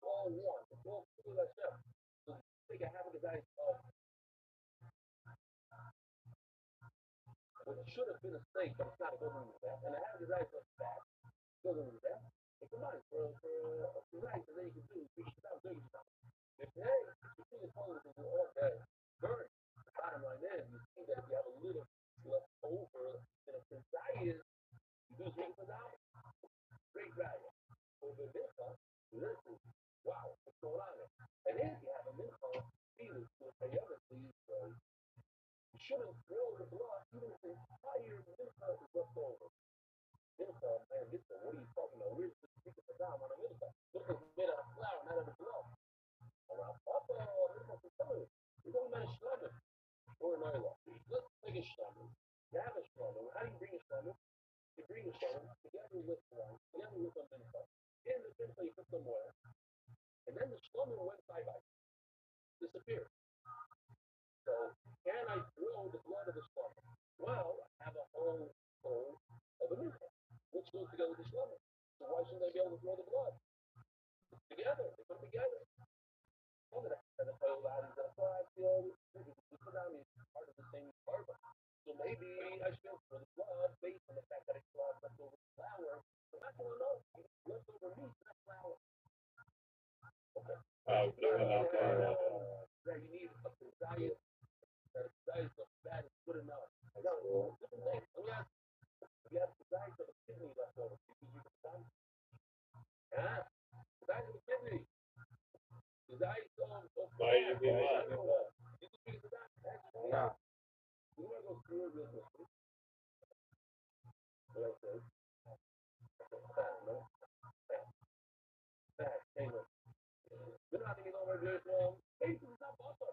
D: all one. It's all two like that. So take a half of the dice of what should have been a steak, but it's not going with that. And a half of the dice of fat goes with that. And combine for rice, and then you can do 30 pounds. If hey, you see the color is all dead, burn. The bottom line is you see that if you have a little left over in a desire, you do drink for now. Great value. Over this one, listen, wow, what's going on there? And if you have a minimum feeling to pay other things, you shouldn't throw the blood even if the entire minimum is left over. Minimum, man, what are you talking about? Where's the speaker for down on a minimum? This is made out of flour. maybe I should for the club based on the fact that it's leftover flour. I'm not gonna know. Leftover meat, not flour. Okay.
B: Doing okay.
D: That you need a diet. That a diet of fat is good enough. I got different things. Let me ask you. You have the diet of a kidney leftover. Yeah. The diet of a kidney. The diet of
B: Why you be mad?
D: you just figure it out.
C: No.
D: You want to go through it real quick. What I say? Fat, no? Fat. Hey, look. You're not thinking over there, hey, this is not buffer.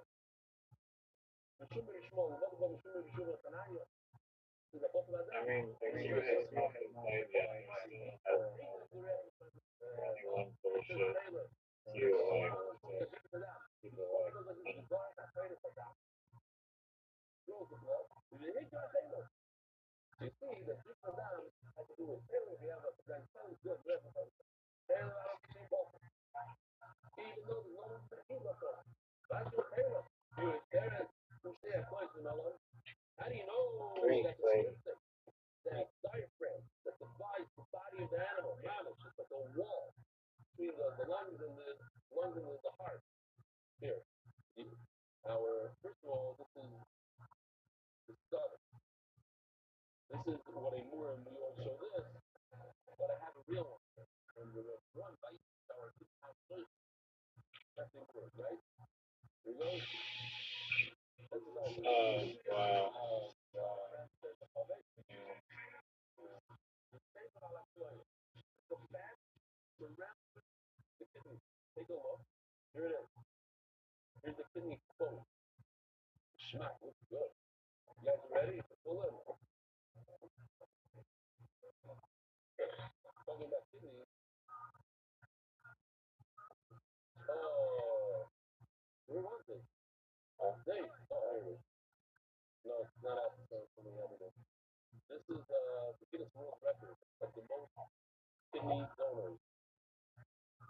D: شو من شمال وبضرب شو من شو من صناعية إذا بطل
B: I
D: هذا
B: mean, the US market played yet. Running one bullshit. You like people
D: you see that this and that has to do with Taylor. We have a good reference. Taylor, I don't see both. Even though there's no one to keep up on. That's your Taylor. You Taylor, who stay at place in Melon. How do you know that that diaphragm that divides the body of the animal, mammal, just like a wall between the lungs and the heart? Here. Our first of all, this is the stuff. This is what a Moor and we won't show this, but I have a real one. And the one by our that's important, right? Here we go.
B: wow.
D: The fat surrounds the kidney. Take a look. Here it is. Here's the kidney exposed. Schmack, looks good. You guys ready? Pull in. Talking about kidney. Oh, where was it? There. Oh, here it is. No, it's not out from the evidence. This is the Guinness World Record of the most kidney donors.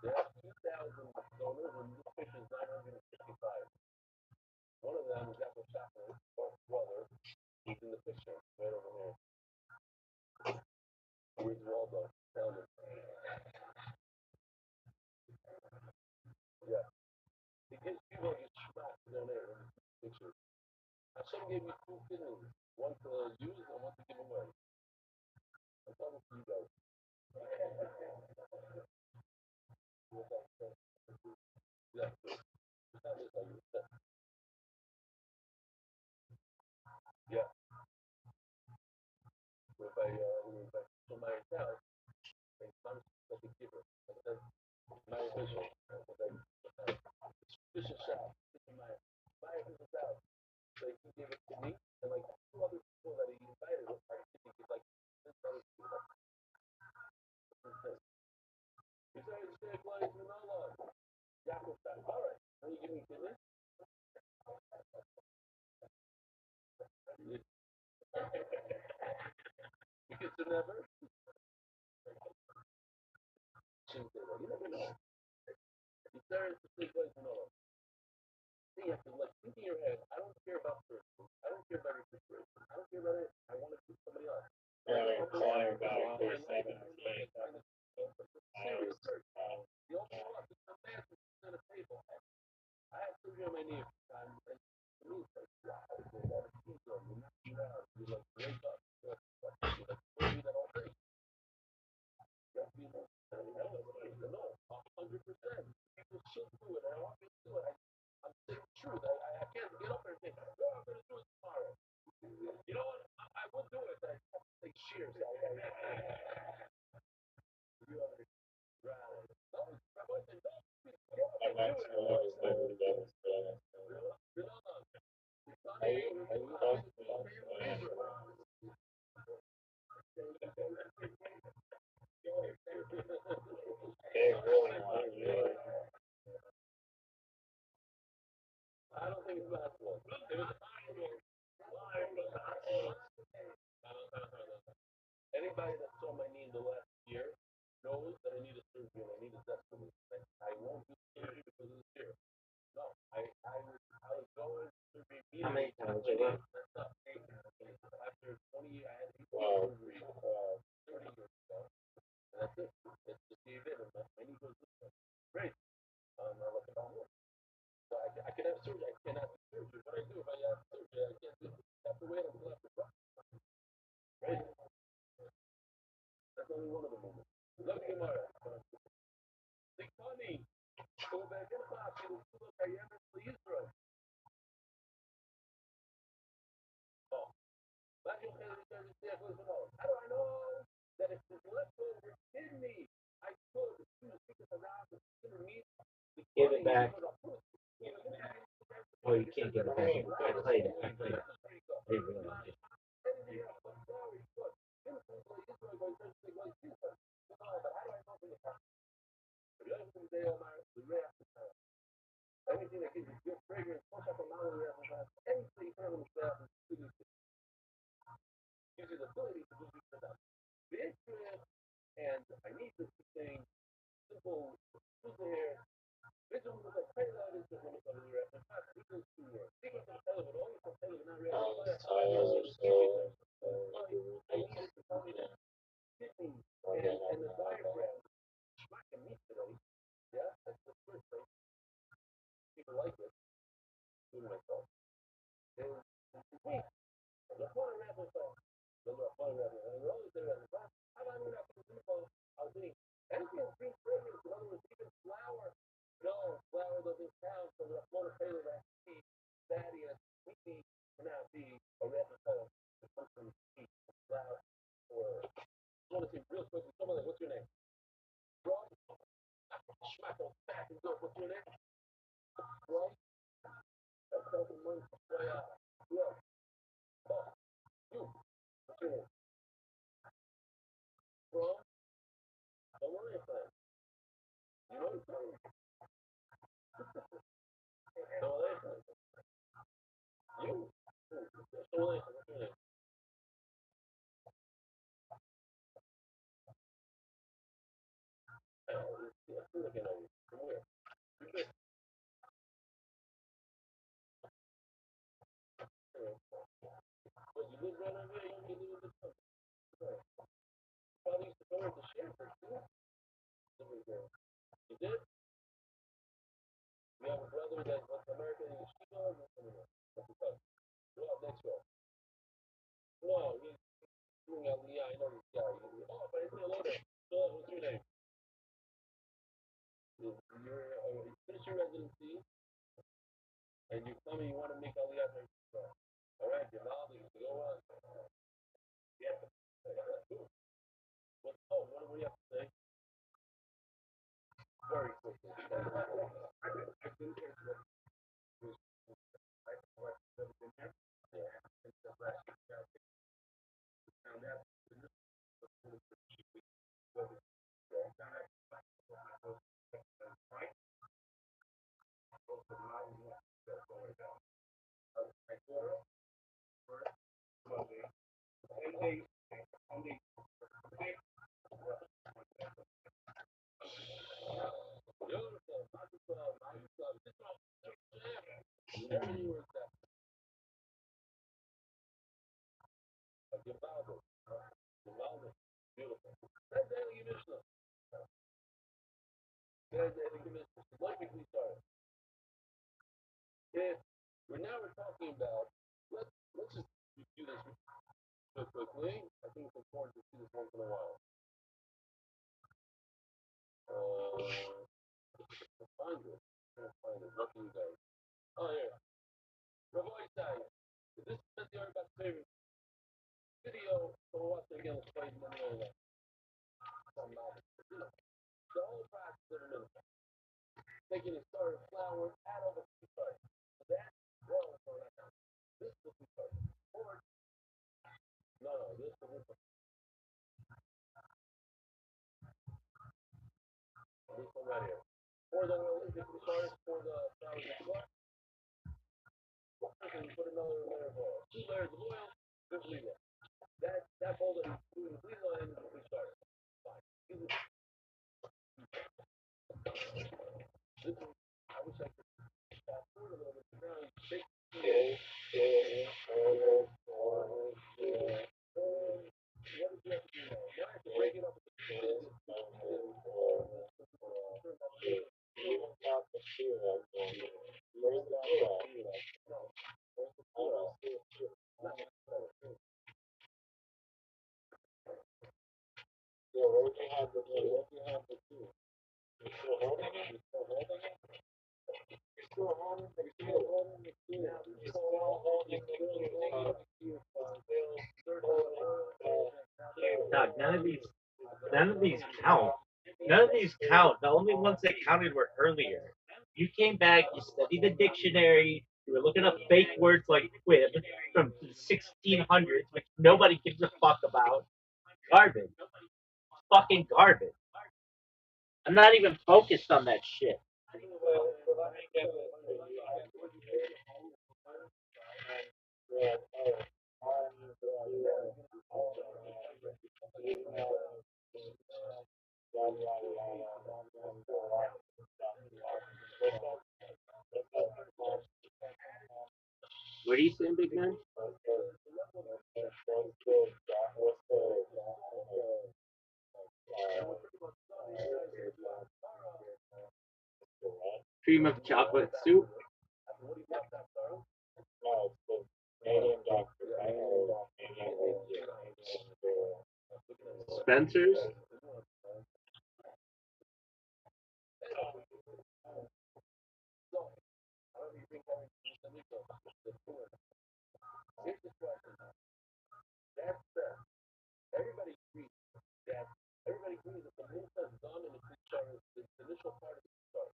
D: There are 2,000 donors, and this fish is 965. One of them is Apple Chapel, brother. He's in the picture right over here. Where's Waldo? Tell me. Yeah. He gives people get smacked to donate in this picture. Hashem gave me two kidneys, one to use and one to give away. I'm talking to you guys. Yeah. Yeah. If I show my account, and I'm like a giver. That's my official. Official shop. My official shop. So he gave it to me, and like two other people that he invited was like, like this other people. He said, "Stay close to no love." Yeah, all right. Now you give me kidney. You get to never. You never know. He said, "Stay close to no love." You have to like think in your head. I don't care about person. I don't care about your situation. I don't care about it. I want to keep somebody else.
B: Calling about for saving
D: Serious search. The only one is the man who's at a table. I had surgery on my knee a few times, and to me, it's like, wow, there's a lot of keys on you. You're not around. You like wake up. You like that all day. You have to be like, I don't know, 100%. People should do it. I want me to do it. I'm saying the truth. I can't get up there and say, no, I'm going to do it tomorrow. You know what? I will do it. I have to take shears. You have to rally. No, I wasn't. No,
B: I'm not sure if they would get us better. Are you they really want you.
D: I don't think it's basketball. It was anybody that saw my knee in the last year knows that I need a surgery and I need a desperately. I won't do surgery because of this year. No, I was going to be
C: How many times you were?
D: after I can have surgery. I cannot do surgery. What I do if I have surgery, I can't do it. I have to wait until after Rothschild. Right? That's only one of the moments. Look at Gemara. Sikoni. ובהגנך כאילו לא קיימת לישראל. משהו אחר יותר נצליח לזמור. How do I know that if this leftover kidney I could speak it around the skin meat?
C: Give it back. Oh, you can't give it back. I played it. I played it. I didn't realize it.
D: Anything that gives you good fragrance, anything from himself gives you the ability to do things about this and I need this thing simple here. This is what I pray that is the one of the rest of us. This is to work. Think of the fellow, but only for fellow, not really. I need it to tell me that kidney and the diaphragm. I can meet today. Yeah, that's the first thing. People like it. Including myself. And wait, the fun rapper song. The fun rapper. And we're always there. How about we not people? I'll think anything that's green fragrance, in other words, even flour. No, flour doesn't count for the monopolar that fatty and sweetie cannot be a rapper song. The person eat flour or I want to say real quickly, someone like, what's your name? Rob? Schmackle, back and go. What's your name? Rob? That's something money. Yeah. Oh, you. What's your name? Rob? Don't worry about it. You know it's funny. Don't worry about it. You? Don't worry about it. What's your name? I don't know. I'm looking at you. From where? But you live right over there, you can live in the country. Probably used to go into Schaefer, too. You did? You have a brother that went to America in Yeshiva? Well, next row. No, he's doing Aliyah. I know this guy. Oh, but I see a later. So, what's your name? You're you finish your residency, and you're coming, you want to make Aliyah for yourself. All right, you're knowledge, you go on. Yeah. What do we have to say? Very quickly. Beautiful. That's the Mishnah. Logically started. If we're talking about let's just do this real quickly. I think it's important to see this once in a while. Find it. Lucky you guys. Oh yeah. Rabbi said, this is the Arbat's favorite video, so we'll watch it again. Let's play it in the middle of that. The whole process of a minute. Taking a starter flour, add all the food starter. That rolls on that. This is the food starter. Or no, this is the food starter. This one right here. Pour the oil into the starter, pour the flour in the flour. And you put another layer of oil. 2 layers of oil, just leave it. That bowl that you leave in the food starter. Fine. This is, I wish I could fast forward a little bit. Now you shake.
C: none of these count. None of these count. The only ones that counted were earlier. You came back, you studied the dictionary, you were looking up fake words like quib from the 1600s, which nobody gives a fuck about. Garbage. Fucking garbage. I'm not even focused on that shit.
B: Let me get this for you.
A: What are you saying, big man? Cream of chocolate soup?
B: No, it's the Canadian doctor. I know Canadian
A: Spencer's?
D: Everybody agrees that the moon has gone in its initial part of its start.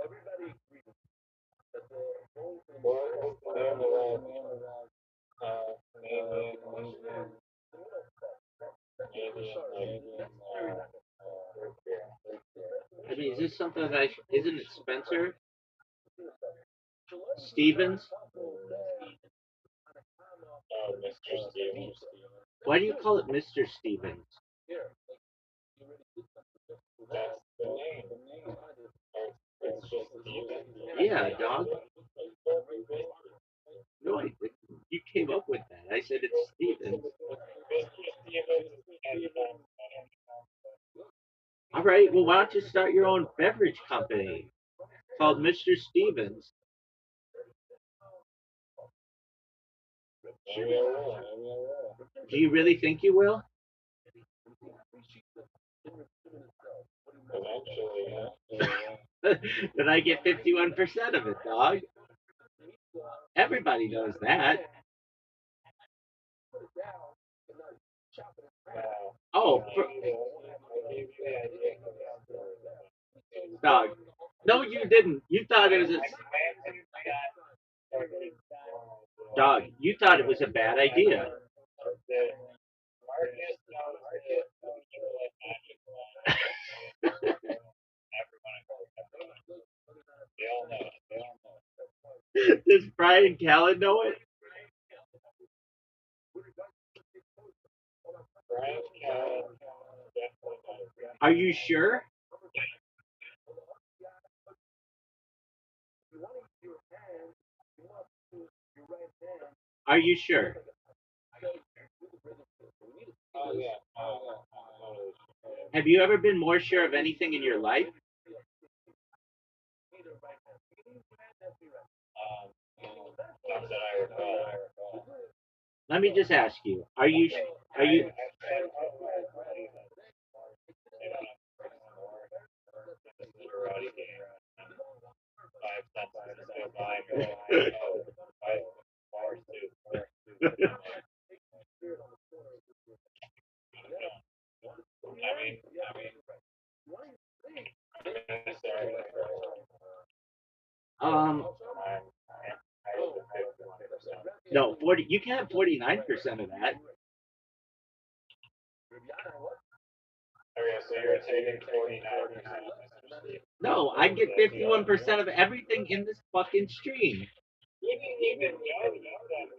D: Everybody agrees that the going to the moon
B: What was the name of that? Canadian,
A: I mean, is this something that isn't it Spencer? Stevens?
B: Mr. Stevens.
A: Why do you call it Mr. Stevens?
B: That's the name. It's just Stevens.
A: Yeah, dog. No, you came up with that. I said it's Stevens.
B: Mr. Stevens is Canada.
A: All right, well, why don't you start your own beverage company called Mr. Stevens?
B: Maybe I will.
A: Do you really think you will?
B: Eventually, yeah.
A: Then I get 51% of it, dog. Everybody knows that. Oh, dog. No, you didn't. You thought it was a dog. You thought it was a bad idea. Does Brian Callen know it? Are you sure? Are you sure? Have you ever been more sure of anything in your life? Let me just ask you: Are you? Um, no, 40. You can have 49% of that.
B: Okay, so you're taking 49%.
A: No, I get 51% of everything in this fucking stream.
B: You didn't even know that.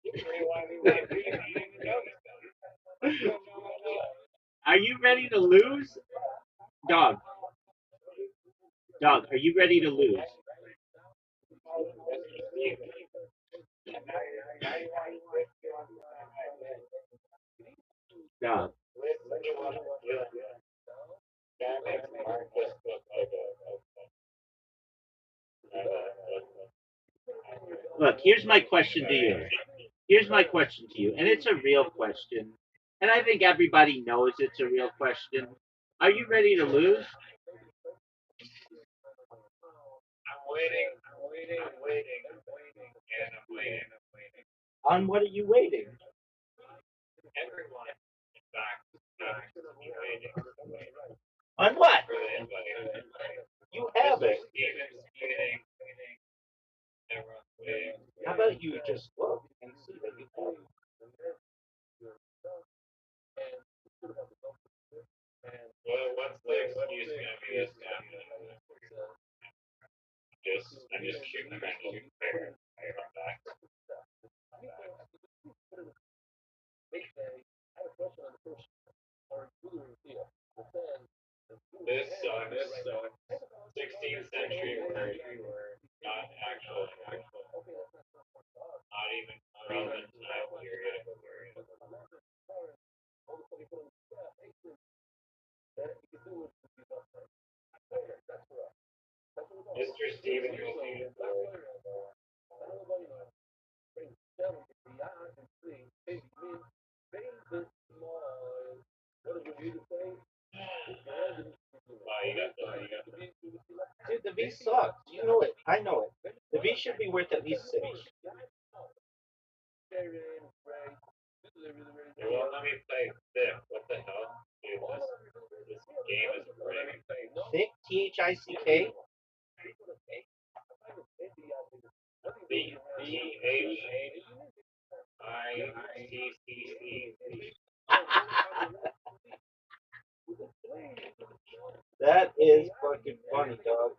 B: You didn't even know that.
A: Are you ready to lose? Dog. Dog, are you ready to lose? Dog. Look, here's my question to you. Here's my question to you, and it's a real question. And I think everybody knows it's a real question. Are you ready to lose?
B: I'm waiting.
A: On what are you waiting?
B: everyone, in fact, has to be waiting
C: On what?
B: for the invite.
C: You have
B: Mr.
C: it.
B: Stevens waiting. Everyone's waiting.
C: How about you just look and see that you have it?
B: Well, what's the excuse gonna be this time? I just shoot trying to shoot fair. I run back. This sucks. 16th century word, not actual, not even relevant time period. Mr. Stevens received
C: Dude, the V sucks. You know it. I know it. The V should be worth at least 6.
B: They won't let me play thick. What the hell? Dude, this game is rigged.
C: Thick? THICK?
B: THICC.
C: That is fucking funny, dog.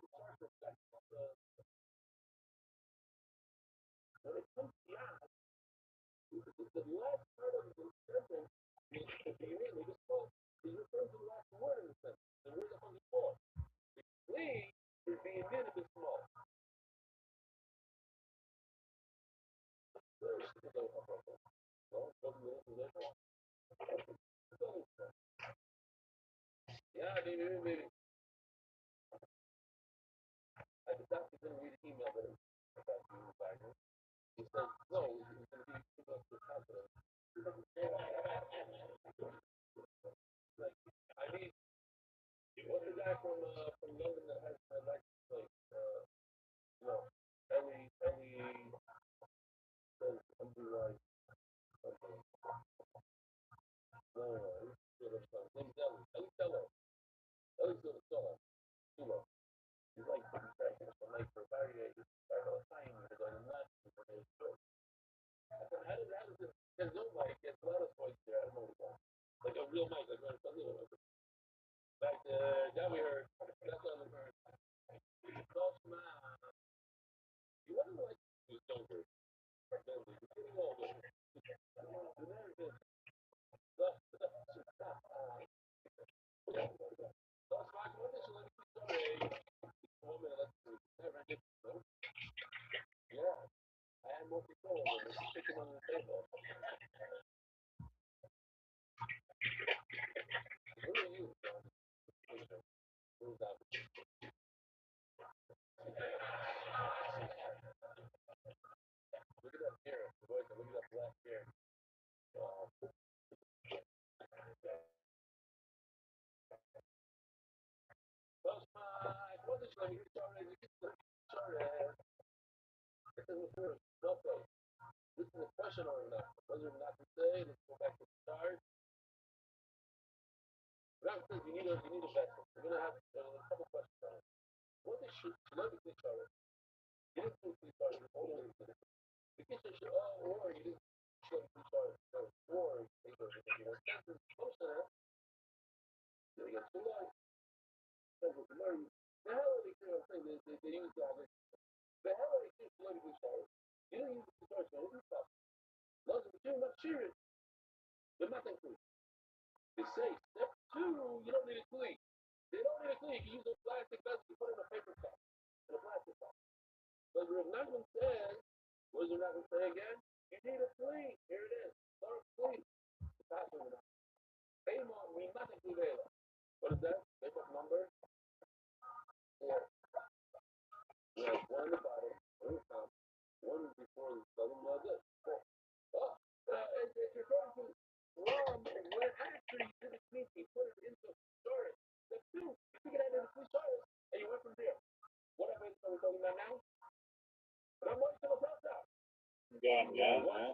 B: Yeah, yeah, yeah.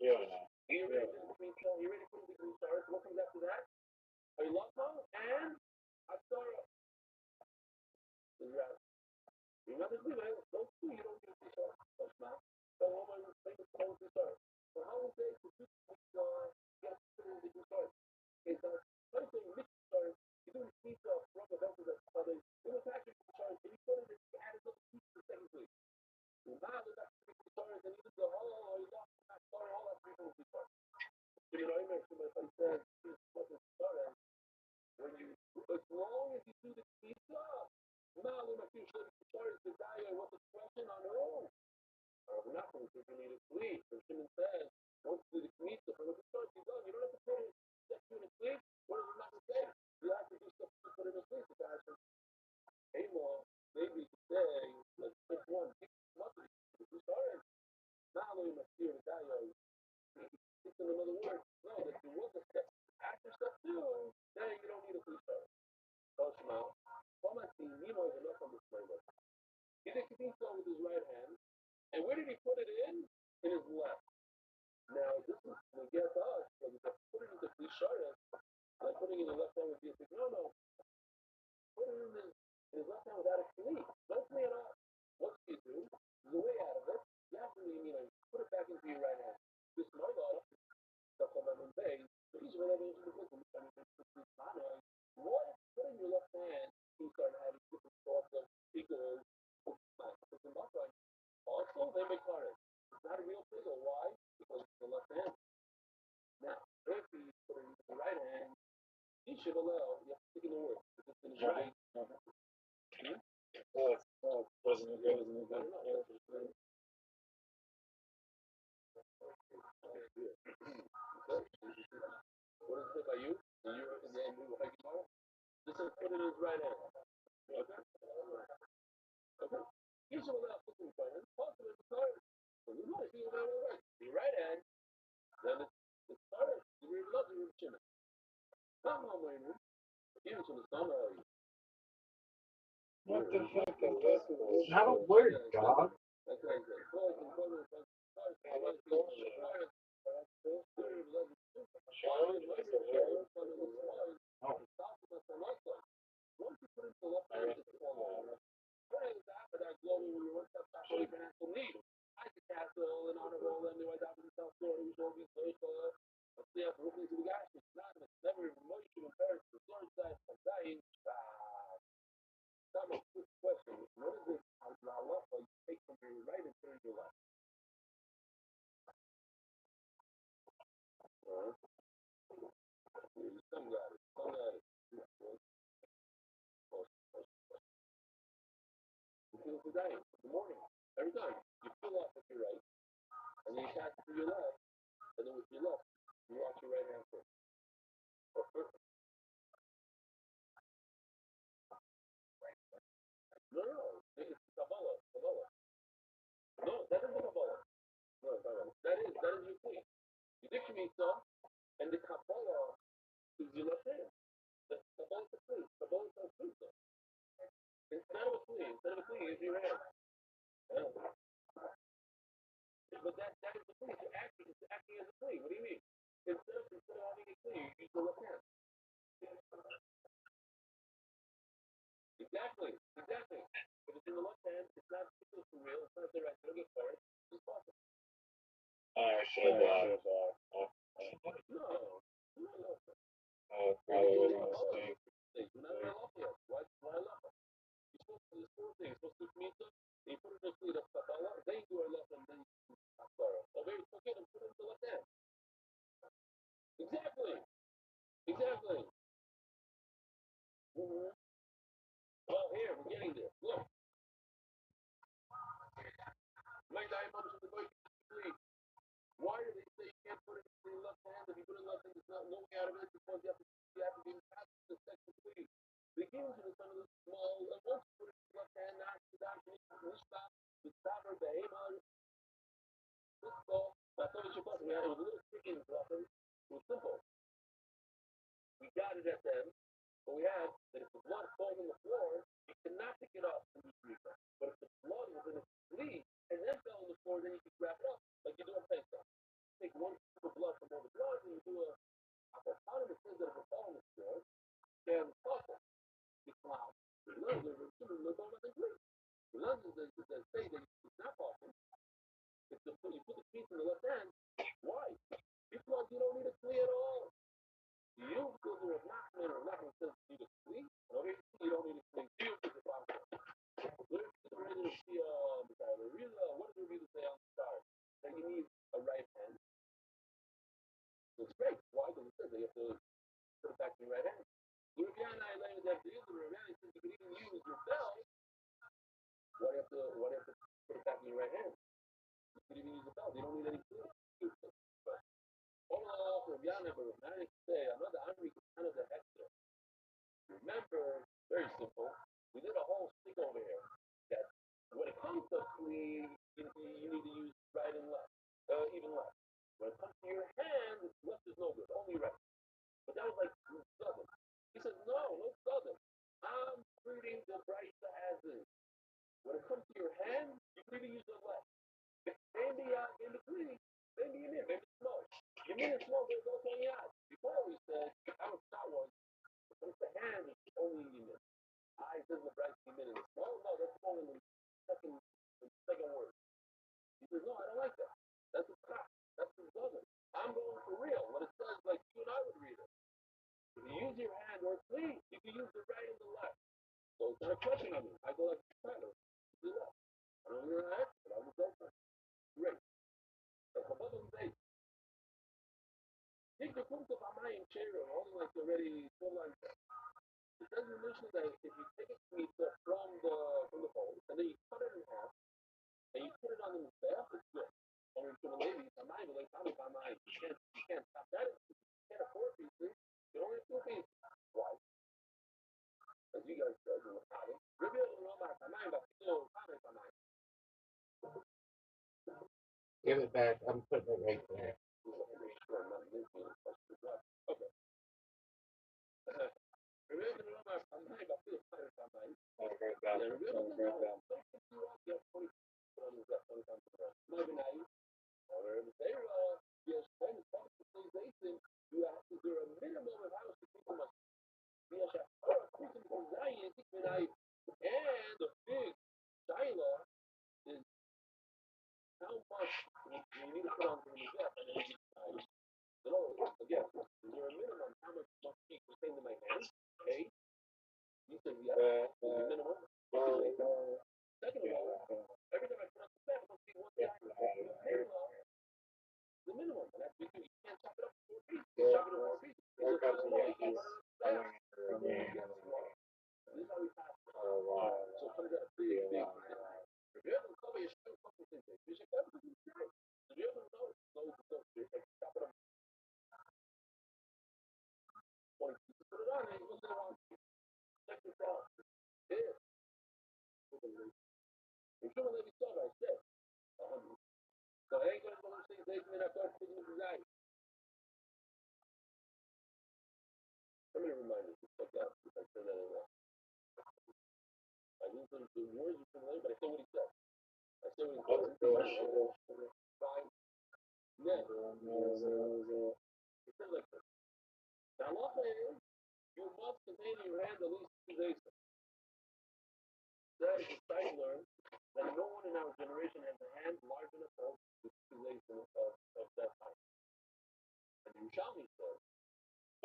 B: Yeah, no.
D: He already did the between he already put the between stars. What comes after that? Haylama and Asara. You're not a good, those two you don't get to start. That's not. So what am I saying? It's always to start. So how is it to get to start? It's a person mixed start. You do the pizza from the vessel that's other. You know, actually start. And you put it in the added little pieces technically. Now there's actually stars and even the whole, you lost that star, all that people will start. So you know, I mentioned if I said, what the start when you, as long as you do the pizza, now when I feel sure the start is the guy, what's the question on her own? We're not going to think you need to sleep. So Shimon says, once you do the pizza, from the start, you don't. You don't have to put it, set you in a sleep. What does it not say? You have to do stuff to put it in a sleep. The guy says, hey, mom, maybe you say, let's pick one. You started. Now we must hear the guy. It's in another word. No, that you was a step. After step two, then you don't need a police start. So smile. Nemo is enough on this flavor. He did pizza with his right hand. And where did he put it in? In his left. Now, this is the guess us, because if I put it into Flishara, like putting it in the left hand would be a big no. Put it in his left hand without a sleep. Don't play it off. What do you do? There's a way out of it. You have to, put it back into your right hand. This my law, stuff on my bay, but he's really into the book. What if put in your left hand, you start having different thoughts of equals, also, they make cars. It's not a real figure. Why? Because it's the left hand. Now, if he put it in the right hand, he should allow, you have to stick in the word. If it's in his right. Wasn't good. What does it say by you? And you and then you like tomorrow? This is put it in his right hand. Okay? Okay? He should allow put in his right hand. Also, it's a card. So you know, if you allow the right. The right hand, then it's card. You really love the chin. Come on, man. Give it to the sun.
B: What the fuck is this?
C: It's not a word, dog.
B: That's right. The morning, every time you pull off with your right, and then you pass it to your left, and then with your left, you watch your right hand first. No, it's Kabbalah. No, that isn't Kabbalah. No, that is your thing. You did Shemitah, and the Kabbalah is your left hand. The Kabbalah is a plea. Kabbalah is a plea. Instead of a plea, is your hand. Yeah. But that is the plea. It's acting as a plea. What do you mean? Instead of having a plea, you use the left hand. Exactly. If it's in the left hand, it's not for real. It's not the right. You don't get fired. It's possible. I should have.
D: No.
B: Probably was a mistake.
D: You're not going to love it. Why love it? You're supposed to do four things. You're supposed to do pizza, and you put it in the plate of Kabbalah, then you do a left, and then you do Kabbalah. So very okay, then put it in the left hand. Exactly. Mm-hmm. Well, here, we're getting there. Look. Why do they say you can't put it in the left hand? If you put it in the left hand, there's no way out of it because you have to be past the second plea. They give it to the son of the small, and once you put it in the left hand, now it's down to the stopper, the hammer. This is all. That's what you're supposed to. It was a little tricky in the bluffing. It was simple. We got it at them, but we had that if the blood falls on the floor, you cannot pick it up and retrieve it. But if the blood was in its bleed and then fell on the floor, then you could grab it up like you do on face. Take one sip of blood from say that it's not possible. If you put the keys in the left hand, why? Because you don't need a kli at all. You, because you're not says you need a kli. Obviously, you don't need a kli. You, because you're not. What does the reason say on the start? That you need a right hand. So it's great. Why? Because it says that you have to put it back in your right hand. The Raviana I learned that the Raviana says you can even use your bell. Why do you have to put it back in your right hand? You can even use the bell. You don't need any clue. But all in all, Raviana, but Raviana say another Amri kind of the extra. Remember, very simple. We did a whole stick over here that when it comes to clean, you need to use right and left, even left. When it comes to your hand, left is no good, only right. But that was like southern. He says, no southern. I'm treating the right as is. When it comes to your hand, you need to use the left. Maybe in the clean, maybe in there, maybe small. You mean it's small, there's also any odds. Before we said, I was that one. When it's the hand, it's only in the I says the bright minutes. No, that's only the second word. He says, no, I don't like that. That's a cop. That's the other. I'm going for real. When it says like you and I would read it. If you use your hand or please, you can use the right and the left. So it's not a question on me. I go like Tyler. Do that. I don't know your answer, but I will go for it. Great. So above them say, take the punta by my interior, only like already so like that. It says in the mission that if you take a pizza from the bowl and then you cut it in half and you put it on the mizbeach, it's good. Only to the ladies, I'm not even like I'm by my you can't stop that. You can't afford pieces. You only have two pieces. Why? As you guys said in the pattern, Rabbi
C: Give it back. I'm putting it right there.
D: Okay. And the big dialogue is how much you need to put on the mizbeach and then again, is there a minimum? How much must be contained in my hand? A. You said yes. The minimum. Second of all, every time I put on the mizbeach, it must be one guy. The minimum. And that's because you can't chop it up to 4 pieces. You chop it up 4 pieces. This is how we pass. So comes out a big. If you ever cover your shoe, fucking thing. You should ever do it. If you ever know, chop it up 20 pieces. Put it on and you put it on. Check this out. Yeah. You shouldn't let me start, I said. 100. So I ain't gonna go and say they may not start putting the design. Let me remind you, check out if I said that or not. I didn't say the words you can learn, but I said what he said. I said what he said. Fine. Yeah. He said like this. Now, you must contain in your hand at least 2 days. That is the side learn that no one in our generation has a hand large enough to hold the 2 days of that time. And Yerushalmi says,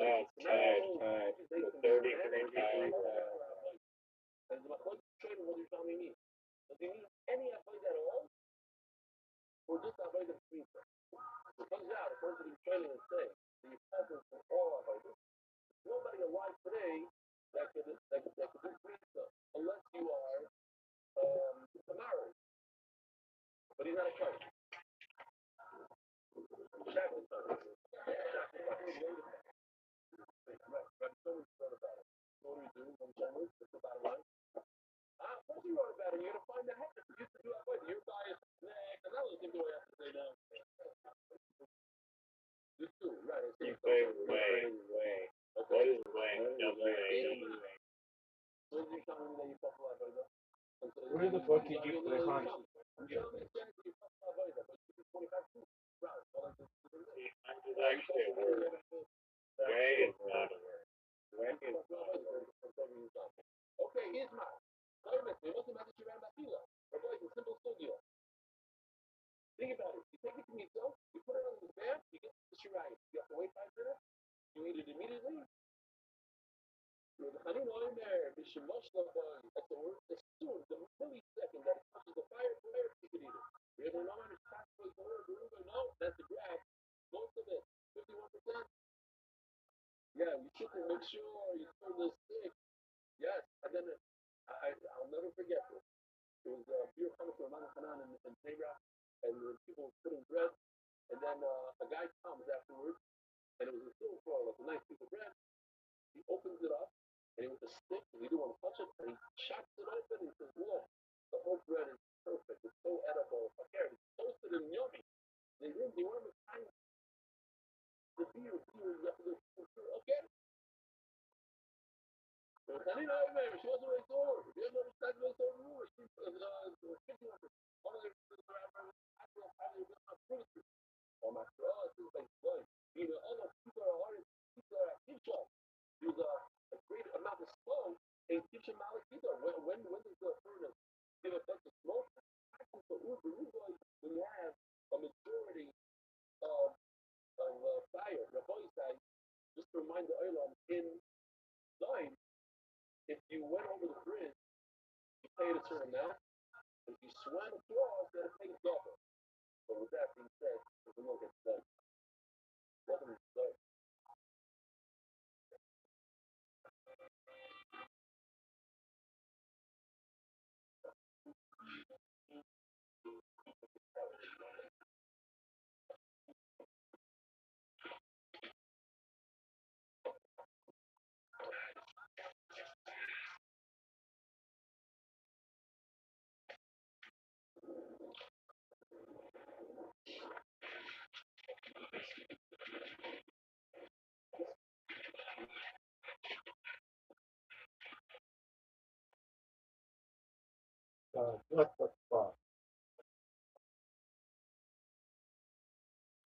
B: Tied. The 30 can they tie.
D: and the Machloek trade what Yerushalmi means. Does he mean any avoid at all? Or just avoid the pizza? It comes out, according to the training and say, that you present for all avoiders. Nobody alive today that could do pizza unless you are married. But he's not a coach. Shackleton. Right. Rabbi Someone wrote about it. What do we do when someone that's the bottom line? First you wrote about it, you're gonna find the heck you used to do that way. Your bias next, and that was the way I have to say now. You too, right?
B: Way. Okay. What is way? W-A-W-A.
D: When did you tell me that you fuck life over?
C: Where the fuck did you put on?
B: It's actually a word. Way is not a word. Way is not a word.
D: Okay, Isma. Wait a minute. It wasn't about the Shiran Batila. Rabbi, it's a simple sugya. Think about it. You take it to mitzvah, you put it on the fan, you get the Shiran. You have to wait 5 minutes. You eat it immediately. I don't know in there. That's the word. As soon the millisecond that it touches the fire, you can eat it. You ever know it's possible the word? No, that's the grab. Most of it, 51%. Yeah, you should make sure you throw the stick. Yes, and then I'll never forget this. It was beer coming from Amman Hanan in Zebra, and people putting bread, and then a guy comes afterwards, and it was a silver foil, like a nice piece of bread. He opens it up, and with a stick, and he didn't want to touch it, and he chops it open, and he says, look, the whole bread is perfect. It's so edible. Okay, it's toasted and yummy. They weren't kind of the beer, you have to go, okay. אני לא אומר, she wasn't really sore. If you have no respect for the sore rule, she was 51%. One of the or my cross is like good. You know, all those people are hard, people are Kisha. There's a great amount of smoke in Kisha Malakita. When does the furnace give a bunch of smoke? For when you have a majority of fire, Rabbi said, just to remind the Olam, in line, if you went over the bridge, you paid a certain amount. If you swam across, you had to pay double. But with that being said, the meal gets done. Welcome to the
C: What the fuck?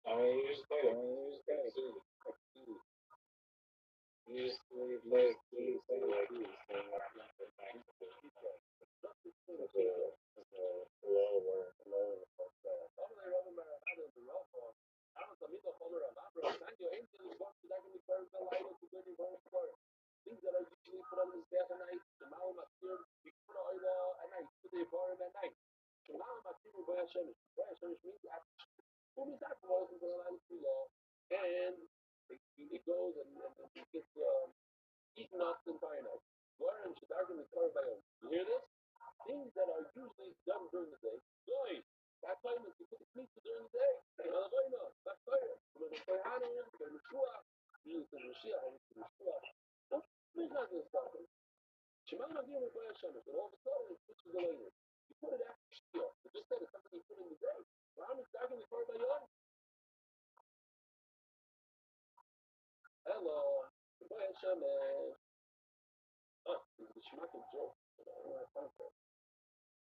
B: I mean, you just gotta do it. You just let it do say like this.
D: Things that are usually put on this bath at night, the Malam Akir, you put oil at night, put the Ibarim at night. The Malam Akir, Boya Shemish. Boya Shemish means who means after all is going on the law, and it goes and it gets eaten up the entire night. Boya and Shadarkim is covered by him. You hear this? Things that are usually done during the day, good. That's why you put the pizza during the day. That's fire. When the Koyanu, the Yeshua, you use the Mashiach, the Yeshua. Who's not going to stop it? Shemana Gil with Boya Shemesh, and all of a sudden it switches the language. You put it after Shia. It just said it's something you put in the day. Ram is talking with by Yom. Hello. Boya Shemesh. Oh, it's a Shemakim joke. I don't know what time for it.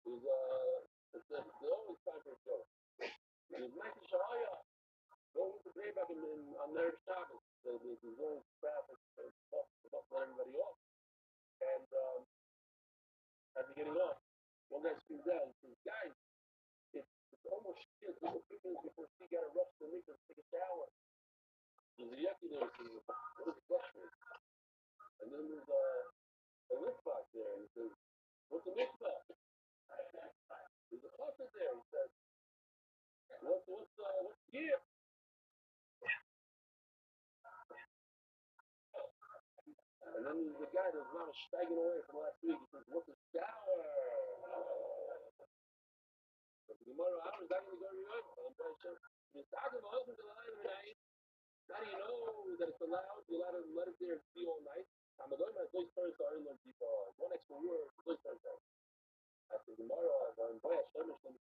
D: There's always time for a joke. There's Michael Shahaya. Go with the playback on their Shabbos. There's always traffic and stuff to let everybody off. And as they're getting off, one guy screams out and says, guys, it's almost shit. Just a few minutes before she got to rush to the leak and take a shower. There's a yucky there. Says, what is flushing? And then there's a liftbox there. And he says, what's a liftbox? There's a faucet there. He says, what's gear? And then there's the guy that's not staggering away from last week. He says, what's a shower? Tomorrow hours, I'm going to go to your house. You're talking about husband to the night of the night. How do you know that it's allowed? You let it there be all night. I'm going to those stories are learn people. One extra word, those stories are. After tomorrow, I'm going to Shemesh and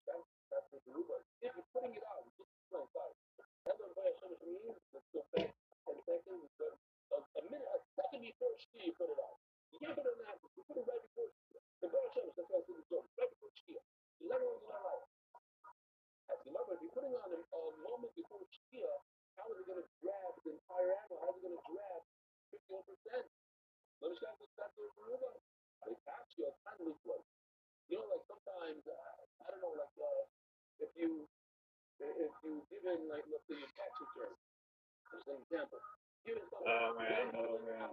D: that's the Ruba. If you're putting it out, just explain, sorry. That's what Shemesh means. Let's go back 10 seconds. A minute, a second before Shia, you put it out. You can't put it on that. You put it right before Shia. The Shemesh, that's why I said the joke. Right before Shia. You let everyone know life. If you're putting on a moment before Shia, how is it going to grab the entire animal? How is it going to grab 51%? Let me start with that. sometimes I don't know, like if you given like let's say your tax return, as an example, given something,
B: Oh man, oh man.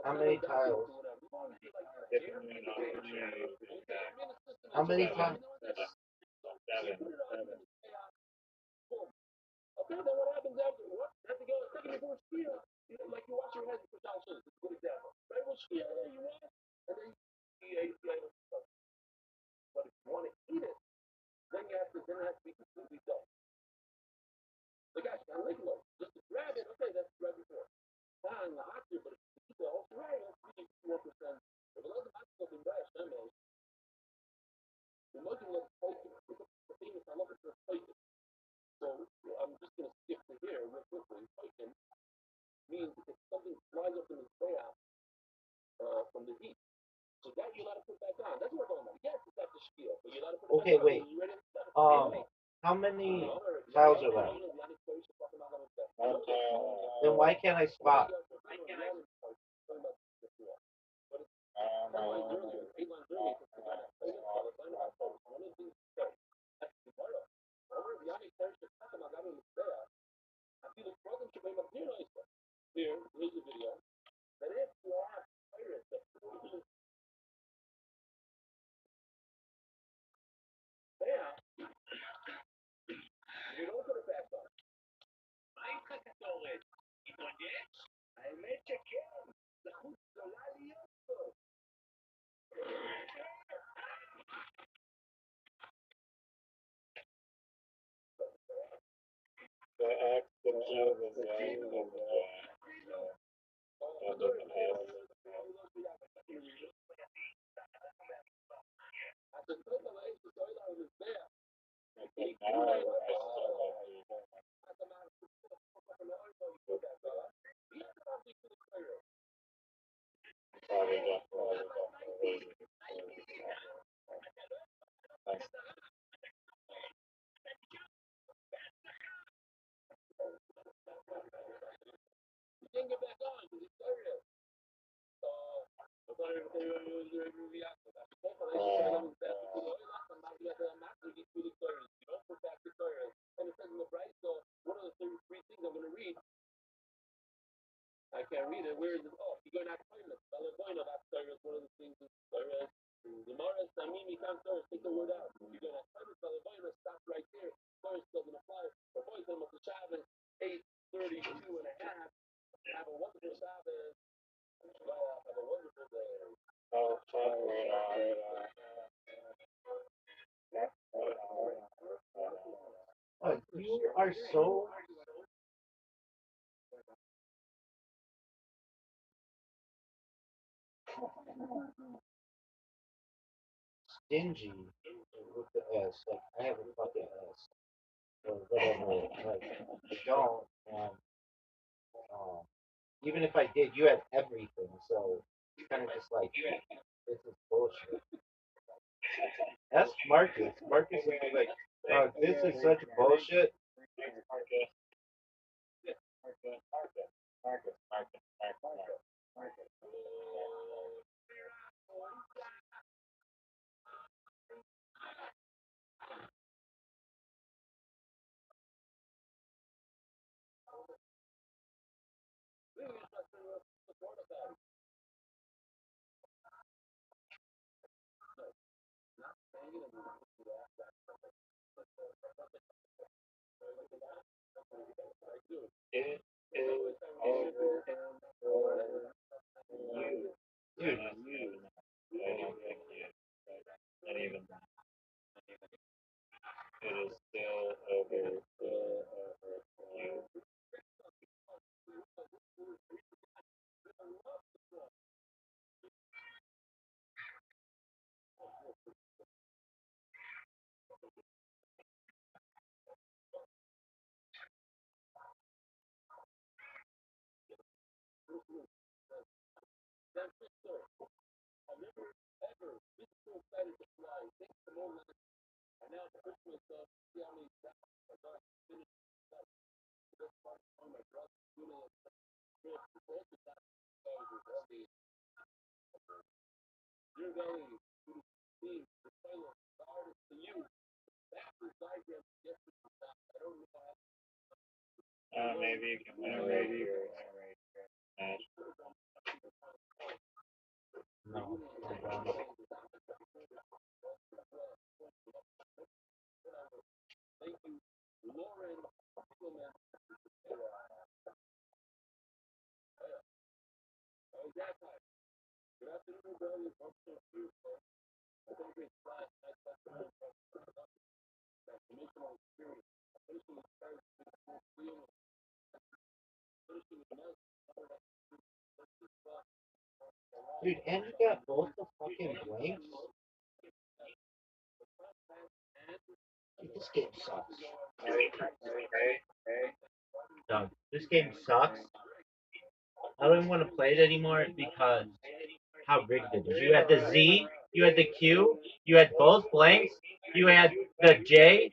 C: How
D: settle
C: many
D: documents
C: tiles?
D: or whatever, you want to be like
B: Giving me an opportunity to pay back
D: I'm in a system
C: How
D: that you
C: many
D: have,
C: times?
D: you know what that is? So you
B: seven.
D: put it on, and pay out, boom. Okay, then what happens after? What? Have to go a second before skier. You know, like you wash your hands for salsa. It's a good example. Right? Well, skier, yeah, you wash, and then you eat the item. But if you want to eat it, then it has to be completely done. Like actually, I like low. Just to grab it, okay, that's right before. Fine, the actor, but if you eat the whole right, that's 51%. But a lot of actors in Brash, I mean, you're looking at spicy. The thing is, I'm looking for spicy. So I'm just going to skip to here real quickly. Spicy means if something flies up in the air from the heat. So that you gotta put that down. That's what we're talking about. Yes, it's after spiel, but you gotta put it
C: Okay,
D: back down.
C: wait.
D: You ready?
C: Um, how many tiles are left?
B: One tile.
C: Then why can't I spot?
D: Here's the video. That if you have pirates that there, you don't put it back on. האמת שכן, זכות גדולה להיות פה.
B: The X, the Q, the Z, and the J. And the S. Okay, now I still like you. Probably definitely. Nice.
D: You can't get back on because it's serious. So, you don't put back the stories. And it says in the price, so what are the 33 things I'm going to read? I can't read it. Where is it? Oh, you're going to have appointments. That's stories. One of the things is stories. Gemara, Samimi, can't stories. Take the word out. You're going to have appointments. Stop right there. Stories doesn't apply. For boys, them of the Shabbos, 8:32 and a half. Have a wonderful Shabbos. Have a wonderful day.
B: Oh, fuck, right on.
C: You are so stingy with the S. Like I have a fucking S or whatever. Like I don't, and um, even if I did, you had everything. So it's kind of just like this is bullshit. That's Marcus. Marcus would be like, this is such bullshit.
B: Marcus. It is over for you.
C: Dude,
B: I don't think you. And even it is still over for you. maybe you can win a raid here. Match.
C: No, I don't. Dude, and you got both the fucking blanks. Dude, this game sucks. Dog, this game sucks. I don't even want to play it anymore because how rigged it is. You had the Z, you had the Q, you had both blanks, you had the J,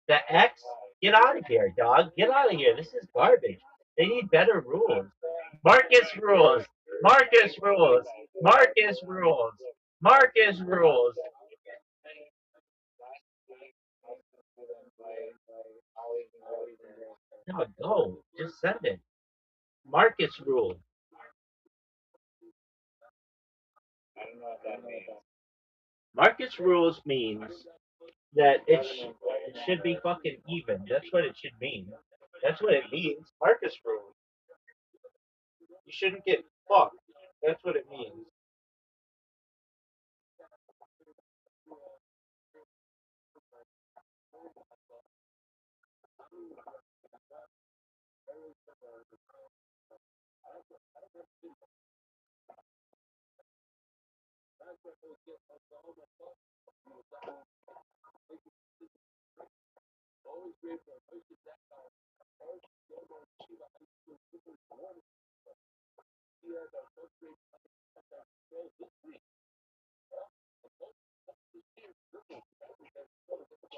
C: the X. Get out of here, dog. Get out of here. This is garbage. They need better rules. Marcus rules. Marcus rules. Marcus rules. Marcus rules. No, go. Just send it. Marcus rules.
B: I don't know what that means.
C: Marcus rules means that it should be fucking even. That's what it should mean. That's what it means. Marcus rules. You shouldn't get fucked. That's what it means.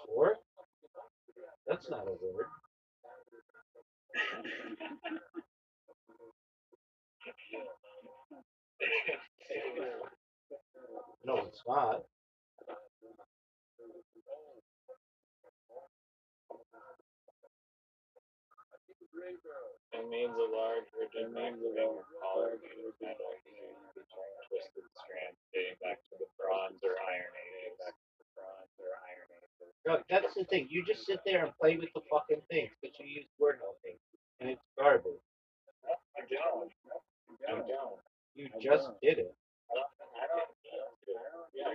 C: Or that's not a word. No, it's not.
B: It means a large rigid ring or collar made of metal twisted strands dating back to the Bronze or Iron Ages.
C: No, that's the thing. You just sit there and play with the fucking things because you use word helping, and it's garbage.
B: I don't. I don't.
C: You just did it.
B: I don't. Yeah,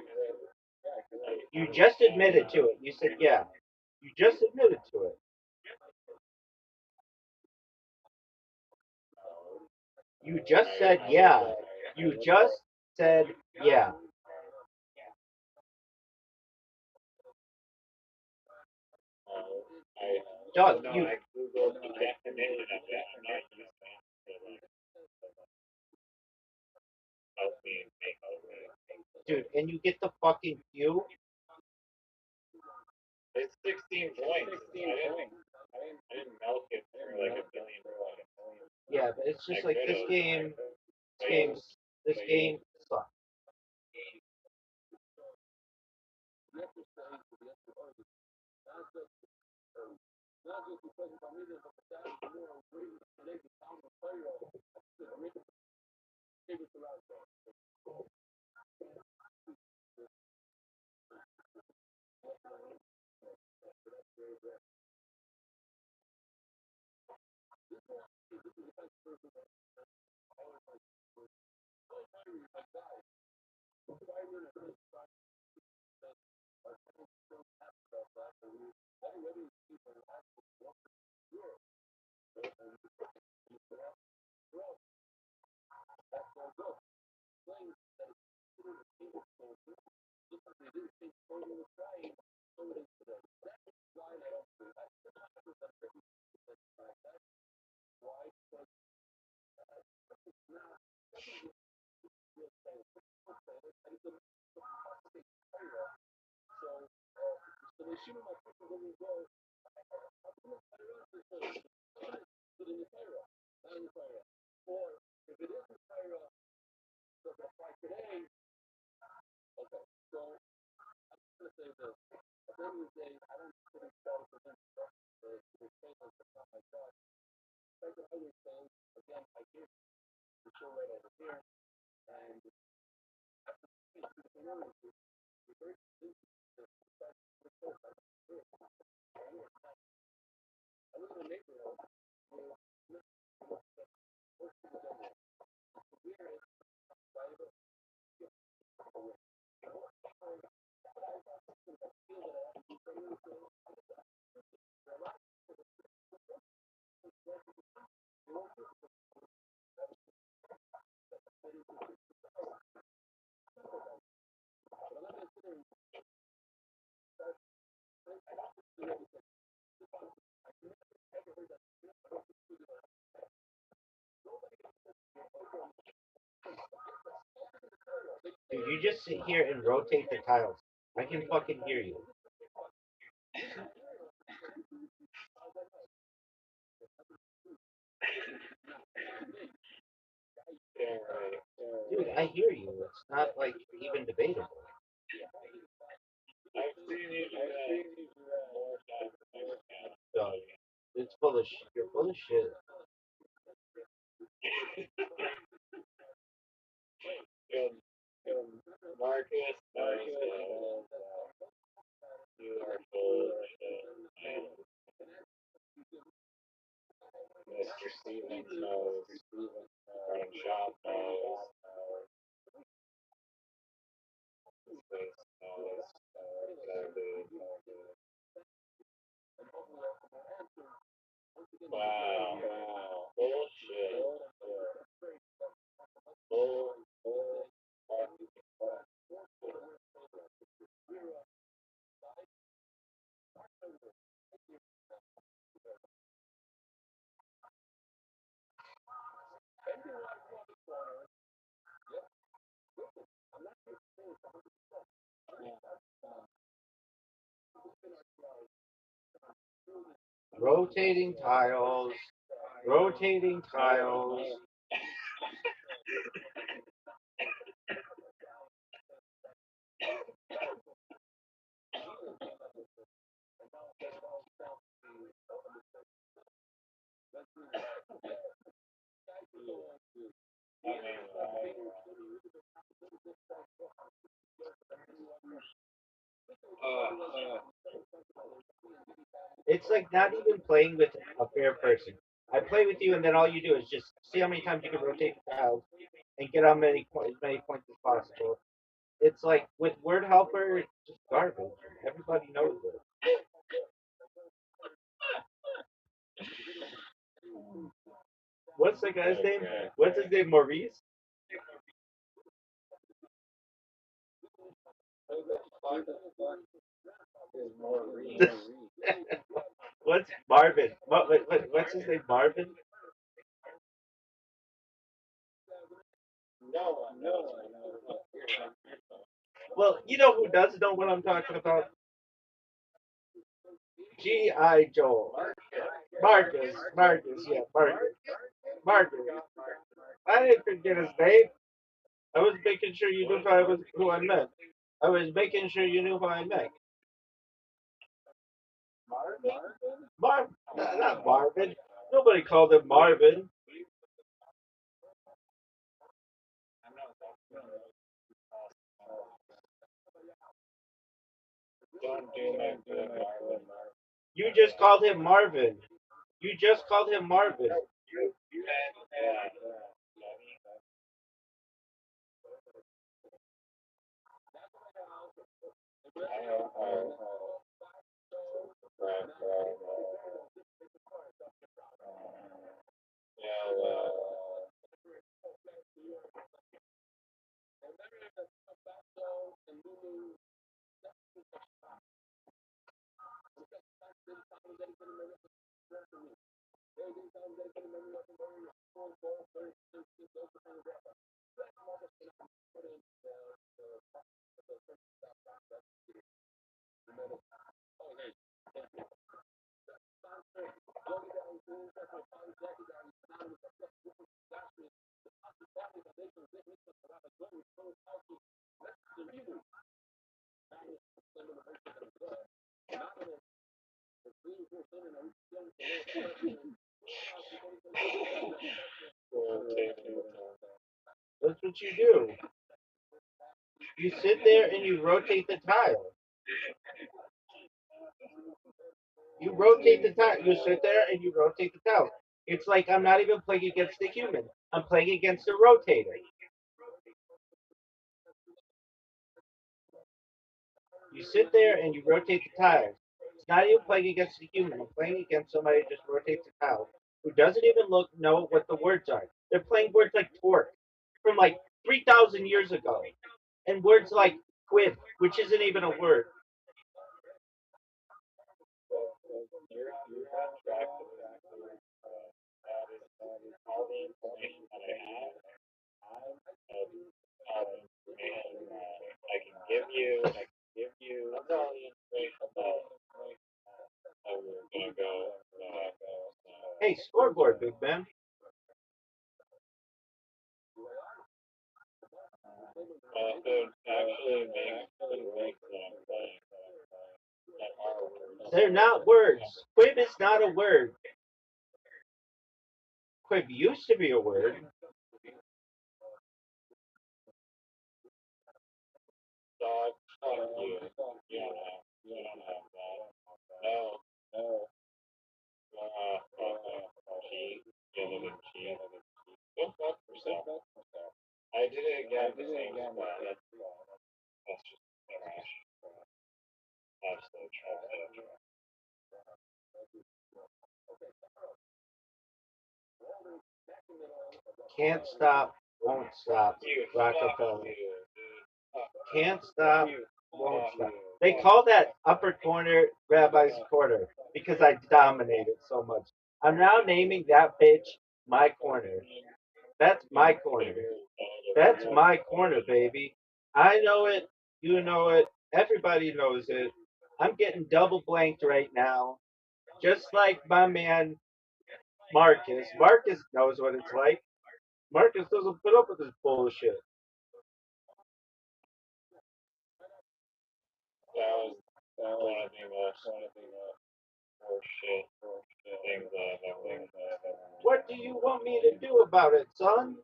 C: You just admitted to it. You said yeah. You just admitted to it. You just said yeah. You just said yeah. Doug,
B: no,
C: you
B: I googled the definition of it. I'm not using it to like help me make the way.
C: dude, and you get the fucking Q.
B: It's 16 points. I didn't milk it for like a billion points.
C: Yeah, but it's just like this game. This game sucks. Dude, you just sit here and rotate the tiles. I can fucking hear you.
B: Yeah, right.
C: Dude, I hear you. It's not like even debatable.
B: I've seen you do that more times than I can count.
C: So, it's full of you're full of shit.
B: Marcus knows you are full of shit. And Mr. Stevens knows. Running shop knows. This knows. Exactly. Wow. Bullshit. Bull.
C: Rotating tiles. Rotating tiles.
B: I mean,
C: It's like not even playing with a fair person. I play with you, and then all you do is just see how many times you can rotate the tiles and get on as many points as possible. It's like with Word Helper, it's just garbage. Everybody knows it. What's the guy's name? What's his name? Maurice? What's Marvin? What's his name? Marvin?
B: no.
C: Well, you know who does know what I'm talking about? G.I. Joe. Marcus, yeah, Marcus. I didn't forget his name. I was making sure you knew who I meant. I was making sure you knew who I meant. Not Marvin. Nobody called him Marvin.
B: Don't do that to Marvin.
C: You just called him Marvin. You just called him Marvin.
B: Yeah. Yeah, well,
C: That's what you do. You sit there and you rotate the tile. You rotate the tile. You sit there and you rotate the tile. It's like I'm not even playing against the human. I'm playing against the rotator. You sit there and you rotate the tiles. It's not even playing against the human. I'm playing against somebody who just rotates the tile, who doesn't even know what the words are. They're playing words like torque from like 3,000 years ago, and words like quib, which isn't even a word.
B: You're on track with that is all the information that I have of all the information that I can give you. That's all the information that we're gonna go.
C: Hey, scoreboard, big man.
B: It actually makes them that are words.
C: They're not words. Quib is not a word. Quib used to be a word.
B: Dog, fuck you. You don't have that. No. Cheat. You live in cheat. Go fuck yourself. I did it again the same spot. That's just trash. Absolute trash.
C: Can't stop, won't stop. Rockefeller. Can't stop, won't stop. They call that upper corner Rabbi's corner because I dominated so much. I'm now naming that bitch my corner. That's my corner. That's my corner, baby. I know it. You know it. Everybody knows it. I'm getting double blanked right now. Just like my man Marcus. Marcus knows what it's like. Marcus doesn't put up with this bullshit.
B: That was one of the most horseshit things that I've ever.
C: What do you want me to do about it, son?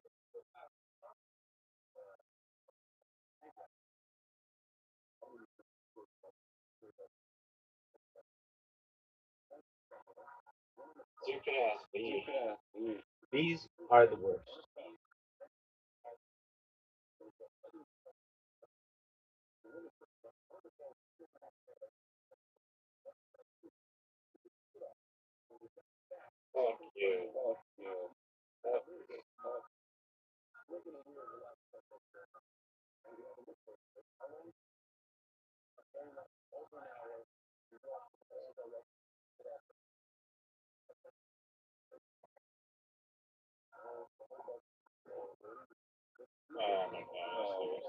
B: You can ask me.
C: These are the worst.
B: Fuck you. Oh my gosh.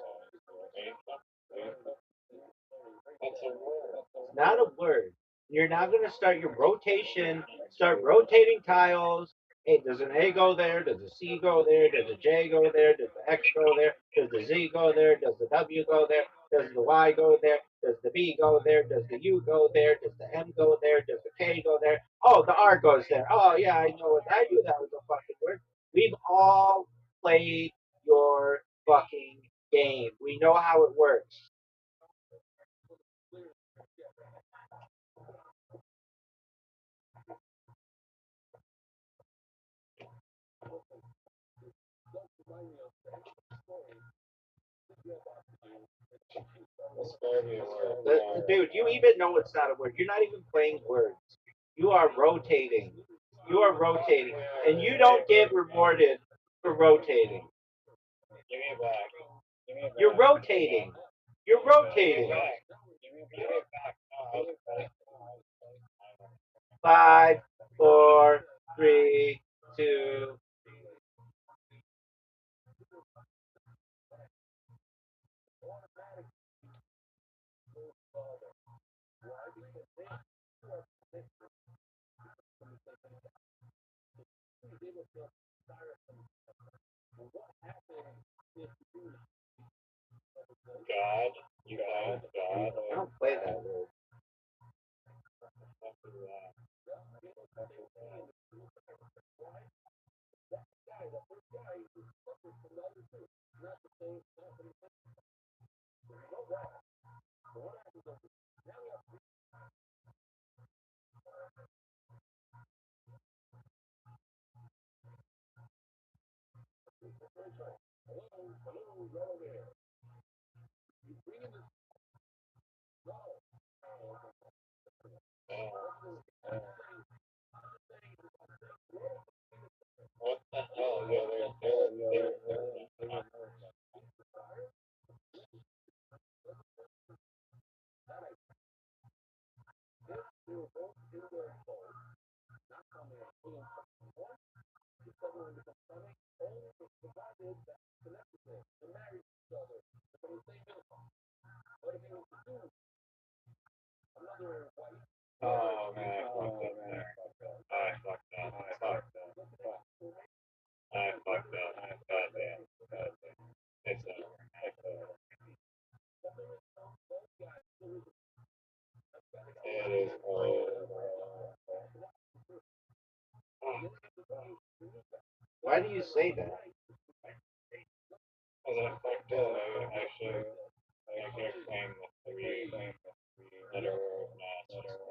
B: That's a word.
C: It's not a word. You're now going to start your rotation, start rotating tiles. Hey, does an A go there? Does a C go there? Does a J go there? Does the X go there? Does the Z go there? Does the W go there? Does the Y go there? Does the B go there? Does the U go there? Does the M go there? Does the K go there? Oh, the R goes there. Oh, yeah, I know what I knew that was a fucking word. We've all played your fucking game. We know how it works. Dude, you even know it's not a word. You're not even playing words. You are rotating. You are rotating. And you don't get rewarded for rotating.
B: Give me it back.
C: You're rotating. You're rotating.
B: Give it back. No,
C: 5, 4, 3, 2.
B: God. God.
C: I don't play that word.
B: What the hell? Yeah, they're oh man, I fucked up. I fucked up. I fucked up. Goddamn. Goddamn. It's over. It's over. It is over.
C: Why do you say that?
B: As I fucked up, I should claim the three letter matches.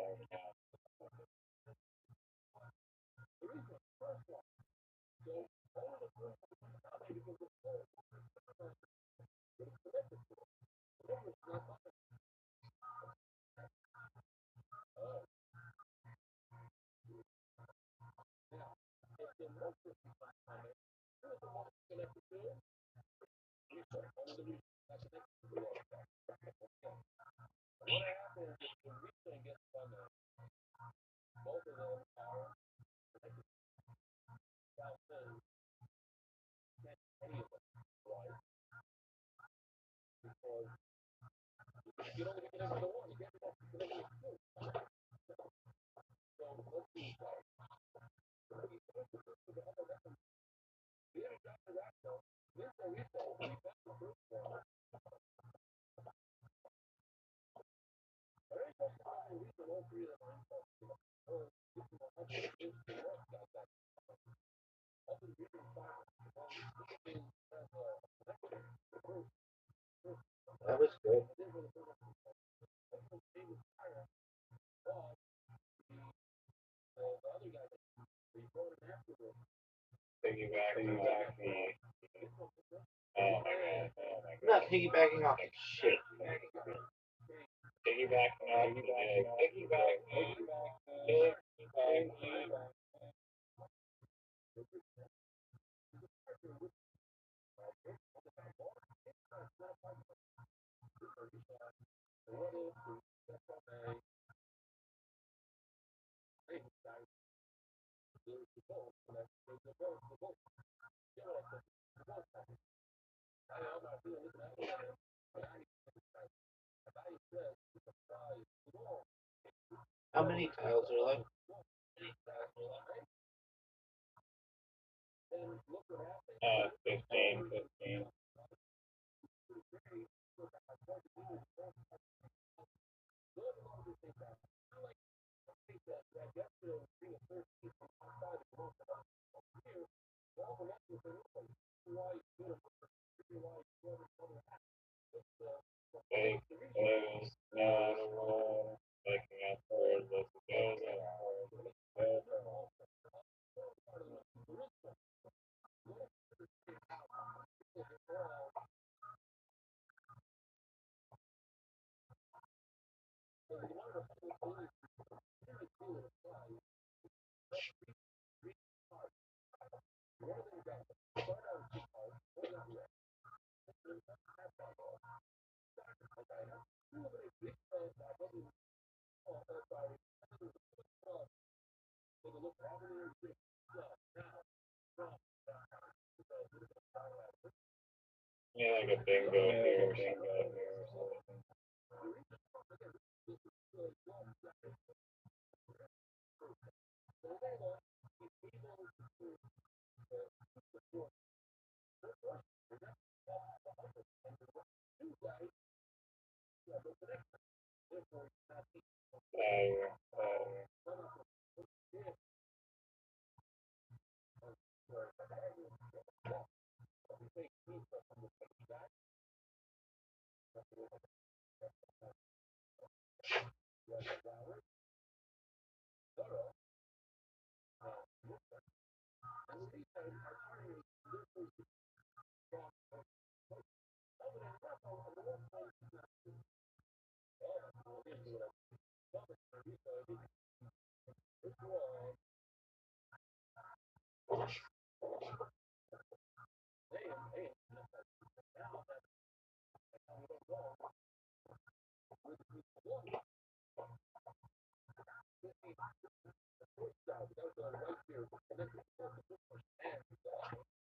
C: That was good.
B: Piggybacking off the. Oh my god. Oh my
C: I'm
B: god.
C: not piggybacking off of shit.
B: Piggybacking off the. Piggybacking.
C: How many tiles are left?
B: 15. Fake news, not a wall. Making up words as it goes. Yeah, like a bingo here or something.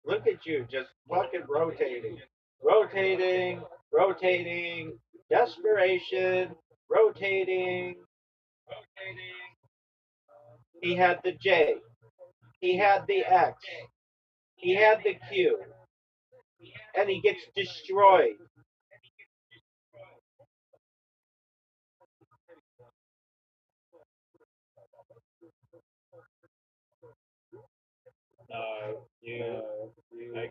C: Look at you, just fucking rotating, rotating, rotating, desperation, rotating. He had the J, he had the X, he had the Q, and he gets destroyed.
B: I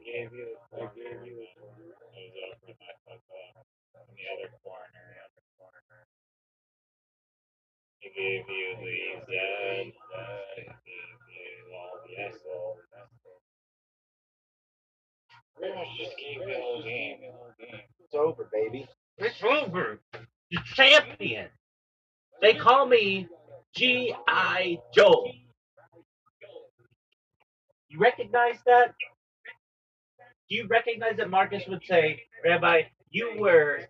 B: gave you the corner. It was over my in the other corner. I gave you the Z. I gave you all the S. Pretty much just gave you the whole game.
C: It's over, baby.
A: It's over. The champion. They call me G.I. Joe. You recognize that? Do you recognize that Marcus would say, Rabbi, you were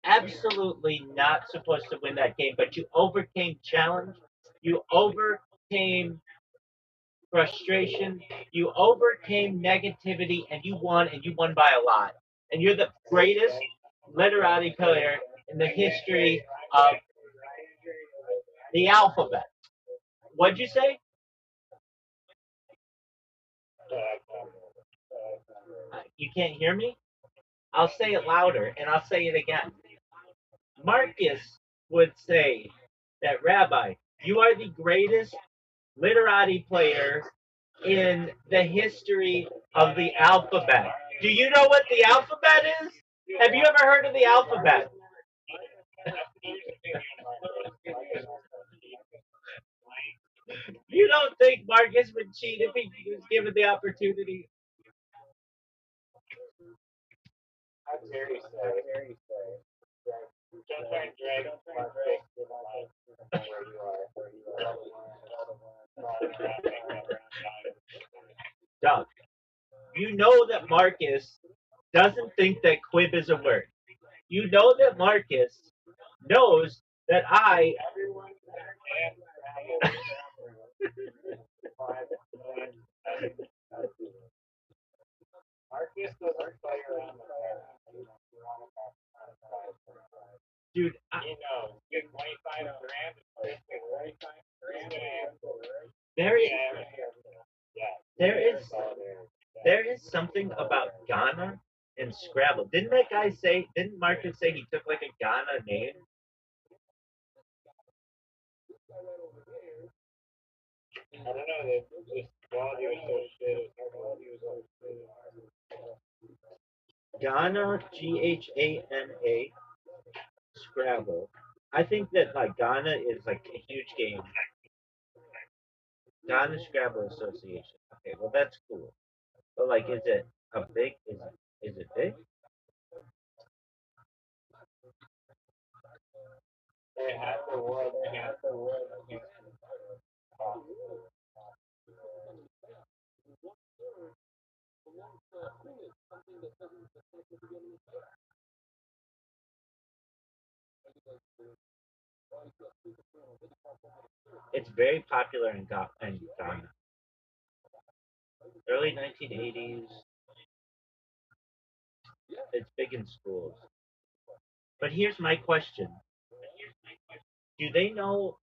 A: absolutely not supposed to win that game, but you overcame challenge, you overcame frustration, you overcame negativity, and you won by a lot. And you're the greatest literati player in the history of the alphabet. What'd you say? You can't hear me? I'll say it louder, and I'll say it again. Marcus would say that, Rabbi, you are the greatest literati player in the history of the alphabet. Do you know what the alphabet is? Have you ever heard of the alphabet? You don't think Marcus would cheat if he was given the opportunity?
B: I'm very sorry. Don't try and drag Mark where you are.
A: Doug, you know that Marcus doesn't think that quib is a word. You know that Marcus knows that I.
B: Marcus doesn't play around
A: Dude,
B: he knows. Get 25 grand.
A: there is there is something about Ghana and Scrabble. Didn't that guy say? Didn't Marcus say he took like a Ghana name?
B: I don't know. The quality was so shit.
A: Ghana, Ghana, Scrabble. I think that like Ghana is like a huge game. Ghana Scrabble Association. Okay, well that's cool. But like, is it a big? Is it big?
B: They had the world.
A: It's very popular in Ghana. Early 1980s. It's big in schools. But here's my question: do they know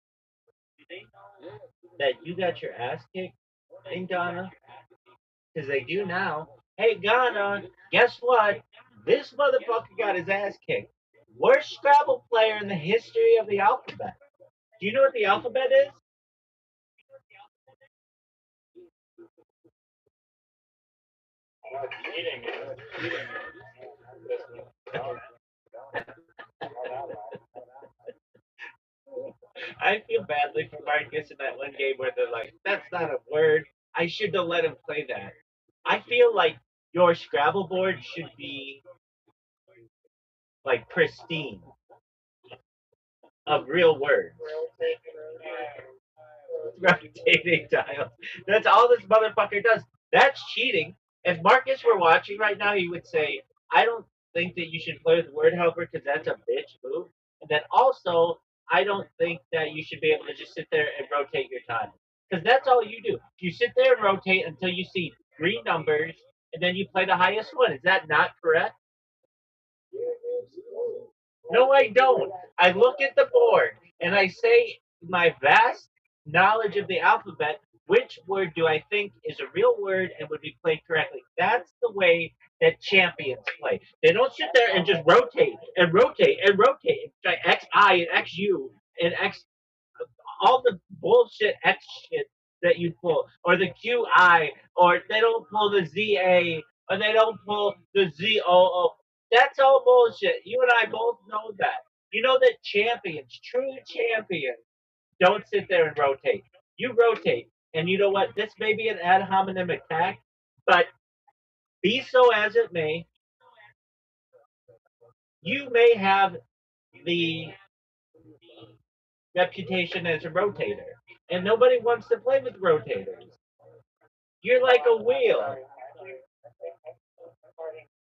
A: that you got your ass kicked in Ghana? Because they do now. Hey Ghana, guess what? This motherfucker got his ass kicked. Worst Scrabble player in the history of the alphabet. Do you know what the alphabet is? I feel badly for Marcus in that one game where they're like, that's not a word. I should have let him play that. I feel like your Scrabble board should be like pristine. of real words. Rotating tiles. That's all this motherfucker does. That's cheating. If Marcus were watching right now, he would say, I don't think that you should play with word helper because that's a bitch move. And then also, I don't think that you should be able to just sit there and rotate your tiles. Because that's all you do. You sit there and rotate until you see three numbers, and then you play the highest one. Is that not correct? No, I don't. I look at the board and I say my vast knowledge of the alphabet, which word do I think is a real word and would be played correctly? That's the way that champions play. They don't sit there and just rotate and rotate and rotate and try X I and X U and X all the bullshit X shit that you pull, or the QI, or they don't pull the ZA, or they don't pull the ZOO. That's all bullshit. You and I both know that. You know that champions, true champions, don't sit there and rotate. You rotate. And you know what? This may be an ad hominem attack, but be so as it may, you may have the reputation as a rotator. And nobody wants to play with rotators. You're like a wheel.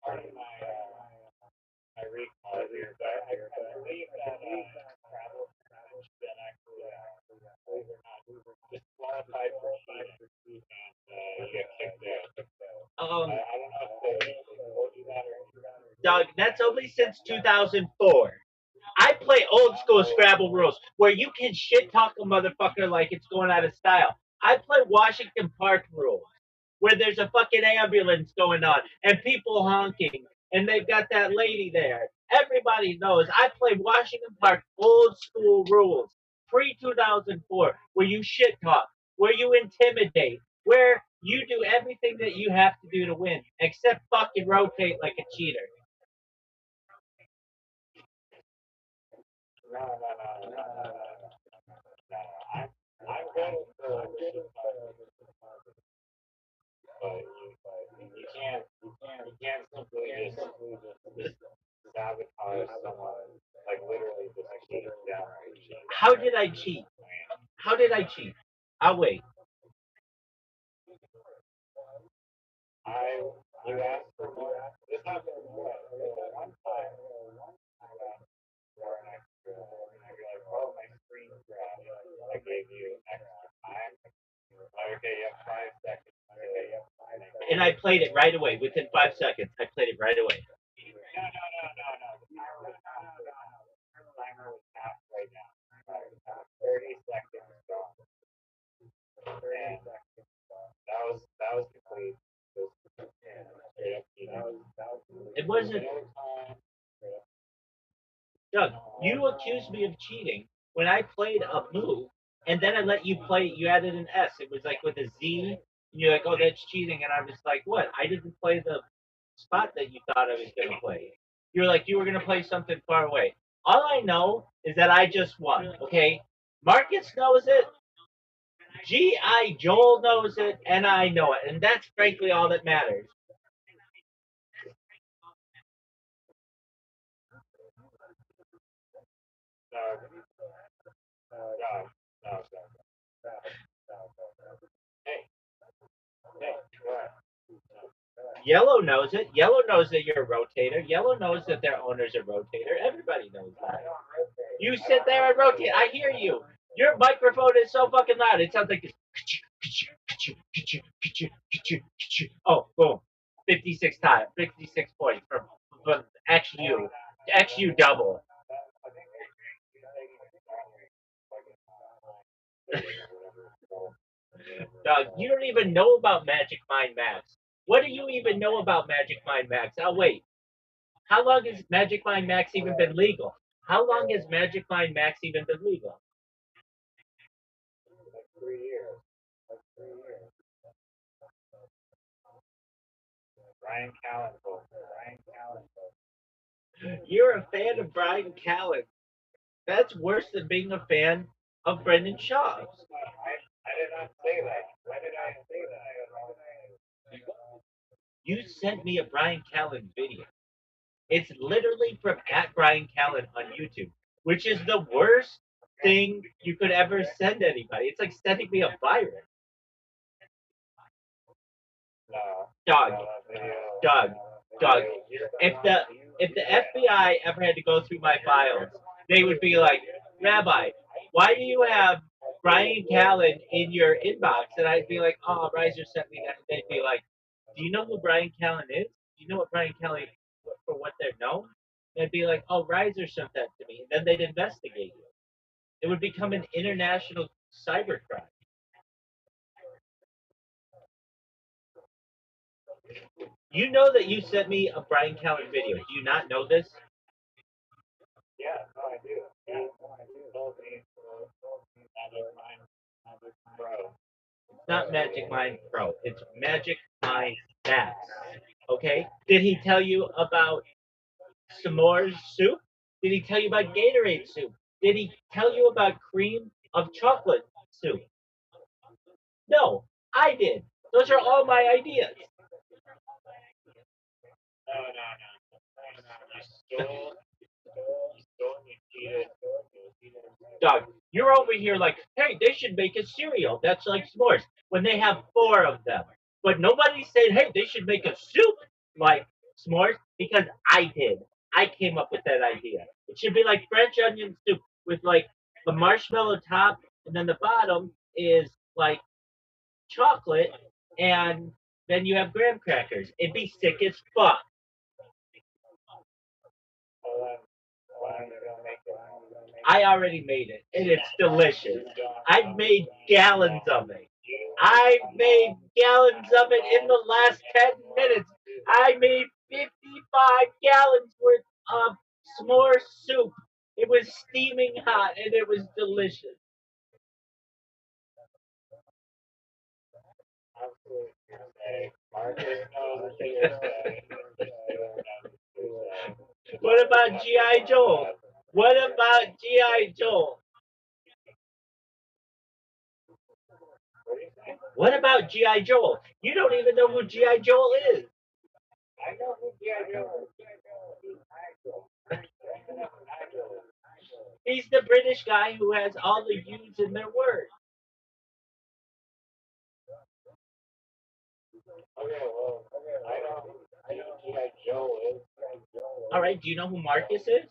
B: Pardon my recall here, but I believe that travel been actually, believe it or not, disqualified for cheating, and you get kicked out. I don't know if they told you that or.
A: Doug, that's only since 2004. I play old school Scrabble rules where you can shit talk a motherfucker like it's going out of style. I play Washington Park rules where there's a fucking ambulance going on and people honking and they've got that lady there. Everybody knows I play Washington Park old school rules pre 2004 where you shit talk, where you intimidate, where you do everything that you have to do to win except fucking rotate like a cheater.
B: No. I'm good with but you can't simply just sabotage someone, like literally just cheat them down.
A: How did I cheat? How did I cheat? I'll wait.
B: You asked for more. This happened one time. For an extra, and you're like, oh, my screen crashed. I gave you extra time. Okay, you have 5 seconds. Okay, you have 5 seconds.
A: And I played it right away. Within 5 seconds, I played it right away.
B: No. The timer was halfway down. 30 seconds gone. And that was complete.
A: It wasn't. Doug, you accused me of cheating when I played a move, and then I let you play. You added an S. It was like with a Z, and you're like, "Oh, that's cheating," and I'm just like, "What? I didn't play the spot that you thought I was gonna play. You're like you were gonna play something far away. All I know is that I just won. Okay, Marcus knows it. G.I. Joel knows it, and I know it, and that's frankly all that matters.
B: No. Hey, what?
A: Yellow knows it. Yellow knows that you're a rotator. Yellow knows that their owner's a rotator. Everybody knows that. You sit there and rotate. I hear you. Your microphone is so fucking loud. It sounds like this. Oh, boom. 56 times. 56 points from XU. XU double. Dog, you don't even know about Magic Mind Max. What do you even know about Magic Mind Max? I'll wait. How long has Magic Mind Max even been legal? How long has Magic Mind Max even been legal?
B: 3 years. Brian Callen.
A: You're a fan of Brian Callen. That's worse than being a fan of Brendan Shaw.
B: I did not say that. Why did I say that?
A: You sent me a Brian Callen video. It's literally from at Brian Callen on YouTube. which is the worst thing you could ever send anybody. It's like sending me a virus.
B: No.
A: Dog,
B: No, video.
A: dog, dog. If the FBI ever had to go through my files, they would be like, Rabbi, why do you have Brian Callen in your inbox? And I'd be like, oh, Riser sent me that. And they'd be like, do you know who Brian Callen is? Do you know what Brian Callen for what they're known? And I'd be like, oh, Riser sent that to me. And then they'd investigate you. It would become an international cybercrime. You know that you sent me a Brian Callen video. Do you not know this?
B: Yeah, no, I do. Yeah, no, I do. Told me, Magic Mind, Magic Pro.
A: It's not Magic Mind Pro. It's Magic Mind Max. Okay? Did he tell you about s'mores soup? Did he tell you about Gatorade soup? Did he tell you about cream of chocolate soup? No, I did. Those are all my ideas.
B: No, no, no. You stole, and you cheated.
A: Dog, you're over here like, hey, they should make a cereal that's like s'mores when they have four of them. But nobody said, hey, they should make a soup like s'mores because I did. I came up with that idea. It should be like French onion soup with like the marshmallow top, and then the bottom is like chocolate, and then you have graham crackers. It'd be sick as fuck.
B: Well, then, why are you gonna make it?
A: I already made it, and it's delicious. I've made gallons of it. I've made gallons of it in the last 10 minutes. I made 55 gallons worth of s'more soup. It was steaming hot, and it was delicious.
B: Absolutely hearsay. Marcus knows the hearsay.
A: What about G.I. Joe? What about G.I. Joe?
B: What do you think?
A: What about G.I. Joe? You don't even know who G.I. Joe is.
B: I know who G.I. Joe is. He's Nigel. Nigel.
A: He's the British guy who has all the U's in their words.
B: Okay, well, I know who G.I. Joe is.
A: All right, do you know who Marcus is?